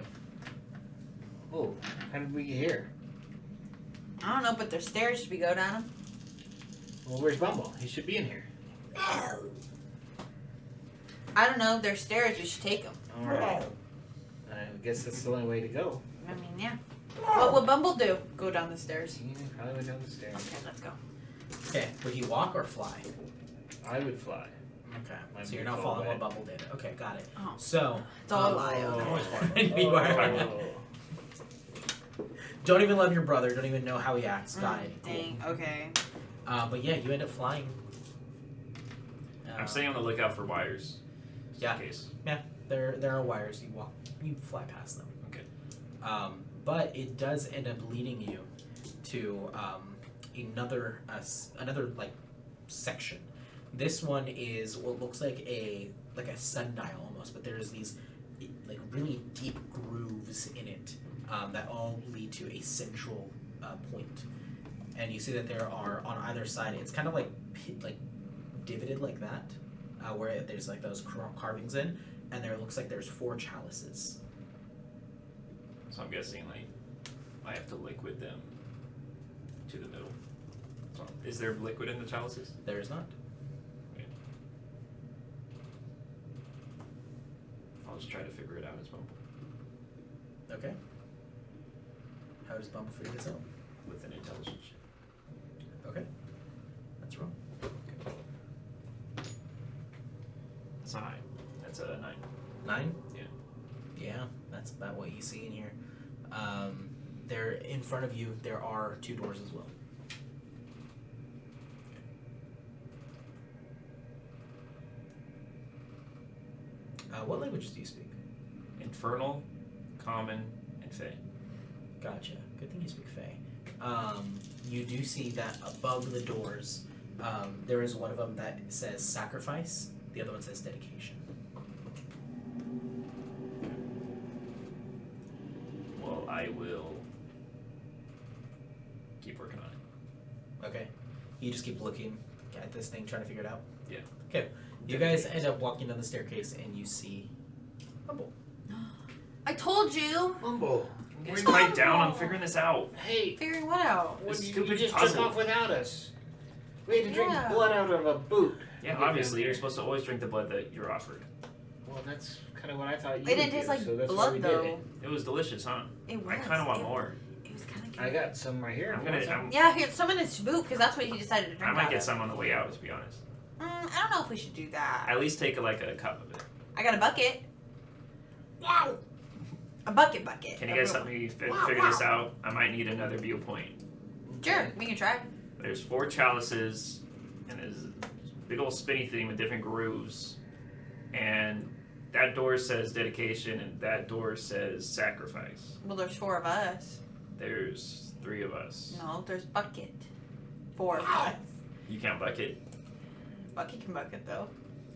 S4: oh, how did we get here?
S1: I don't know, but there's stairs. Should we go down them?
S4: Well, where's Bumble? He should be in here.
S1: I don't know. There's stairs. We should take them.
S4: All right. I guess that's the only way to go.
S1: I mean, yeah. What would Bumble do? Go down the stairs.
S4: Yeah, probably went down the stairs.
S1: Okay, let's go.
S2: Okay, would he walk or fly?
S4: I would fly.
S2: Okay,
S4: My
S2: so you're
S4: boots
S2: not
S4: all
S2: following what
S4: wet.
S2: Bumble did. Okay, got it.
S1: Oh.
S2: So,
S1: It's all a lie. Okay.
S2: you are.
S4: Oh.
S2: Don't even love your brother. Don't even know how he acts. Got it. Cool.
S1: Dang. Okay.
S2: But yeah, you end up flying.
S3: I'm staying on the lookout for wires. Just
S2: Yeah.
S3: In case.
S2: There are wires. You fly past them.
S3: Okay.
S2: But it does end up leading you to another like section. This one is what looks like a sundial almost, but there's these like really deep grooves in it that all lead to a central point. And you see that there are on either side. It's kind of like divoted like that, where there's like those carvings in, and there looks like there's 4 chalices.
S3: So I'm guessing like I have to liquid them to the middle. So is there liquid in the chalices?
S2: There is not.
S3: I'll just try to figure it out as well
S2: Okay. How does Bumble figure this out?
S3: with an intelligence.
S2: Okay. That's wrong.
S3: That's not high. That's a 9.
S2: 9?
S3: Yeah.
S2: Yeah, that's about what you see in here. There in front of you, there are 2 doors as well. What languages do you speak?
S3: Infernal, Common, and Fey.
S2: Gotcha. Good thing you speak Fey. You do see that above the doors, there is one of them that says sacrifice. The other one says dedication.
S3: Well, I will keep working on it.
S2: Okay. You just keep looking at this thing, trying to figure it out?
S3: Yeah.
S2: Okay. You guys end up walking down the staircase and you see Bumble.
S1: I told you.
S4: Bumble.
S3: Guys, quiet down. I'm figuring this out.
S4: Hey,
S1: Figuring what out?
S4: what,
S3: This
S4: you
S3: stupid
S4: just
S3: puzzle.
S4: took off without us. We had to drink
S1: Yeah.
S4: blood out of a boot.
S3: Yeah, obviously, you're supposed to always drink the blood that you're offered.
S4: Well, that's kind of what I thought you
S1: It
S4: would
S1: didn't
S4: do,
S1: taste like
S4: so that's why we
S1: blood
S4: did
S1: though.
S4: it.
S3: It was delicious, huh?
S1: It was.
S3: I kind of want more.
S1: It was kind of good.
S4: I got some right here.
S3: I'm
S4: Want
S3: gonna.
S4: some?
S3: I'm,
S1: Yeah, here, some in his boot because that's what he decided to drink.
S3: I might
S1: out
S3: get
S1: of.
S3: some on the way out, to be honest.
S1: I don't know if we should do that.
S3: At least take like a cup of it.
S1: I got a bucket. Wow. A bucket.
S3: Can you guys help me figure this out? I might need another viewpoint.
S1: Sure, we can try.
S3: There's 4 chalices, and there's a big old spinny thing with different grooves. And that door says dedication, and that door says sacrifice.
S1: Well, there's 4 of us.
S3: There's 3 of us.
S1: No, there's bucket. 4 of us.
S3: You count bucket.
S1: Bucket can bucket though.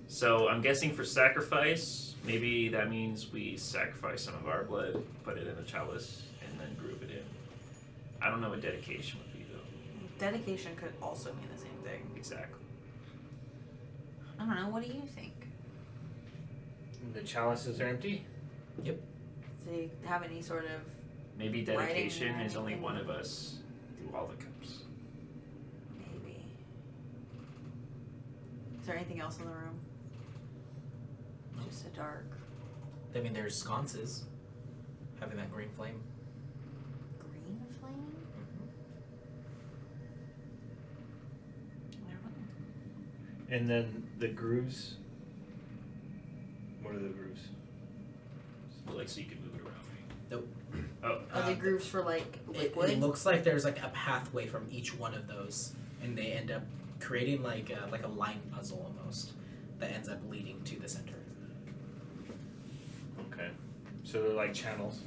S3: So I'm guessing for sacrifice, maybe that means we sacrifice some of our blood, put it in a chalice, and then groove it in. I don't know what dedication would be though.
S1: Dedication could also mean the same thing.
S3: Exactly.
S1: I don't know. What do you think?
S4: The chalices are empty.
S1: Do they have any sort of?
S3: Maybe
S1: Writing
S3: dedication
S1: or
S3: is only
S1: anything?
S3: one of us through all the cups.
S1: Maybe. Is there anything else in the room? Just a dark
S2: I mean, there's sconces. Having that green flame.
S1: green flame. I don't know.
S4: And then the grooves. What are the grooves?
S3: Like so you can move it around.
S2: Nope.
S3: Oh,
S1: Are they grooves for like liquid?
S2: It looks like there's like a pathway from each one of those, and they end up creating like a line puzzle almost that ends up leading to the center.
S4: Okay. So they're like channels,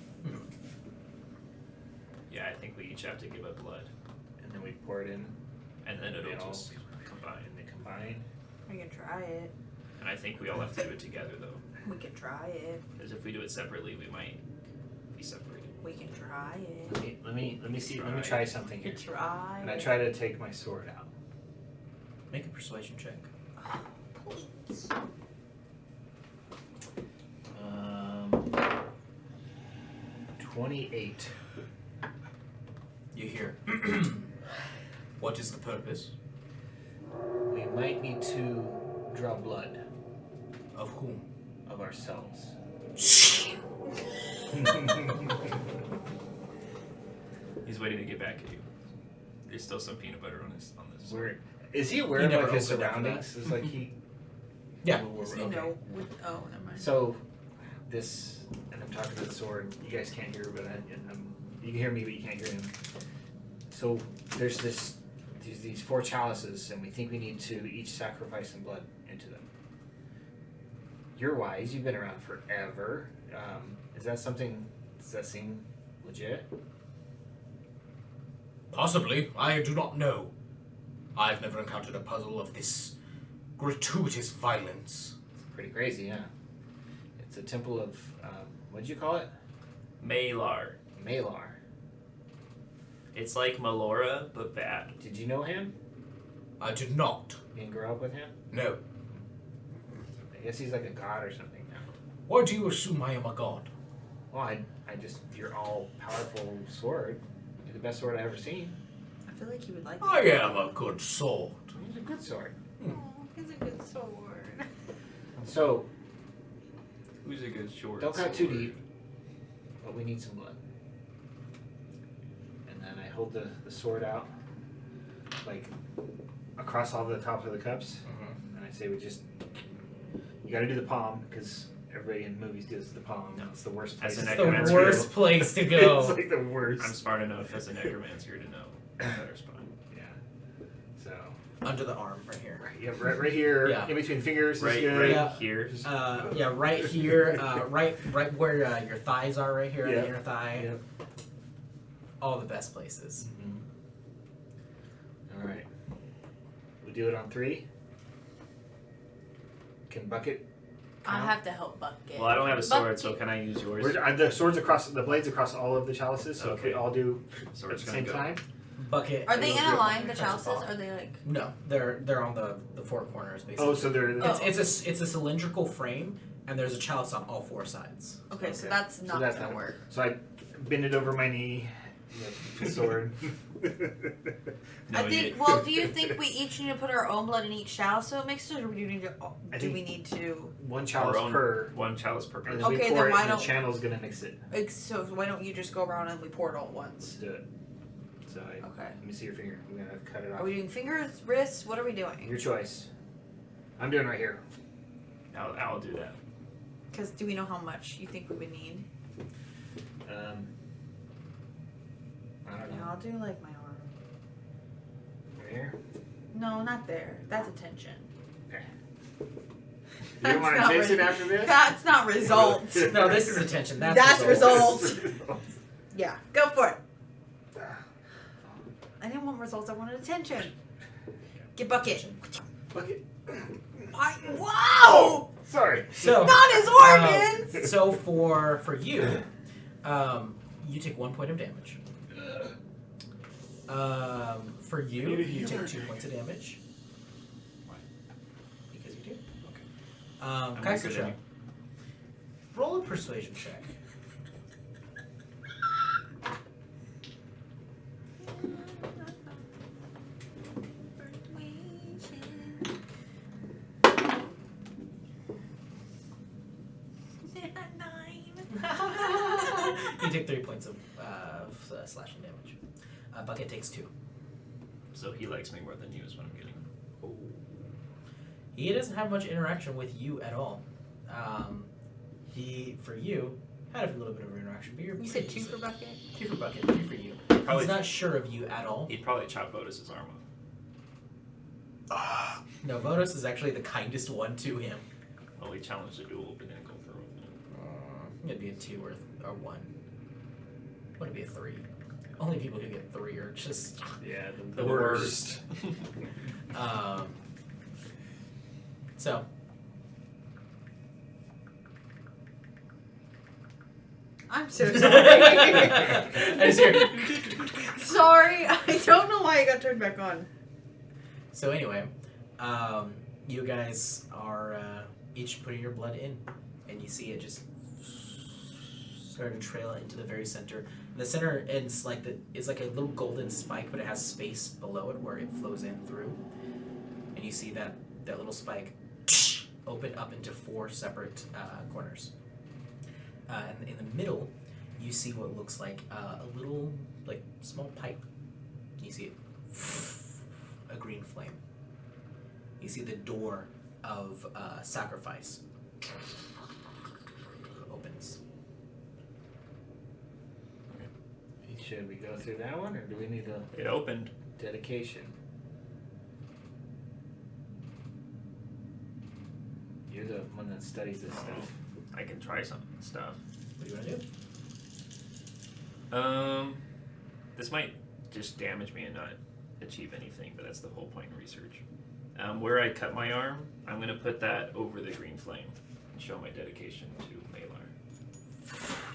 S3: yeah. I think we each have to give up blood,
S4: and then we pour it in,
S3: and then
S4: They
S3: it'll
S4: all-
S3: just combine.
S4: and they combine.
S1: We can try it.
S3: And I think we all have to do it together though,
S1: We can try it.
S3: because if we do it separately, we might be separated.
S1: We can try it.
S4: Let me see. Let me try something
S1: We
S4: here.
S1: can try.
S4: And I try to take my sword out.
S2: Make a persuasion check.
S1: Please.
S4: 28.
S2: You hear. What is the purpose?
S4: We might need to draw blood
S2: Of whom?
S4: of ourselves.
S3: He's waiting to get back at you. There's still some peanut butter on this.
S4: Where is he aware
S2: He
S4: of
S2: never
S4: like his
S2: opened up
S4: surroundings? It's like he.
S2: Yeah.
S1: Does he know? Oh, never mind.
S4: So, this, and I'm talking to the sword. You guys can't hear, but you can hear me, but you can't hear him. So there's these 4 chalices, and we think we need to each sacrifice some blood into them. You're wise. You've been around forever. Is that something? Does that seem legit?
S8: Possibly. I do not know. I've never encountered a puzzle of this gratuitous violence.
S4: Pretty crazy, yeah. It's a temple of what did you call it?
S3: Malar.
S4: Malar.
S3: It's like Melora, but bad.
S4: Did you know him?
S8: I did not.
S4: You didn't grow up with him?
S8: No.
S4: I guess he's like a god or something now.
S8: Why do you assume I am a god?
S4: Well, I just, you're all powerful sword. You're the best sword I've ever seen.
S1: I feel like he would like.
S8: I am a good sword.
S4: He's a good sword.
S1: Oh, he's a good sword.
S4: So,
S3: Who's a good short?
S4: don't cut too deep, but we need some blood. And then I hold the sword out, like, across all the tops of the cups. And I say you gotta do the palm, because everybody in movies does the palm.
S3: No.
S4: It's the worst
S3: As
S4: place.
S3: an
S8: It's
S3: necromancer.
S8: the worst place to go.
S4: It's like the worst.
S3: I'm smart enough as a necromancer to know a better spot.
S4: Yeah. So,
S2: Under the arm, right here.
S4: right here,
S2: Yeah.
S4: in between fingers is
S3: Right,
S4: good.
S3: right
S2: Yeah.
S3: here.
S2: Yeah, right here, right where your thighs are, right here,
S4: Yeah.
S2: the inner thigh.
S4: Yep.
S2: All the best places.
S4: All right. We do it on 3. Can Bucket?
S1: I have to help Bucket.
S3: Well, I don't have a sword,
S1: Bucket.
S3: so can I use yours?
S4: The swords across the blades across all of the chalices, so if we
S3: Okay.
S4: all do
S3: So
S4: at
S3: it's
S4: the
S3: gonna
S4: same
S3: go.
S4: time.
S2: Bucket.
S1: Are they
S4: It'll
S1: in
S4: do
S1: a
S4: it.
S1: line? The
S2: That's a
S1: chalices?
S2: ball.
S1: Are they like?
S2: No, they're on the 4 corners basically.
S4: Oh, so they're
S1: Oh.
S2: It's a cylindrical frame, and there's a chalice on all 4 sides.
S1: Okay, so
S4: Okay.
S1: that's
S4: So
S1: not
S4: that's
S1: gonna
S4: not-
S1: work.
S4: so I bend it over my knee, The sword.
S3: No,
S1: I think. Well, do you think we each need to put our own blood in each chalice so it mixes, or do we need to? Do we need to?
S4: One chalice per.
S3: One chalice per
S4: And
S3: person.
S4: then we
S1: Okay,
S4: pour
S1: then
S4: it,
S1: why
S4: and the
S1: don't-
S4: channel's gonna mix it.
S1: So why don't you just go around and we pour it all at
S4: Let's
S1: once?
S4: do it. So
S1: Okay.
S4: let me see your finger. I'm gonna cut it off.
S1: Are we doing fingers, wrists? What are we doing?
S4: Your choice. I'm doing right here.
S3: I'll do that.
S1: Because do we know how much you think we would need?
S4: I don't
S1: Yeah,
S4: know.
S1: I'll do like my arm.
S4: Right here.
S1: No, not there. That's attention.
S4: Okay. You
S1: That's
S4: don't want to
S1: not
S4: taste it
S1: really-
S4: after this?
S1: That's not results.
S2: No, this is attention.
S1: That's
S2: results.
S1: Yeah, go for it. I didn't want results. I wanted attention. Get bucket.
S4: Bucket.
S1: Wow!
S4: Sorry.
S2: So,
S1: Not his organs.
S2: so for you, you take 1 point of damage. For you,
S4: need a
S2: you take
S4: healer.
S2: 2 points of damage.
S3: Why?
S2: Because you do. Okay.
S3: I'm
S2: Kaiser
S3: weaker
S2: Show.
S3: than you.
S2: Roll a persuasion check. You take 3 points of slashing damage. Bucket takes 2.
S3: So he likes me more than you is what I'm getting.
S2: He doesn't have much interaction with you at all. He, for you, had a little bit of interaction, but you're
S1: You said
S2: pretty
S1: 2 for
S2: decent.
S1: bucket?
S2: 2 for Bucket, 3 for you.
S3: Probably,
S2: He's not sure of you at all.
S3: he'd probably chop Votus's arm off.
S2: No, Votus is actually the kindest one to him.
S3: Well, we challenged a duel, but didn't go for it.
S2: It'd be a 2 or 1. Would it be a 3? Only people who get 3 are just
S4: Yeah,
S2: the worst. So,
S1: I'm so sorry.
S2: I just hear.
S1: Sorry, I don't know why I got turned back on.
S2: So anyway, you guys are each putting your blood in, and you see it just starting to trail into the very center. The center ends like it's like a little golden spike, but it has space below it where it flows in through, and you see that little spike open up into 4 separate corners. And in the middle, you see what looks like a little, like, small pipe. You see it, a green flame. You see the door of sacrifice opens.
S4: Should we go through that one, or do we need a
S3: It opened.
S4: dedication? You're the one that studies this stuff.
S3: I can try some stuff.
S2: What do you want to do?
S3: This might just damage me and not achieve anything, but that's the whole point in research. Where I cut my arm, I'm gonna put that over the green flame and show my dedication to Malar.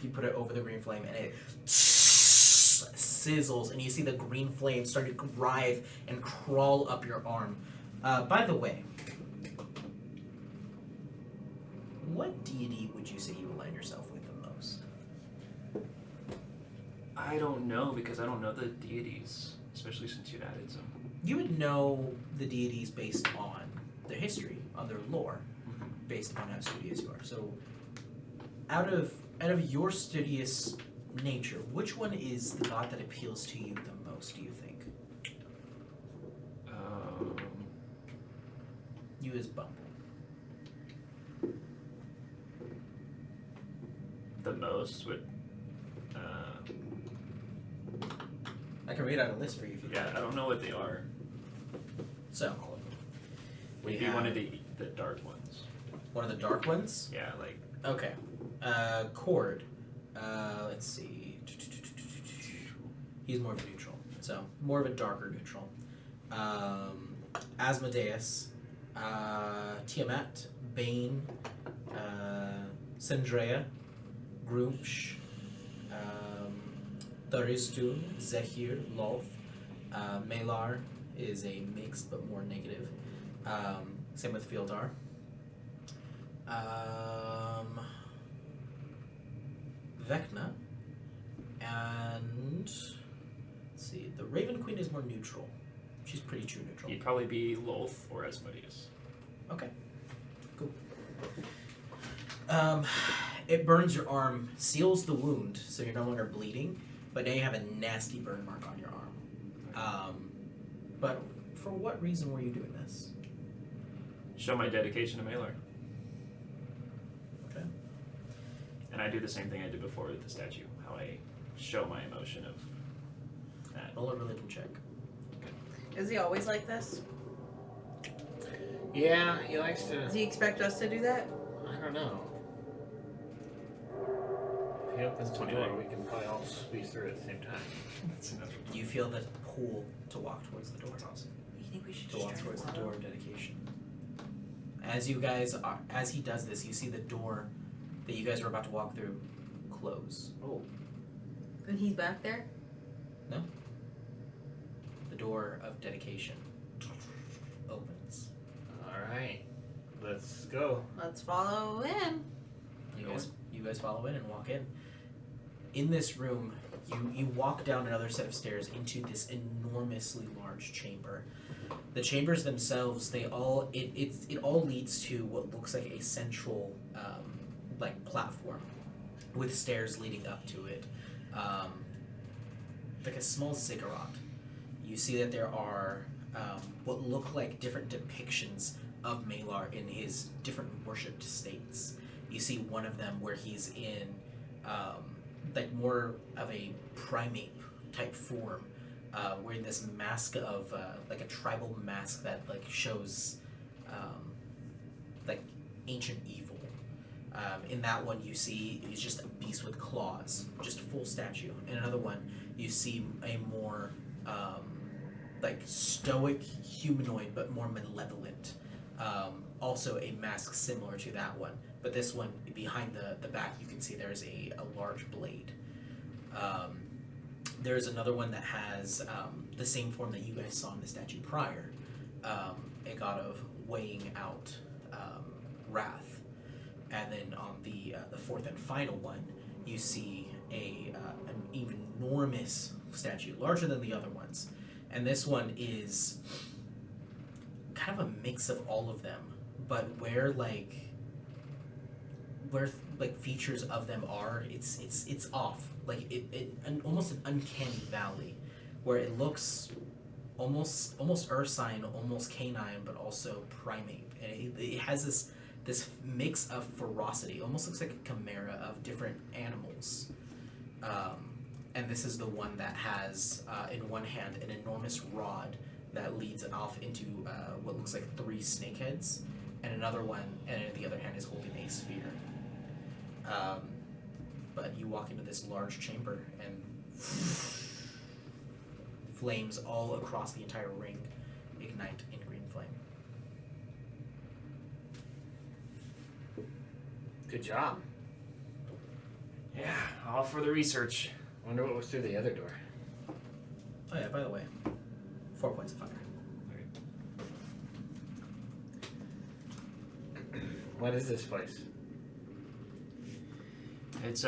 S2: You put it over the green flame, and it sizzles, and you see the green flame start to writhe and crawl up your arm. By the way, what deity would you say you align yourself with the most?
S3: I don't know because I don't know the deities, especially since you'd added some.
S2: You would know the deities based on their history, on their lore, based on how studious you are. So, out of your studious nature, which one is the god that appeals to you the most, do you think? You as Bumble.
S3: The most would.
S2: I can read out a list for you if you
S3: Yeah, I don't know what they are.
S2: So, we
S3: Maybe
S2: have
S3: one of the dark ones.
S2: one of the dark ones.
S3: Yeah, like
S2: Okay. Cord. Let's see. He's more of a neutral. So, more of a darker neutral. Asmodeus. Tiamat. Bane. Sindrea. Groomsh. Tharistu. Zehir. Loth. Malar is a mixed but more negative. Same with Fieldar. Vecna, and see. The Raven Queen is more neutral. She's pretty true neutral.
S3: He'd probably be Lolth or Asmodeus.
S2: Okay. Cool. It burns your arm, seals the wound, so you're no longer bleeding, but now you have a nasty burn mark on your arm. But for what reason were you doing this?
S3: Show my dedication to Malar.
S2: Okay.
S3: And I do the same thing I did before with the statue. How I show my emotion of that.
S2: Roll a religion check.
S1: Is he always like this?
S4: Yeah, he likes to.
S1: Does he expect us to do that?
S4: I don't know. If he opens the door, we can probably all squeeze through at the same time.
S2: You feel the pull to walk towards the door.
S1: You think we should
S2: To walk
S1: just
S2: towards the
S1: follow?
S2: door of dedication. As he does this, you see the door that you guys were about to walk through close.
S4: Oh.
S1: And he's back there?
S2: No. The door of dedication opens.
S4: Alright. Let's go.
S1: Let's follow him.
S2: You guys follow in and walk in. In this room, you walk down another set of stairs into this enormously large chamber. The chambers themselves, it all leads to what looks like a central platform with stairs leading up to it, like a small ziggurat. You see that there are what look like different depictions of Malar in his different worshipped states. You see one of them where he's in more of a primate type form, wearing this mask of like a tribal mask that shows ancient evil. In that one, you see he's just a beast with claws, just a full statue. In another one, you see a more stoic humanoid, but more malevolent. Also a mask similar to that one, but this one behind the back, you can see there's a large blade. There's another one that has the same form that you guys saw in the statue prior, a god of weighing out wrath. And then on the fourth and final one, you see an enormous statue, larger than the other ones. And this one is kind of a mix of all of them, but where features of them are, it's off. Almost an uncanny valley, where it looks almost ursine, almost canine, but also primate. And it has this mix of ferocity. Almost looks like a chimera of different animals. And this is the one that has, in one hand, an enormous rod that leads off into what looks like 3 snake heads, and another one, and in the other hand is holding a spear. But you walk into this large chamber, and flames all across the entire ring ignite in green flame.
S4: Good job.
S3: Yeah, all for the research.
S4: Wonder what was through the other door.
S2: Oh yeah, by the way, 4 points of fire.
S4: What is this place?
S3: It's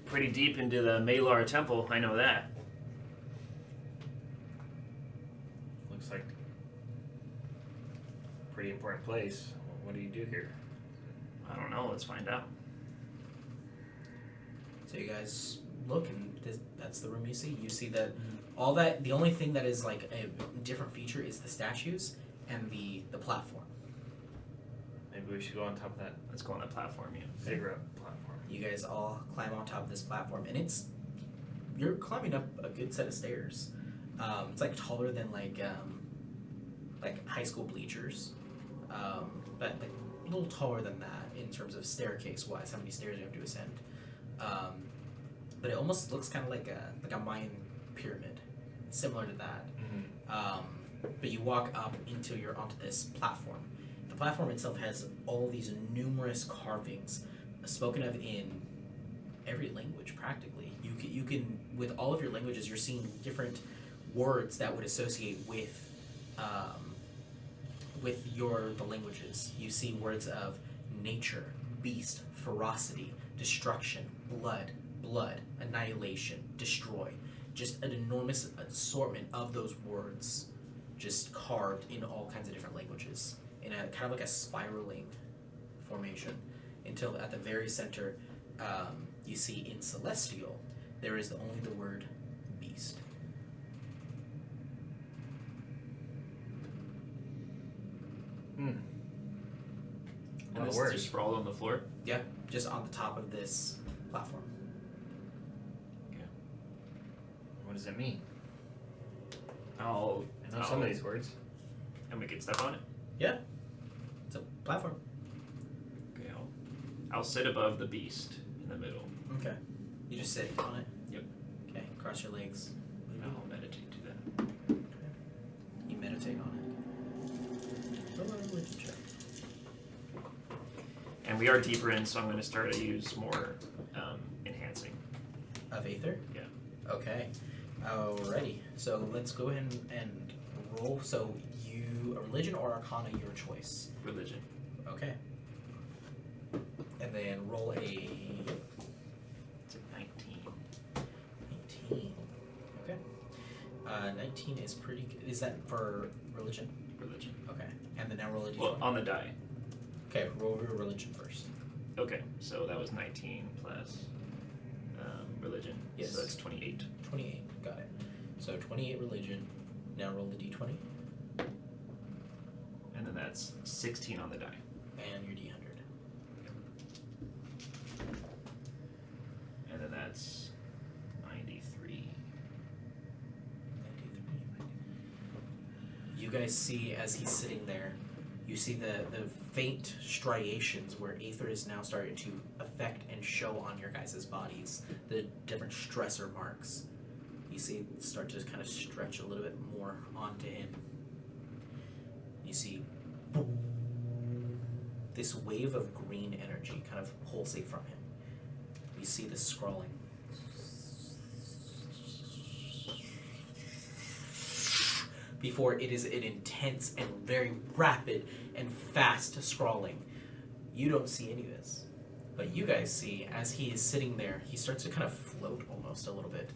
S3: pretty deep into the Malar temple, I know that.
S4: Looks like a pretty important place. What do you do here?
S3: I don't know, let's find out.
S2: So you guys look, and that's the room you see. You see that all that, the only thing that is like a different feature is the statues and the platform.
S4: Maybe we should go on top of that
S3: Let's go on that platform, yeah.
S4: ziggurat platform.
S2: You guys all climb on top of this platform, and you're climbing up a good set of stairs. It's taller than like high school bleachers, but a little taller than that in terms of staircase wise. How many stairs you have to ascend? But it almost looks kind of like a Mayan pyramid, similar to that.
S4: Mm-hmm.
S2: But you walk up onto this platform. The platform itself has all these numerous carvings spoken of in every language practically. You can with all of your languages, you're seeing different words that would associate with the languages. You see words of nature, beast, ferocity, destruction, blood, annihilation, destroy. just an enormous assortment of those words, just carved in all kinds of different languages, in a kind of like a spiraling formation, until at the very center, you see in Celestial, there is only the word beast.
S3: And
S4: Lot of
S3: this
S4: words.
S3: just sprawled on the floor.
S2: Yeah, just on the top of this platform.
S4: What does it mean?
S3: I
S4: I know some of these words.
S3: And we can step on it.
S2: It's a platform.
S3: Okay, I'll sit above the beast in the middle.
S2: Okay. You just sit on it?
S3: Yep.
S2: Okay, cross your legs.
S3: I'll meditate to that.
S2: You meditate on it. Roll a religion check.
S3: And we are deeper in, so I'm going to start to use more enhancing.
S2: Of Aether?
S3: Yeah.
S2: Okay. Alrighty. So let's go ahead and roll. So you, a religion or arcana, your choice.
S3: Religion.
S2: Okay. And then roll a
S3: It's a 19.
S2: 19. Okay. 19 is pretty good. Is that for religion?
S3: Religion.
S2: Okay. And then now roll a d20.
S3: Well, on the die.
S2: Okay, roll your religion first.
S3: Okay, so that was 19 plus religion.
S2: Yes.
S3: So that's 28.
S2: 28. Got it. So 28 religion. Now roll the d20
S3: And then that's 16 on the die.
S2: and your d100.
S3: And then that's 93.
S2: 93. You guys see as he's sitting there, you see the faint striations where Aether is now starting to affect and show on your guys' bodies, the different stressor marks. You see it start to kind of stretch a little bit more onto him. You see this wave of green energy kind of pulsate from him. You see the scrawling. Before it is an intense and very rapid and fast scrawling. You don't see any of this. But you guys see, as he is sitting there, he starts to kind of float almost a little bit.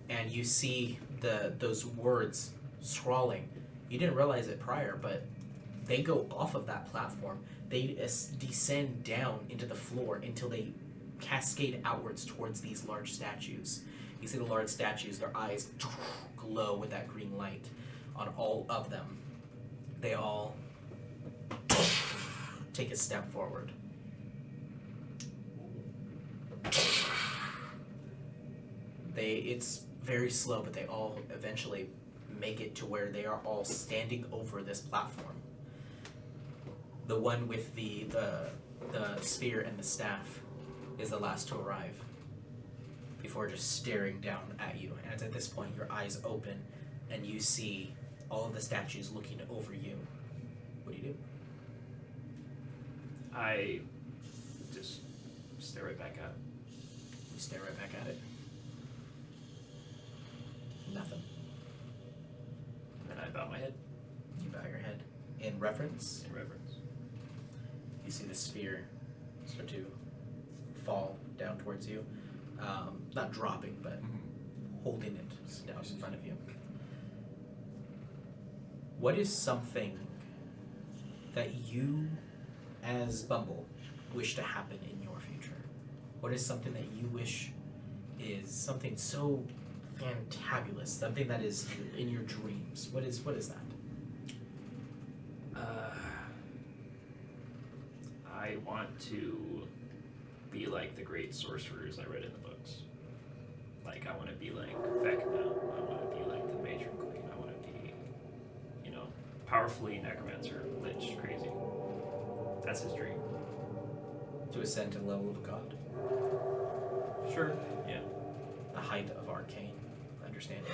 S2: And you see those words scrawling. You didn't realize it prior, but they go off of that platform. They descend down into the floor until they cascade outwards towards these large statues. You see the large statues, their eyes glow with that green light on all of them. They all take a step forward. It's very slow, but they all eventually make it to where they are all standing over this platform. The one with the spear and the staff is the last to arrive, before just staring down at you. And at this point, your eyes open, and you see all of the statues looking over you. What do?
S3: I just stare right back at it.
S2: You stare right back at it. Nothing.
S3: And then I bow my head
S2: You bow your head. In reverence,
S3: in reverence.
S2: you see the sphere start to fall down towards you. Not dropping, but holding it down in front of you. What is something that you, as Bumble, wish to happen in your future? What is something that you wish is something so fantabulous, something that is in your dreams? What is that?
S3: I want to be like the great sorcerers I read in the books. Like, I want to be like Vecna. I want to be like the Matron Queen. I want to be, powerfully necromancer, lich, crazy. That's his dream.
S2: To ascend to the level of a god.
S3: Sure. Yeah.
S2: The height of arcane understanding.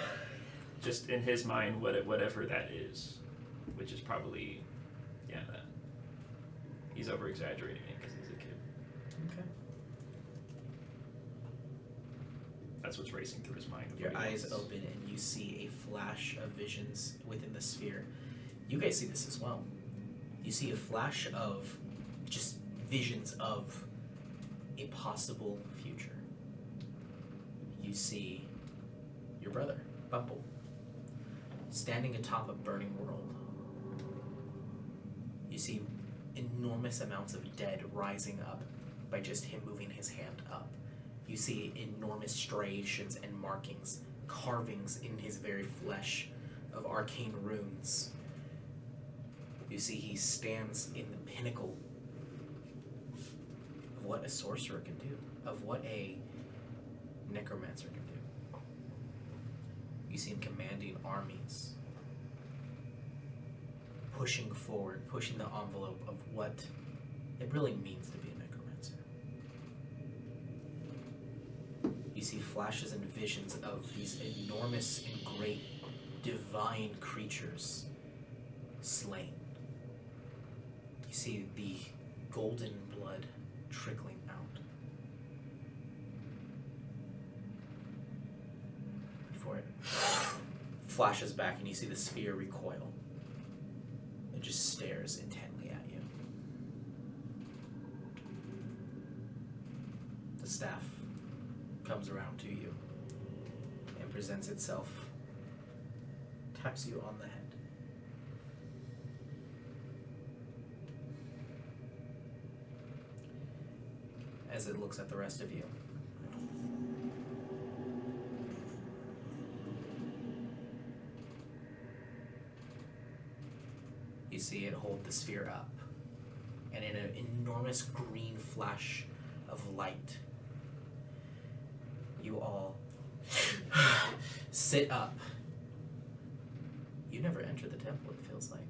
S3: Just in his mind, whatever that is, which is probably, that. He's over exaggerating it because he's a kid.
S2: Okay.
S3: That's what's racing through his mind. of
S2: Your
S3: what he
S2: eyes
S3: wants.
S2: open and you see a flash of visions within the sphere. You guys see this as well. You see a flash of just visions of a possible future. You see your brother, Bumble, standing atop a burning world. You see enormous amounts of dead rising up by just him moving his hand up. You see enormous striations and markings, carvings in his very flesh of arcane runes. You see he stands in the pinnacle of what a sorcerer can do, of what a necromancer can do. You see him commanding armies, pushing forward, pushing the envelope of what it really means to be a necromancer. You see flashes and visions of these enormous and great divine creatures slain. You see the golden blood trickling out. Before it flashes back and you see the sphere recoil. It just stares intently at you. The staff comes around to you and presents itself, taps you on the head. As it looks at the rest of you. You see it hold the sphere up, and in an enormous green flash of light, you all sit up. You never entered the temple, it feels like.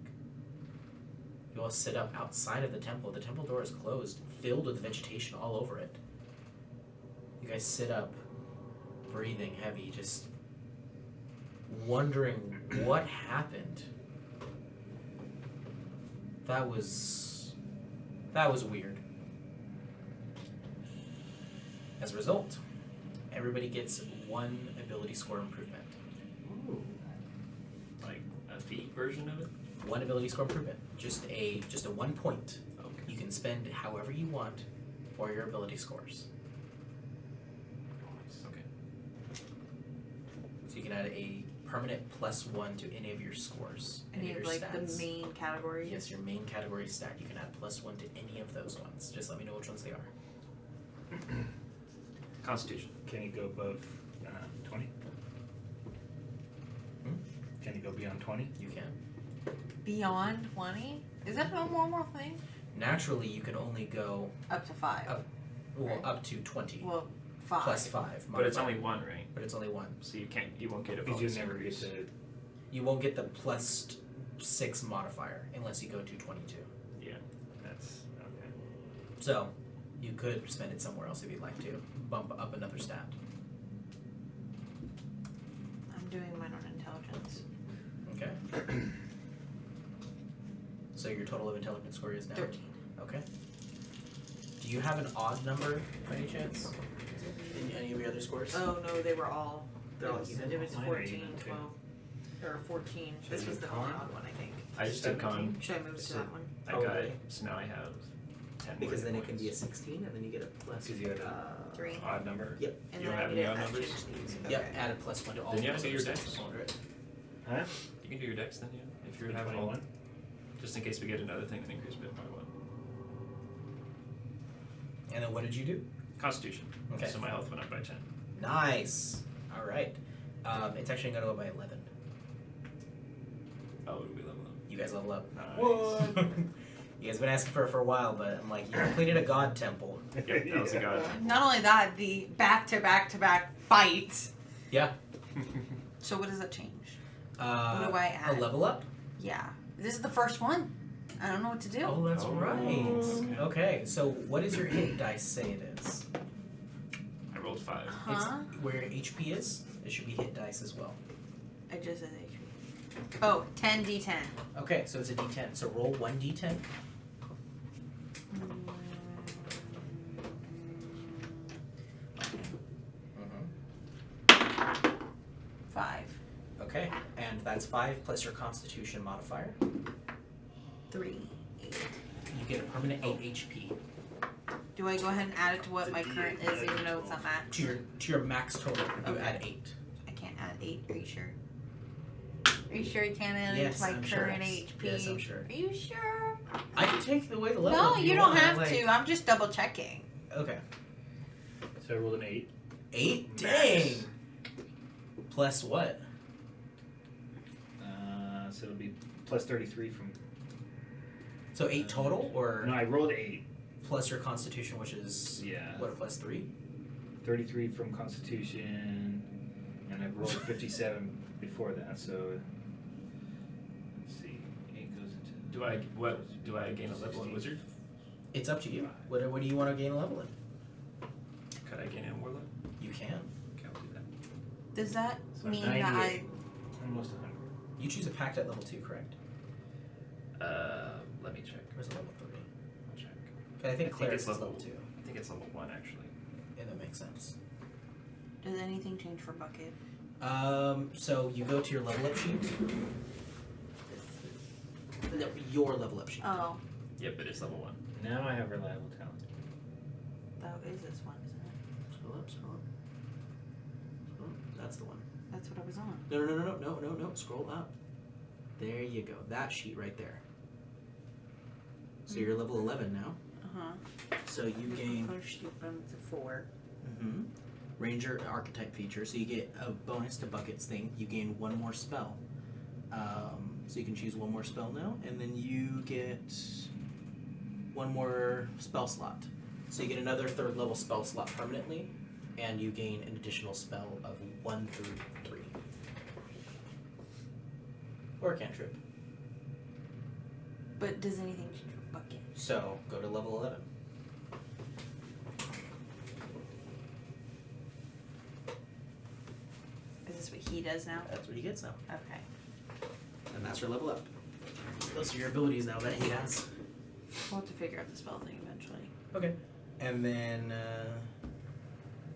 S2: You all sit up outside of the temple. The temple door is closed, filled with vegetation all over it. You guys sit up, breathing heavy, just wondering what happened. That was weird. As a result, everybody gets 1 ability score improvement.
S3: Ooh. Like a feat version of it?
S2: 1 ability score improvement. Just a 1 point.
S3: Okay.
S2: You can spend however you want for your ability scores.
S3: Okay.
S2: So you can add a permanent +1 to any of your scores.
S1: Any
S2: of
S1: of
S2: your
S1: like
S2: stats.
S1: the main categories?
S2: Yes, your main category stat. You can add +1 to any of those ones. Just let me know which ones they are.
S3: Constitution.
S4: Can you go above 20?
S2: Hmm?
S4: Can you go beyond 20?
S2: You can.
S1: Beyond 20? Is that no normal thing?
S2: Naturally, you can only go
S1: Up to 5.
S2: Well, up to 20
S1: Well, 5.
S2: plus 5.
S3: But it's
S2: modifier.
S3: only 1, right?
S2: But it's only 1.
S3: So you won't get a
S4: Because
S3: bonus
S4: you never get
S3: increase.
S4: to.
S2: You won't get the +6 modifier unless you go to 22.
S3: Yeah.
S4: That's okay.
S2: So, you could spend it somewhere else if you'd like to. Bump up another stat.
S1: I'm doing mine on intelligence.
S2: Okay. So your total of intelligence score is now?
S1: 13.
S2: Okay. Do you have an odd number by any chance? In any of your other scores?
S1: Oh no, they were all.
S2: They're all
S1: It was
S4: Mine are
S1: 14,
S4: even, too.
S1: 12. Or 14.
S4: Should
S1: This
S4: I
S1: was
S4: do
S1: the
S4: con?
S1: only odd one, I think.
S3: I just did con.
S1: Should I move to
S3: So-
S1: that one?
S3: I
S2: Oh,
S3: got
S2: okay.
S3: so now I have 10
S2: Because
S3: more
S2: then
S3: hit
S2: it can be a
S3: points.
S2: 16, and then you get a plus.
S4: Because you had a
S1: 3.
S3: Odd number.
S2: Yep.
S1: And
S3: You
S1: then
S3: don't
S1: I
S3: have
S1: need
S3: any
S1: to
S3: odd
S1: actually
S3: numbers?
S1: change these.
S2: Yep,
S1: Okay.
S2: add a +1 to all
S3: Then you
S2: of
S3: have
S2: those
S3: to get your
S2: other
S3: dex.
S2: stats under it.
S4: Huh?
S3: You can do your dex then, yeah. If you're having all
S4: 21?
S3: just in case we get another thing that increases it by 1.
S2: And then what did you do?
S3: Constitution.
S2: Okay.
S3: So my health went up by 10.
S2: Nice. All right. It's actually going to go by 11.
S3: Oh, what did we level up?
S2: You guys level up.
S3: Nice.
S2: What? You guys have been asking for it for a while, but I'm like, you completed a god temple.
S3: Yep, that was a god.
S1: Not only that, the back-to-back-to-back fight.
S2: Yeah.
S1: So what does that change? What do I
S2: A
S1: add?
S2: level up?
S1: Yeah. This is the first one. I don't know what to do.
S2: Oh, that's
S3: Oh,
S2: right.
S3: okay.
S2: Okay, so what does your hit dice say it is?
S3: I rolled 5.
S1: Huh?
S2: It's where your HP is, it should be hit dice as well.
S1: I just said HP. Oh, 10d10.
S2: Okay, so it's a d10. So roll 1d10. Mm-hmm.
S1: 5.
S2: Okay, and that's 5 plus your constitution modifier.
S1: 3. 8.
S2: You get a permanent 8 HP
S1: Do I go ahead and add it to what my current is, even though it's not max?
S2: to your max total. You
S1: Okay.
S2: add 8.
S1: I can't add 8. Are you sure? Are you sure you can't manage
S2: Yes,
S1: my
S2: I'm sure.
S1: current HP?
S2: Yes, I'm sure.
S1: Are you sure?
S2: I can take away the level.
S1: No,
S2: if
S1: you don't
S2: want,
S1: have
S2: like-
S1: to. I'm just double checking.
S2: Okay.
S4: So I rolled an 8.
S2: 8?
S4: Max.
S2: Dang. Plus what?
S4: So it'll be plus 33 from.
S2: So 8 total, or
S4: No, I rolled 8.
S2: plus your Constitution, which is
S4: Yeah.
S2: what, plus 3?
S4: 33 from Constitution, and I rolled 57 before that. So let's see. 8 goes into.
S3: Do I gain a level in wizard?
S2: It's up to you. What do you want to gain a level in?
S3: Could I gain it in warlock?
S2: You can.
S3: Okay, I'll do that.
S1: Does that
S4: So
S1: mean that
S4: 98. Almost 100.
S2: You choose a pact at level 2, correct?
S3: Let me check.
S2: Or is it level 3?
S3: I'll check.
S2: Okay, I think Clerics
S3: it's
S2: is level 2.
S3: I think it's level 1 actually.
S2: Yeah, that makes sense.
S1: does anything change for Bucket?
S2: So you go to your level up sheet. No, your level up sheet.
S1: Oh,
S3: Yep, it is level 1.
S4: Now I have reliable talent.
S1: that is this one, isn't it?
S2: Scroll up, scroll up. Scroll up. That's the one.
S1: That's what I was on.
S2: No. Scroll up. There you go. That sheet right there. So you're level 11 now. So you gain
S1: Push you from to 4.
S2: Ranger Archetype feature. So you get a bonus to Bucket's thing. You gain 1 more spell. So you can choose 1 more spell now, and then you get 1 more spell slot. So you get another 3rd level spell slot permanently, and you gain an additional spell of 1 through 3. Or a cantrip.
S1: But does anything change for Bucket?
S2: So go to level 11.
S1: Is this what he does now?
S2: That's what he gets now.
S1: Okay.
S2: And that's your level up. Those are your abilities now that he has.
S1: We'll have to figure out the spell thing eventually.
S2: Okay. And then,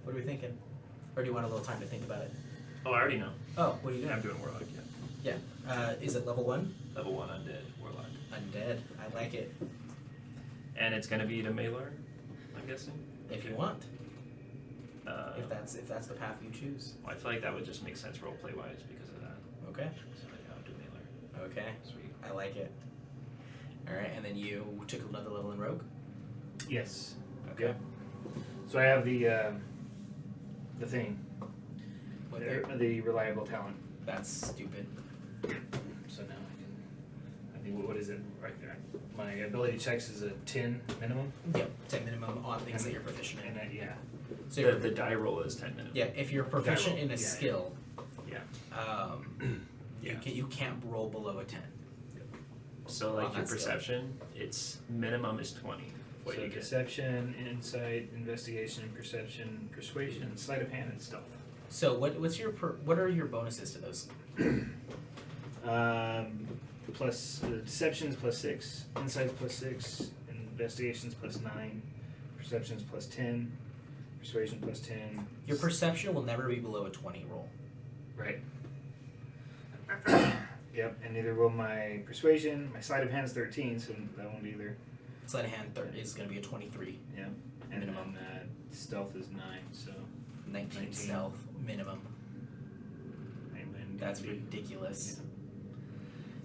S2: what are we thinking? Or do you want a little time to think about it?
S3: Oh, I already know.
S2: Oh, what are you doing?
S3: I'm doing warlock. Yeah.
S2: Yeah. Is it level 1?
S3: Level 1 undead warlock.
S2: Undead. I like it.
S3: And it's gonna be to Malar, I'm guessing.
S2: If you want.
S3: If
S2: If that's the path you choose.
S3: I feel like that would just make sense roleplay wise because of that.
S2: Okay.
S3: So yeah, I'll do Malar.
S2: Okay.
S3: Sweet.
S2: I like it. Alright, and then you took another level in Rogue?
S4: Yes.
S2: Okay.
S4: Yep. So I have the thing.
S2: What there?
S4: The reliable talent.
S2: That's stupid.
S4: So now I think what is it? Right there. My ability checks is a 10 minimum.
S2: Yep. 10 minimum on things that you're proficient in.
S4: And yeah.
S2: So you're,
S3: The die roll is 10 minutes.
S2: yeah, if you're proficient in a
S4: yeah.
S2: skill,
S3: Yeah.
S2: you you can't roll below a 10.
S3: So like
S2: On
S3: your
S2: that skill.
S3: perception, its minimum is 20. What
S4: So
S3: you get?
S4: deception, insight, investigation, perception, persuasion, sleight of hand, and stealth.
S2: So what are your bonuses to those?
S4: Plus deception's plus 6, insight's plus 6, investigation's plus 9, perception's plus 10, persuasion plus 10.
S2: Your perception will never be below a 20 roll.
S4: Right. Yep, and neither will my persuasion. My sleight of hand's 13, so that won't either.
S2: Sleight of hand is going to be a 23.
S4: Yeah. And
S2: Minimum.
S4: then stealth is 9, so
S2: 19 stealth minimum.
S4: and
S2: That's ridiculous.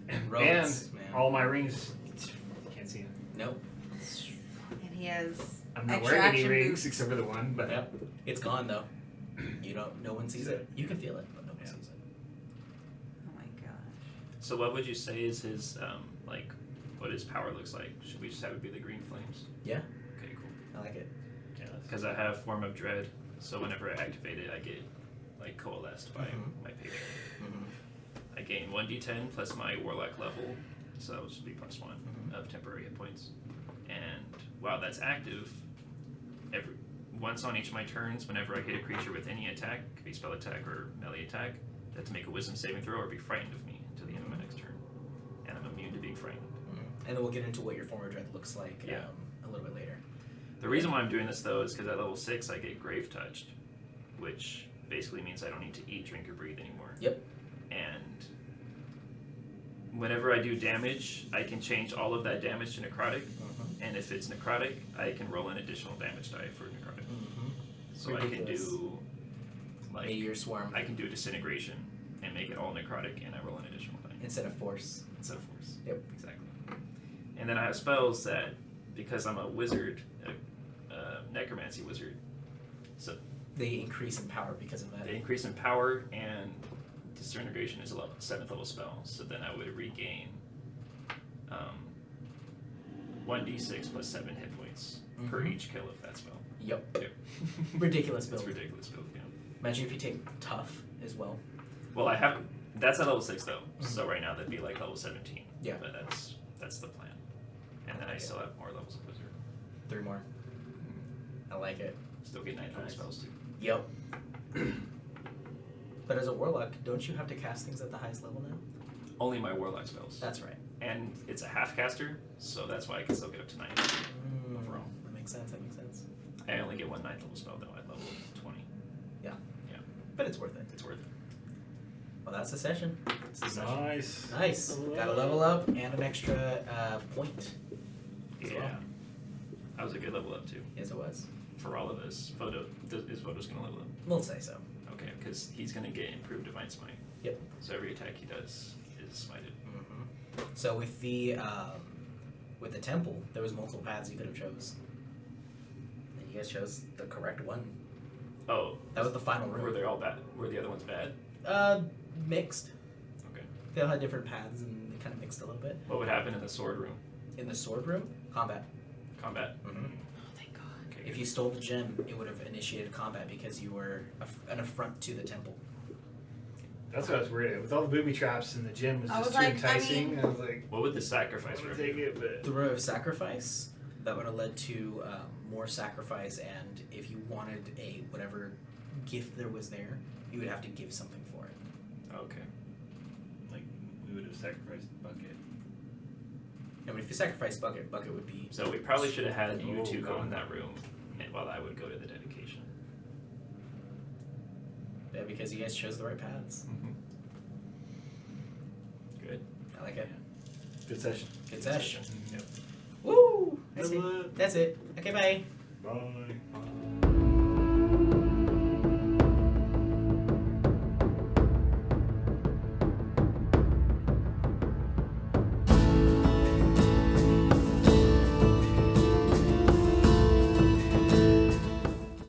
S4: And
S2: Rogues, man.
S4: all my rings, you can't see them.
S2: Nope.
S1: And he has
S4: I'm not
S1: extra
S4: wearing any
S1: action
S4: rings
S1: boots.
S4: except for the one, but
S2: Yep. It's gone though. No one sees it. You can feel it, but no one
S4: Yeah.
S2: sees it.
S1: Oh my gosh.
S3: So what would you say is his like what his power looks like? Should we just have it be the green flames?
S2: Yeah.
S3: Okay, cool.
S2: I like it.
S4: yeah,
S3: Because I have Form of Dread, so whenever I activate it, I get like coalesced by
S2: Mhm.
S3: my patron.
S2: Mm-hmm.
S3: I gain 1d10 plus my warlock level, so that would just be plus 1
S2: Mhm.
S3: of temporary hit points. And while that's active, once on each of my turns, whenever I hit a creature with any attack, could be spell attack or melee attack, they have to make a wisdom saving throw or be frightened of me until the end of my next turn. And I'm immune to being frightened.
S2: And then we'll get into what your former dread looks like
S3: Yeah.
S2: a little bit later.
S3: The reason why I'm doing this though is because at level 6 I get grave touched, which basically means I don't need to eat, drink, or breathe anymore.
S2: Yep.
S3: And whenever I do damage, I can change all of that damage to necrotic, and if it's necrotic, I can roll an additional damage die for necrotic.
S2: Mm-hmm.
S3: So I can
S4: Ridiculous.
S3: do like
S2: Meteor swarm.
S3: I can do disintegration and make it all necrotic, and I roll an additional die
S2: Instead of force.
S3: instead of force.
S2: Yep.
S3: Exactly. And then I have spells that, because I'm a wizard, a necromancy wizard, so
S2: They increase in power because of that.
S3: they increase in power, and disintegration is a 7th level spell. So then I would regain 1d6 plus 7 hit points per
S2: Mhm.
S3: each kill of that spell.
S2: Yep.
S3: Yep.
S2: Ridiculous
S3: It's
S2: build.
S3: ridiculous build, yeah.
S2: Imagine if you take tough as well.
S3: Well, I have. That's at level 6 though, so right now that'd be like level 17.
S2: Yeah.
S3: But that's the plan. And then I still have more levels of wizard.
S2: 3 more. I like it.
S3: Still get 9th level
S2: Nice.
S3: spells too.
S2: Yep. But as a warlock, don't you have to cast things at the highest level now?
S3: Only my warlock spells.
S2: That's right.
S3: And it's a half caster, so that's why I can still get up to 9 overall.
S2: That makes sense. That makes sense.
S3: I only get 1 9th level spell though at level 20.
S2: But it's worth it.
S3: It's worth it.
S2: Well, that's the session. That's the session.
S4: Nice.
S2: Nice. Got a level up and an extra point. As
S3: Yeah.
S2: well.
S3: That was a good level up too.
S2: Yes, it was.
S3: For all of us, is Voto's gonna level up?
S2: We'll say so.
S3: Okay, because he's gonna get improved Divine Smite.
S2: Yep.
S3: So every attack he does is smited.
S2: Mm-hmm. So with the temple, there was multiple paths you could have chose. And you guys chose the correct one.
S3: Oh,
S2: That was the final room.
S3: were they all bad? Were the other ones bad?
S2: Mixed.
S3: Okay.
S2: They all had different paths and they kind of mixed a little bit.
S3: What would happen in the sword room?
S2: In the sword room, combat.
S3: Combat.
S2: Mm-hmm.
S1: Thank God.
S3: Okay.
S2: If you stole the gem, it would have initiated combat because you were an affront to the temple.
S4: That's what I was worried about. With all the booby traps and the gym was
S1: I
S4: just
S1: was
S4: too
S1: like, I
S4: enticing.
S1: mean-
S4: I was like,
S3: What would the sacrifice
S4: I would
S3: room
S4: take
S3: do?
S4: it, but
S2: The row of sacrifice, that would have led to more sacrifice, and if you wanted a whatever gift there was there, you would have to give something for it.
S3: Okay.
S4: like we would have sacrificed Bucket.
S2: I mean, if you sacrifice Bucket, Bucket would be.
S3: So we probably should have had you
S4: Oh,
S3: two go
S4: God.
S3: in that room, and while I would go to the dedication.
S2: Yeah, because you guys chose the right paths.
S3: Good.
S2: I like it.
S4: Good session.
S2: Good session.
S3: Yep.
S2: Woo! That's
S4: Level
S2: it.
S4: up.
S2: That's it. Okay, bye.
S4: Bye.